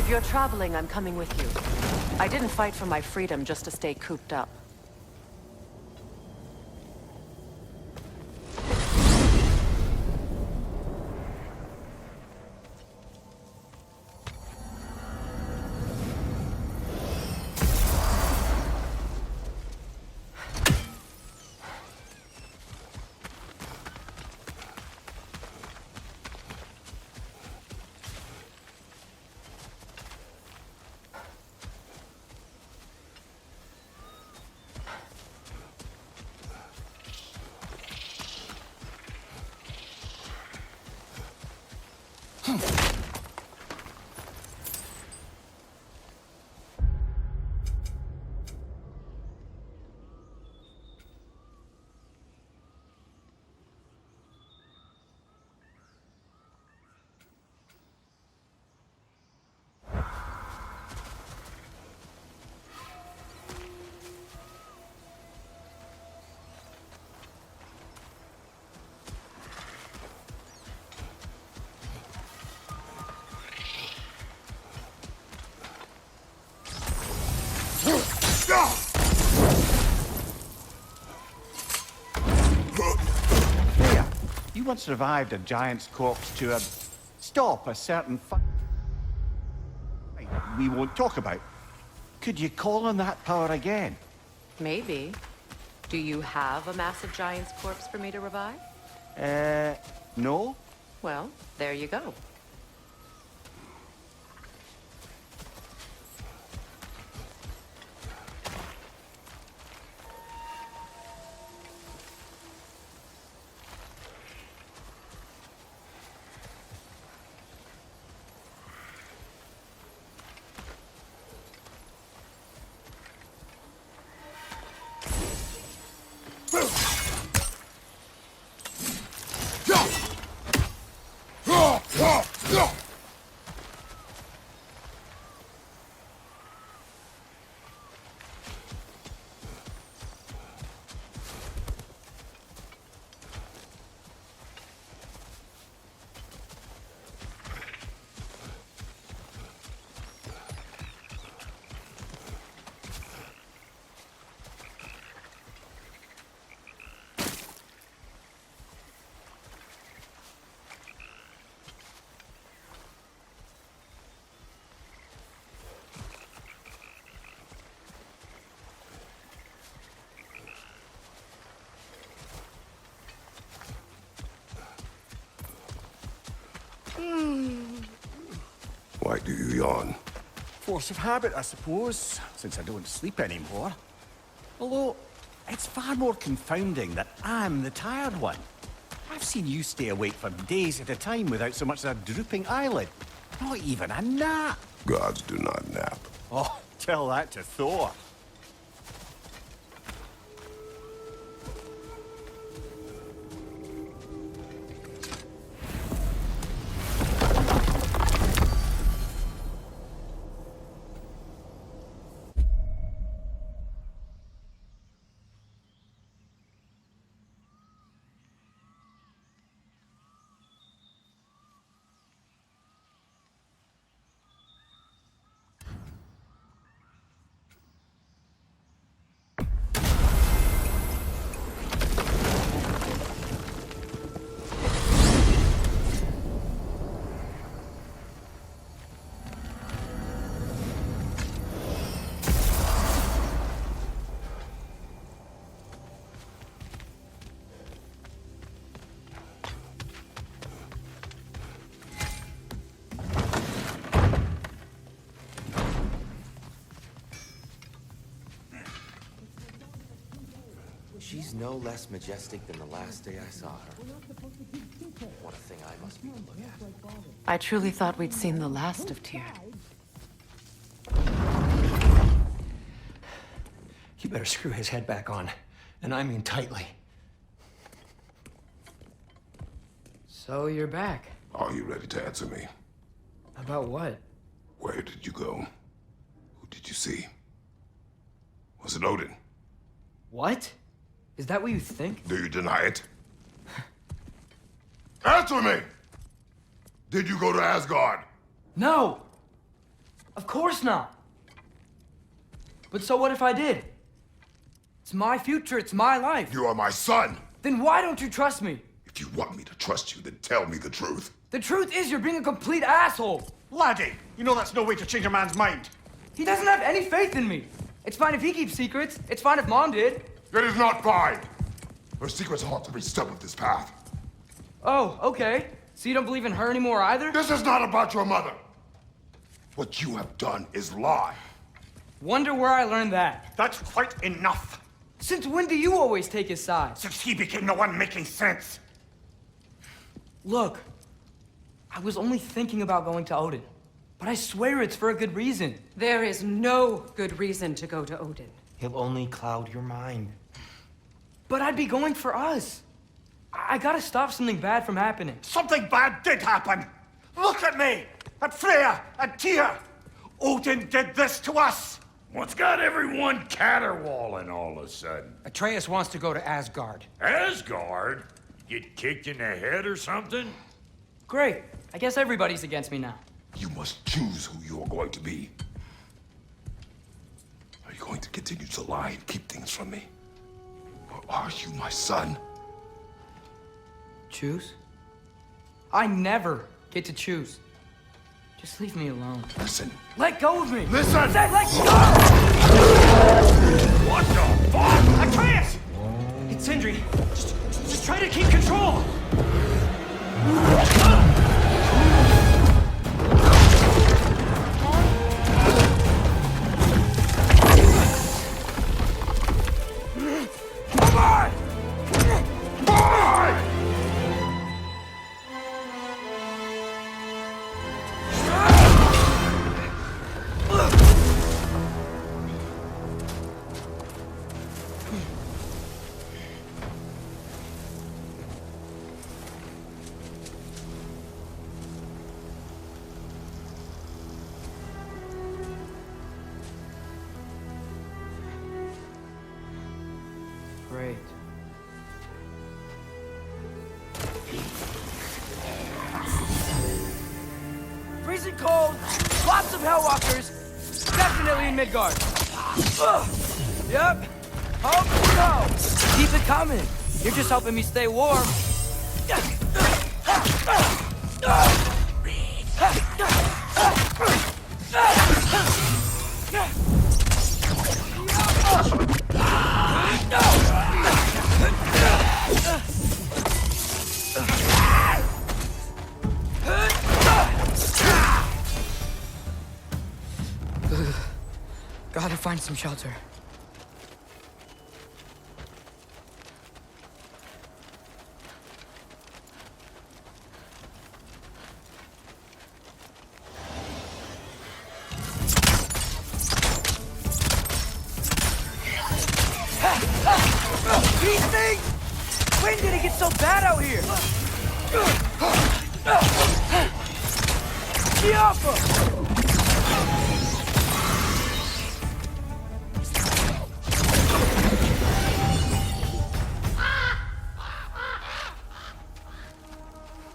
If you're traveling, I'm coming with you. I didn't fight for my freedom just to stay cooped up. Freya, you once revived a giant's corpse to stop a certain fight we won't talk about. Could you call on that power again? Maybe. Do you have a massive giant's corpse for me to revive? No? Well, there you go. Why do you yawn? Force of habit, I suppose, since I don't sleep anymore. Although, it's far more confounding that I'm the tired one. I've seen you stay awake for days at a time without so much as a drooping eyelid. Not even a nap. Gods do not nap. Oh, tell that to Thor. She's no less majestic than the last day I saw her. What a thing I must be to look at. I truly thought we'd seen the last of Tyr. You better screw his head back on, and I mean tightly. So you're back. Are you ready to answer me? About what? Where did you go? Who did you see? Was it Odin? What? Is that what you think? Do you deny it? Answer me! Did you go to Asgard? No! Of course not. But so what if I did? It's my future, it's my life. You are my son! Then why don't you trust me? If you want me to trust you, then tell me the truth. The truth is you're being a complete asshole. Laddie, you know that's no way to change a man's mind. He doesn't have any faith in me. It's fine if he keeps secrets. It's fine if Mom did. It is not fine! Her secrets ought to be stuck with this path. Oh, okay. So you don't believe in her anymore either? This is not about your mother! What you have done is lie. Wonder where I learned that. That's quite enough. Since when do you always take his side? Since he became the one making sense. Look, I was only thinking about going to Odin. But I swear it's for a good reason. There is no good reason to go to Odin. He'll only cloud your mind. But I'd be going for us. I gotta stop something bad from happening. Something bad did happen. Look at me, at Freya, at Tyr. Odin did this to us. What's got everyone caterwauling all of a sudden? Atreus wants to go to Asgard. Asgard? Get kicked in the head or something? Great. I guess everybody's against me now. You must choose who you are going to be. Are you going to continue to lie and keep things from me? Or are you my son? Choose? I never get to choose. Just leave me alone. Listen. Let go of me! Listen! I said let go! What the fuck? Atreus! It's Sindri. Just try to keep control. Come on! Boy! Great. Freezing cold, lots of Hellwalkers, definitely in Midgard. Yep. Hope so. Keep it coming. You're just helping me stay warm. Gotta find some shelter. These things! When did it get so bad out here? Chiappa!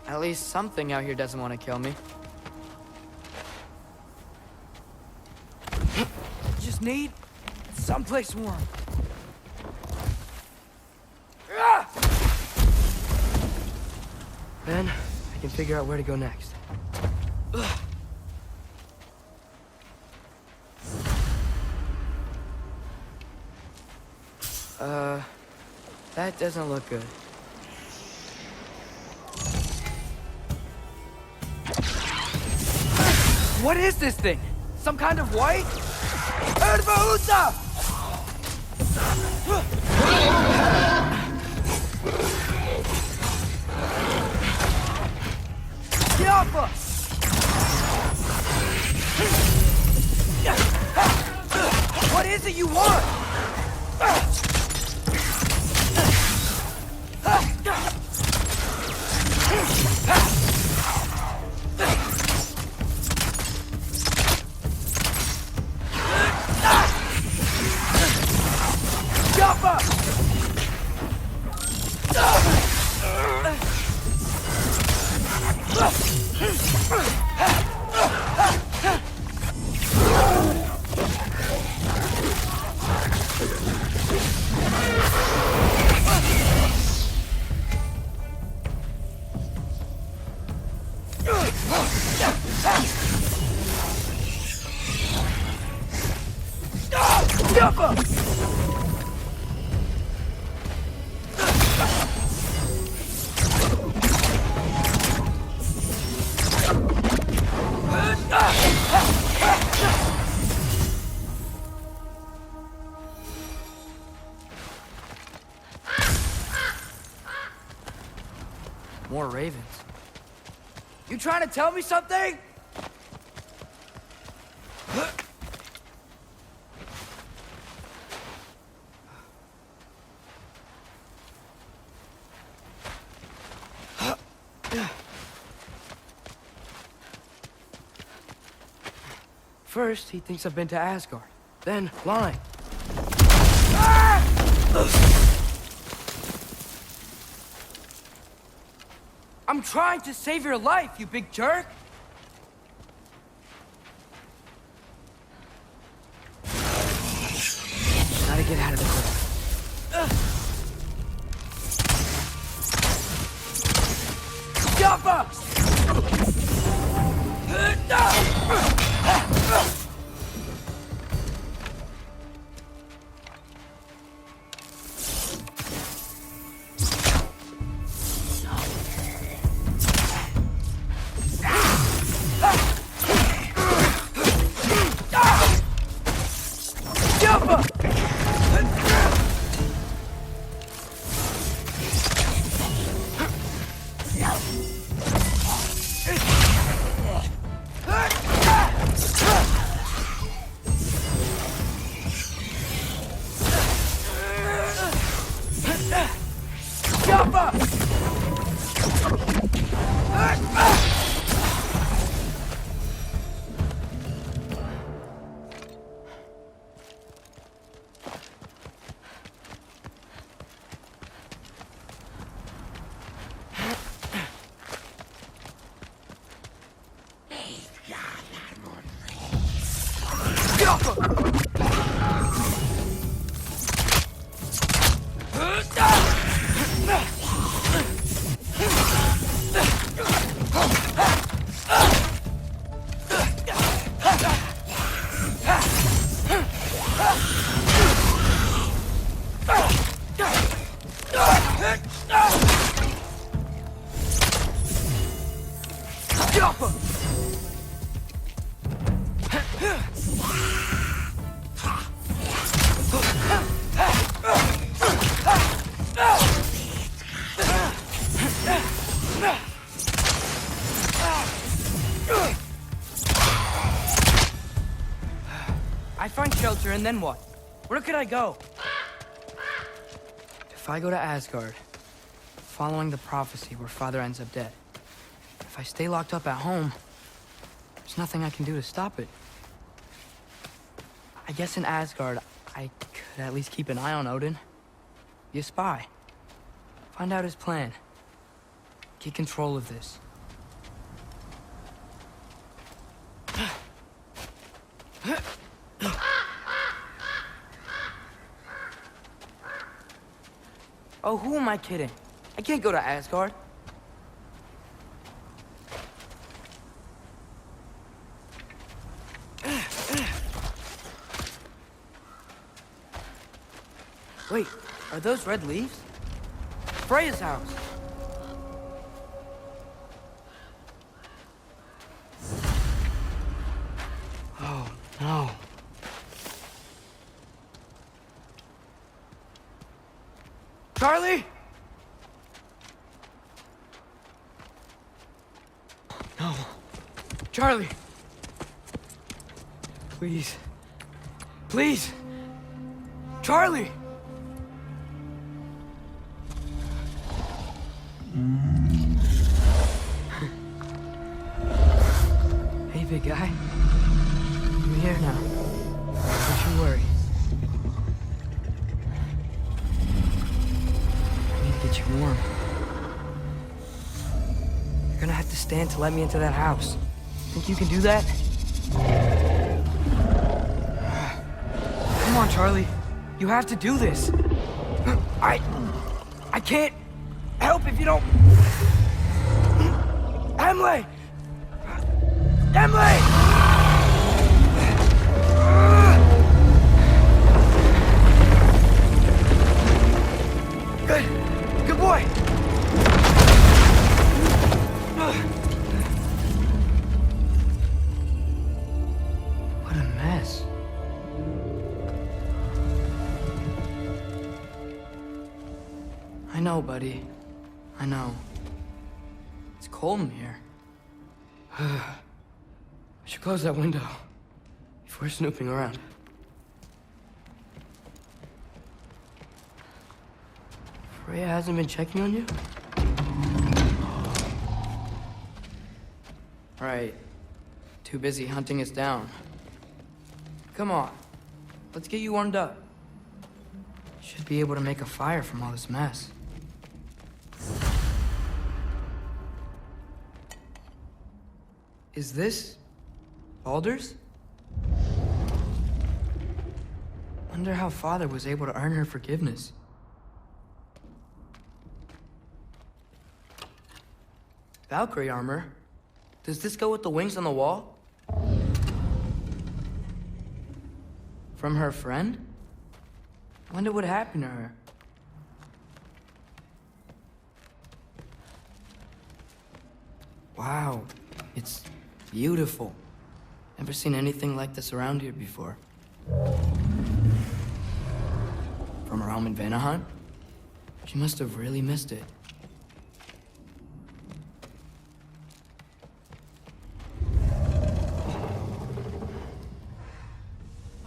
At least something out here doesn't want to kill me. Just need someplace warm. Then I can figure out where to go next. That doesn't look good. What is this thing? Some kind of white? Ervahusa! Chiappa! What is it you want? More ravens. You trying to tell me something? First, he thinks I've been to Asgard. Then, lying. I'm trying to save your life, you big jerk! Gotta get out of the crowd. Jump! I find shelter, and then what? Where could I go? If I go to Asgard, following the prophecy where Father ends up dead, if I stay locked up at home, there's nothing I can do to stop it. I guess in Asgard, I could at least keep an eye on Odin. Be a spy. Find out his plan. Get control of this. Oh, who am I kidding? I can't go to Asgard. Wait, are those red leaves? Freya's house. Oh, no. Charlie? No. Charlie. Please. Please. Charlie! Hey, big guy. I'm here now. Don't you worry. I need to get you warm. You're gonna have to stand to let me into that house. Think you can do that? Come on, Charlie. You have to do this. I can't help if you don't... Emily! Emily! know, buddy. I know. It's cold in here. I should close that window before snooping around. Freya hasn't been checking on you? Right. Too busy hunting us down. Come on. Let's get you warmed up. Should be able to make a fire from all this mess. Is this Baldur's? Wonder how Father was able to earn her forgiveness. Valkyrie armor? Does this go with the wings on the wall? From her friend? Wonder what happened to her. Wow, it's beautiful. Never seen anything like this around here before. From her home in Vanaheim? She must have really missed it.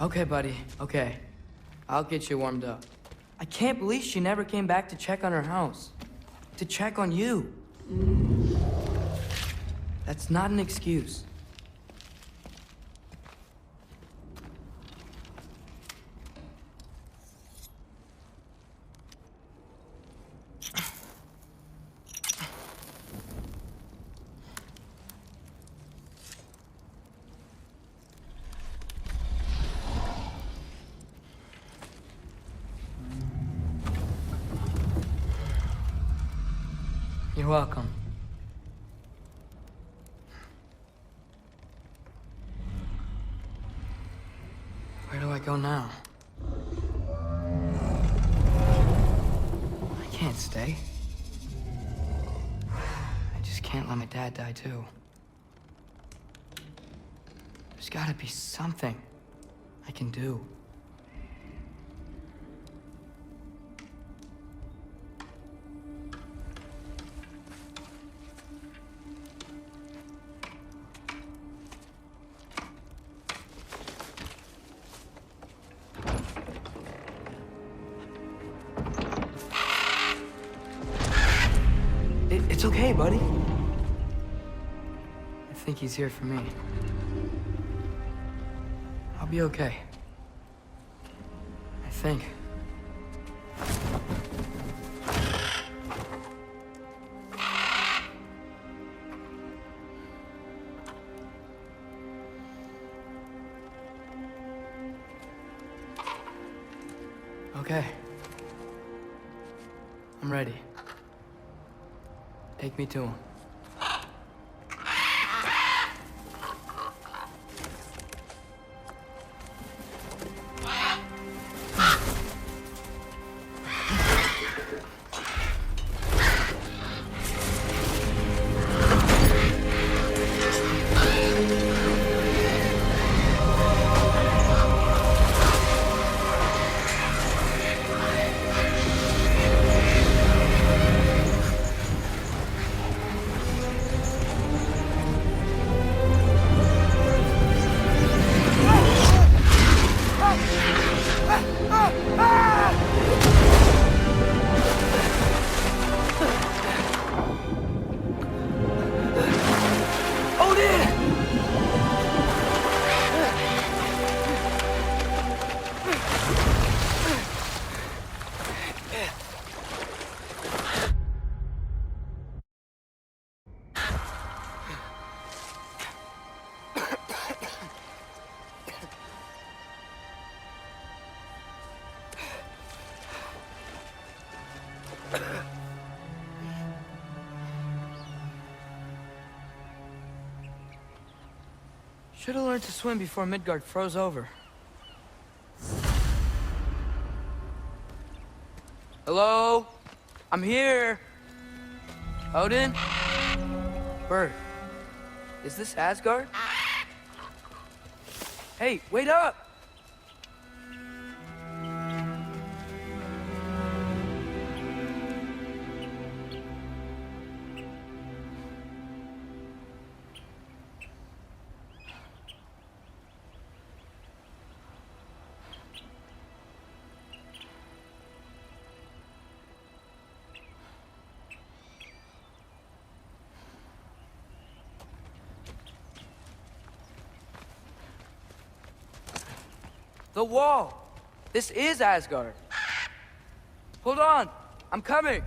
Okay, buddy, okay. I'll get you warmed up. I can't believe she never came back to check on her house. To check on you. That's not an excuse. You're welcome. Where do I go now? I can't stay. I just can't let my dad die too. There's gotta be something I can do. It's okay, buddy. I think he's here for me. I'll be okay. I think. Okay. I'm ready. Take me to him. Should have learned to swim before Midgard froze over. Hello? I'm here. Odin? Bert. Is this Asgard? Hey, wait up! The wall! This is Asgard. Hold on! I'm coming!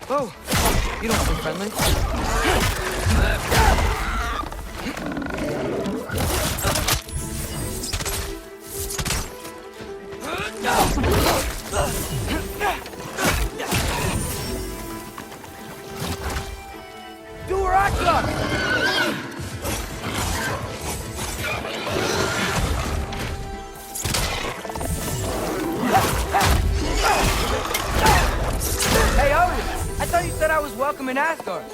Oh! You don't seem friendly. Do where I come! Hey, Odin! I thought you said I was welcome in Asgard.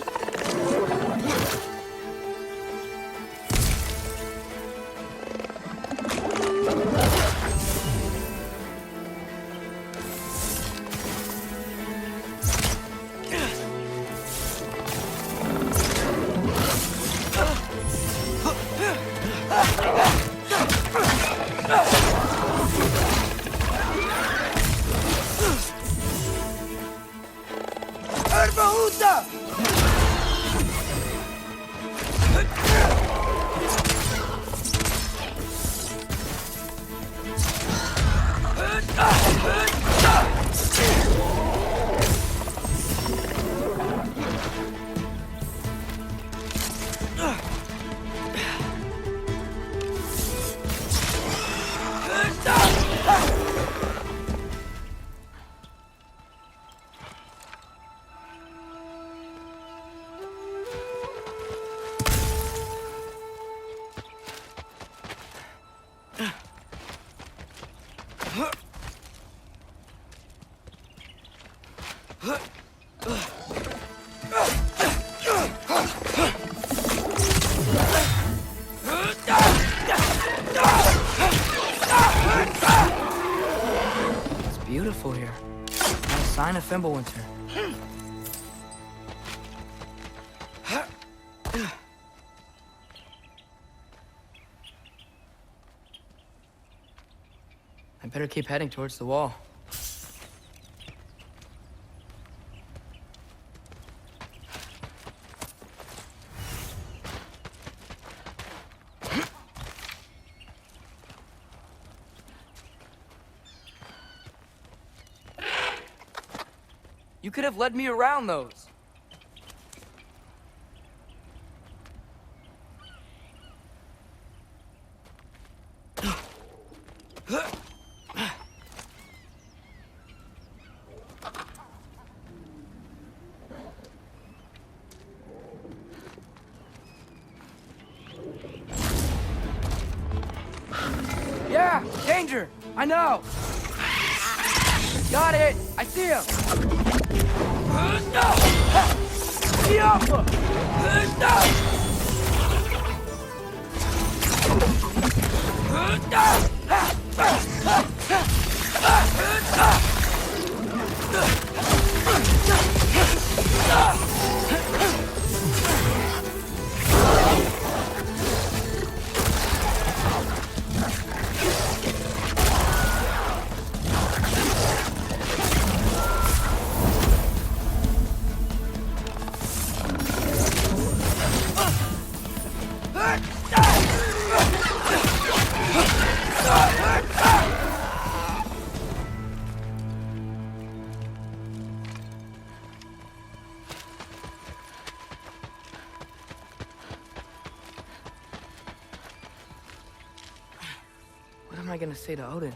It's beautiful here. Not a sign of Fimbulwinter. I better keep heading towards the wall. You could have led me around those. Yeah, danger! I know! Got it! I see him! What am I gonna say to Odin?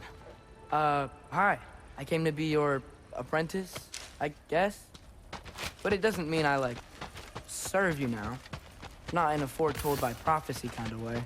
Hi. I came to be your apprentice, I guess? But it doesn't mean I, like, serve you now. Not in a foretold by prophecy kind of way.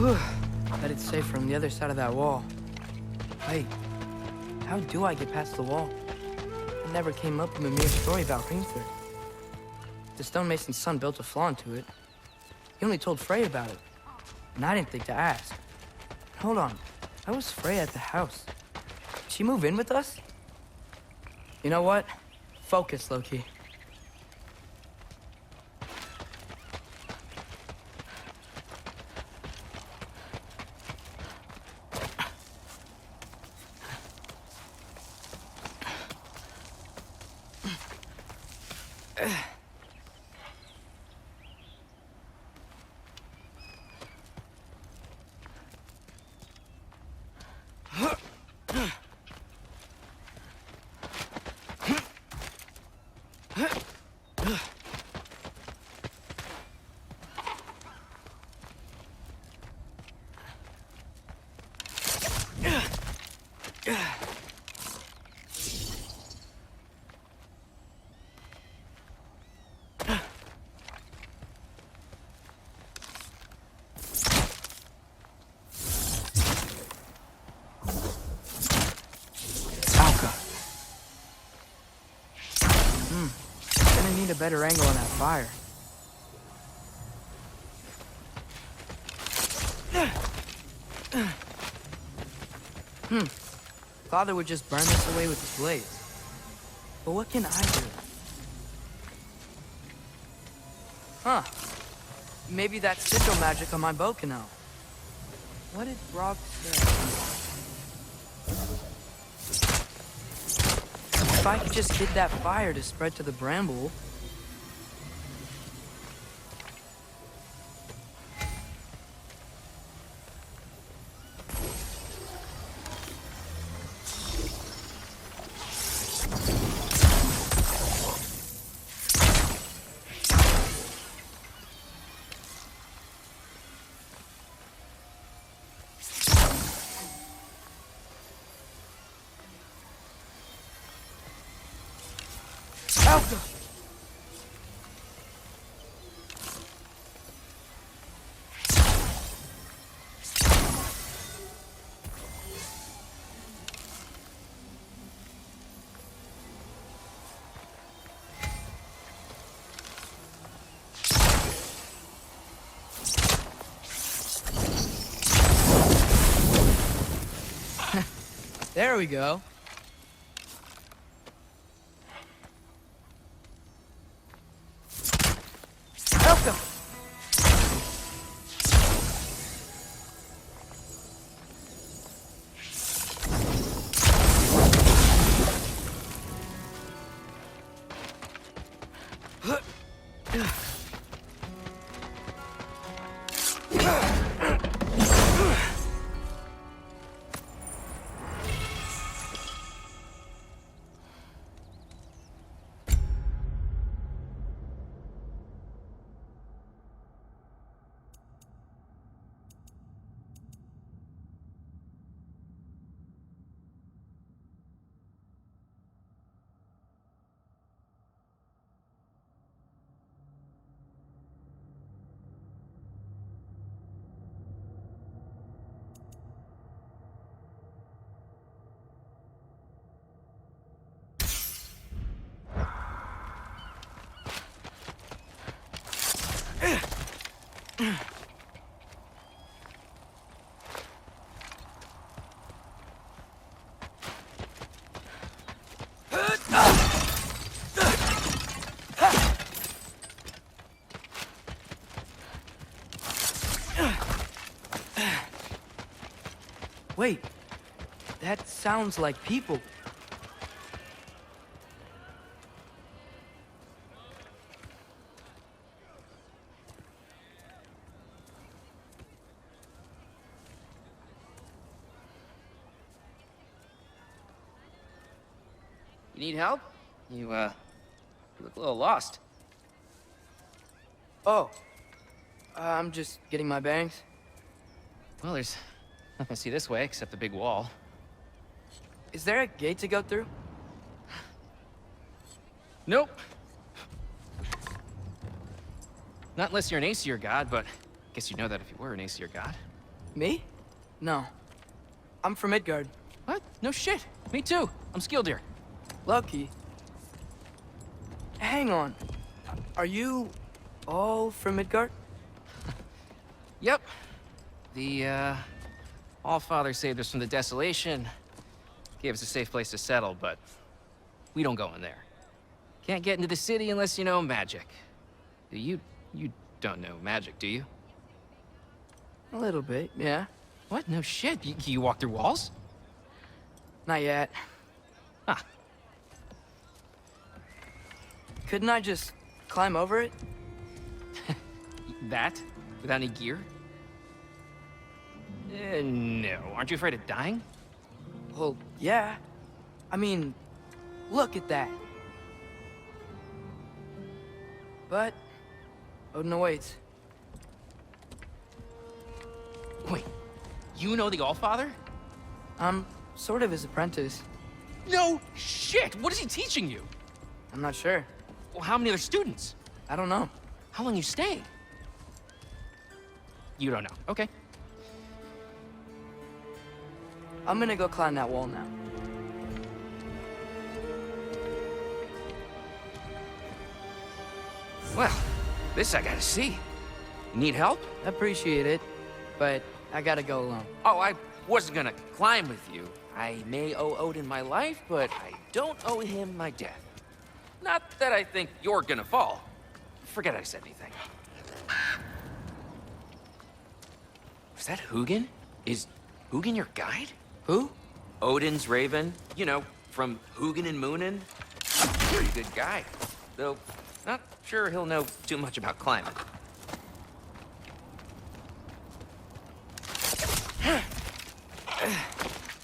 Whew. Bet it's safer on the other side of that wall. Wait, how do I get past the wall? It never came up in the mere story about Hringthur. The stonemason's son built a flaw into it. He only told Frey about it, and I didn't think to ask. Hold on, how was Frey at the house? Did she move in with us? You know what? Focus, Loki. Gonna need a better angle on that fire. Father would just burn this away with his blades. But what can I do? Huh. Maybe that sigil magic on my bow can help. What did Brock say? If I could just get that fire to spread to the bramble. There we go. Welcome. Wait, that sounds like people. You need help? You look a little lost. Oh, I'm just getting my bearings. Well, there's nothing to see this way except the big wall. Is there a gate to go through? Nope. Not unless you're an Aesir god, but I guess you'd know that if you were an Aesir god. Me? No. I'm from Midgard. What? No shit. Me too. I'm skilled here. Lucky. Hang on. Are you all from Midgard? Yep. The, Allfather saved us from the desolation. Gave us a safe place to settle, but we don't go in there. Can't get into the city unless you know magic. You don't know magic, do you? A little bit, yeah. What? No shit. You walk through walls? Not yet. Huh. Couldn't I just climb over it? That? Without any gear? No. Aren't you afraid of dying? Well, yeah. I mean, look at that. But Odin awaits. Wait, you know the Allfather? I'm sort of his apprentice. No shit! What is he teaching you? I'm not sure. Well, how many other students? I don't know. How long you stay? You don't know. Okay. I'm gonna go climb that wall now. Well, this I gotta see. You need help? Appreciate it, but I gotta go alone. Oh, I wasn't gonna climb with you. I may owe Odin my life, but I don't owe him my death. Not that I think you're gonna fall. Forget I said anything. Was that Hugin? Is Hugin your guide? Who? Odin's raven. You know, from Hugin and Moonin. Pretty good guy. Though, not sure he'll know too much about climbing.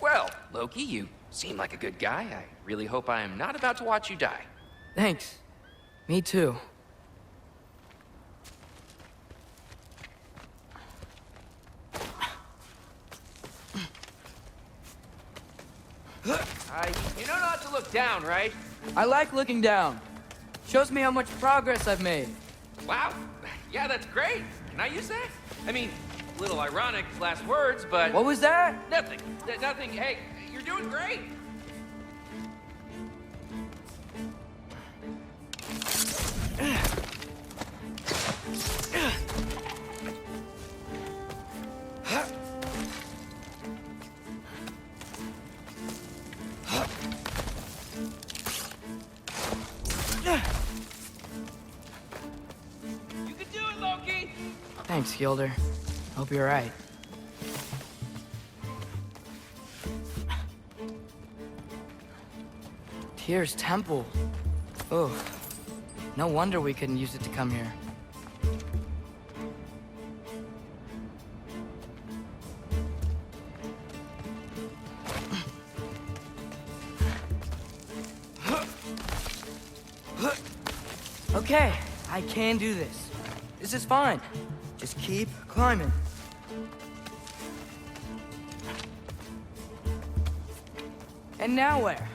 Well, Loki, you seem like a good guy. I really hope I am not about to watch you die. Thanks. Me too. You know not to look down, right? I like looking down. Shows me how much progress I've made. Wow. Yeah, that's great. Can I use that? I mean, a little ironic last words, but... What was that? Nothing. Nothing. Hey, you're doing great. You can do it, Loki! Thanks, Gilder. Hope you're right. Tyr's temple. Oh, no wonder we couldn't use it to come here. Okay, I can do this. This is fine. Just keep climbing. And now where?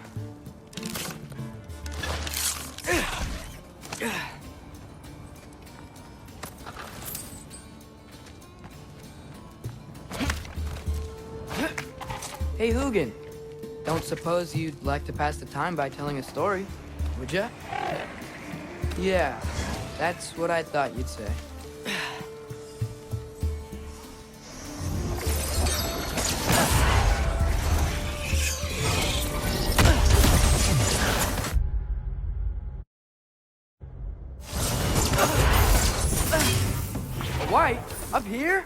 Hey, Hugin. Don't suppose you'd like to pass the time by telling a story, would ya? Yeah, that's what I thought you'd say. White? Up here?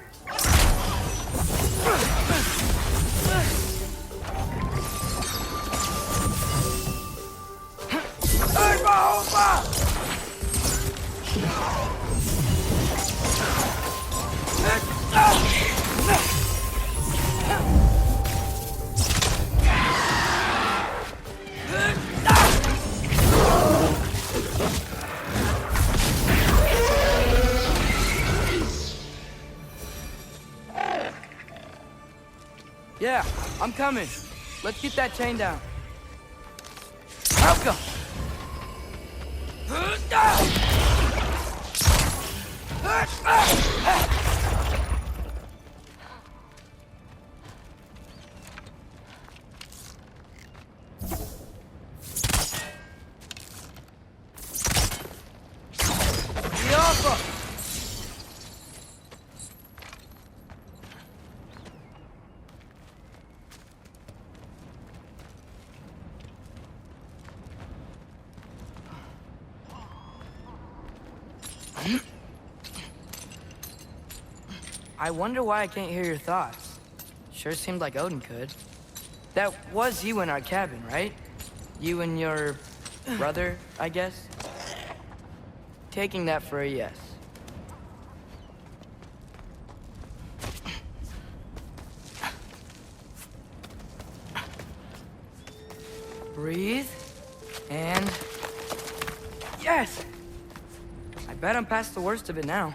Yeah, I'm coming. Let's get that chain down. Welcome. I wonder why I can't hear your thoughts. Sure seemed like Odin could. That was you in our cabin, right? You and your brother, I guess? Taking that for a yes. Breathe, and... yes! I bet I'm past the worst of it now.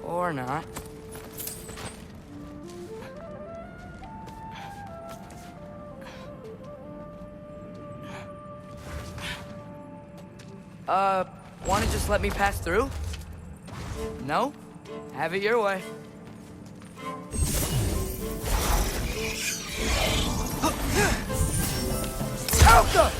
Or not. Wanna just let me pass through? No? Have it your way. Alpha!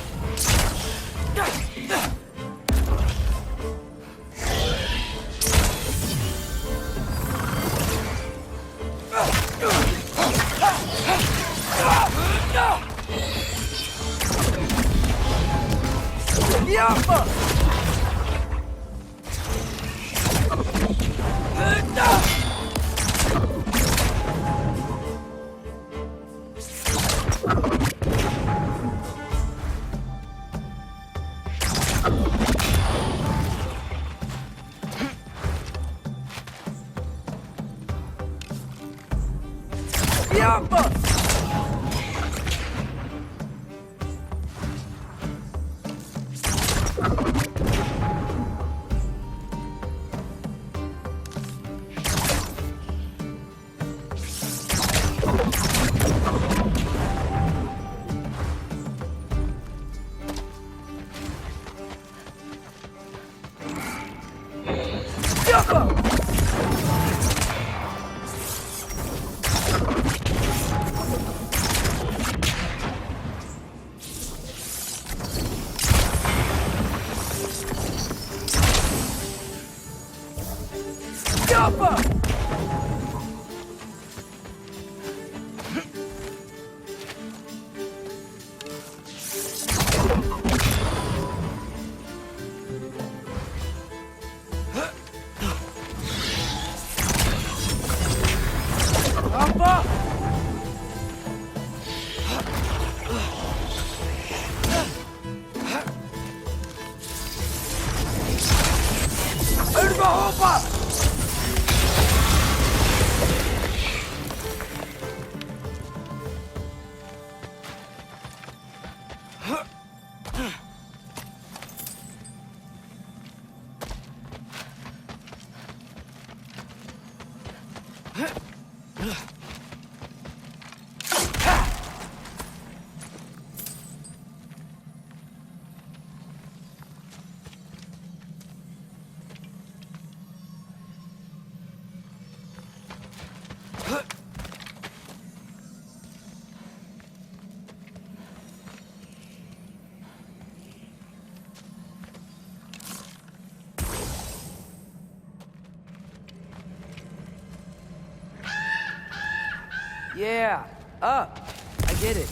Yeah, up. I get it.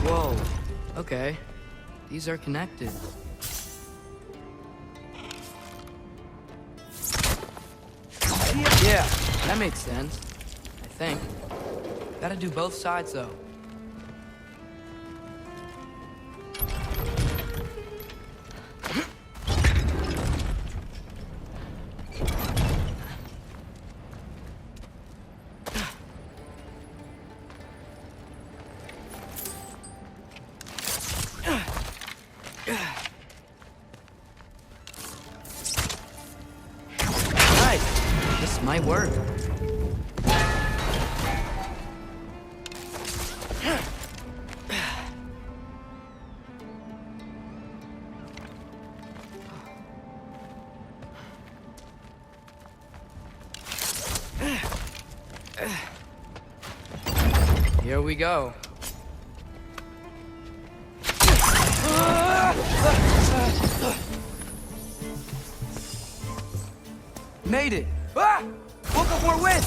Whoa. Okay. These are connected. Yeah, that makes sense. I think. Gotta do both sides, though. Nice. This might work. Here we go. Made it! Ah! Woke up more wind!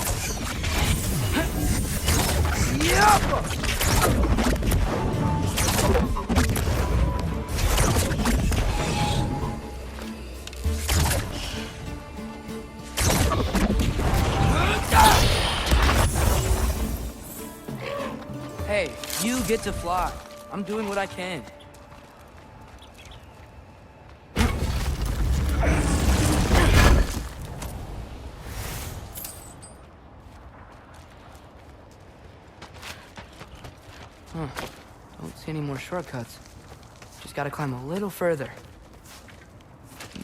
Hey, you get to fly. I'm doing what I can. Don't see any more shortcuts. Just gotta climb a little further.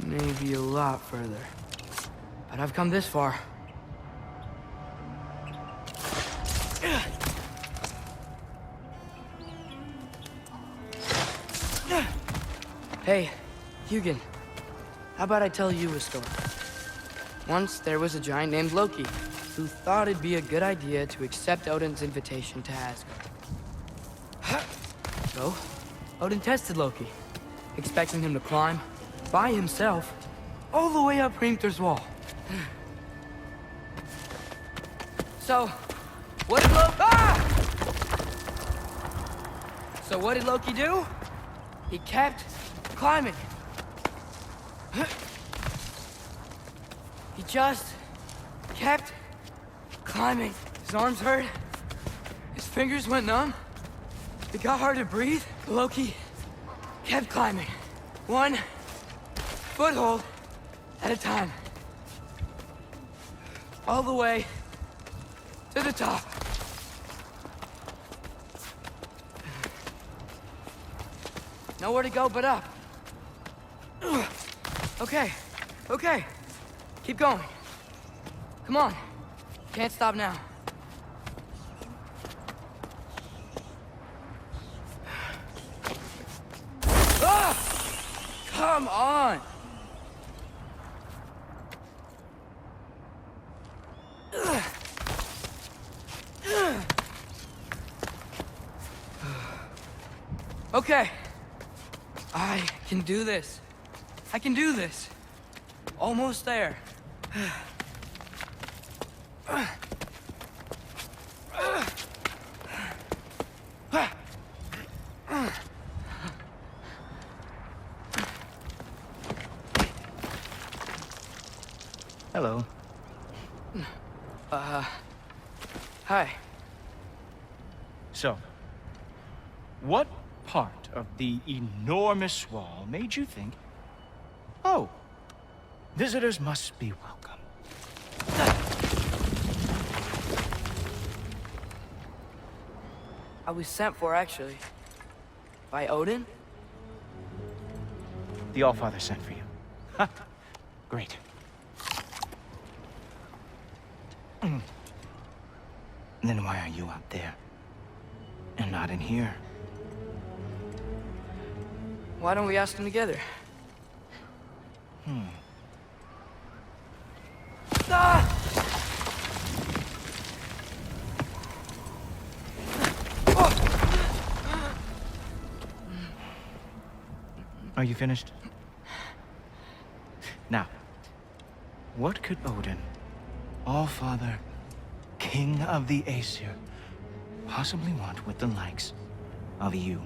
Maybe a lot further. But I've come this far. Hey, Hugin. How about I tell you a story? Once there was a giant named Loki who thought it'd be a good idea to accept Odin's invitation to Asgard. So, Odin tested Loki, expecting him to climb, by himself, all the way up Hrimthur's wall. So, what did Loki do? He kept climbing. He just kept climbing. His arms hurt, his fingers went numb. It got hard to breathe. Loki kept climbing. One foothold at a time. All the way to the top. Nowhere to go but up. Okay. Keep going. Come on. Can't stop now. Come on! Okay. I can do this. I can do this. Almost there. Hello. Hi. So, what part of the enormous wall made you think, oh, visitors must be welcome? I was sent for, actually. By Odin? The Allfather sent for you. Ha! Great. Then why are you out there? And not in here? Why don't we ask them together? Are you finished? Now, what could Odin, Allfather, King of the Aesir, possibly want with the likes of you?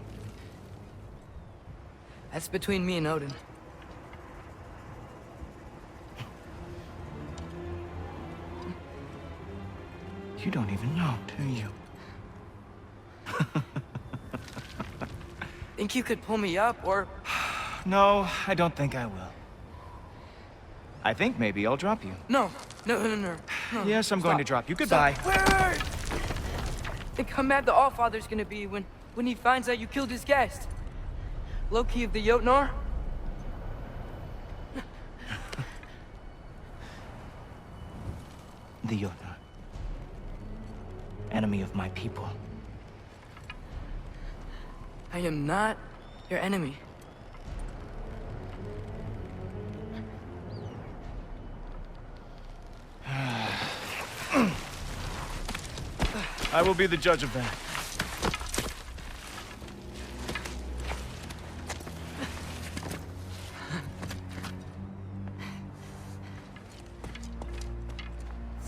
That's between me and Odin. You don't even know, do you? Think you could pull me up, or... No, I don't think I will. I think maybe I'll drop you. No. Yes, I'm going to drop you. Goodbye. Wait. Think how mad the Allfather's gonna be when he finds out you killed his guest. Loki of the Jotnar? The Jotnar. Enemy of my people. I am not your enemy. I will be the judge of that.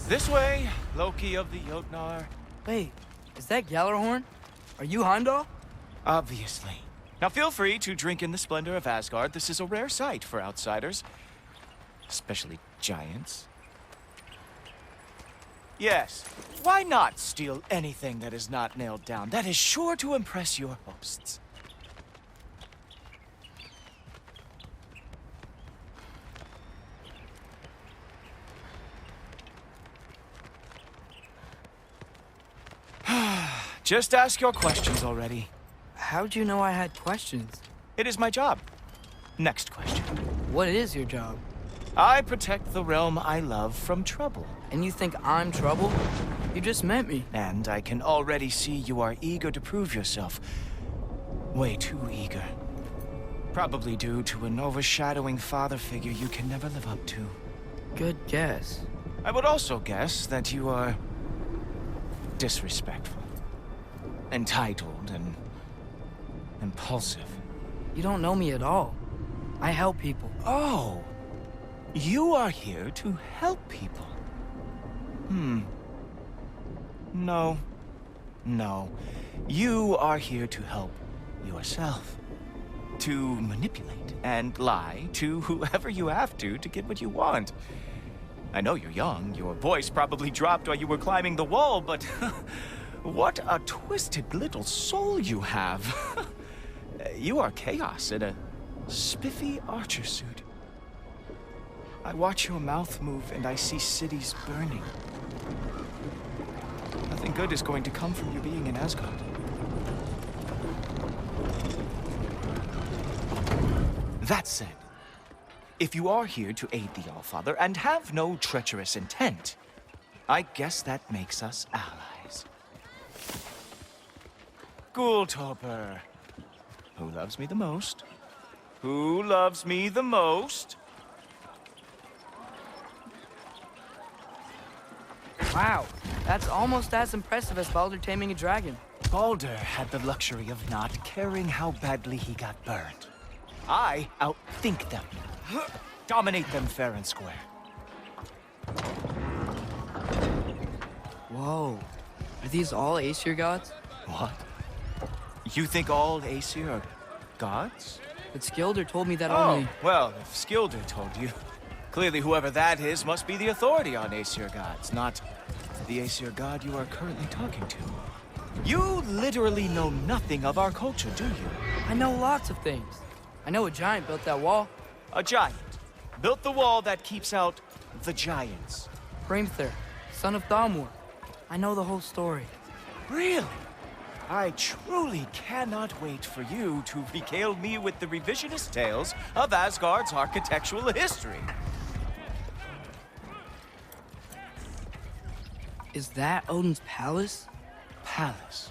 This way, Loki of the Jotnar. Wait, is that Gjallarhorn? Are you Heimdall? Obviously. Now feel free to drink in the splendor of Asgard. This is a rare sight for outsiders. Especially giants. Yes, why not steal anything that is not nailed down? That is sure to impress your hosts. Just ask your questions already. How'd you know I had questions? It is my job. Next question. What is your job? I protect the realm I love from trouble. And you think I'm trouble? You just met me. And I can already see you are eager to prove yourself. Way too eager. Probably due to an overshadowing father figure you can never live up to. Good guess. I would also guess that you are disrespectful, entitled, and impulsive. You don't know me at all. I help people. Oh, you are here to help people. No. You are here to help yourself. To manipulate and lie to whoever you have to get what you want. I know you're young. Your voice probably dropped while you were climbing the wall, but what a twisted little soul you have. You are chaos in a spiffy archer suit. I watch your mouth move and I see cities burning. Nothing good is going to come from you being in Asgard. That said, if you are here to aid the Allfather and have no treacherous intent, I guess that makes us allies. Gulltoper. Who loves me the most? Who loves me the most? Wow, that's almost as impressive as Baldur taming a dragon. Baldur had the luxury of not caring how badly he got burned. I outthink them. Dominate them fair and square. Whoa. Are these all Aesir gods? What? You think all Aesir are gods? But Skilder told me that Oh, only... well, if Skilder told you, clearly whoever that is must be the authority on Aesir gods, not the Aesir god you are currently talking to. You literally know nothing of our culture, do you? I know lots of things. I know a giant built that wall. A giant built the wall that keeps out the giants. Hrimthur, son of Thamur. I know the whole story. Really? I truly cannot wait for you to regale me with the revisionist tales of Asgard's architectural history. Is that Odin's palace? Palace?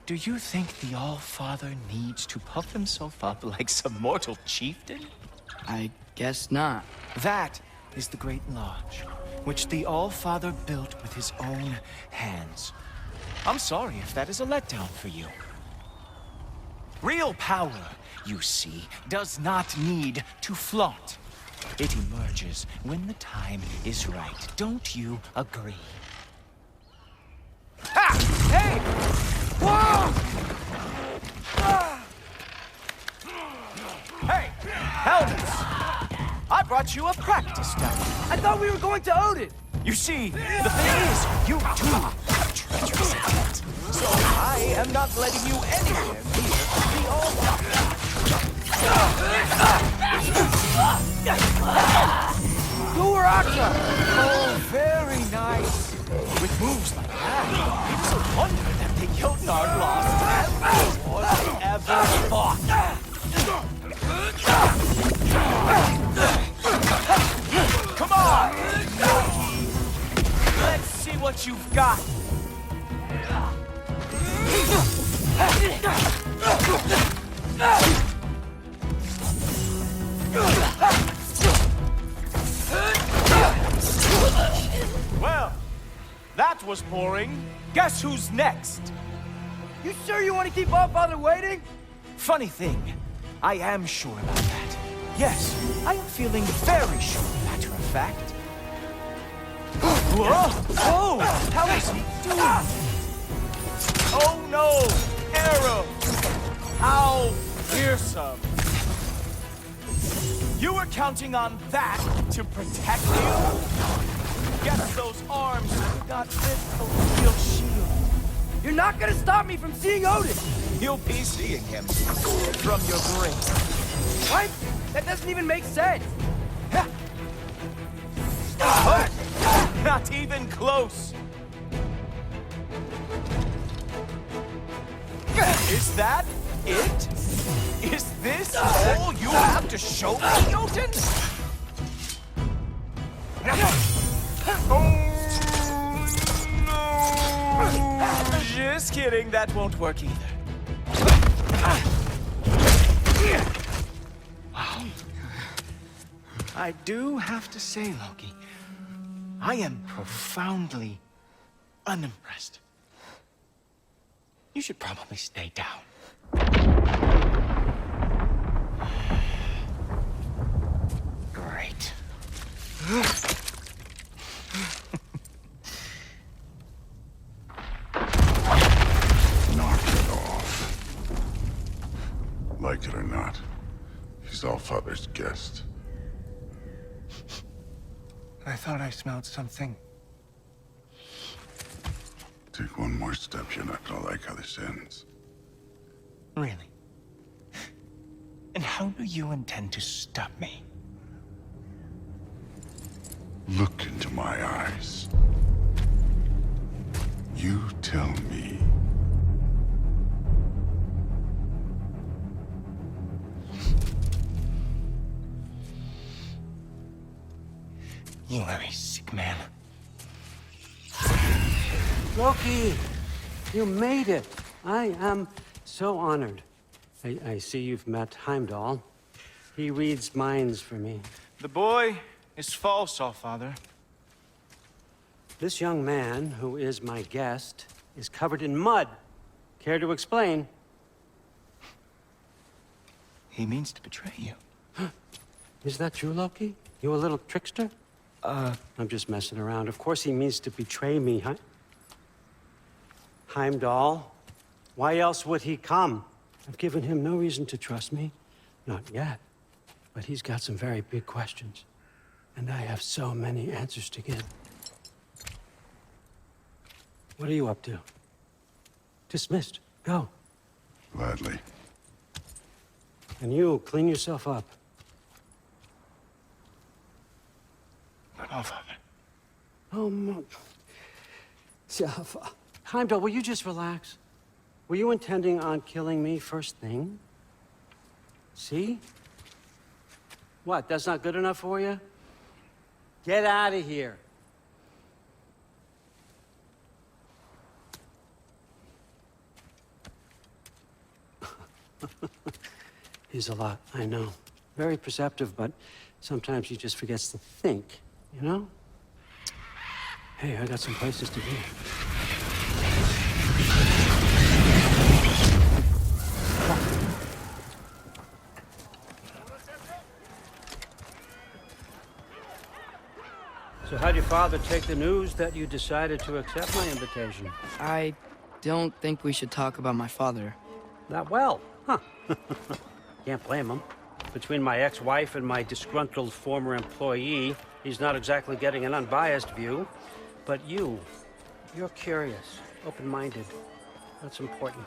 Do you think the All-Father needs to puff himself up like some mortal chieftain? I guess not. That is the Great Lodge, which the All-Father built with his own hands. I'm sorry if that is a letdown for you. Real power, you see, does not need to flaunt. It emerges when the time is right. Don't you agree? Ha! Hey! Whoa! Hey! Helmets! I brought you a practice dummy. I thought we were going to Odin! You see, the thing is, you too have treacherous intent. So I am not letting you anywhere near the All-Father. Duraka! Oh, very nice. With moves like that, it's a wonder that the Jotnar lost every war they ever fought. Come on! Let's see what you've got. Well, that was boring. Guess who's next? You sure you want to keep Allfather waiting? Funny thing, I am sure about that. Yes, I am feeling very sure, matter of fact. Whoa! Whoa! How is he doing? Oh no! Arrow! How fearsome! You were counting on that to protect you? Guess those arms got rid of a real shield. You're not gonna stop me from seeing Odin! You'll be seeing him from your brain. What? That doesn't even make sense! Not even close! Is that it? Is this all you have to show me, Odin? Just kidding, that won't work either. Wow. I do have to say, Loki, I am profoundly unimpressed. You should probably stay down. Great. Knock it off. Like it or not, he's Allfather's guest. I thought I smelled something. Take one more step, you're not gonna like how this ends. Really? And how do you intend to stop me? Look into my eyes. You tell me. You are a sick man. Loki, you made it. I am so honored. I see you've met Heimdall. He reads minds for me. The boy is false, Allfather. This young man, who is my guest, is covered in mud. Care to explain? He means to betray you. Is that true, Loki? You a little trickster? I'm just messing around. Of course he means to betray me, huh? Heimdall, why else would he come? I've given him no reason to trust me. Not yet. But he's got some very big questions. And I have so many answers to give. What are you up to? Dismissed. Go. Gladly. And you, clean yourself up. But Allfather. Oh, Heimdall, will you just relax? Were you intending on killing me first thing? See? What, that's not good enough for you? Get out of here. He's a lot, I know. Very perceptive, but sometimes he just forgets to think, you know? Hey, I got some places to be. So how'd your father take the news that you decided to accept my invitation? I don't think we should talk about my father. Not well, huh? Can't blame him. Between my ex-wife and my disgruntled former employee, he's not exactly getting an unbiased view. But you're curious, open-minded. That's important.